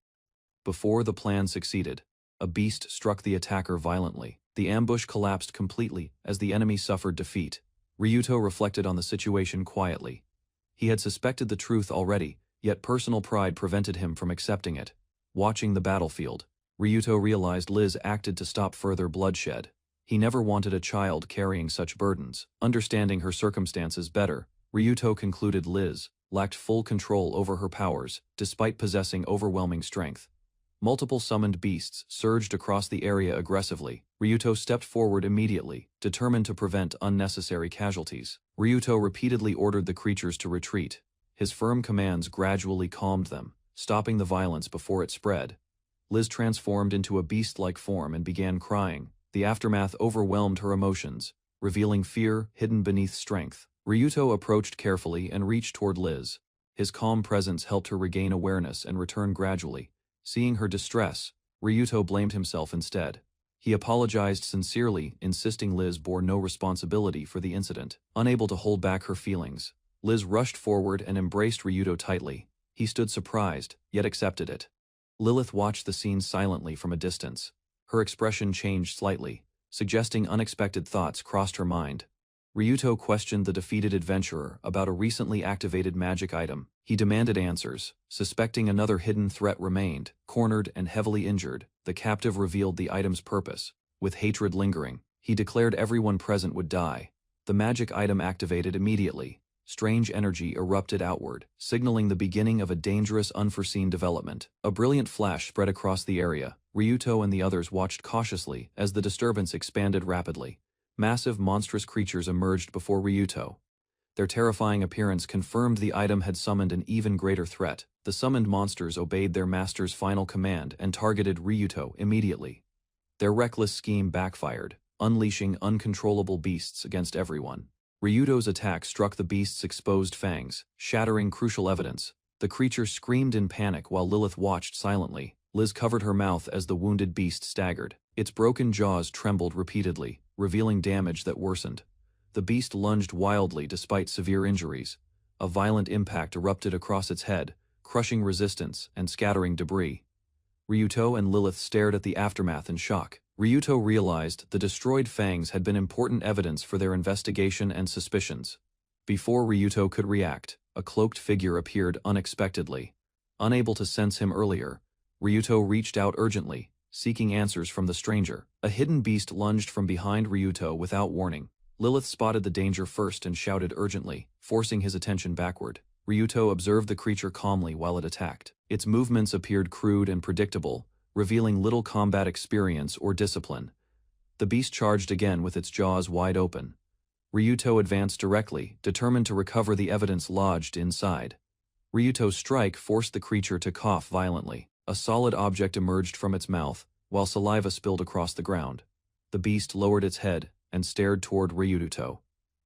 A: Before the plan succeeded, a beast struck the attacker violently. The ambush collapsed completely as the enemy suffered defeat. Ryuto reflected on the situation quietly. He had suspected the truth already, yet personal pride prevented him from accepting it. Watching the battlefield, Ryuto realized Liz acted to stop further bloodshed. He never wanted a child carrying such burdens. Understanding her circumstances better, Ryuto concluded Liz lacked full control over her powers, despite possessing overwhelming strength. Multiple summoned beasts surged across the area aggressively. Ryuto stepped forward immediately, determined to prevent unnecessary casualties. Ryuto repeatedly ordered the creatures to retreat. His firm commands gradually calmed them, stopping the violence before it spread. Liz transformed into a beast-like form and began crying. The aftermath overwhelmed her emotions, revealing fear hidden beneath strength. Ryuto approached carefully and reached toward Liz. His calm presence helped her regain awareness and return gradually. Seeing her distress, Ryuto blamed himself instead. He apologized sincerely, insisting Liz bore no responsibility for the incident. Unable to hold back her feelings, Liz rushed forward and embraced Ryuto tightly. He stood surprised, yet accepted it. Lilith watched the scene silently from a distance. Her expression changed slightly, suggesting unexpected thoughts crossed her mind. Ryuto questioned the defeated adventurer about a recently activated magic item. He demanded answers, suspecting another hidden threat remained. Cornered and heavily injured, the captive revealed the item's purpose. With hatred lingering, he declared everyone present would die. The magic item activated immediately. Strange energy erupted outward, signaling the beginning of a dangerous unforeseen development. A brilliant flash spread across the area. Ryuto and the others watched cautiously as the disturbance expanded rapidly. Massive monstrous creatures emerged before Ryuto. Their terrifying appearance confirmed the item had summoned an even greater threat. The summoned monsters obeyed their master's final command and targeted Ryuto immediately. Their reckless scheme backfired, unleashing uncontrollable beasts against everyone. Ryuto's attack struck the beast's exposed fangs, shattering crucial evidence. The creature screamed in panic while Lilith watched silently. Liz covered her mouth as the wounded beast staggered. Its broken jaws trembled repeatedly, revealing damage that worsened. The beast lunged wildly despite severe injuries. A violent impact erupted across its head, crushing resistance and scattering debris. Ryuto and Lilith stared at the aftermath in shock. Ryuto realized the destroyed fangs had been important evidence for their investigation and suspicions. Before Ryuto could react, a cloaked figure appeared unexpectedly. Unable to sense him earlier, Ryuto reached out urgently, seeking answers from the stranger. A hidden beast lunged from behind Ryuto without warning. Lilith spotted the danger first and shouted urgently, forcing his attention backward. Ryuto observed the creature calmly while it attacked. Its movements appeared crude and predictable, revealing little combat experience or discipline. The beast charged again with its jaws wide open. Ryuto advanced directly, determined to recover the evidence lodged inside. Ryuto's strike forced the creature to cough violently. A solid object emerged from its mouth, while saliva spilled across the ground. The beast lowered its head and stared toward Ryuto.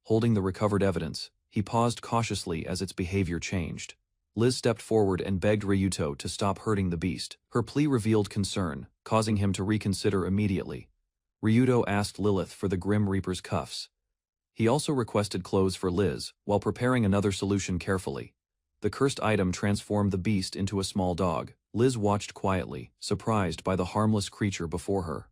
A: Holding the recovered evidence, he paused cautiously as its behavior changed. Liz stepped forward and begged Ryuto to stop hurting the beast. Her plea revealed concern, causing him to reconsider immediately. Ryuto asked Lilith for the Grim Reaper's cuffs. He also requested clothes for Liz, while preparing another solution carefully. The cursed item transformed the beast into a small dog. Liz watched quietly, surprised by the harmless creature before her.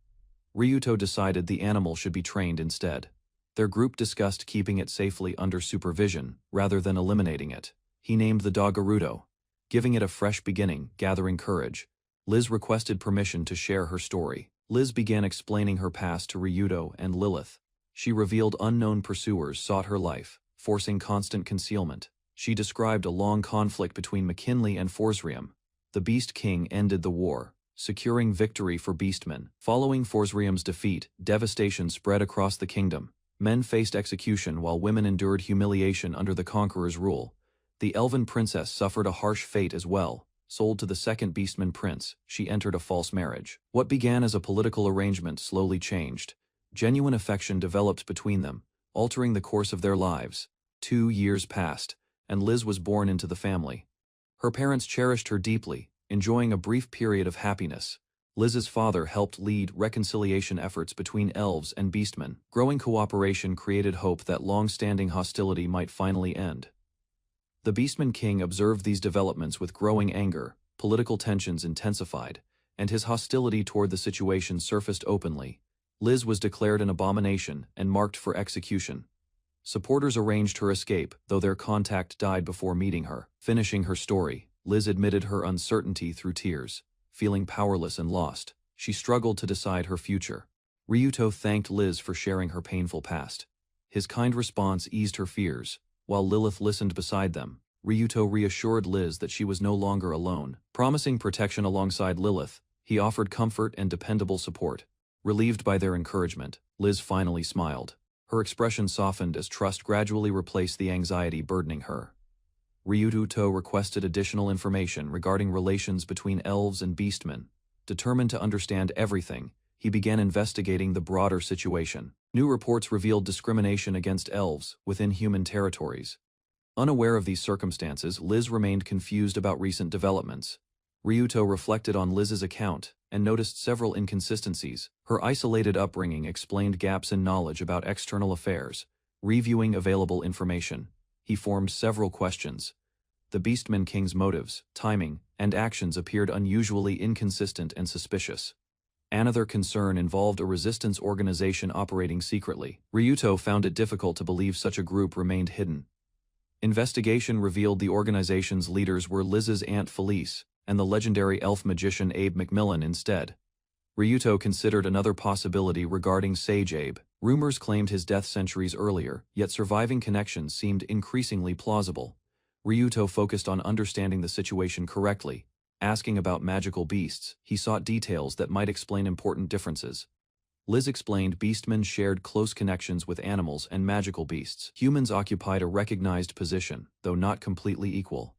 A: Ryuto decided the animal should be trained instead. Their group discussed keeping it safely under supervision, rather than eliminating it. He named the dog Aruto. giving it a fresh beginning. Gathering courage, Liz requested permission to share her story. Liz began explaining her past to Ryuto and Lilith. She revealed unknown pursuers sought her life, forcing constant concealment. She described a long conflict between McKinley and Forsrium. The Beast King ended the war, securing victory for Beastmen. Following Forsrium's defeat, devastation spread across the kingdom. Men faced execution while women endured humiliation under the Conqueror's rule. The elven princess suffered a harsh fate as well. Sold to the second Beastman prince, she entered a false marriage. What began as a political arrangement slowly changed. Genuine affection developed between them, altering the course of their lives. 2 years passed, and Liz was born into the family. Her parents cherished her deeply, enjoying a brief period of happiness. Liz's father helped lead reconciliation efforts between elves and beastmen. Growing cooperation created hope that long-standing hostility might finally end. The Beastman King observed these developments with growing anger. Political tensions intensified, and his hostility toward the situation surfaced openly. Liz was declared an abomination and marked for execution. Supporters arranged her escape, though their contact died before meeting her. Finishing her story, Liz admitted her uncertainty through tears. Feeling powerless and lost, she struggled to decide her future. Ryuto thanked Liz for sharing her painful past. His kind response eased her fears. While Lilith listened beside them, Ryuto reassured Liz that she was no longer alone. Promising protection alongside Lilith, he offered comfort and dependable support. Relieved by their encouragement, Liz finally smiled. Her expression softened as trust gradually replaced the anxiety burdening her. Ryuto requested additional information regarding relations between elves and beastmen. Determined to understand everything, he began investigating the broader situation. New reports revealed discrimination against elves within human territories. Unaware of these circumstances, Liz remained confused about recent developments. Ryuto reflected on Liz's account and noticed several inconsistencies. Her isolated upbringing explained gaps in knowledge about external affairs. Reviewing available information, he formed several questions. The Beastman King's motives, timing, and actions appeared unusually inconsistent and suspicious. Another concern involved a resistance organization operating secretly. Ryuto found it difficult to believe such a group remained hidden. Investigation revealed the organization's leaders were Liz's Aunt Felice and the legendary elf magician Abe McMillan instead. Ryuto considered another possibility regarding Sage Abe. Rumors claimed his death centuries earlier, yet surviving connections seemed increasingly plausible. Ryuto focused on understanding the situation correctly. Asking about magical beasts, he sought details that might explain important differences. Liz explained beastmen shared close connections with animals and magical beasts. Humans occupied a recognized position, though not completely equal.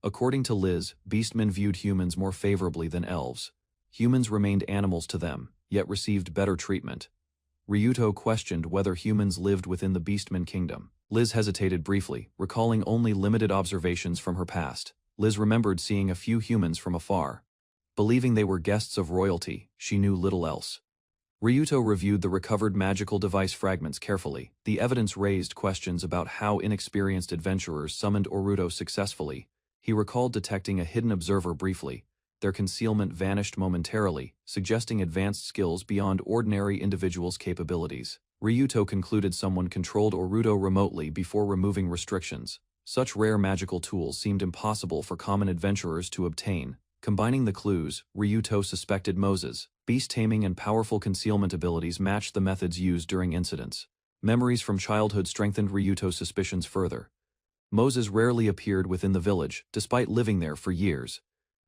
A: According to Liz, beastmen viewed humans more favorably than elves. Humans remained animals to them, yet received better treatment. Ryuto questioned whether humans lived within the Beastman kingdom. Liz hesitated briefly, recalling only limited observations from her past. Liz remembered seeing a few humans from afar. Believing they were guests of royalty, she knew little else. Ryuto reviewed the recovered magical device fragments carefully. The evidence raised questions about how inexperienced adventurers summoned Oruto successfully. He recalled detecting a hidden observer briefly. Their concealment vanished momentarily, suggesting advanced skills beyond ordinary individuals' capabilities. Ryuto concluded someone controlled Oruto remotely before removing restrictions. Such rare magical tools seemed impossible for common adventurers to obtain. Combining the clues, Ryuto suspected Moses. Beast taming and powerful concealment abilities matched the methods used during incidents. Memories from childhood strengthened Ryuto's suspicions further. Moses rarely appeared within the village, despite living there for years.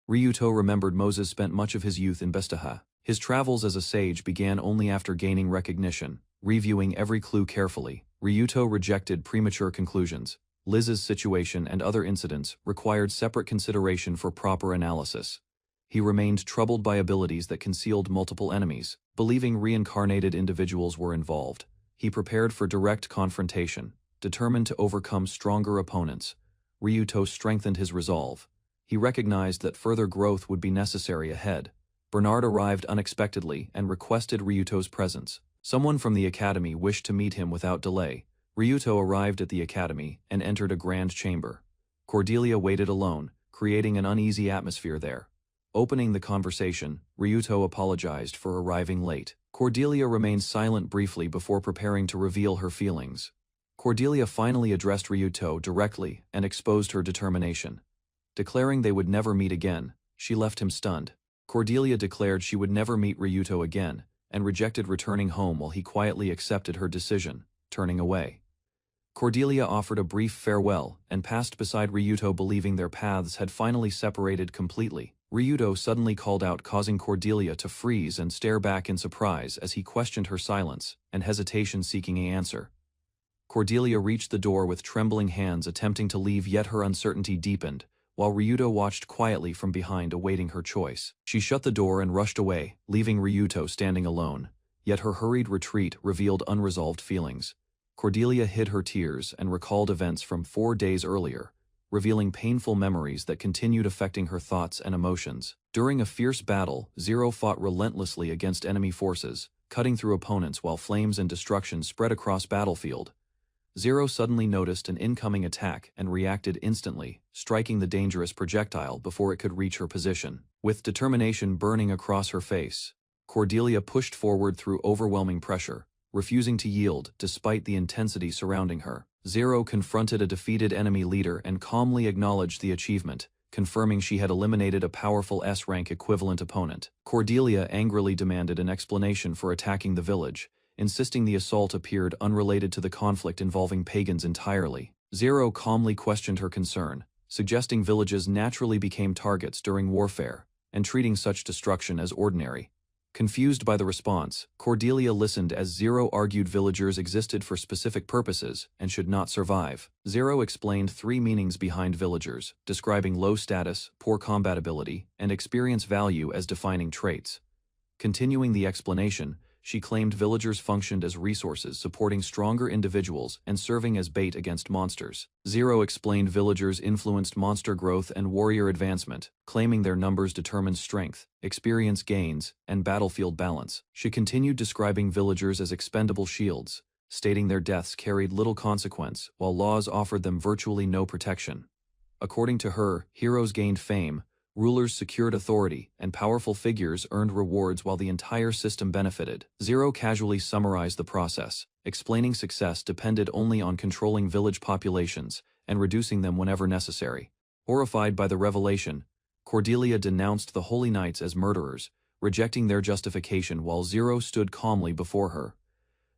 A: Ryuto remembered Moses spent much of his youth in Bestaha. His travels as a sage began only after gaining recognition. Reviewing every clue carefully, Ryuto rejected premature conclusions. Liz's situation and other incidents required separate consideration for proper analysis. He remained troubled by abilities that concealed multiple enemies. Believing reincarnated individuals were involved, he prepared for direct confrontation. Determined to overcome stronger opponents, Ryuto strengthened his resolve. He recognized that further growth would be necessary ahead. Bernard arrived unexpectedly and requested Ryuto's presence. Someone from the academy wished to meet him without delay. Ryuto arrived at the academy and entered a grand chamber. Cordelia waited alone, creating an uneasy atmosphere there. Opening the conversation, Ryuto apologized for arriving late. Cordelia remained silent briefly before preparing to reveal her feelings. Cordelia finally addressed Ryuto directly and exposed her determination. Declaring they would never meet again, she left him stunned. Cordelia declared she would never meet Ryuto again, and rejected returning home while he quietly accepted her decision, turning away. Cordelia offered a brief farewell and passed beside Ryuto, believing their paths had finally separated completely. Ryuto suddenly called out, causing Cordelia to freeze and stare back in surprise as he questioned her silence and hesitation, seeking an answer. Cordelia reached the door with trembling hands, attempting to leave, yet her uncertainty deepened, while Ryuto watched quietly from behind, awaiting her choice. She shut the door and rushed away, leaving Ryuto standing alone, yet her hurried retreat revealed unresolved feelings. Cordelia hid her tears and recalled events from 4 days earlier, revealing painful memories that continued affecting her thoughts and emotions. During a fierce battle, Zero fought relentlessly against enemy forces, cutting through opponents while flames and destruction spread across battlefield. Zero suddenly noticed an incoming attack and reacted instantly, striking the dangerous projectile before it could reach her position. With determination burning across her face, Cordelia pushed forward through overwhelming pressure, refusing to yield despite the intensity surrounding her. Zero confronted a defeated enemy leader and calmly acknowledged the achievement, confirming she had eliminated a powerful S-rank equivalent opponent. Cordelia angrily demanded an explanation for attacking the village, insisting the assault appeared unrelated to the conflict involving pagans entirely. Zero calmly questioned her concern, suggesting villages naturally became targets during warfare, and treating such destruction as ordinary. Confused by the response, Cordelia listened as Zero argued villagers existed for specific purposes and should not survive. Zero explained 3 meanings behind villagers, describing low status, poor combatability, and experience value as defining traits. Continuing the explanation, she claimed villagers functioned as resources, supporting stronger individuals and serving as bait against monsters. Zero explained villagers influenced monster growth and warrior advancement, claiming their numbers determined strength, experience gains, and battlefield balance. She continued describing villagers as expendable shields, stating their deaths carried little consequence while laws offered them virtually no protection. According to her, heroes gained fame, rulers secured authority, and powerful figures earned rewards while the entire system benefited. Zero casually summarized the process, explaining success depended only on controlling village populations and reducing them whenever necessary. Horrified by the revelation, Cordelia denounced the Holy Knights as murderers, rejecting their justification while Zero stood calmly before her.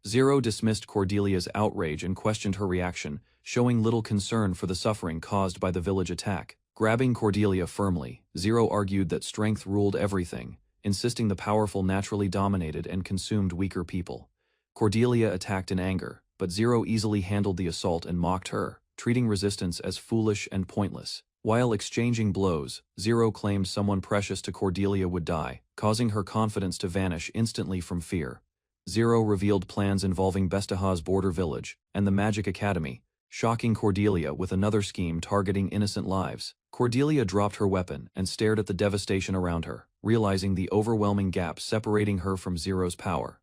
A: Zero dismissed Cordelia's outrage and questioned her reaction, showing little concern for the suffering caused by the village attack. Grabbing Cordelia firmly, Zero argued that strength ruled everything, insisting the powerful naturally dominated and consumed weaker people. Cordelia attacked in anger, but Zero easily handled the assault and mocked her, treating resistance as foolish and pointless. While exchanging blows, Zero claimed someone precious to Cordelia would die, causing her confidence to vanish instantly from fear. Zero revealed plans involving Bestaha's border village and the Magic Academy, shocking Cordelia with another scheme targeting innocent lives. Cordelia dropped her weapon and stared at the devastation around her, realizing the overwhelming gap separating her from Zero's power.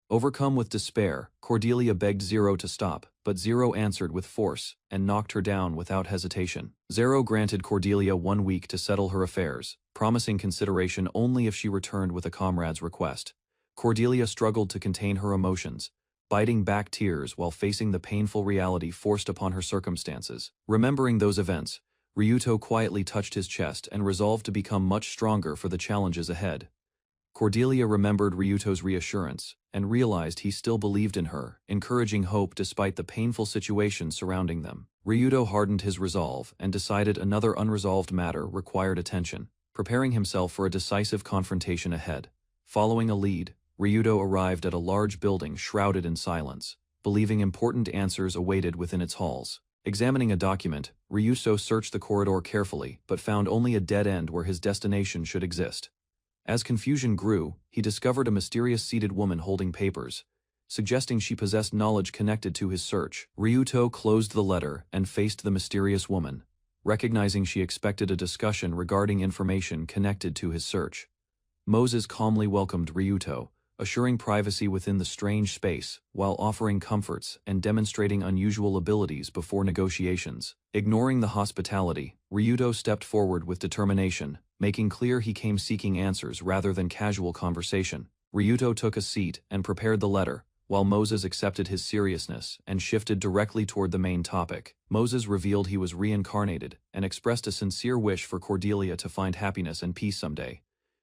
A: Overcome with despair, Cordelia begged Zero to stop, but Zero answered with force and knocked her down without hesitation. Zero granted Cordelia 1 week to settle her affairs, promising consideration only if she returned with a comrade's request. Cordelia struggled to contain her emotions, biting back tears while facing the painful reality forced upon her circumstances. Remembering those events, Ryuto quietly touched his chest and resolved to become much stronger for the challenges ahead. Cordelia remembered Ryuto's reassurance and realized he still believed in her, encouraging hope despite the painful situation surrounding them. Ryuto hardened his resolve and decided another unresolved matter required attention, preparing himself for a decisive confrontation ahead. Following a lead, Ryuto arrived at a large building shrouded in silence, believing important answers awaited within its halls. Examining a document, Ryuto searched the corridor carefully but found only a dead end where his destination should exist. As confusion grew, he discovered a mysterious seated woman holding papers, suggesting she possessed knowledge connected to his search. Ryuto closed the letter and faced the mysterious woman, recognizing she expected a discussion regarding information connected to his search. Moses calmly welcomed Ryuto, assuring privacy within the strange space while offering comforts and demonstrating unusual abilities before negotiations. Ignoring the hospitality, Ryuto stepped forward with determination, making clear he came seeking answers rather than casual conversation. Ryuto took a seat and prepared the letter, while Moses accepted his seriousness and shifted directly toward the main topic. Moses revealed he was reincarnated and expressed a sincere wish for Cordelia to find happiness and peace someday.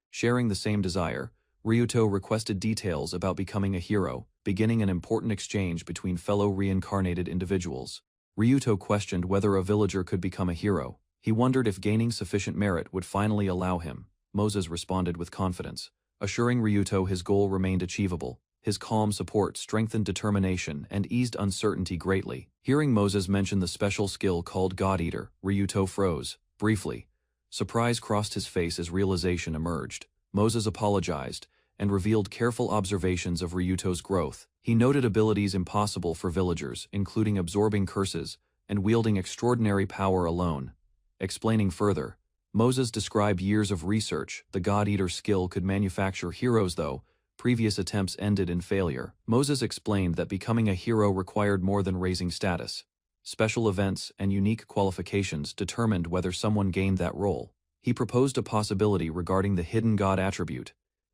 A: Sharing the same desire, Ryuto requested details about becoming a hero, beginning an important exchange between fellow reincarnated individuals. Ryuto questioned whether a villager could become a hero. He wondered if gaining sufficient merit would finally allow him. Moses responded with confidence, assuring Ryuto his goal remained achievable. His calm support strengthened determination and eased uncertainty greatly. Hearing Moses mention the special skill called God Eater, Ryuto froze, briefly. Surprise crossed his face as realization emerged. Moses apologized and revealed careful observations of Ryuto's growth. He noted abilities impossible for villagers, including absorbing curses and wielding extraordinary power alone. Explaining further, Moses described years of research. The God Eater skill could manufacture heroes, though previous attempts ended in failure. Moses explained that becoming a hero required more than raising status. Special events and unique qualifications determined whether someone gained that role. He proposed a possibility regarding the hidden God attribute.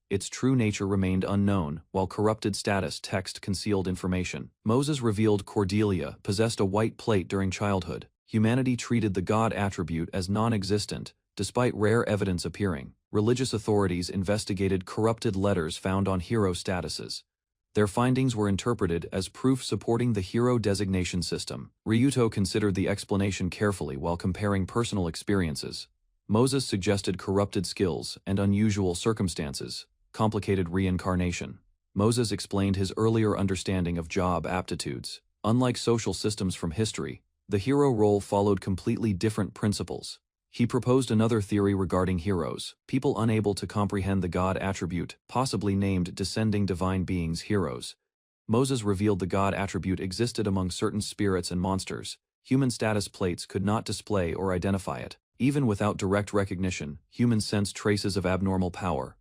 A: Its true nature remained unknown, while corrupted status text concealed information. Moses revealed Cordelia possessed a white plate during childhood. Humanity treated the God attribute as non-existent, despite rare evidence appearing. Religious authorities investigated corrupted letters found on hero statuses. Their findings were interpreted as proof supporting the hero designation system. Ryuto considered the explanation carefully while comparing personal experiences. Moses suggested corrupted skills and unusual circumstances, complicated reincarnation. Moses explained his earlier understanding of job aptitudes. Unlike social systems from history, the hero role followed completely different principles. He proposed another theory regarding heroes, people unable to comprehend the God attribute, possibly named descending divine beings heroes. Moses revealed the God attribute existed among certain spirits and monsters. Human status plates could not display or identify it. Even without direct recognition, humans sensed traces of abnormal power.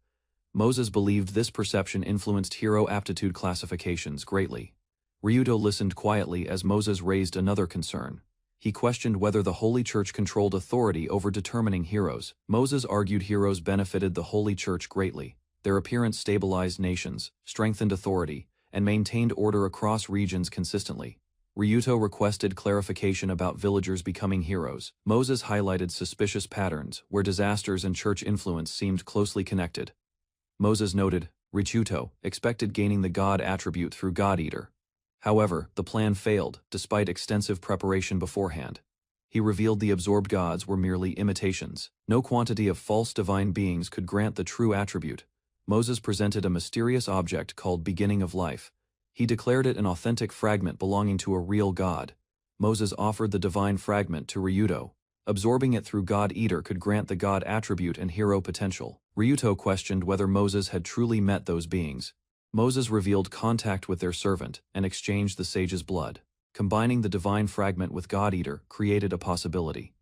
A: Moses believed this perception influenced hero aptitude classifications greatly. Ryuto listened quietly as Moses raised another concern. He questioned whether the Holy Church controlled authority over determining heroes. Moses argued heroes benefited the Holy Church greatly. Their appearance stabilized nations, strengthened authority, and maintained order across regions consistently. Ryuto requested clarification about villagers becoming heroes. Moses highlighted suspicious patterns where disasters and church influence seemed closely connected. Moses noted, Ryuto expected gaining the God attribute through God Eater. However, the plan failed, despite extensive preparation beforehand. He revealed the absorbed gods were merely imitations. No quantity of false divine beings could grant the true attribute. Moses presented a mysterious object called Beginning of Life. He declared it an authentic fragment belonging to a real god. Moses offered the divine fragment to Ryuto. Absorbing it through God Eater could grant the god attribute and hero potential. Ryuto questioned whether Moses had truly met those beings. Moses revealed contact with their servant and exchanged the sage's blood. Combining the divine fragment with God Eater created a possibility.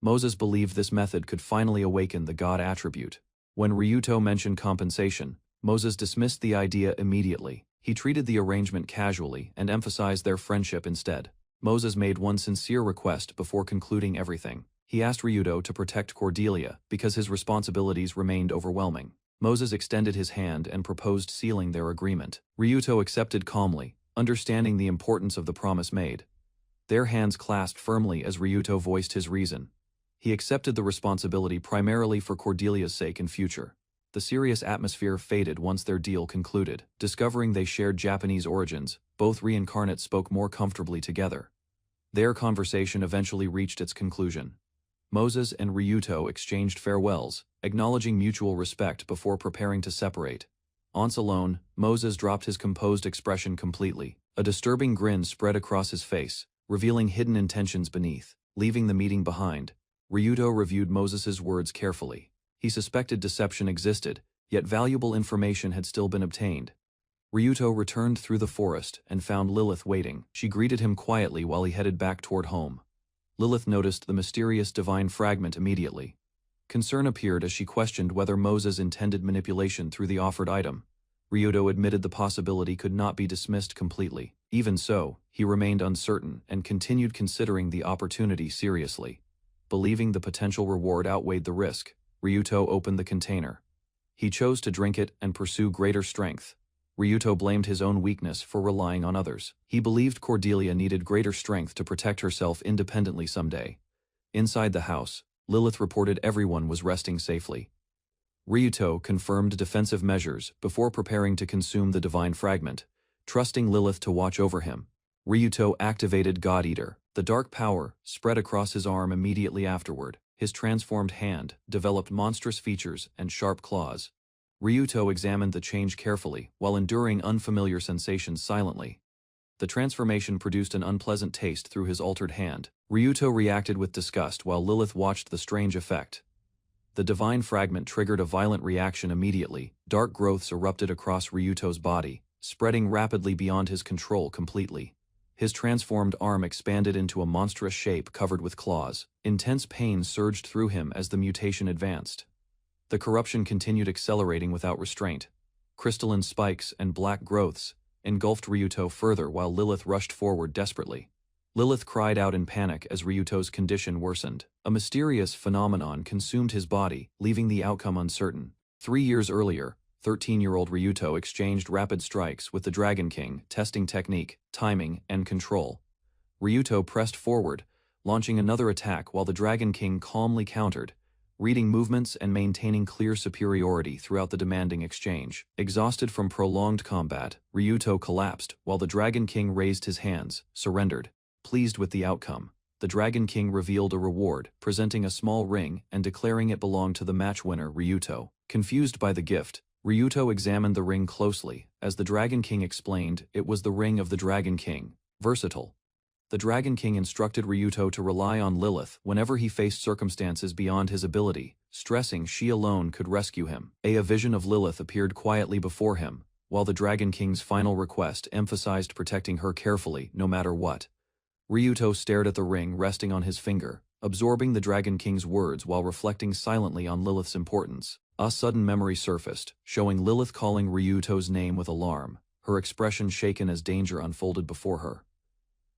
A: Moses believed this method could finally awaken the god attribute. When Ryuto mentioned compensation, Moses dismissed the idea immediately. He treated the arrangement casually and emphasized their friendship instead. Moses made one sincere request before concluding everything. He asked Ryuto to protect Cordelia because his responsibilities remained overwhelming. Moses extended his hand and proposed sealing their agreement. Ryuto accepted calmly, understanding the importance of the promise made. Their hands clasped firmly as Ryuto voiced his reason. He accepted the responsibility primarily for Cordelia's sake in future. The serious atmosphere faded once their deal concluded. Discovering they shared Japanese origins, both reincarnates spoke more comfortably together. Their conversation eventually reached its conclusion. Moses and Ryuto exchanged farewells, acknowledging mutual respect before preparing to separate. Once alone, Moses dropped his composed expression completely. A disturbing grin spread across his face, revealing hidden intentions beneath. Leaving the meeting behind, Ryuto reviewed Moses's words carefully. He suspected deception existed, yet valuable information had still been obtained. Ryuto returned through the forest and found Lilith waiting. She greeted him quietly while he headed back toward home. Lilith noticed the mysterious divine fragment immediately. Concern appeared as she questioned whether Moses intended manipulation through the offered item. Ryuto admitted the possibility could not be dismissed completely. Even so, he remained uncertain and continued considering the opportunity seriously. Believing the potential reward outweighed the risk, Ryuto opened the container. He chose to drink it and pursue greater strength. Ryuto blamed his own weakness for relying on others. He believed Cordelia needed greater strength to protect herself independently someday. Inside the house, Lilith reported everyone was resting safely. Ryuto confirmed defensive measures before preparing to consume the divine fragment, trusting Lilith to watch over him. Ryuto activated God Eater. The dark power spread across his arm immediately afterward. His transformed hand developed monstrous features and sharp claws. Ryuto examined the change carefully while enduring unfamiliar sensations silently. The transformation produced an unpleasant taste through his altered hand. Ryuto reacted with disgust while Lilith watched the strange effect. The divine fragment triggered a violent reaction immediately. Dark growths erupted across Ryuto's body, spreading rapidly beyond his control completely. His transformed arm expanded into a monstrous shape covered with claws. Intense pain surged through him as the mutation advanced. The corruption continued accelerating without restraint. Crystalline spikes and black growths engulfed Ryuto further while Lilith rushed forward desperately. Lilith cried out in panic as Ryuto's condition worsened. A mysterious phenomenon consumed his body, leaving the outcome uncertain. 3 years earlier, 13-year-old Ryuto exchanged rapid strikes with the Dragon King, testing technique, timing, and control. Ryuto pressed forward, launching another attack while the Dragon King calmly countered, reading movements and maintaining clear superiority throughout the demanding exchange. Exhausted from prolonged combat, Ryuto collapsed while the Dragon King raised his hands, surrendered. Pleased with the outcome, the Dragon King revealed a reward, presenting a small ring and declaring it belonged to the match winner, Ryuto. Confused by the gift, Ryuto examined the ring closely. As the Dragon King explained, it was the ring of the Dragon King. Versatile. The Dragon King instructed Ryuto to rely on Lilith whenever he faced circumstances beyond his ability, stressing she alone could rescue him. A vision of Lilith appeared quietly before him, while the Dragon King's final request emphasized protecting her carefully no matter what. Ryuto stared at the ring resting on his finger, absorbing the Dragon King's words while reflecting silently on Lilith's importance. A sudden memory surfaced, showing Lilith calling Ryuto's name with alarm, her expression shaken as danger unfolded before her.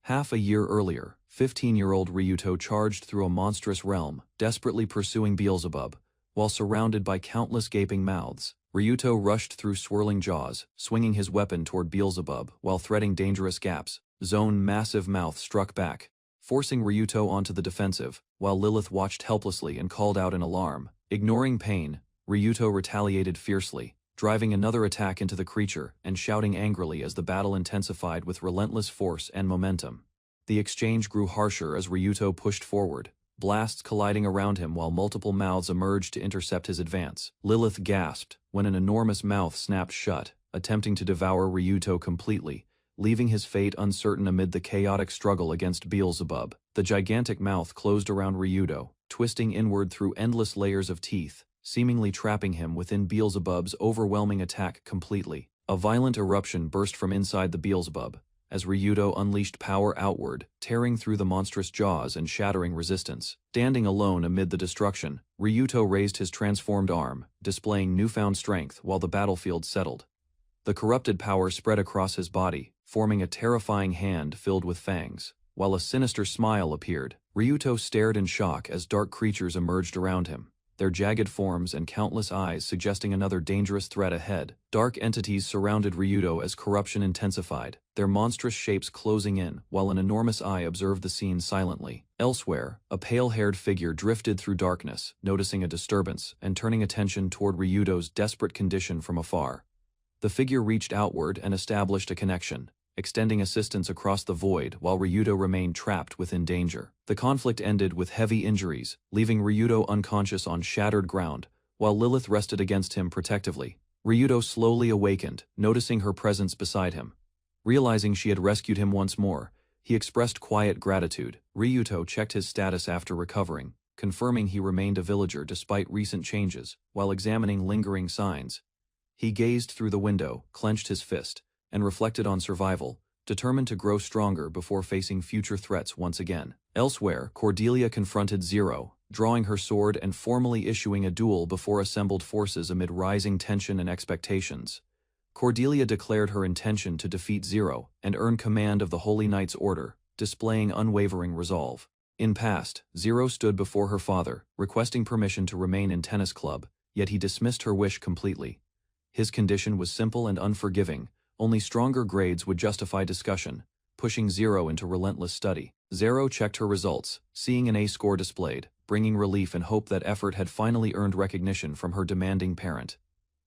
A: Half a year earlier, 15-year-old Ryuto charged through a monstrous realm, desperately pursuing Beelzebub. While surrounded by countless gaping mouths, Ryuto rushed through swirling jaws, swinging his weapon toward Beelzebub while threading dangerous gaps. Zone's massive mouth struck back, forcing Ryuto onto the defensive, while Lilith watched helplessly and called out in alarm. Ignoring pain, Ryuto retaliated fiercely, driving another attack into the creature and shouting angrily as the battle intensified with relentless force and momentum. The exchange grew harsher as Ryuto pushed forward, blasts colliding around him while multiple mouths emerged to intercept his advance. Lilith gasped when an enormous mouth snapped shut, attempting to devour Ryuto completely, leaving his fate uncertain amid the chaotic struggle against Beelzebub. The gigantic mouth closed around Ryuto, twisting inward through endless layers of teeth, seemingly trapping him within Beelzebub's overwhelming attack completely. A violent eruption burst from inside the Beelzebub, as Ryuto unleashed power outward, tearing through the monstrous jaws and shattering resistance. Standing alone amid the destruction, Ryuto raised his transformed arm, displaying newfound strength while the battlefield settled. The corrupted power spread across his body, forming a terrifying hand filled with fangs. While a sinister smile appeared, Ryuto stared in shock as dark creatures emerged around him, their jagged forms and countless eyes suggesting another dangerous threat ahead. Dark entities surrounded Ryuto as corruption intensified, their monstrous shapes closing in, while an enormous eye observed the scene silently. Elsewhere, a pale-haired figure drifted through darkness, noticing a disturbance and turning attention toward Ryuto's desperate condition from afar. The figure reached outward and established a connection, extending assistance across the void while Ryuto remained trapped within danger. The conflict ended with heavy injuries, leaving Ryuto unconscious on shattered ground, while Lilith rested against him protectively. Ryuto slowly awakened, noticing her presence beside him. Realizing she had rescued him once more, he expressed quiet gratitude. Ryuto checked his status after recovering, confirming he remained a villager despite recent changes. While examining lingering signs, he gazed through the window, clenched his fist, and reflected on survival, determined to grow stronger before facing future threats once again. Elsewhere, Cordelia confronted Zero, drawing her sword and formally issuing a duel before assembled forces amid rising tension and expectations. Cordelia declared her intention to defeat Zero and earn command of the Holy Knight's Order, displaying unwavering resolve. In past, Zero stood before her father, requesting permission to remain in tennis club, yet he dismissed her wish completely. His condition was simple and unforgiving, only stronger grades would justify discussion, pushing Zero into relentless study. Zero checked her results, seeing an A score displayed, bringing relief and hope that effort had finally earned recognition from her demanding parent.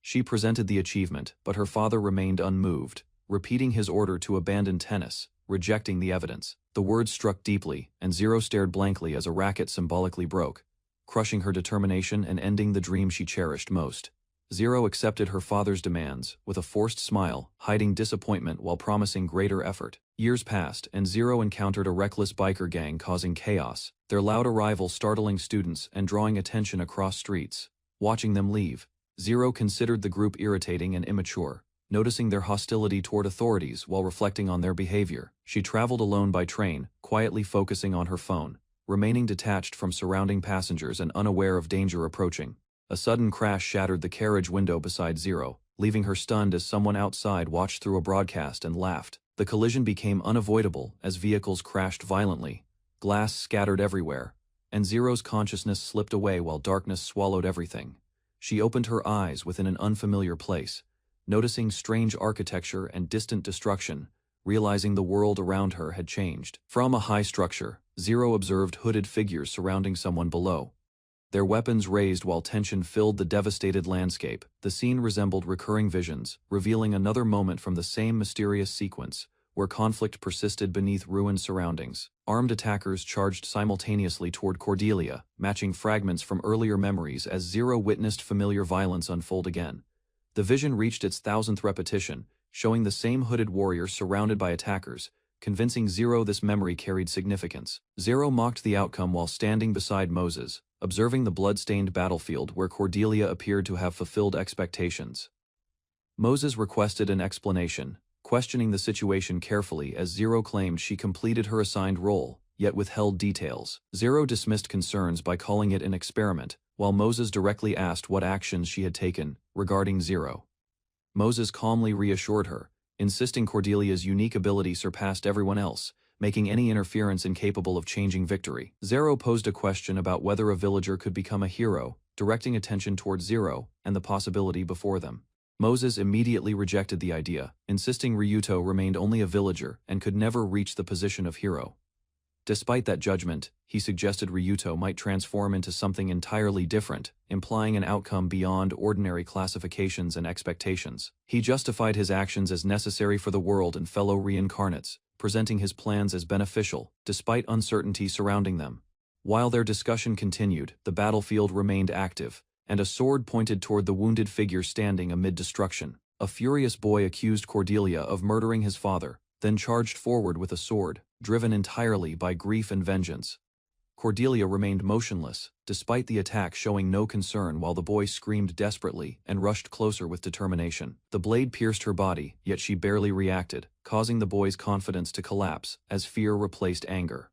A: She presented the achievement, but her father remained unmoved, repeating his order to abandon tennis, rejecting the evidence. The words struck deeply, and Zero stared blankly as a racket symbolically broke, crushing her determination and ending the dream she cherished most. Zero accepted her father's demands, with a forced smile, hiding disappointment while promising greater effort. Years passed, and Zero encountered a reckless biker gang causing chaos, their loud arrival startling students and drawing attention across streets. Watching them leave, Zero considered the group irritating and immature, noticing their hostility toward authorities while reflecting on their behavior. She traveled alone by train, quietly focusing on her phone, remaining detached from surrounding passengers and unaware of danger approaching. A sudden crash shattered the carriage window beside Zero, leaving her stunned as someone outside watched through a broadcast and laughed. The collision became unavoidable as vehicles crashed violently, glass scattered everywhere, and Zero's consciousness slipped away while darkness swallowed everything. She opened her eyes within an unfamiliar place, noticing strange architecture and distant destruction, realizing the world around her had changed. From a high structure, Zero observed hooded figures surrounding someone below, their weapons raised while tension filled the devastated landscape. The scene resembled recurring visions, revealing another moment from the same mysterious sequence, where conflict persisted beneath ruined surroundings. Armed attackers charged simultaneously toward Cordelia, matching fragments from earlier memories as Zero witnessed familiar violence unfold again. The vision reached its 1000th repetition, showing the same hooded warrior surrounded by attackers, convincing Zero this memory carried significance. Zero mocked the outcome while standing beside Moses, observing the blood-stained battlefield where Cordelia appeared to have fulfilled expectations. Moses requested an explanation, questioning the situation carefully as Zero claimed she completed her assigned role, yet withheld details. Zero dismissed concerns by calling it an experiment, while Moses directly asked what actions she had taken regarding Zero. Moses calmly reassured her, insisting Cordelia's unique ability surpassed everyone else, making any interference incapable of changing victory. Zero posed a question about whether a villager could become a hero, directing attention towards Zero and the possibility before them. Moses immediately rejected the idea, insisting Ryuto remained only a villager and could never reach the position of hero. Despite that judgment, he suggested Ryuto might transform into something entirely different, implying an outcome beyond ordinary classifications and expectations. He justified his actions as necessary for the world and fellow reincarnates, presenting his plans as beneficial, despite uncertainty surrounding them. While their discussion continued, the battlefield remained active, and a sword pointed toward the wounded figure standing amid destruction. A furious boy accused Cordelia of murdering his father, then charged forward with a sword, driven entirely by grief and vengeance. Cordelia remained motionless, despite the attack showing no concern while the boy screamed desperately and rushed closer with determination. The blade pierced her body, yet she barely reacted, causing the boy's confidence to collapse as fear replaced anger.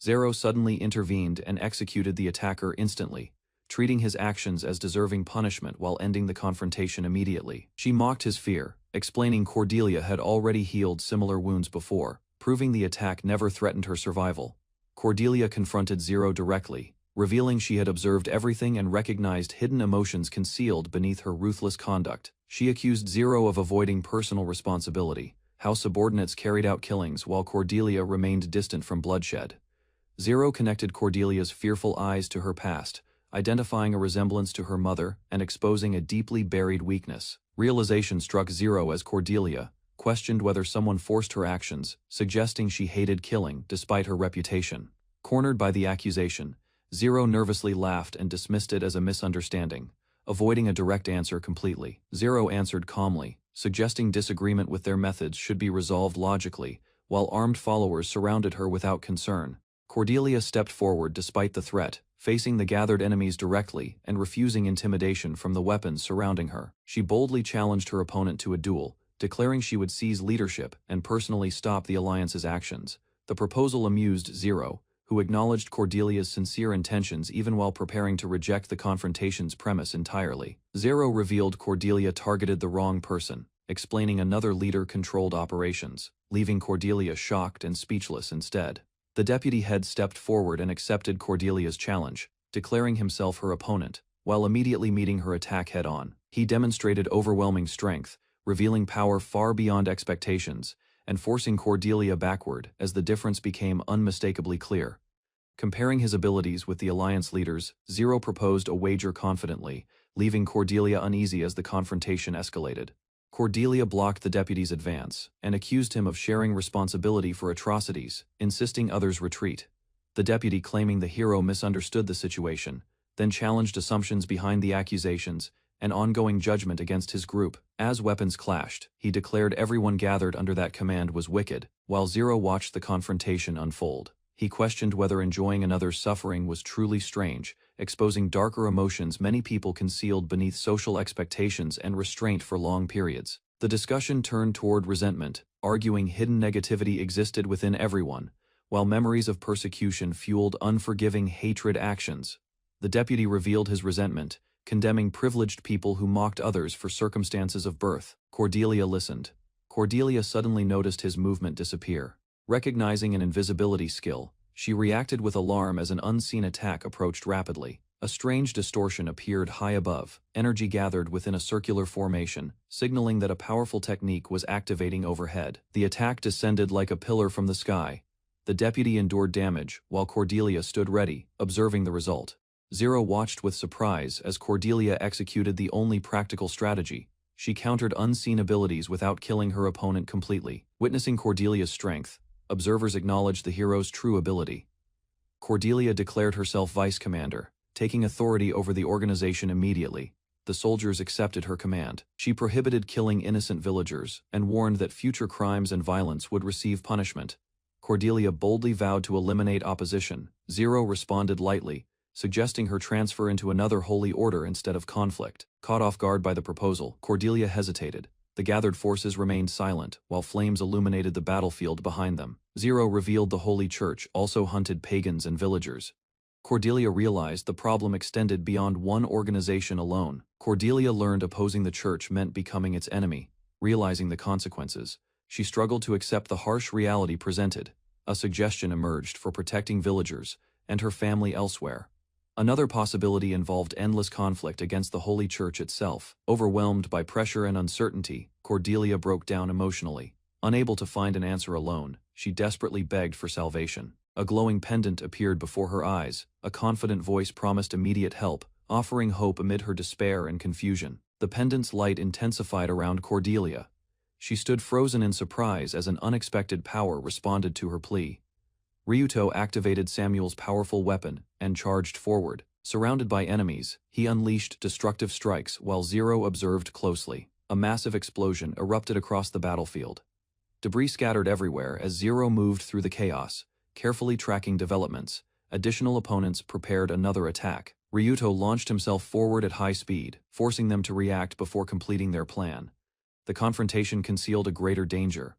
A: Zero suddenly intervened and executed the attacker instantly, treating his actions as deserving punishment while ending the confrontation immediately. She mocked his fear, explaining Cordelia had already healed similar wounds before, proving the attack never threatened her survival. Cordelia confronted Zero directly, revealing she had observed everything and recognized hidden emotions concealed beneath her ruthless conduct. She accused Zero of avoiding personal responsibility, how subordinates carried out killings while Cordelia remained distant from bloodshed. Zero connected Cordelia's fearful eyes to her past, identifying a resemblance to her mother and exposing a deeply buried weakness. Realization struck Zero as Cordelia questioned whether someone forced her actions, suggesting she hated killing despite her reputation. Cornered by the accusation, Zero nervously laughed and dismissed it as a misunderstanding, avoiding a direct answer completely. Zero answered calmly, suggesting disagreement with their methods should be resolved logically, while armed followers surrounded her without concern. Cordelia stepped forward despite the threat, facing the gathered enemies directly and refusing intimidation from the weapons surrounding her. She boldly challenged her opponent to a duel, declaring she would seize leadership and personally stop the alliance's actions. The proposal amused Zero, who acknowledged Cordelia's sincere intentions even while preparing to reject the confrontation's premise entirely. Zero revealed Cordelia targeted the wrong person, explaining another leader controlled operations, leaving Cordelia shocked and speechless instead. The deputy head stepped forward and accepted Cordelia's challenge, declaring himself her opponent, while immediately meeting her attack head-on. He demonstrated overwhelming strength, revealing power far beyond expectations, and forcing Cordelia backward as the difference became unmistakably clear. Comparing his abilities with the Alliance leaders, Zero proposed a wager confidently, leaving Cordelia uneasy as the confrontation escalated. Cordelia blocked the deputy's advance and accused him of sharing responsibility for atrocities, insisting others retreat. The deputy, claiming the hero misunderstood the situation, then challenged assumptions behind the accusations and ongoing judgment against his group. As weapons clashed, he declared everyone gathered under that command was wicked. While Zero watched the confrontation unfold, he questioned whether enjoying another's suffering was truly strange, exposing darker emotions many people concealed beneath social expectations and restraint for long periods. The discussion turned toward resentment, arguing hidden negativity existed within everyone, while memories of persecution fueled unforgiving hatred actions. The deputy revealed his resentment, condemning privileged people who mocked others for circumstances of birth. Cordelia listened. Cordelia suddenly noticed his movement disappear. Recognizing an invisibility skill, she reacted with alarm as an unseen attack approached rapidly. A strange distortion appeared high above, energy gathered within a circular formation, signaling that a powerful technique was activating overhead. The attack descended like a pillar from the sky. The deputy endured damage, while Cordelia stood ready, observing the result. Zero watched with surprise as Cordelia executed the only practical strategy. She countered unseen abilities without killing her opponent completely. Witnessing Cordelia's strength, observers acknowledged the hero's true ability. Cordelia declared herself vice commander, taking authority over the organization immediately. The soldiers accepted her command. She prohibited killing innocent villagers and warned that future crimes and violence would receive punishment. Cordelia boldly vowed to eliminate opposition. Zero responded lightly, suggesting her transfer into another holy order instead of conflict. Caught off guard by the proposal, Cordelia hesitated. The gathered forces remained silent, while flames illuminated the battlefield behind them. Zero revealed the Holy Church also hunted pagans and villagers. Cordelia realized the problem extended beyond one organization alone. Cordelia learned opposing the church meant becoming its enemy. Realizing the consequences, she struggled to accept the harsh reality presented. A suggestion emerged for protecting villagers and her family elsewhere. Another possibility involved endless conflict against the Holy Church itself. Overwhelmed by pressure and uncertainty, Cordelia broke down emotionally. Unable to find an answer alone, she desperately begged for salvation. A glowing pendant appeared before her eyes. A confident voice promised immediate help, offering hope amid her despair and confusion. The pendant's light intensified around Cordelia. She stood frozen in surprise as an unexpected power responded to her plea. Ryuto activated Samuel's powerful weapon and charged forward. Surrounded by enemies, he unleashed destructive strikes while Zero observed closely. A massive explosion erupted across the battlefield. Debris scattered everywhere as Zero moved through the chaos, carefully tracking developments. Additional opponents prepared another attack. Ryuto launched himself forward at high speed, forcing them to react before completing their plan. The confrontation concealed a greater danger.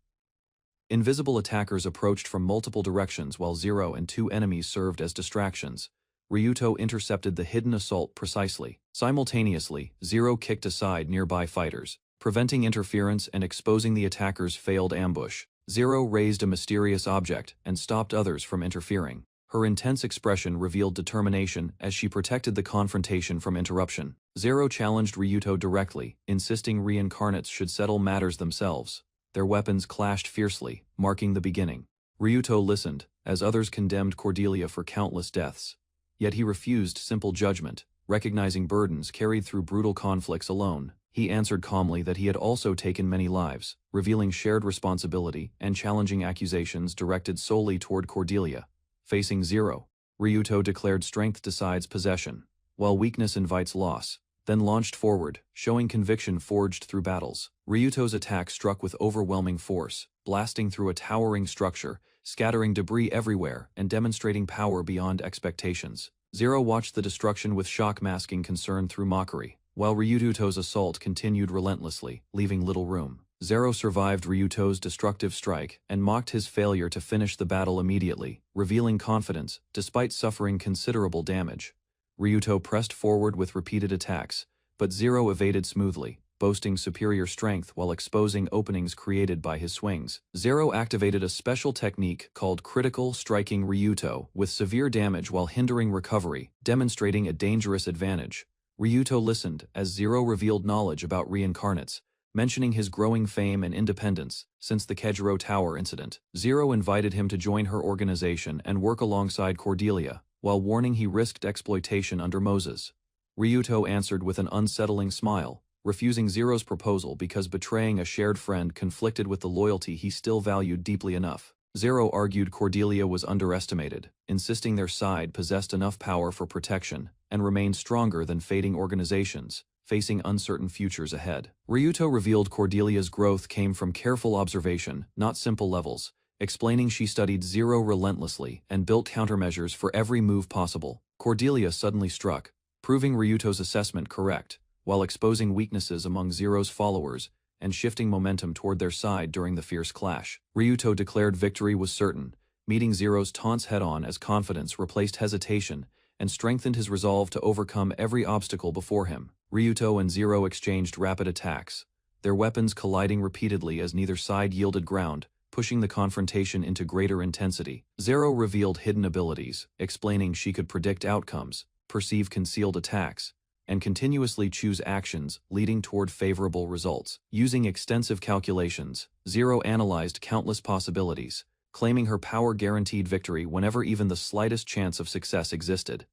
A: Invisible attackers approached from multiple directions while Zero and two enemies served as distractions. Ryuto intercepted the hidden assault precisely. Simultaneously, Zero kicked aside nearby fighters, preventing interference and exposing the attackers' failed ambush. Zero raised a mysterious object and stopped others from interfering. Her intense expression revealed determination as she protected the confrontation from interruption. Zero challenged Ryuto directly, insisting reincarnates should settle matters themselves. Their weapons clashed fiercely, marking the beginning. Ryuto listened, as others condemned Cordelia for countless deaths. Yet he refused simple judgment, recognizing burdens carried through brutal conflicts alone. He answered calmly that he had also taken many lives, revealing shared responsibility and challenging accusations directed solely toward Cordelia. Facing Zero, Ryuto declared strength decides possession, while weakness invites loss, then launched forward, showing conviction forged through battles. Ryuto's attack struck with overwhelming force, blasting through a towering structure, scattering debris everywhere and demonstrating power beyond expectations. Zero watched the destruction with shock, masking concern through mockery, while Ryuto's assault continued relentlessly, leaving little room. Zero survived Ryuto's destructive strike and mocked his failure to finish the battle immediately, revealing confidence despite suffering considerable damage. Ryuto pressed forward with repeated attacks, but Zero evaded smoothly, boasting superior strength while exposing openings created by his swings. Zero activated a special technique called critical striking Ryuto with severe damage while hindering recovery, demonstrating a dangerous advantage. Ryuto listened as Zero revealed knowledge about reincarnates, mentioning his growing fame and independence since the Kejiro Tower incident. Zero invited him to join her organization and work alongside Cordelia, while warning he risked exploitation under Moses. Ryuto answered with an unsettling smile, refusing Zero's proposal because betraying a shared friend conflicted with the loyalty he still valued deeply enough. Zero argued Cordelia was underestimated, insisting their side possessed enough power for protection and remained stronger than fading organizations, facing uncertain futures ahead. Ryuto revealed Cordelia's growth came from careful observation, not simple levels, explaining she studied Zero relentlessly and built countermeasures for every move possible. Cordelia suddenly struck, proving Ryuto's assessment correct, while exposing weaknesses among Zero's followers and shifting momentum toward their side during the fierce clash. Ryuto declared victory was certain, meeting Zero's taunts head-on as confidence replaced hesitation and strengthened his resolve to overcome every obstacle before him. Ryuto and Zero exchanged rapid attacks, their weapons colliding repeatedly as neither side yielded ground, pushing the confrontation into greater intensity. Zero revealed hidden abilities, explaining she could predict outcomes, perceive concealed attacks, and continuously choose actions leading toward favorable results. Using extensive calculations, Zero analyzed countless possibilities, claiming her power guaranteed victory whenever even the slightest chance of success existed.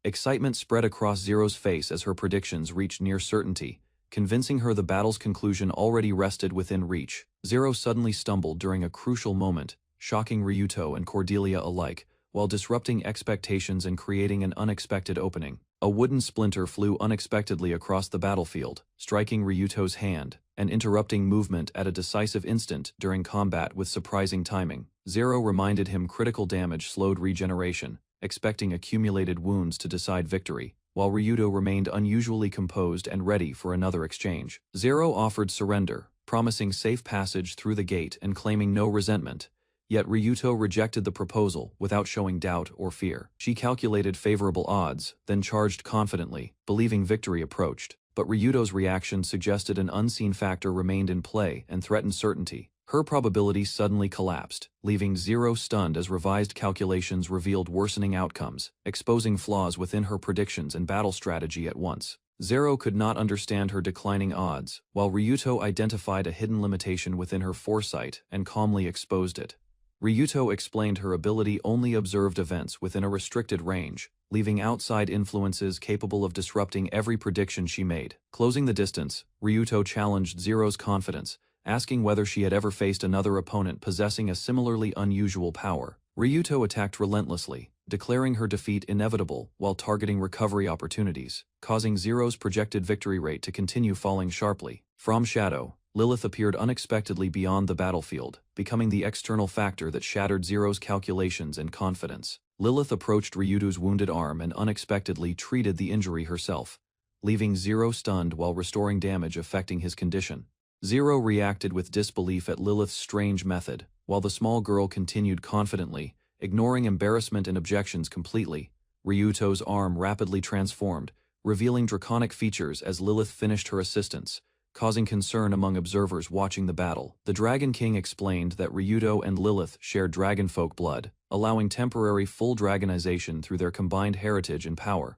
A: Excitement spread across Zero's face as her predictions reached near certainty, convincing her the battle's conclusion already rested within reach. Zero suddenly stumbled during a crucial moment, shocking Ryuto and Cordelia alike, while disrupting expectations and creating an unexpected opening. A wooden splinter flew unexpectedly across the battlefield, striking Ryuto's hand and interrupting movement at a decisive instant during combat with surprising timing. Zero reminded him critical damage slowed regeneration, expecting accumulated wounds to decide victory, while Ryuto remained unusually composed and ready for another exchange. Zero offered surrender, promising safe passage through the gate and claiming no resentment. Yet Ryuto rejected the proposal without showing doubt or fear. She calculated favorable odds, then charged confidently, believing victory approached. But Ryuto's reaction suggested an unseen factor remained in play and threatened certainty. Her probability suddenly collapsed, leaving Zero stunned as revised calculations revealed worsening outcomes, exposing flaws within her predictions and battle strategy at once. Zero could not understand her declining odds, while Ryuto identified a hidden limitation within her foresight and calmly exposed it. Ryuto explained her ability only observed events within a restricted range, leaving outside influences capable of disrupting every prediction she made. Closing the distance, Ryuto challenged Zero's confidence, asking whether she had ever faced another opponent possessing a similarly unusual power. Ryuto attacked relentlessly, declaring her defeat inevitable while targeting recovery opportunities, causing Zero's projected victory rate to continue falling sharply. From shadow, Lilith appeared unexpectedly beyond the battlefield, becoming the external factor that shattered Zero's calculations and confidence. Lilith approached Ryuto's wounded arm and unexpectedly treated the injury herself, leaving Zero stunned while restoring damage affecting his condition. Zero reacted with disbelief at Lilith's strange method, while the small girl continued confidently, ignoring embarrassment and objections completely. Ryuto's arm rapidly transformed, revealing draconic features as Lilith finished her assistance, causing concern among observers watching the battle. The Dragon King explained that Ryuto and Lilith shared dragonfolk blood, allowing temporary full dragonization through their combined heritage and power.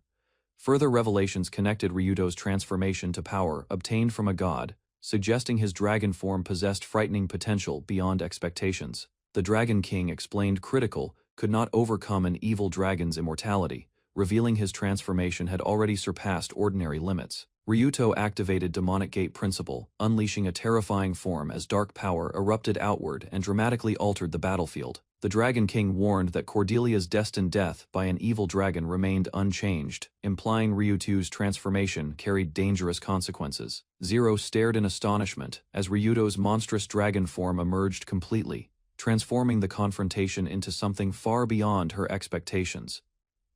A: Further revelations connected Ryuto's transformation to power obtained from a god, suggesting his dragon form possessed frightening potential beyond expectations. The Dragon King explained Critical could not overcome an evil dragon's immortality, revealing his transformation had already surpassed ordinary limits. Ryuto activated Demonic Gate Principle, unleashing a terrifying form as dark power erupted outward and dramatically altered the battlefield. The Dragon King warned that Cordelia's destined death by an evil dragon remained unchanged, implying Ryuto's transformation carried dangerous consequences. Zero stared in astonishment as Ryuto's monstrous dragon form emerged completely, transforming the confrontation into something far beyond her expectations.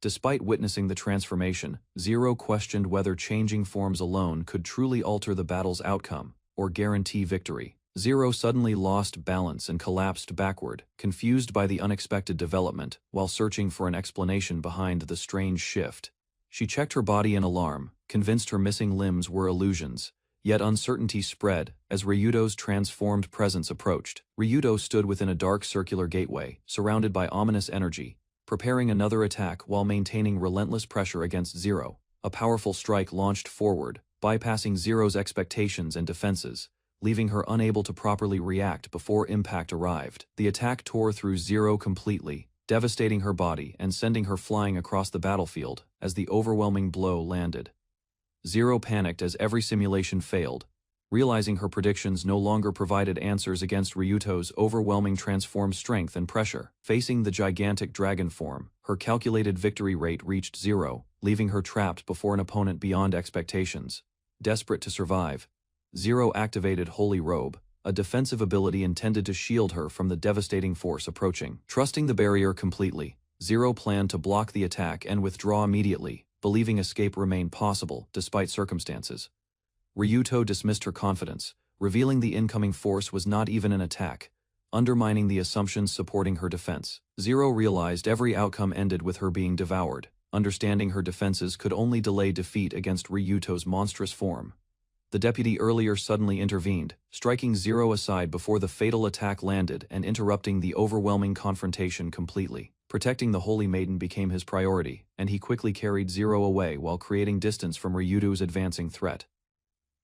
A: Despite witnessing the transformation, Zero questioned whether changing forms alone could truly alter the battle's outcome or guarantee victory. Zero suddenly lost balance and collapsed backward, confused by the unexpected development, while searching for an explanation behind the strange shift. She checked her body in alarm, convinced her missing limbs were illusions. Yet uncertainty spread as Ryuto's transformed presence approached. Ryuto stood within a dark circular gateway, surrounded by ominous energy, preparing another attack while maintaining relentless pressure against Zero. A powerful strike launched forward, bypassing Zero's expectations and defenses, leaving her unable to properly react before impact arrived. The attack tore through Zero completely, devastating her body and sending her flying across the battlefield as the overwhelming blow landed. Zero panicked as every simulation failed, realizing her predictions no longer provided answers against Ryuto's overwhelming transformed strength and pressure. Facing the gigantic dragon form, her calculated victory rate reached 0, leaving her trapped before an opponent beyond expectations. Desperate to survive, Zero activated Holy Robe, a defensive ability intended to shield her from the devastating force approaching. Trusting the barrier completely, Zero planned to block the attack and withdraw immediately, believing escape remained possible despite circumstances. Ryuto dismissed her confidence, revealing the incoming force was not even an attack, undermining the assumptions supporting her defense. Zero realized every outcome ended with her being devoured, understanding her defenses could only delay defeat against Ryuto's monstrous form. The deputy earlier suddenly intervened, striking Zero aside before the fatal attack landed and interrupting the overwhelming confrontation completely. Protecting the Holy Maiden became his priority, and he quickly carried Zero away while creating distance from Ryuto's advancing threat.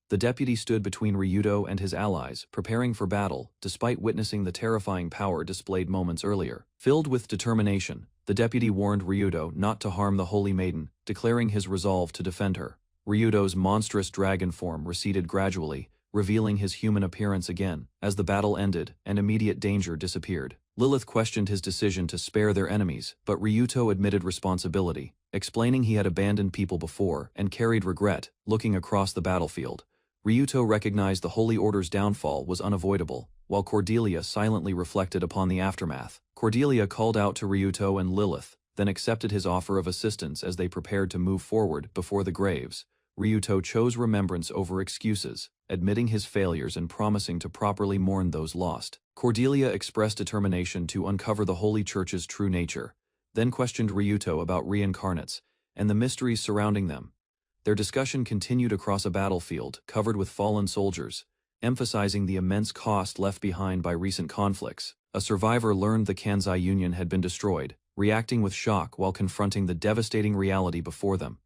A: The deputy stood between Ryuto and his allies, preparing for battle, despite witnessing the terrifying power displayed moments earlier. Filled with determination, the deputy warned Ryuto not to harm the Holy Maiden, declaring his resolve to defend her. Ryuto's monstrous dragon form receded gradually, revealing his human appearance again. As the battle ended and immediate danger disappeared, Lilith questioned his decision to spare their enemies, but Ryuto admitted responsibility, explaining he had abandoned people before and carried regret. Looking across the battlefield, Ryuto recognized the Holy Order's downfall was unavoidable, while Cordelia silently reflected upon the aftermath. Cordelia called out to Ryuto and Lilith, then accepted his offer of assistance as they prepared to move forward before the graves. Ryuto chose remembrance over excuses, admitting his failures and promising to properly mourn those lost. Cordelia expressed determination to uncover the Holy Church's true nature, then questioned Ryuto about reincarnates and the mysteries surrounding them. Their discussion continued across a battlefield covered with fallen soldiers, emphasizing the immense cost left behind by recent conflicts. A survivor learned the Kansai Union had been destroyed, reacting with shock while confronting the devastating reality before them.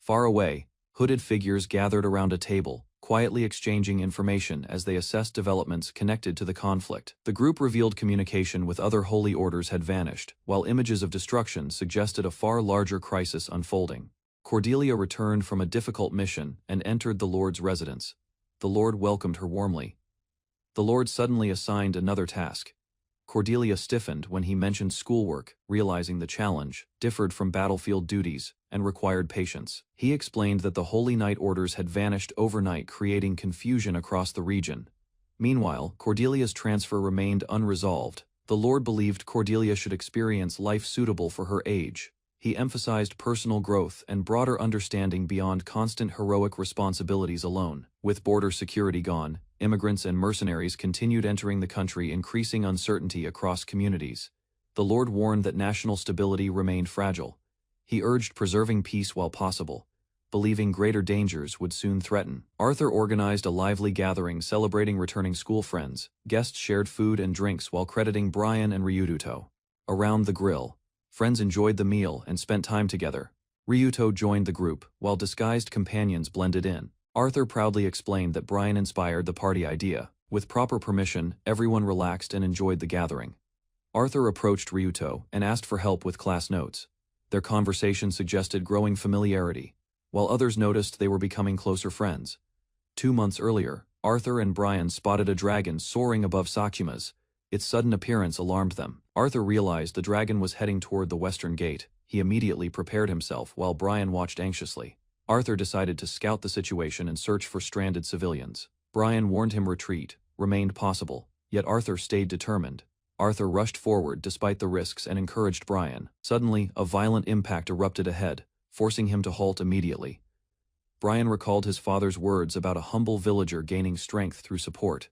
A: Far away, hooded figures gathered around a table, quietly exchanging information as they assessed developments connected to the conflict. The group revealed communication with other holy orders had vanished, while images of destruction suggested a far larger crisis unfolding. Cordelia returned from a difficult mission and entered the Lord's residence. The Lord welcomed her warmly. The Lord suddenly assigned another task. Cordelia stiffened when he mentioned schoolwork, realizing the challenge differed from battlefield duties and required patience. He explained that the Holy Knight orders had vanished overnight, creating confusion across the region. Meanwhile, Cordelia's transfer remained unresolved. The Lord believed Cordelia should experience life suitable for her age. He emphasized personal growth and broader understanding beyond constant heroic responsibilities alone. With border security gone, immigrants and mercenaries continued entering the country, increasing uncertainty across communities. The Lord warned that national stability remained fragile. He urged preserving peace while possible, believing greater dangers would soon threaten. Arthur organized a lively gathering celebrating returning school friends. Guests shared food and drinks while crediting Brian and Ryuto. Around the grill, friends enjoyed the meal and spent time together. Ryuto joined the group, while disguised companions blended in. Arthur proudly explained that Brian inspired the party idea. With proper permission, everyone relaxed and enjoyed the gathering. Arthur approached Ryuto and asked for help with class notes. Their conversation suggested growing familiarity, while others noticed they were becoming closer friends. 2 months earlier, Arthur and Brian spotted a dragon soaring above Sakuma's. Its sudden appearance alarmed them. Arthur realized the dragon was heading toward the western gate. He immediately prepared himself while Brian watched anxiously. Arthur decided to scout the situation and search for stranded civilians. Brian warned him retreat remained possible, yet Arthur stayed determined. Arthur rushed forward despite the risks and encouraged Brian. Suddenly, a violent impact erupted ahead, forcing him to halt immediately. Brian recalled his father's words about a humble villager gaining strength through support.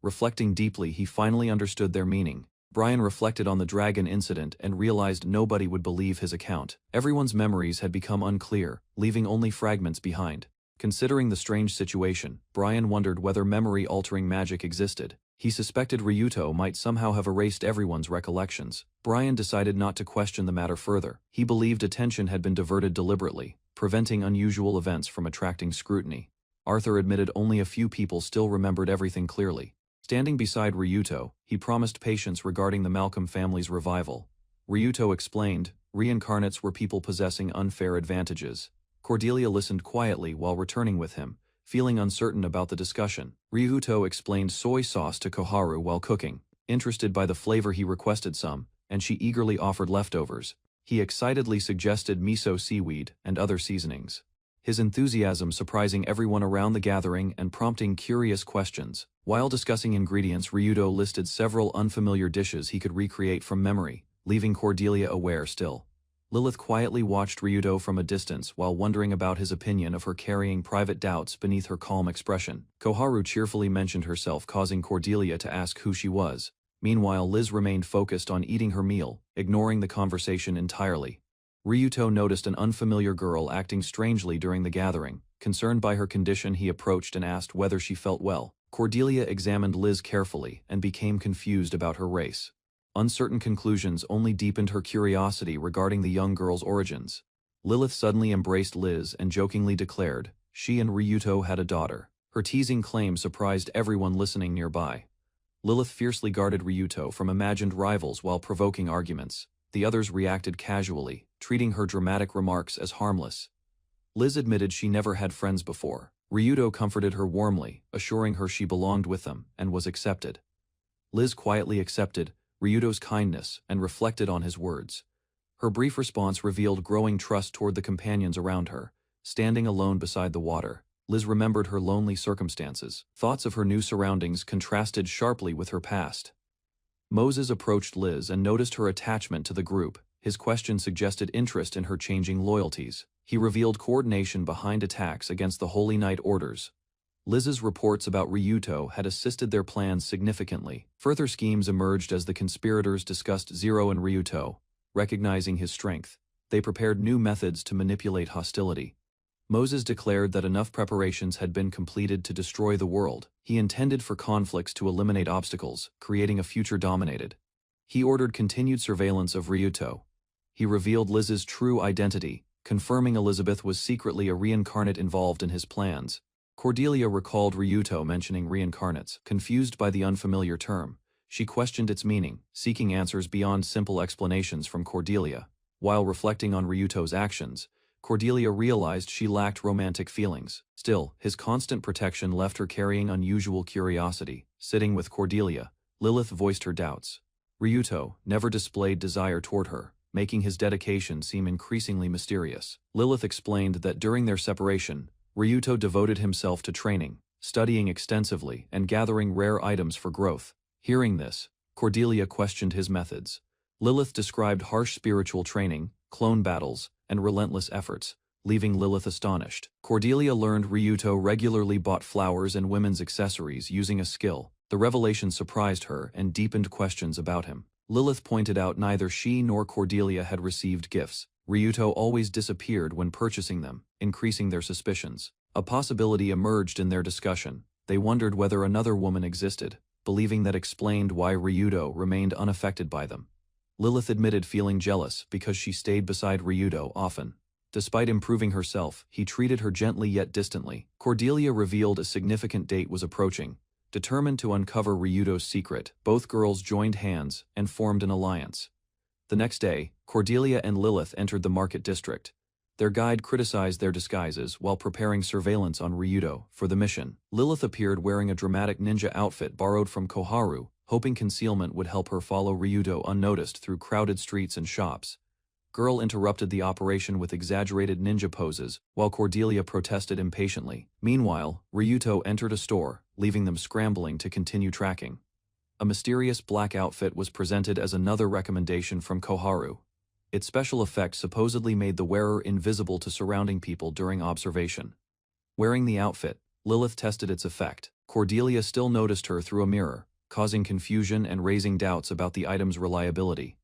A: Reflecting deeply, he finally understood their meaning. Brian reflected on the dragon incident and realized nobody would believe his account. Everyone's memories had become unclear, leaving only fragments behind. Considering the strange situation, Brian wondered whether memory-altering magic existed. He suspected Ryuto might somehow have erased everyone's recollections. Brian decided not to question the matter further. He believed attention had been diverted deliberately, preventing unusual events from attracting scrutiny. Arthur admitted only a few people still remembered everything clearly. Standing beside Ryuto, he promised patience regarding the Malcolm family's revival. Ryuto explained, reincarnates were people possessing unfair advantages. Cordelia listened quietly while returning with him, feeling uncertain about the discussion. Ryuto explained soy sauce to Koharu while cooking. Interested by the flavor, he requested some, and she eagerly offered leftovers. He excitedly suggested miso seaweed and other seasonings. His enthusiasm surprising everyone around the gathering and prompting curious questions. While discussing ingredients, Ryuto listed several unfamiliar dishes he could recreate from memory, leaving Cordelia aware still. Lilith quietly watched Ryuto from a distance while wondering about his opinion of her, carrying private doubts beneath her calm expression. Koharu cheerfully mentioned herself, causing Cordelia to ask who she was. Meanwhile, Liz remained focused on eating her meal, ignoring the conversation entirely. Ryuto noticed an unfamiliar girl acting strangely during the gathering. Concerned by her condition, he approached and asked whether she felt well. Cordelia examined Liz carefully and became confused about her race. Uncertain conclusions only deepened her curiosity regarding the young girl's origins. Lilith suddenly embraced Liz and jokingly declared she and Ryuto had a daughter. Her teasing claim surprised everyone listening nearby. Lilith fiercely guarded Ryuto from imagined rivals while provoking arguments. The others reacted casually, treating her dramatic remarks as harmless. Liz admitted she never had friends before. Ryuto comforted her warmly, assuring her she belonged with them and was accepted. Liz quietly accepted Ryuto's kindness and reflected on his words. Her brief response revealed growing trust toward the companions around her. Standing alone beside the water, Liz remembered her lonely circumstances. Thoughts of her new surroundings contrasted sharply with her past. Moses approached Liz and noticed her attachment to the group. His question suggested interest in her changing loyalties. He revealed coordination behind attacks against the Holy Knight orders. Liz's reports about Ryuto had assisted their plans significantly. Further schemes emerged as the conspirators discussed Zero and Ryuto. Recognizing his strength, they prepared new methods to manipulate hostility. Moses declared that enough preparations had been completed to destroy the world. He intended for conflicts to eliminate obstacles, creating a future dominated. He ordered continued surveillance of Ryuto. He revealed Liz's true identity, confirming Elizabeth was secretly a reincarnate involved in his plans. Cordelia recalled Ryuto mentioning reincarnates. Confused by the unfamiliar term, she questioned its meaning, seeking answers beyond simple explanations from Cordelia. While reflecting on Ryuto's actions, Cordelia realized she lacked romantic feelings. Still, his constant protection left her carrying unusual curiosity. Sitting with Cordelia, Lilith voiced her doubts. Ryuto never displayed desire toward her, making his dedication seem increasingly mysterious. Lilith explained that during their separation, Ryuto devoted himself to training, studying extensively, and gathering rare items for growth. Hearing this, Cordelia questioned his methods. Lilith described harsh spiritual training, clone battles, and relentless efforts, leaving Lilith astonished. Cordelia learned Ryuto regularly bought flowers and women's accessories using a skill. The revelation surprised her and deepened questions about him. Lilith pointed out neither she nor Cordelia had received gifts. Ryuto always disappeared when purchasing them, increasing their suspicions. A possibility emerged in their discussion. They wondered whether another woman existed, believing that explained why Ryuto remained unaffected by them. Lilith admitted feeling jealous because she stayed beside Ryuto often. Despite improving herself, he treated her gently yet distantly. Cordelia revealed a significant date was approaching. Determined to uncover Ryuto's secret, both girls joined hands and formed an alliance. The next day, Cordelia and Lilith entered the market district. Their guide criticized their disguises while preparing surveillance on Ryuto for the mission. Lilith appeared wearing a dramatic ninja outfit borrowed from Koharu, hoping concealment would help her follow Ryuto unnoticed through crowded streets and shops. Girl interrupted the operation with exaggerated ninja poses, while Cordelia protested impatiently. Meanwhile, Ryuto entered a store, leaving them scrambling to continue tracking. A mysterious black outfit was presented as another recommendation from Koharu. Its special effect supposedly made the wearer invisible to surrounding people during observation. Wearing the outfit, Lilith tested its effect. Cordelia still noticed her through a mirror, causing confusion and raising doubts about the item's reliability.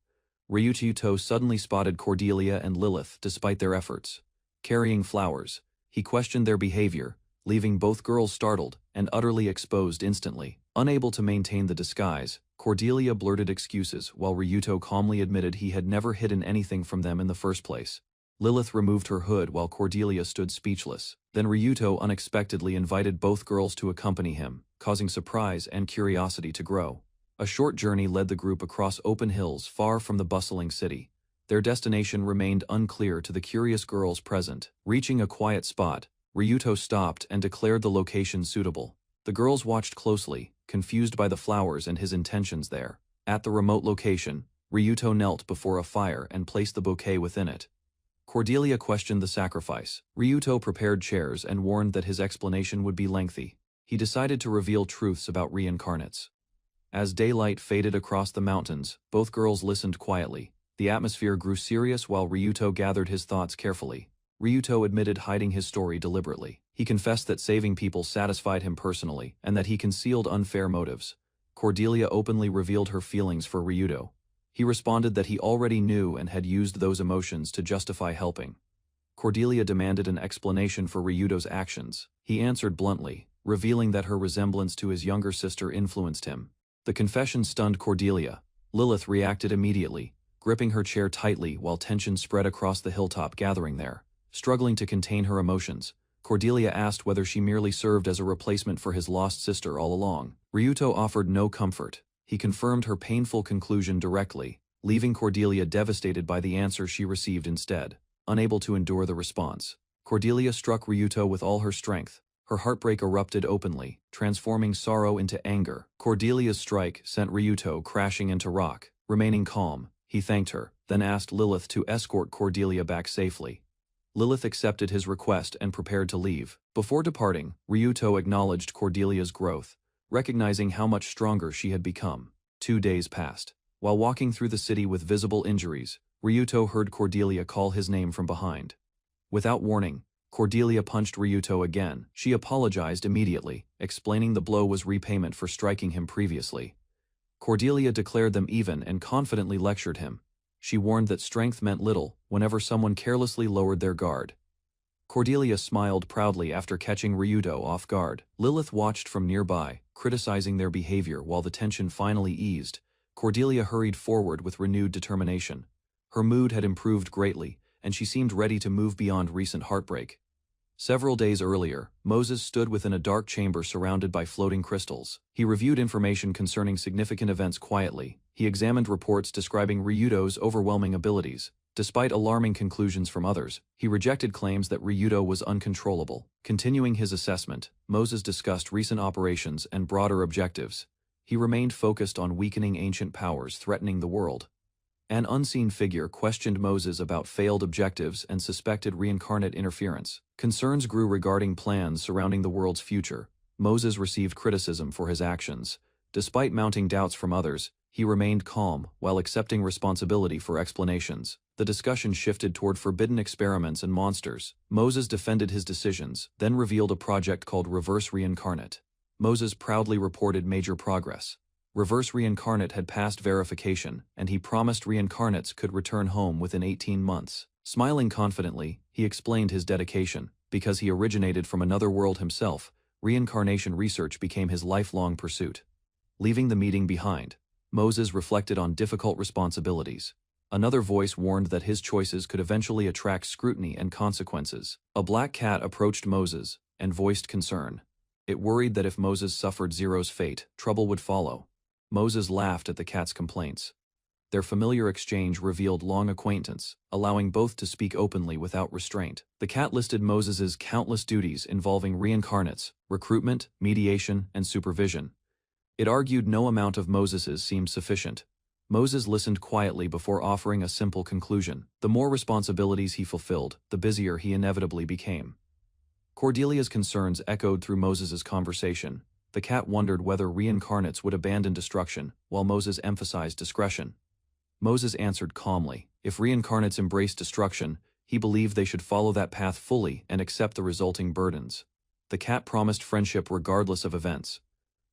A: Ryuto suddenly spotted Cordelia and Lilith despite their efforts. Carrying flowers, he questioned their behavior, leaving both girls startled and utterly exposed instantly. Unable to maintain the disguise, Cordelia blurted excuses while Ryuto calmly admitted he had never hidden anything from them in the first place. Lilith removed her hood while Cordelia stood speechless. Then Ryuto unexpectedly invited both girls to accompany him, causing surprise and curiosity to grow. A short journey led the group across open hills far from the bustling city. Their destination remained unclear to the curious girls present. Reaching a quiet spot, Ryuto stopped and declared the location suitable. The girls watched closely, confused by the flowers and his intentions there. At the remote location, Ryuto knelt before a fire and placed the bouquet within it. Cordelia questioned the sacrifice. Ryuto prepared chairs and warned that his explanation would be lengthy. He decided to reveal truths about reincarnates. As daylight faded across the mountains, both girls listened quietly. The atmosphere grew serious while Ryuto gathered his thoughts carefully. Ryuto admitted hiding his story deliberately. He confessed that saving people satisfied him personally, and that he concealed unfair motives. Cordelia openly revealed her feelings for Ryuto. He responded that he already knew and had used those emotions to justify helping. Cordelia demanded an explanation for Ryuto's actions. He answered bluntly, revealing that her resemblance to his younger sister influenced him. The confession stunned Cordelia. Lilith reacted immediately, gripping her chair tightly while tension spread across the hilltop gathering there. Struggling to contain her emotions, Cordelia asked whether she merely served as a replacement for his lost sister all along. Ryuto offered no comfort. He confirmed her painful conclusion directly, leaving Cordelia devastated by the answer she received instead. Unable to endure the response, Cordelia struck Ryuto with all her strength. Her heartbreak erupted openly, transforming sorrow into anger. Cordelia's strike sent Ryuto crashing into rock. Remaining calm, he thanked her, then asked Lilith to escort Cordelia back safely. Lilith accepted his request and prepared to leave. Before departing, Ryuto acknowledged Cordelia's growth, recognizing how much stronger she had become. 2 days passed. While walking through the city with visible injuries, Ryuto heard Cordelia call his name from behind. Without warning, Cordelia punched Ryuto again. She apologized immediately, explaining the blow was repayment for striking him previously. Cordelia declared them even and confidently lectured him. She warned that strength meant little whenever someone carelessly lowered their guard. Cordelia smiled proudly after catching Ryuto off guard. Lilith watched from nearby, criticizing their behavior while the tension finally eased. Cordelia hurried forward with renewed determination. Her mood had improved greatly, and she seemed ready to move beyond recent heartbreak. Several days earlier, Moses stood within a dark chamber surrounded by floating crystals. He reviewed information concerning significant events quietly. He examined reports describing Ryuto's overwhelming abilities. Despite alarming conclusions from others, he rejected claims that Ryuto was uncontrollable. Continuing his assessment, Moses discussed recent operations and broader objectives. He remained focused on weakening ancient powers threatening the world. An unseen figure questioned Moses about failed objectives and suspected reincarnate interference. Concerns grew regarding plans surrounding the world's future. Moses received criticism for his actions. Despite mounting doubts from others, he remained calm while accepting responsibility for explanations. The discussion shifted toward forbidden experiments and monsters. Moses defended his decisions, then revealed a project called Reverse Reincarnate. Moses proudly reported major progress. Reverse Reincarnate had passed verification, and he promised reincarnates could return home within 18 months. Smiling confidently, he explained his dedication. Because he originated from another world himself, reincarnation research became his lifelong pursuit. Leaving the meeting behind, Moses reflected on difficult responsibilities. Another voice warned that his choices could eventually attract scrutiny and consequences. A black cat approached Moses and voiced concern. It worried that if Moses suffered Zero's fate, trouble would follow. Moses laughed at the cat's complaints. Their familiar exchange revealed long acquaintance, allowing both to speak openly without restraint. The cat listed Moses's countless duties involving reincarnates, recruitment, mediation, and supervision. It argued no amount of Moses's seemed sufficient. Moses listened quietly before offering a simple conclusion. The more responsibilities he fulfilled, the busier he inevitably became. Cordelia's concerns echoed through Moses's conversation. The cat wondered whether reincarnates would abandon destruction, while Moses emphasized discretion. Moses answered calmly. If reincarnates embraced destruction, he believed they should follow that path fully and accept the resulting burdens. The cat promised friendship regardless of events.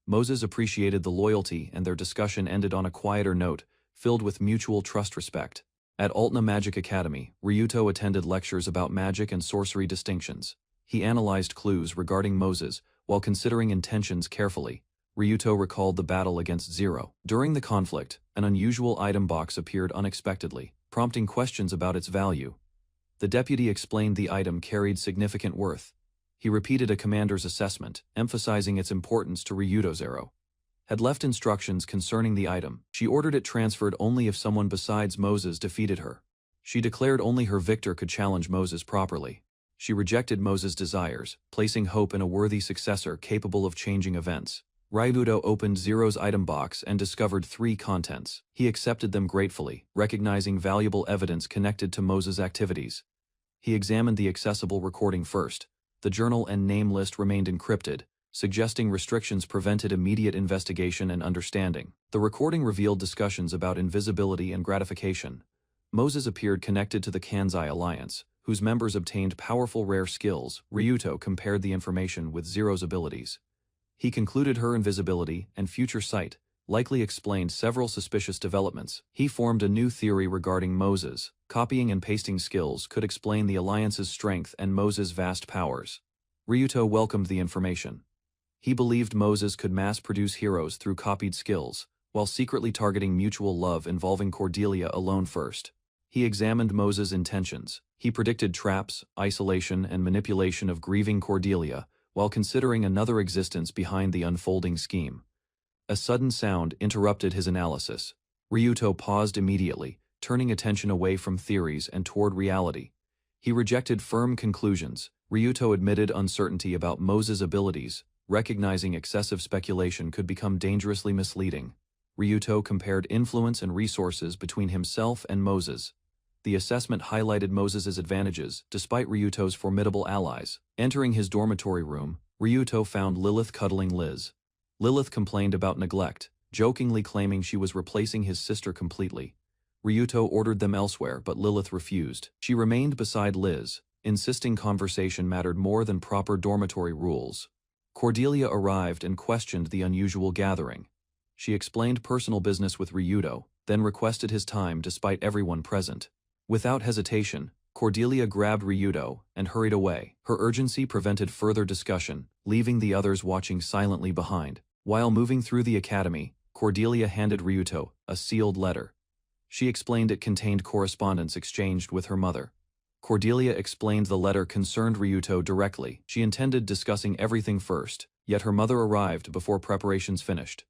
A: Moses appreciated the loyalty, and their discussion ended on a quieter note, filled with mutual trust-respect. At Altna Magic Academy, Ryuto attended lectures about magic and sorcery distinctions. He analyzed clues regarding Moses, while considering intentions carefully. Ryuto recalled the battle against Zero. During the conflict, an unusual item box appeared unexpectedly, prompting questions about its value. The deputy explained the item carried significant worth. He repeated a commander's assessment, emphasizing its importance to Ryuto's arrow. Had left instructions concerning the item. She ordered it transferred only if someone besides Moses defeated her. She declared only her victor could challenge Moses properly. She rejected Moses' desires, placing hope in a worthy successor capable of changing events. Ryuto opened Zero's item box and discovered 3 contents. He accepted them gratefully, recognizing valuable evidence connected to Moses' activities. He examined the accessible recording first. The journal and name list remained encrypted, suggesting restrictions prevented immediate investigation and understanding. The recording revealed discussions about invisibility and gratification. Moses appeared connected to the Kanzai Alliance, whose members obtained powerful rare skills. Ryuto compared the information with Zero's abilities. He concluded her invisibility and future sight likely explained several suspicious developments. He formed a new theory regarding Moses. Copying and pasting skills could explain the Alliance's strength and Moses' vast powers. Ryuto welcomed the information. He believed Moses could mass-produce heroes through copied skills, while secretly targeting mutual love involving Cordelia alone first. He examined Moses' intentions. He predicted traps, isolation, and manipulation of grieving Cordelia, while considering another existence behind the unfolding scheme. A sudden sound interrupted his analysis. Ryuto paused immediately, turning attention away from theories and toward reality. He rejected firm conclusions. Ryuto admitted uncertainty about Moses' abilities, recognizing excessive speculation could become dangerously misleading. Ryuto compared influence and resources between himself and Moses. The assessment highlighted Moses' advantages, despite Ryuto's formidable allies. Entering his dormitory room, Ryuto found Lilith cuddling Liz. Lilith complained about neglect, jokingly claiming she was replacing his sister completely. Ryuto ordered them elsewhere, but Lilith refused. She remained beside Liz, insisting conversation mattered more than proper dormitory rules. Cordelia arrived and questioned the unusual gathering. She explained personal business with Ryuto, then requested his time despite everyone present. Without hesitation, Cordelia grabbed Ryuto and hurried away. Her urgency prevented further discussion, leaving the others watching silently behind. While moving through the academy, Cordelia handed Ryuto a sealed letter. She explained it contained correspondence exchanged with her mother. Cordelia explained the letter concerned Ryuto directly. She intended discussing everything first, yet her mother arrived before preparations finished.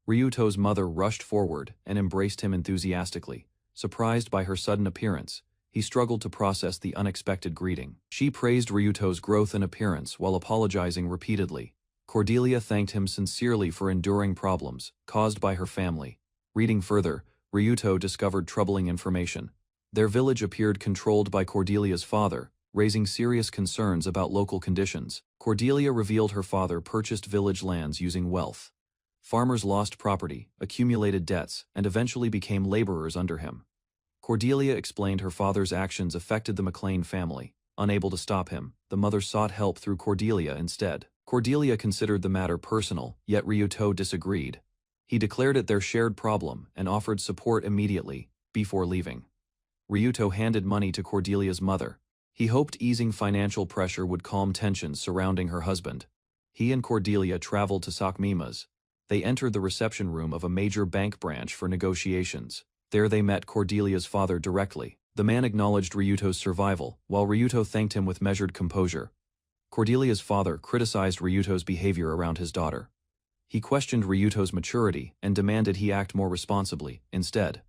A: Ryuto's mother rushed forward and embraced him enthusiastically. Surprised by her sudden appearance, he struggled to process the unexpected greeting. She praised Ryuto's growth and appearance while apologizing repeatedly. Cordelia thanked him sincerely for enduring problems caused by her family. Reading further, Ryuto discovered troubling information. Their village appeared controlled by Cordelia's father, raising serious concerns about local conditions. Cordelia revealed her father purchased village lands using wealth. Farmers lost property, accumulated debts, and eventually became laborers under him. Cordelia explained her father's actions affected the McLean family. Unable to stop him, the mother sought help through Cordelia instead. Cordelia considered the matter personal, yet Ryuto disagreed. He declared it their shared problem and offered support immediately, before leaving. Ryuto handed money to Cordelia's mother. He hoped easing financial pressure would calm tensions surrounding her husband. He and Cordelia traveled to Sakmima's. They entered the reception room of a major bank branch for negotiations. There they met Cordelia's father directly. The man acknowledged Ryuto's survival, while Ryuto thanked him with measured composure. Cordelia's father criticized Ryuto's behavior around his daughter. He questioned Ryuto's maturity and demanded he act more responsibly. Instead,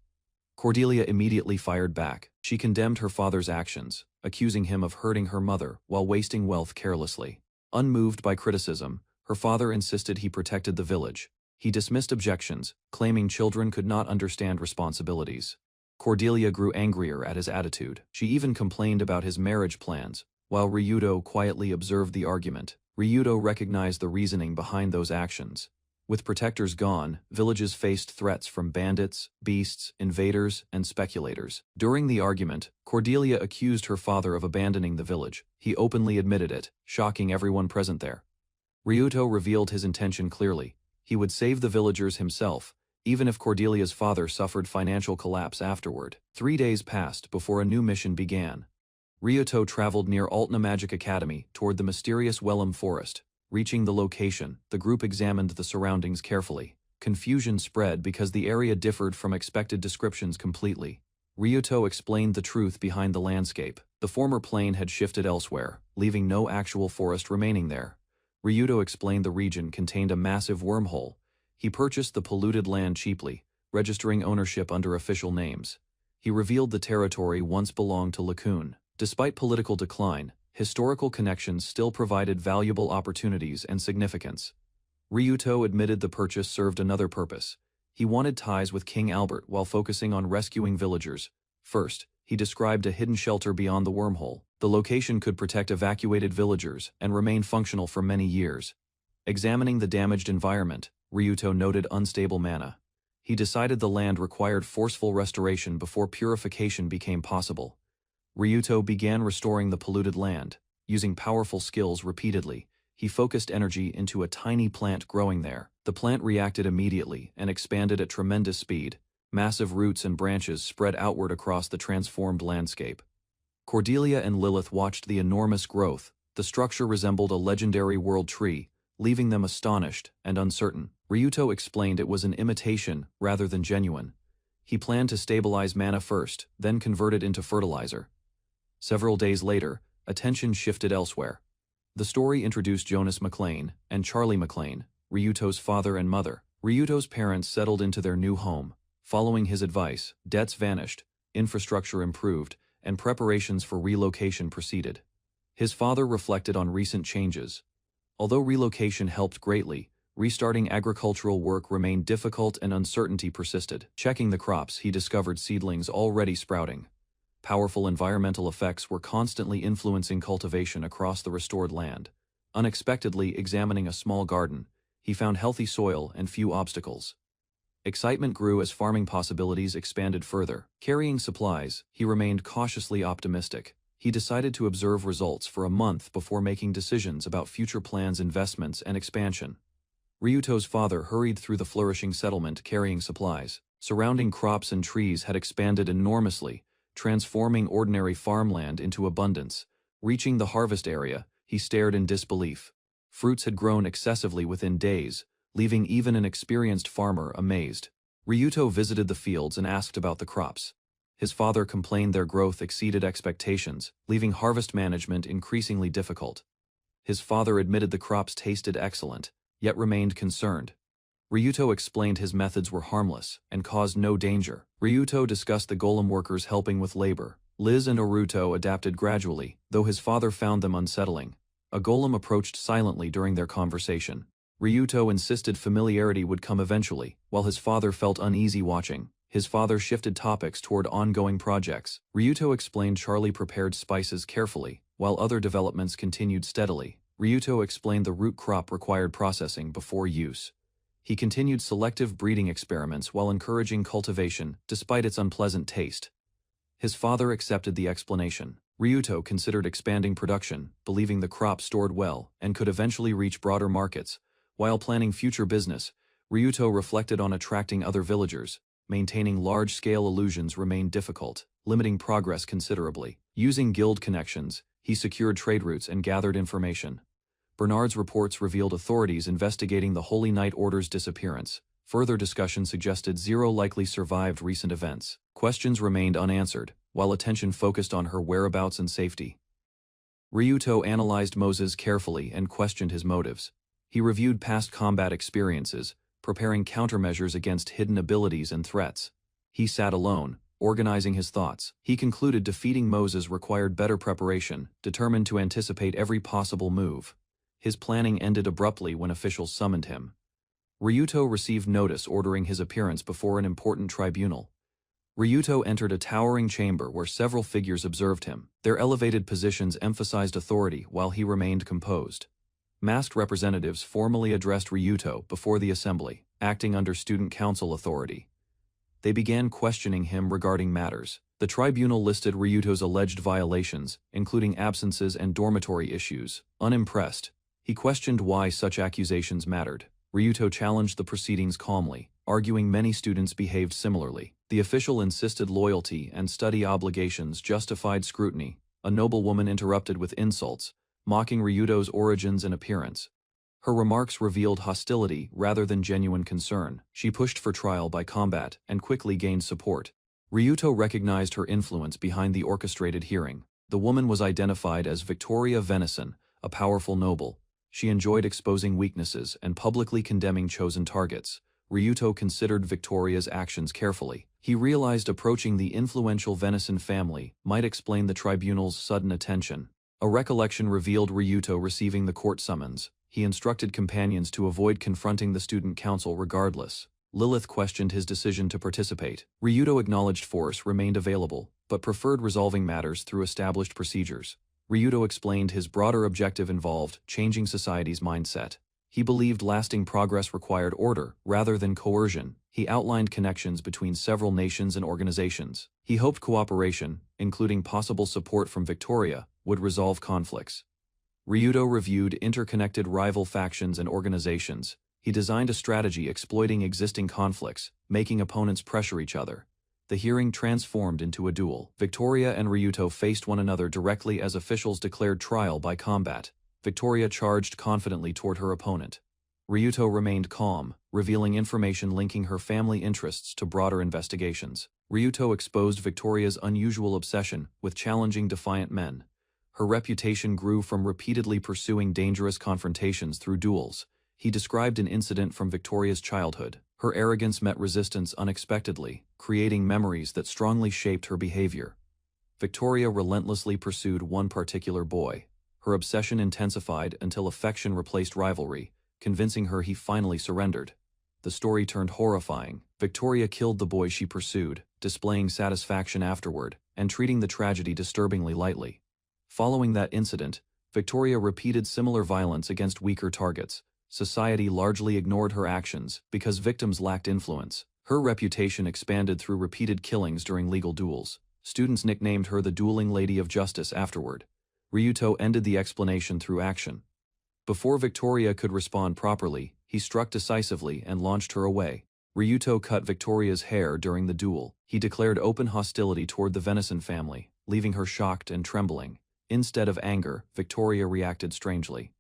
A: Cordelia immediately fired back. She condemned her father's actions, accusing him of hurting her mother while wasting wealth carelessly. Unmoved by criticism, her father insisted he protected the village. He dismissed objections, claiming children could not understand responsibilities. Cordelia grew angrier at his attitude. She even complained about his marriage plans, while Ryuto quietly observed the argument. Ryuto recognized the reasoning behind those actions. With protectors gone, villages faced threats from bandits, beasts, invaders, and speculators. During the argument, Cordelia accused her father of abandoning the village. He openly admitted it, shocking everyone present there. Ryuto revealed his intention clearly. He would save the villagers himself, even if Cordelia's father suffered financial collapse afterward. 3 days passed before a new mission began. Ryuto traveled near Altna Magic Academy toward the mysterious Wellum Forest. Reaching the location, the group examined the surroundings carefully. Confusion spread because the area differed from expected descriptions completely. Ryuto explained the truth behind the landscape. The former plain had shifted elsewhere, leaving no actual forest remaining there. Ryuto explained the region contained a massive wormhole. He purchased the polluted land cheaply, registering ownership under official names. He revealed the territory once belonged to Lacoon. Despite political decline, historical connections still provided valuable opportunities and significance. Ryuto admitted the purchase served another purpose. He wanted ties with King Albert while focusing on rescuing villagers. First, he described a hidden shelter beyond the wormhole. The location could protect evacuated villagers and remain functional for many years. Examining the damaged environment, Ryuto noted unstable mana. He decided the land required forceful restoration before purification became possible. Ryuto began restoring the polluted land. Using powerful skills repeatedly, he focused energy into a tiny plant growing there. The plant reacted immediately and expanded at tremendous speed. Massive roots and branches spread outward across the transformed landscape. Cordelia and Lilith watched the enormous growth. The structure resembled a legendary world tree, leaving them astonished and uncertain. Ryuto explained it was an imitation rather than genuine. He planned to stabilize mana first, then convert it into fertilizer. Several days later, attention shifted elsewhere. The story introduced Jonas McLean and Charlie McLean, Ryuto's father and mother. Ryuto's parents settled into their new home. Following his advice, debts vanished, infrastructure improved, and preparations for relocation proceeded. His father reflected on recent changes. Although relocation helped greatly, restarting agricultural work remained difficult and uncertainty persisted. Checking the crops, he discovered seedlings already sprouting. Powerful environmental effects were constantly influencing cultivation across the restored land. Unexpectedly examining a small garden, he found healthy soil and few obstacles. Excitement grew as farming possibilities expanded further. Carrying supplies, he remained cautiously optimistic. He decided to observe results for a month before making decisions about future plans, investments, and expansion. Ryuto's father hurried through the flourishing settlement carrying supplies. Surrounding crops and trees had expanded enormously, transforming ordinary farmland into abundance. Reaching the harvest area, he stared in disbelief. Fruits had grown excessively within days, leaving even an experienced farmer amazed. Ryuto visited the fields and asked about the crops. His father complained their growth exceeded expectations, leaving harvest management increasingly difficult. His father admitted the crops tasted excellent, yet remained concerned. Ryuto explained his methods were harmless and caused no danger. Ryuto discussed the golem workers helping with labor. Liz and Oruto adapted gradually, though his father found them unsettling. A golem approached silently during their conversation. Ryuto insisted familiarity would come eventually, while his father felt uneasy watching. His father shifted topics toward ongoing projects. Ryuto explained Charlie prepared spices carefully, while other developments continued steadily. Ryuto explained the root crop required processing before use. He continued selective breeding experiments while encouraging cultivation, despite its unpleasant taste. His father accepted the explanation. Ryuto considered expanding production, believing the crop stored well and could eventually reach broader markets. While planning future business, Ryuto reflected on attracting other villagers. Maintaining large-scale illusions remained difficult, limiting progress considerably. Using guild connections, he secured trade routes and gathered information. Bernard's reports revealed authorities investigating the Holy Knight Order's disappearance. Further discussion suggested Zero likely survived recent events. Questions remained unanswered, while attention focused on her whereabouts and safety. Ryuto analyzed Moses carefully and questioned his motives. He reviewed past combat experiences, preparing countermeasures against hidden abilities and threats. He sat alone, organizing his thoughts. He concluded defeating Moses required better preparation, determined to anticipate every possible move. His planning ended abruptly when officials summoned him. Ryuto received notice ordering his appearance before an important tribunal. Ryuto entered a towering chamber where several figures observed him. Their elevated positions emphasized authority while he remained composed. Masked representatives formally addressed Ryuto before the assembly, acting under student council authority. They began questioning him regarding matters. The tribunal listed Ryuto's alleged violations, including absences and dormitory issues. Unimpressed, he questioned why such accusations mattered. Ryuto challenged the proceedings calmly, arguing many students behaved similarly. The official insisted loyalty and study obligations justified scrutiny. A noblewoman interrupted with insults, mocking Ryuto's origins and appearance. Her remarks revealed hostility rather than genuine concern. She pushed for trial by combat and quickly gained support. Ryuto recognized her influence behind the orchestrated hearing. The woman was identified as Victoria Venison, a powerful noble. She enjoyed exposing weaknesses and publicly condemning chosen targets. Ryuto considered Victoria's actions carefully. He realized approaching the influential Venison family might explain the tribunal's sudden attention. A recollection revealed Ryuto receiving the court summons. He instructed companions to avoid confronting the student council regardless. Lilith questioned his decision to participate. Ryuto acknowledged force remained available, but preferred resolving matters through established procedures. Ryuto explained his broader objective involved changing society's mindset. He believed lasting progress required order, rather than coercion. He outlined connections between several nations and organizations. He hoped cooperation, including possible support from Victoria, would resolve conflicts. Ryuto reviewed interconnected rival factions and organizations. He designed a strategy exploiting existing conflicts, making opponents pressure each other. The hearing transformed into a duel. Victoria and Ryuto faced one another directly as officials declared trial by combat. Victoria charged confidently toward her opponent. Ryuto remained calm, revealing information linking her family interests to broader investigations. Ryuto exposed Victoria's unusual obsession with challenging defiant men. Her reputation grew from repeatedly pursuing dangerous confrontations through duels. He described an incident from Victoria's childhood. Her arrogance met resistance unexpectedly, creating memories that strongly shaped her behavior. Victoria relentlessly pursued one particular boy. Her obsession intensified until affection replaced rivalry, convincing her he finally surrendered. The story turned horrifying. Victoria killed the boy she pursued, displaying satisfaction afterward, and treating the tragedy disturbingly lightly. Following that incident, Victoria repeated similar violence against weaker targets. Society largely ignored her actions because victims lacked influence. Her reputation expanded through repeated killings during legal duels. Students nicknamed her the Dueling Lady of Justice afterward. Ryuto ended the explanation through action. Before Victoria could respond properly, he struck decisively and launched her away. Ryuto cut Victoria's hair during the duel. He declared open hostility toward the Venison family, leaving her shocked and trembling. Instead of anger, Victoria reacted strangely.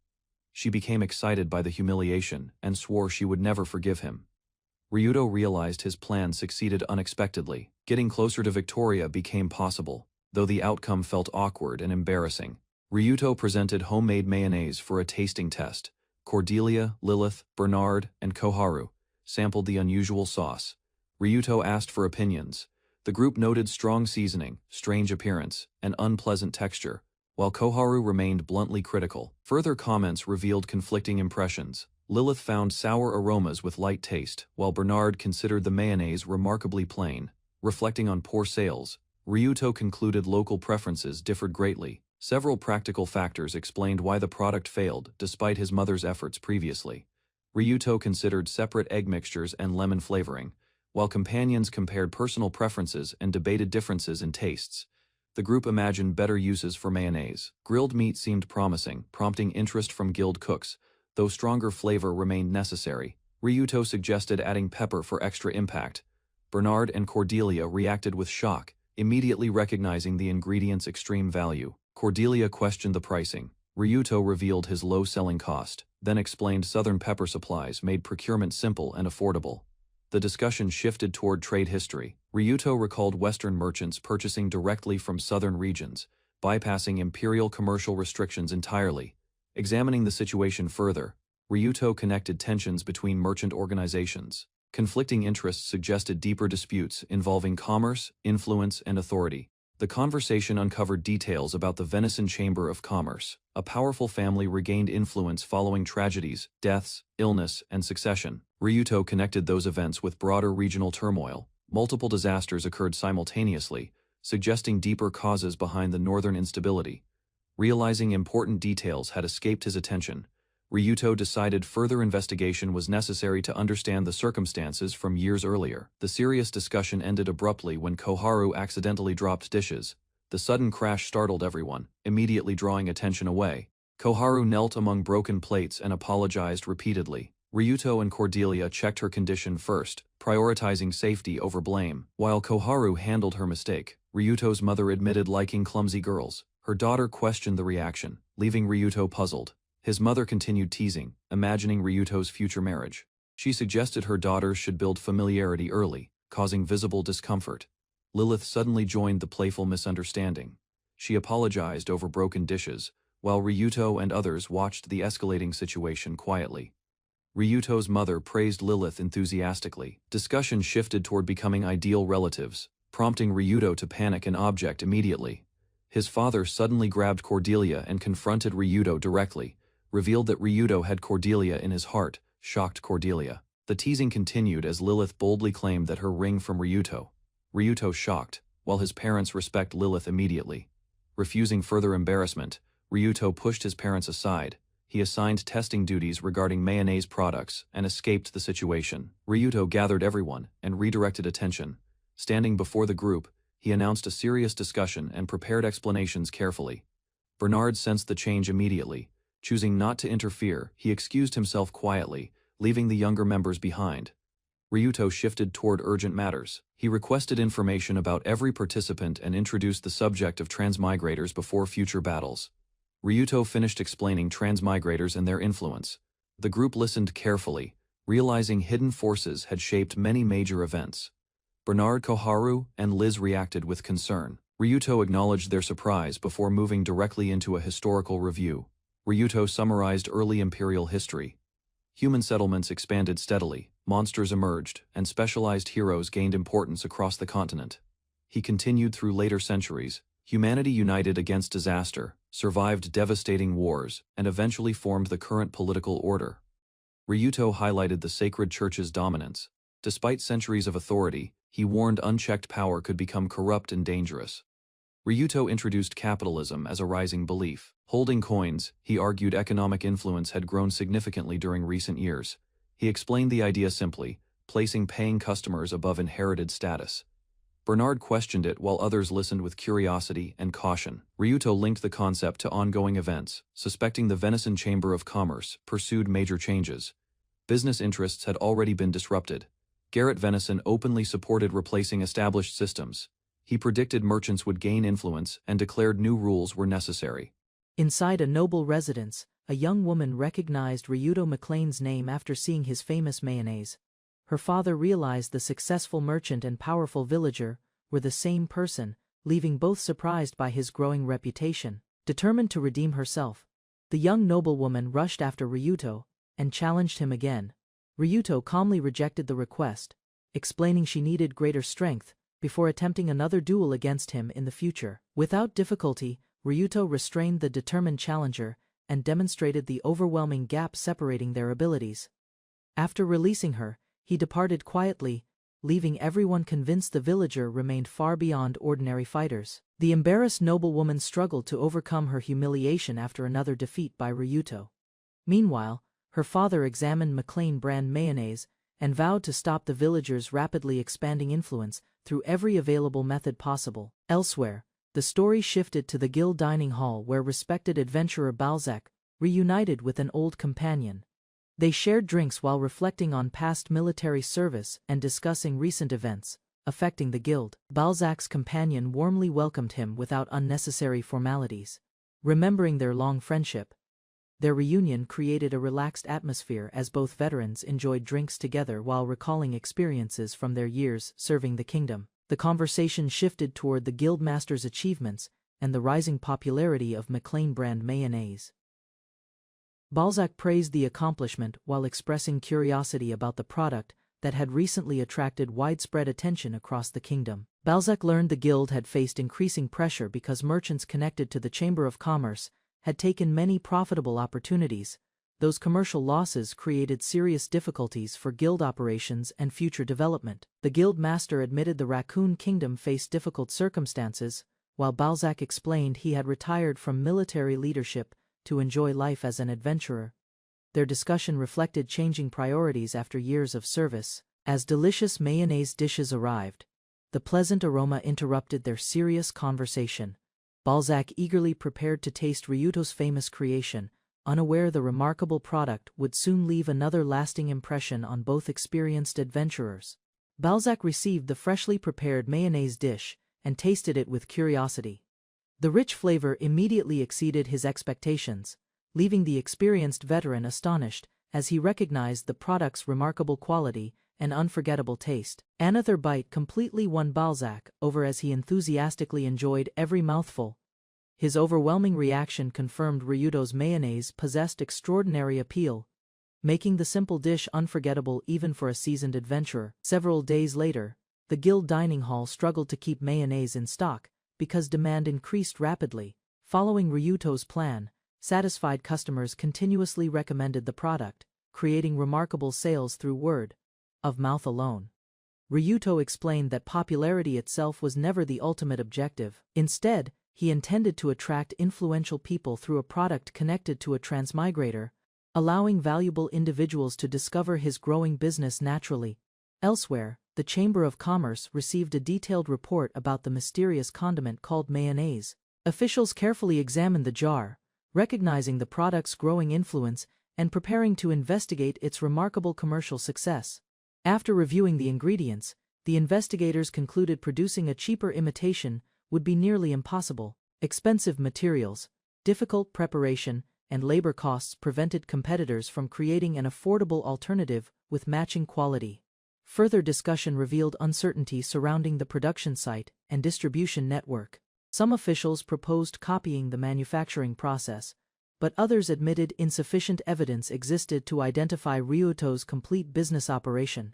A: She became excited by the humiliation and swore she would never forgive him. Ryuto realized his plan succeeded unexpectedly. Getting closer to Victoria became possible, though the outcome felt awkward and embarrassing. Ryuto presented homemade mayonnaise for a tasting test. Cordelia, Lilith, Bernard, and Koharu sampled the unusual sauce. Ryuto asked for opinions. The group noted strong seasoning, strange appearance, and unpleasant texture, while Koharu remained bluntly critical. Further comments revealed conflicting impressions. Lilith found sour aromas with light taste, while Bernard considered the mayonnaise remarkably plain, reflecting on poor sales. Ryuto concluded local preferences differed greatly. Several practical factors explained why the product failed, despite his mother's efforts previously. Ryuto considered separate egg mixtures and lemon flavoring, while companions compared personal preferences and debated differences in tastes. The group imagined better uses for mayonnaise. Grilled meat seemed promising, prompting interest from guild cooks, though stronger flavor remained necessary. Ryuto suggested adding pepper for extra impact. Bernard and Cordelia reacted with shock, immediately recognizing the ingredient's extreme value. Cordelia questioned the pricing. Ryuto revealed his low selling cost, then explained Southern pepper supplies made procurement simple and affordable. The discussion shifted toward trade history. Ryuto recalled Western merchants purchasing directly from southern regions, bypassing imperial commercial restrictions entirely. Examining the situation further, Ryuto connected tensions between merchant organizations. Conflicting interests suggested deeper disputes involving commerce, influence, and authority. The conversation uncovered details about the Venison Chamber of Commerce. A powerful family regained influence following tragedies, deaths, illness, and succession. Ryuto connected those events with broader regional turmoil. Multiple disasters occurred simultaneously, suggesting deeper causes behind the northern instability. Realizing important details had escaped his attention, Ryuto decided further investigation was necessary to understand the circumstances from years earlier. The serious discussion ended abruptly when Koharu accidentally dropped dishes. The sudden crash startled everyone, immediately drawing attention away. Koharu knelt among broken plates and apologized repeatedly. Ryuto and Cordelia checked her condition first, prioritizing safety over blame. While Koharu handled her mistake, Ryuto's mother admitted liking clumsy girls. Her daughter questioned the reaction, leaving Ryuto puzzled. His mother continued teasing, imagining Ryuto's future marriage. She suggested her daughters should build familiarity early, causing visible discomfort. Lilith suddenly joined the playful misunderstanding. She apologized over broken dishes, while Ryuto and others watched the escalating situation quietly. Ryuto's mother praised Lilith enthusiastically. Discussion shifted toward becoming ideal relatives, prompting Ryuto to panic and object immediately. His father suddenly grabbed Cordelia and confronted Ryuto directly, revealed that Ryuto had Cordelia in his heart, shocked Cordelia. The teasing continued as Lilith boldly claimed that her ring from Ryuto. Ryuto shocked, while his parents respect Lilith immediately. Refusing further embarrassment, Ryuto pushed his parents aside. He assigned testing duties regarding mayonnaise products and escaped the situation. Ryuto gathered everyone and redirected attention. Standing before the group, he announced a serious discussion and prepared explanations carefully. Bernard sensed the change immediately. Choosing not to interfere, he excused himself quietly, leaving the younger members behind. Ryuto shifted toward urgent matters. He requested information about every participant and introduced the subject of transmigrators before future battles. Ryuto finished explaining transmigrators and their influence. The group listened carefully, realizing hidden forces had shaped many major events. Bernard, Koharu, and Liz reacted with concern. Ryuto acknowledged their surprise before moving directly into a historical review. Ryuto summarized early imperial history. Human settlements expanded steadily, monsters emerged, and specialized heroes gained importance across the continent. He continued through later centuries. Humanity united against disaster, survived devastating wars, and eventually formed the current political order. Ryuto highlighted the sacred church's dominance. Despite centuries of authority, he warned unchecked power could become corrupt and dangerous. Ryuto introduced capitalism as a rising belief. Holding coins, he argued economic influence had grown significantly during recent years. He explained the idea simply, placing paying customers above inherited status. Bernard questioned it while others listened with curiosity and caution. Ryuto linked the concept to ongoing events, suspecting the Venison Chamber of Commerce pursued major changes. Business interests had already been disrupted. Garrett Venison openly supported replacing established systems. He predicted merchants would gain influence and declared new rules were necessary.
B: Inside a noble residence, a young woman recognized Ryuto McLean's name after seeing his famous mayonnaise. Her father realized the successful merchant and powerful villager were the same person, leaving both surprised by his growing reputation. Determined to redeem herself, the young noblewoman rushed after Ryuto and challenged him again. Ryuto calmly rejected the request, explaining she needed greater strength before attempting another duel against him in the future. Without difficulty, Ryuto restrained the determined challenger and demonstrated the overwhelming gap separating their abilities. After releasing her, he departed quietly, leaving everyone convinced the villager remained far beyond ordinary fighters. The embarrassed noblewoman struggled to overcome her humiliation after another defeat by Ryuto. Meanwhile, her father examined McLean brand mayonnaise and vowed to stop the villager's rapidly expanding influence through every available method possible. Elsewhere, the story shifted to the guild dining hall where respected adventurer Balzac reunited with an old companion. They shared drinks while reflecting on past military service and discussing recent events affecting the guild. Balzac's companion warmly welcomed him without unnecessary formalities. Remembering their long friendship, their reunion created a relaxed atmosphere as both veterans enjoyed drinks together while recalling experiences from their years serving the kingdom. The conversation shifted toward the guildmaster's achievements and the rising popularity of McLean brand mayonnaise. Balzac praised the accomplishment while expressing curiosity about the product that had recently attracted widespread attention across the kingdom. Balzac learned the guild had faced increasing pressure because merchants connected to the Chamber of Commerce had taken many profitable opportunities. Those commercial losses created serious difficulties for guild operations and future development. The guild master admitted the Raccoon Kingdom faced difficult circumstances, while Balzac explained he had retired from military leadership to enjoy life as an adventurer. Their discussion reflected changing priorities after years of service. As delicious mayonnaise dishes arrived, the pleasant aroma interrupted their serious conversation. Balzac eagerly prepared to taste Ryuto's famous creation, unaware the remarkable product would soon leave another lasting impression on both experienced adventurers. Balzac received the freshly prepared mayonnaise dish and tasted it with curiosity. The rich flavor immediately exceeded his expectations, leaving the experienced veteran astonished as he recognized the product's remarkable quality and unforgettable taste. Another bite completely won Balzac over as he enthusiastically enjoyed every mouthful. His overwhelming reaction confirmed Ryuto's mayonnaise possessed extraordinary appeal, making the simple dish unforgettable even for a seasoned adventurer. Several days later, the guild dining hall struggled to keep mayonnaise in stock because demand increased rapidly. Following Ryuto's plan, satisfied customers continuously recommended the product, creating remarkable sales through word of mouth alone. Ryuto explained that popularity itself was never the ultimate objective. Instead, he intended to attract influential people through a product connected to a transmigrator, allowing valuable individuals to discover his growing business naturally. Elsewhere, the Chamber of Commerce received a detailed report about the mysterious condiment called mayonnaise. Officials carefully examined the jar, recognizing the product's growing influence and preparing to investigate its remarkable commercial success. After reviewing the ingredients, the investigators concluded producing a cheaper imitation would be nearly impossible. Expensive materials, difficult preparation, and labor costs prevented competitors from creating an affordable alternative with matching quality. Further discussion revealed uncertainty surrounding the production site and distribution network. Some officials proposed copying the manufacturing process, but others admitted insufficient evidence existed to identify Ryuto's complete business operation.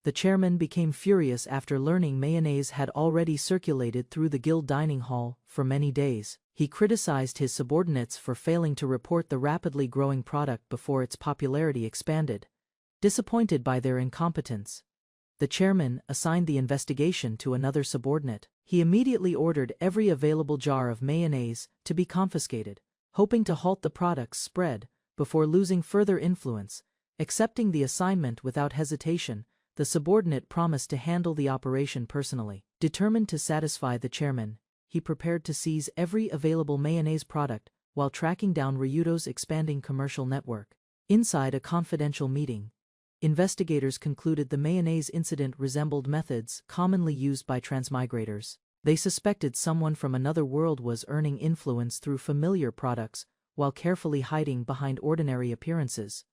B: The chairman became furious after learning mayonnaise had already circulated through the guild dining hall for many days. He criticized his subordinates for failing to report the rapidly growing product before its popularity expanded. Disappointed by their incompetence, the chairman assigned the investigation to another subordinate. He immediately ordered every available jar of mayonnaise to be confiscated, hoping to halt the product's spread before losing further influence. Accepting the assignment without hesitation, the subordinate promised to handle the operation personally. Determined to satisfy the chairman, he prepared to seize every available mayonnaise product while tracking down Ryuto's expanding commercial network. Inside a confidential meeting, investigators concluded the mayonnaise incident resembled methods commonly used by transmigrators. They suspected someone from another world was earning influence through familiar products while carefully hiding behind ordinary appearances.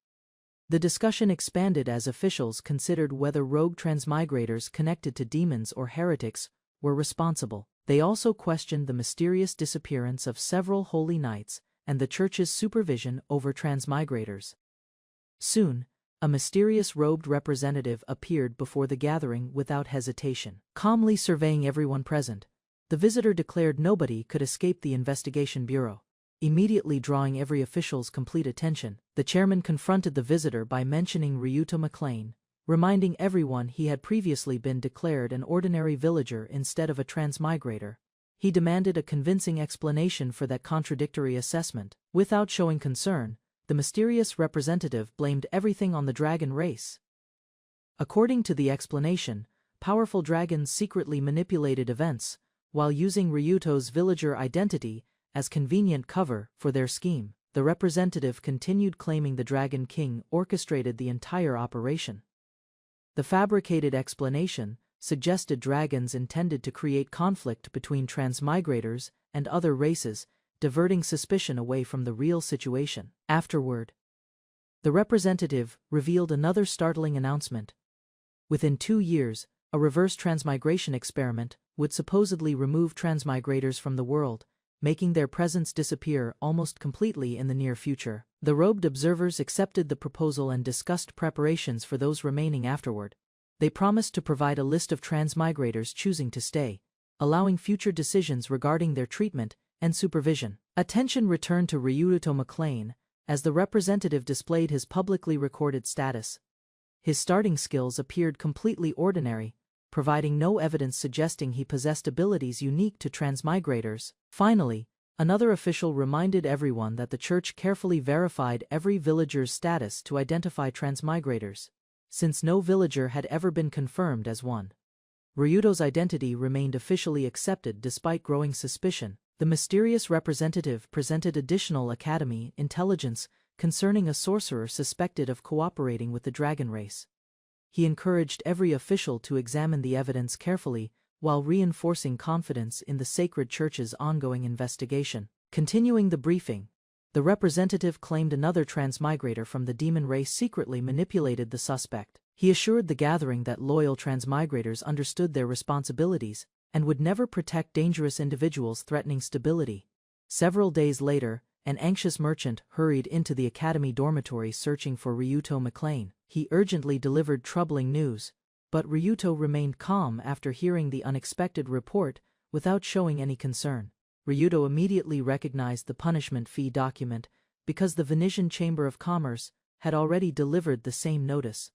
B: The discussion expanded as officials considered whether rogue transmigrators connected to demons or heretics were responsible. They also questioned the mysterious disappearance of several holy knights and the church's supervision over transmigrators. Soon, a mysterious robed representative appeared before the gathering without hesitation. Calmly surveying everyone present, the visitor declared nobody could escape the investigation bureau. Immediately drawing every official's complete attention, the chairman confronted the visitor by mentioning Ryuto McLean, reminding everyone he had previously been declared an ordinary villager instead of a transmigrator. He demanded a convincing explanation for that contradictory assessment. Without showing concern, the mysterious representative blamed everything on the dragon race. According to the explanation, powerful dragons secretly manipulated events, while using Ryuto's villager identity as convenient cover for their scheme. The representative continued claiming the Dragon King orchestrated the entire operation. The fabricated explanation suggested dragons intended to create conflict between transmigrators and other races, diverting suspicion away from the real situation. Afterward, the representative revealed another startling announcement. Within 2 years, a reverse transmigration experiment would supposedly remove transmigrators from the world, making their presence disappear almost completely in the near future. The robed observers accepted the proposal and discussed preparations for those remaining afterward. They promised to provide a list of transmigrators choosing to stay, allowing future decisions regarding their treatment and supervision. Attention returned to Ryuto McLean as the representative displayed his publicly recorded status. His starting skills appeared completely ordinary, providing no evidence suggesting he possessed abilities unique to transmigrators. Finally, another official reminded everyone that the church carefully verified every villager's status to identify transmigrators, since no villager had ever been confirmed as one. Ryuto's identity remained officially accepted despite growing suspicion. The mysterious representative presented additional academy intelligence concerning a sorcerer suspected of cooperating with the dragon race. He encouraged every official to examine the evidence carefully while reinforcing confidence in the sacred church's ongoing investigation. Continuing the briefing, the representative claimed another transmigrator from the demon race secretly manipulated the suspect. He assured the gathering that loyal transmigrators understood their responsibilities and would never protect dangerous individuals threatening stability. Several days later, an anxious merchant hurried into the academy dormitory searching for Ryuto McLean. He urgently delivered troubling news, but Ryuto remained calm after hearing the unexpected report without showing any concern. Ryuto immediately recognized the punishment fee document because the Venetian Chamber of Commerce had already delivered the same notice.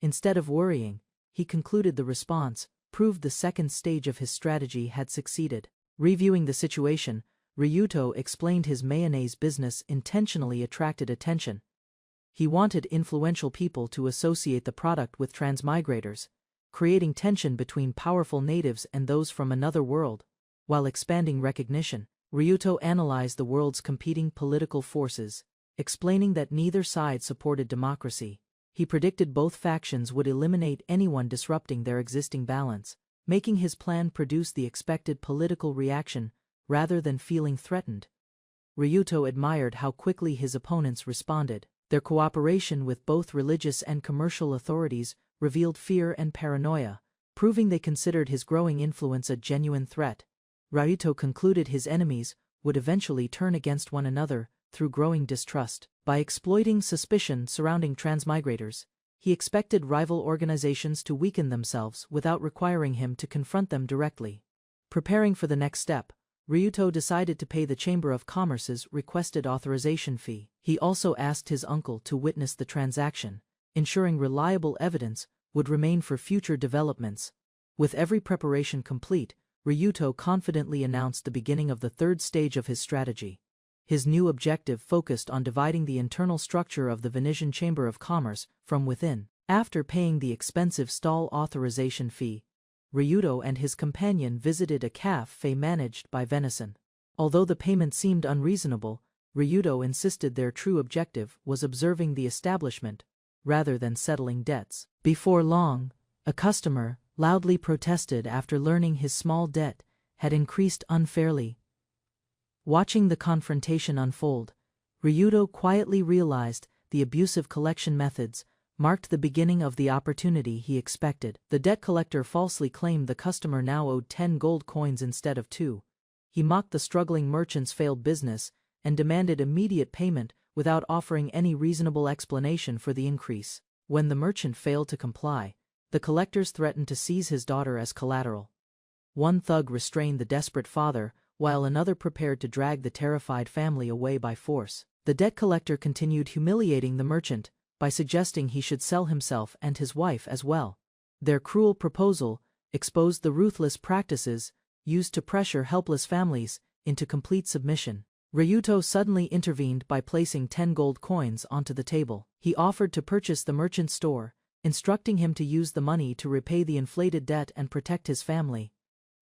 B: Instead of worrying, he concluded the response proved the second stage of his strategy had succeeded. Reviewing the situation, Ryuto explained his mayonnaise business intentionally attracted attention. He wanted influential people to associate the product with transmigrators, creating tension between powerful natives and those from another world. While expanding recognition, Ryuto analyzed the world's competing political forces, explaining that neither side supported democracy. He predicted both factions would eliminate anyone disrupting their existing balance, making his plan produce the expected political reaction rather than feeling threatened. Ryuto admired how quickly his opponents responded. Their cooperation with both religious and commercial authorities revealed fear and paranoia, proving they considered his growing influence a genuine threat. Ryuto concluded his enemies would eventually turn against one another through growing distrust. By exploiting suspicion surrounding transmigrators, he expected rival organizations to weaken themselves without requiring him to confront them directly. Preparing for the next step, Ryuto decided to pay the Chamber of Commerce's requested authorization fee. He also asked his uncle to witness the transaction, ensuring reliable evidence would remain for future developments. With every preparation complete, Ryuto confidently announced the beginning of the third stage of his strategy. His new objective focused on dividing the internal structure of the Venetian Chamber of Commerce from within. After paying the expensive stall authorization fee, Ryuto and his companion visited a cafe managed by Venison. Although the payment seemed unreasonable, Ryuto insisted their true objective was observing the establishment rather than settling debts. Before long, a customer loudly protested after learning his small debt had increased unfairly. Watching the confrontation unfold, Ryuto quietly realized the abusive collection methods marked the beginning of the opportunity he expected. The debt collector falsely claimed the customer now owed 10 gold coins instead of 2. He mocked the struggling merchant's failed business and demanded immediate payment without offering any reasonable explanation for the increase. When the merchant failed to comply, the collectors threatened to seize his daughter as collateral. One thug restrained the desperate father, while another prepared to drag the terrified family away by force. The debt collector continued humiliating the merchant by suggesting he should sell himself and his wife as well. Their cruel proposal exposed the ruthless practices used to pressure helpless families into complete submission. Ryuto suddenly intervened by placing 10 gold coins onto the table. He offered to purchase the merchant's store, instructing him to use the money to repay the inflated debt and protect his family.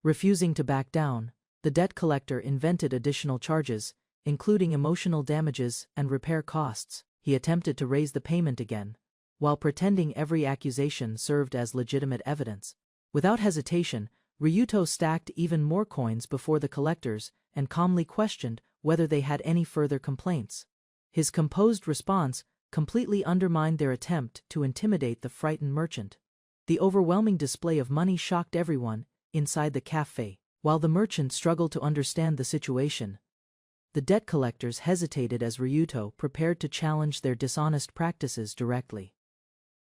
B: Refusing to back down, the debt collector invented additional charges, including emotional damages and repair costs. He attempted to raise the payment again, while pretending every accusation served as legitimate evidence. Without hesitation, Ryuto stacked even more coins before the collectors and calmly questioned whether they had any further complaints. His composed response completely undermined their attempt to intimidate the frightened merchant. The overwhelming display of money shocked everyone inside the cafe. While the merchant struggled to understand the situation, the debt collectors hesitated as Ryuto prepared to challenge their dishonest practices directly.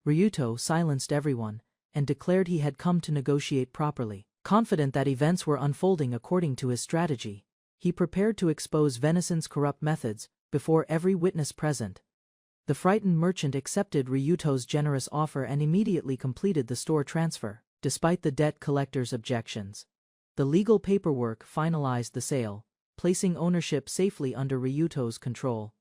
B: Ryuto silenced everyone and declared he had come to negotiate properly. Confident that events were unfolding according to his strategy, he prepared to expose Venison's corrupt methods before every witness present. The frightened merchant accepted Ryuto's generous offer and immediately completed the store transfer. Despite the debt collector's objections, the legal paperwork finalized the sale, placing ownership safely under Ryuto's control.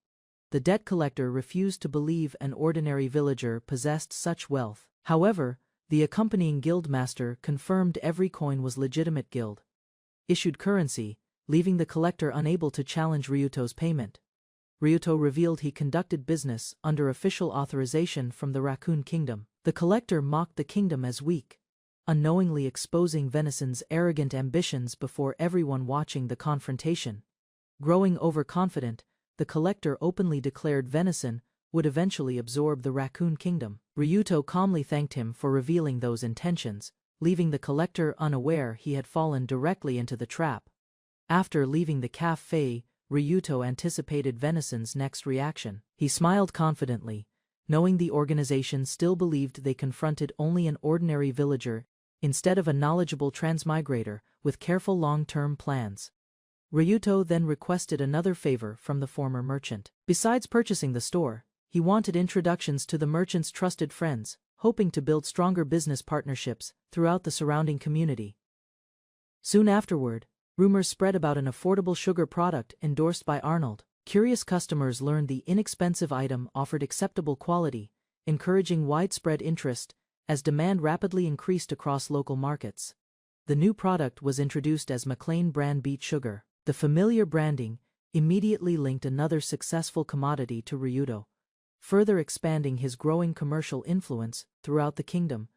B: The debt collector refused to believe an ordinary villager possessed such wealth. However, the accompanying guildmaster confirmed every coin was legitimate guild-issued currency, leaving the collector unable to challenge Ryuto's payment. Ryuto revealed he conducted business under official authorization from the Raccoon Kingdom. The collector mocked the kingdom as weak, unknowingly exposing Venison's arrogant ambitions before everyone watching the confrontation. Growing overconfident, the collector openly declared Venison would eventually absorb the Raccoon Kingdom. Ryuto calmly thanked him for revealing those intentions, leaving the collector unaware he had fallen directly into the trap. After leaving the cafe, Ryuto anticipated Venison's next reaction. He smiled confidently, knowing the organization still believed they confronted only an ordinary villager instead of a knowledgeable transmigrator with careful long-term plans. Ryuto then requested another favor from the former merchant. Besides purchasing the store, he wanted introductions to the merchant's trusted friends, hoping to build stronger business partnerships throughout the surrounding community. Soon afterward, rumors spread about an affordable sugar product endorsed by Arnold. Curious customers learned the inexpensive item offered acceptable quality, encouraging widespread interest as demand rapidly increased across local markets. The new product was introduced as McLean brand beet sugar. The familiar branding immediately linked another successful commodity to Ryuto, further expanding his growing commercial influence throughout the kingdom.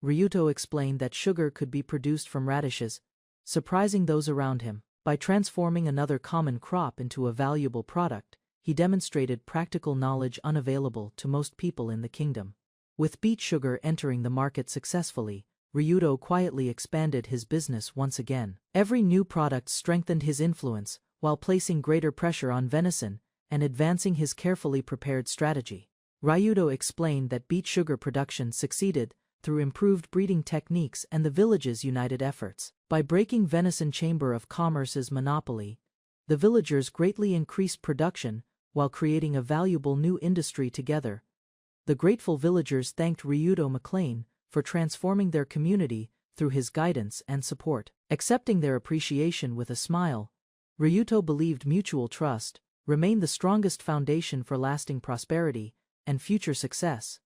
B: Ryuto explained that sugar could be produced from radishes, surprising those around him. By transforming another common crop into a valuable product, he demonstrated practical knowledge unavailable to most people in the kingdom. With beet sugar entering the market successfully, Ryuto quietly expanded his business once again. Every new product strengthened his influence, while placing greater pressure on Venison and advancing his carefully prepared strategy. Ryuto explained that beet sugar production succeeded through improved breeding techniques and the village's united efforts. By breaking Venison Chamber of Commerce's monopoly, the villagers greatly increased production while creating a valuable new industry together. The grateful villagers thanked Ryuto McLean for transforming their community through his guidance and support. Accepting their appreciation with a smile, Ryuto believed mutual trust remained the strongest foundation for lasting prosperity and future success.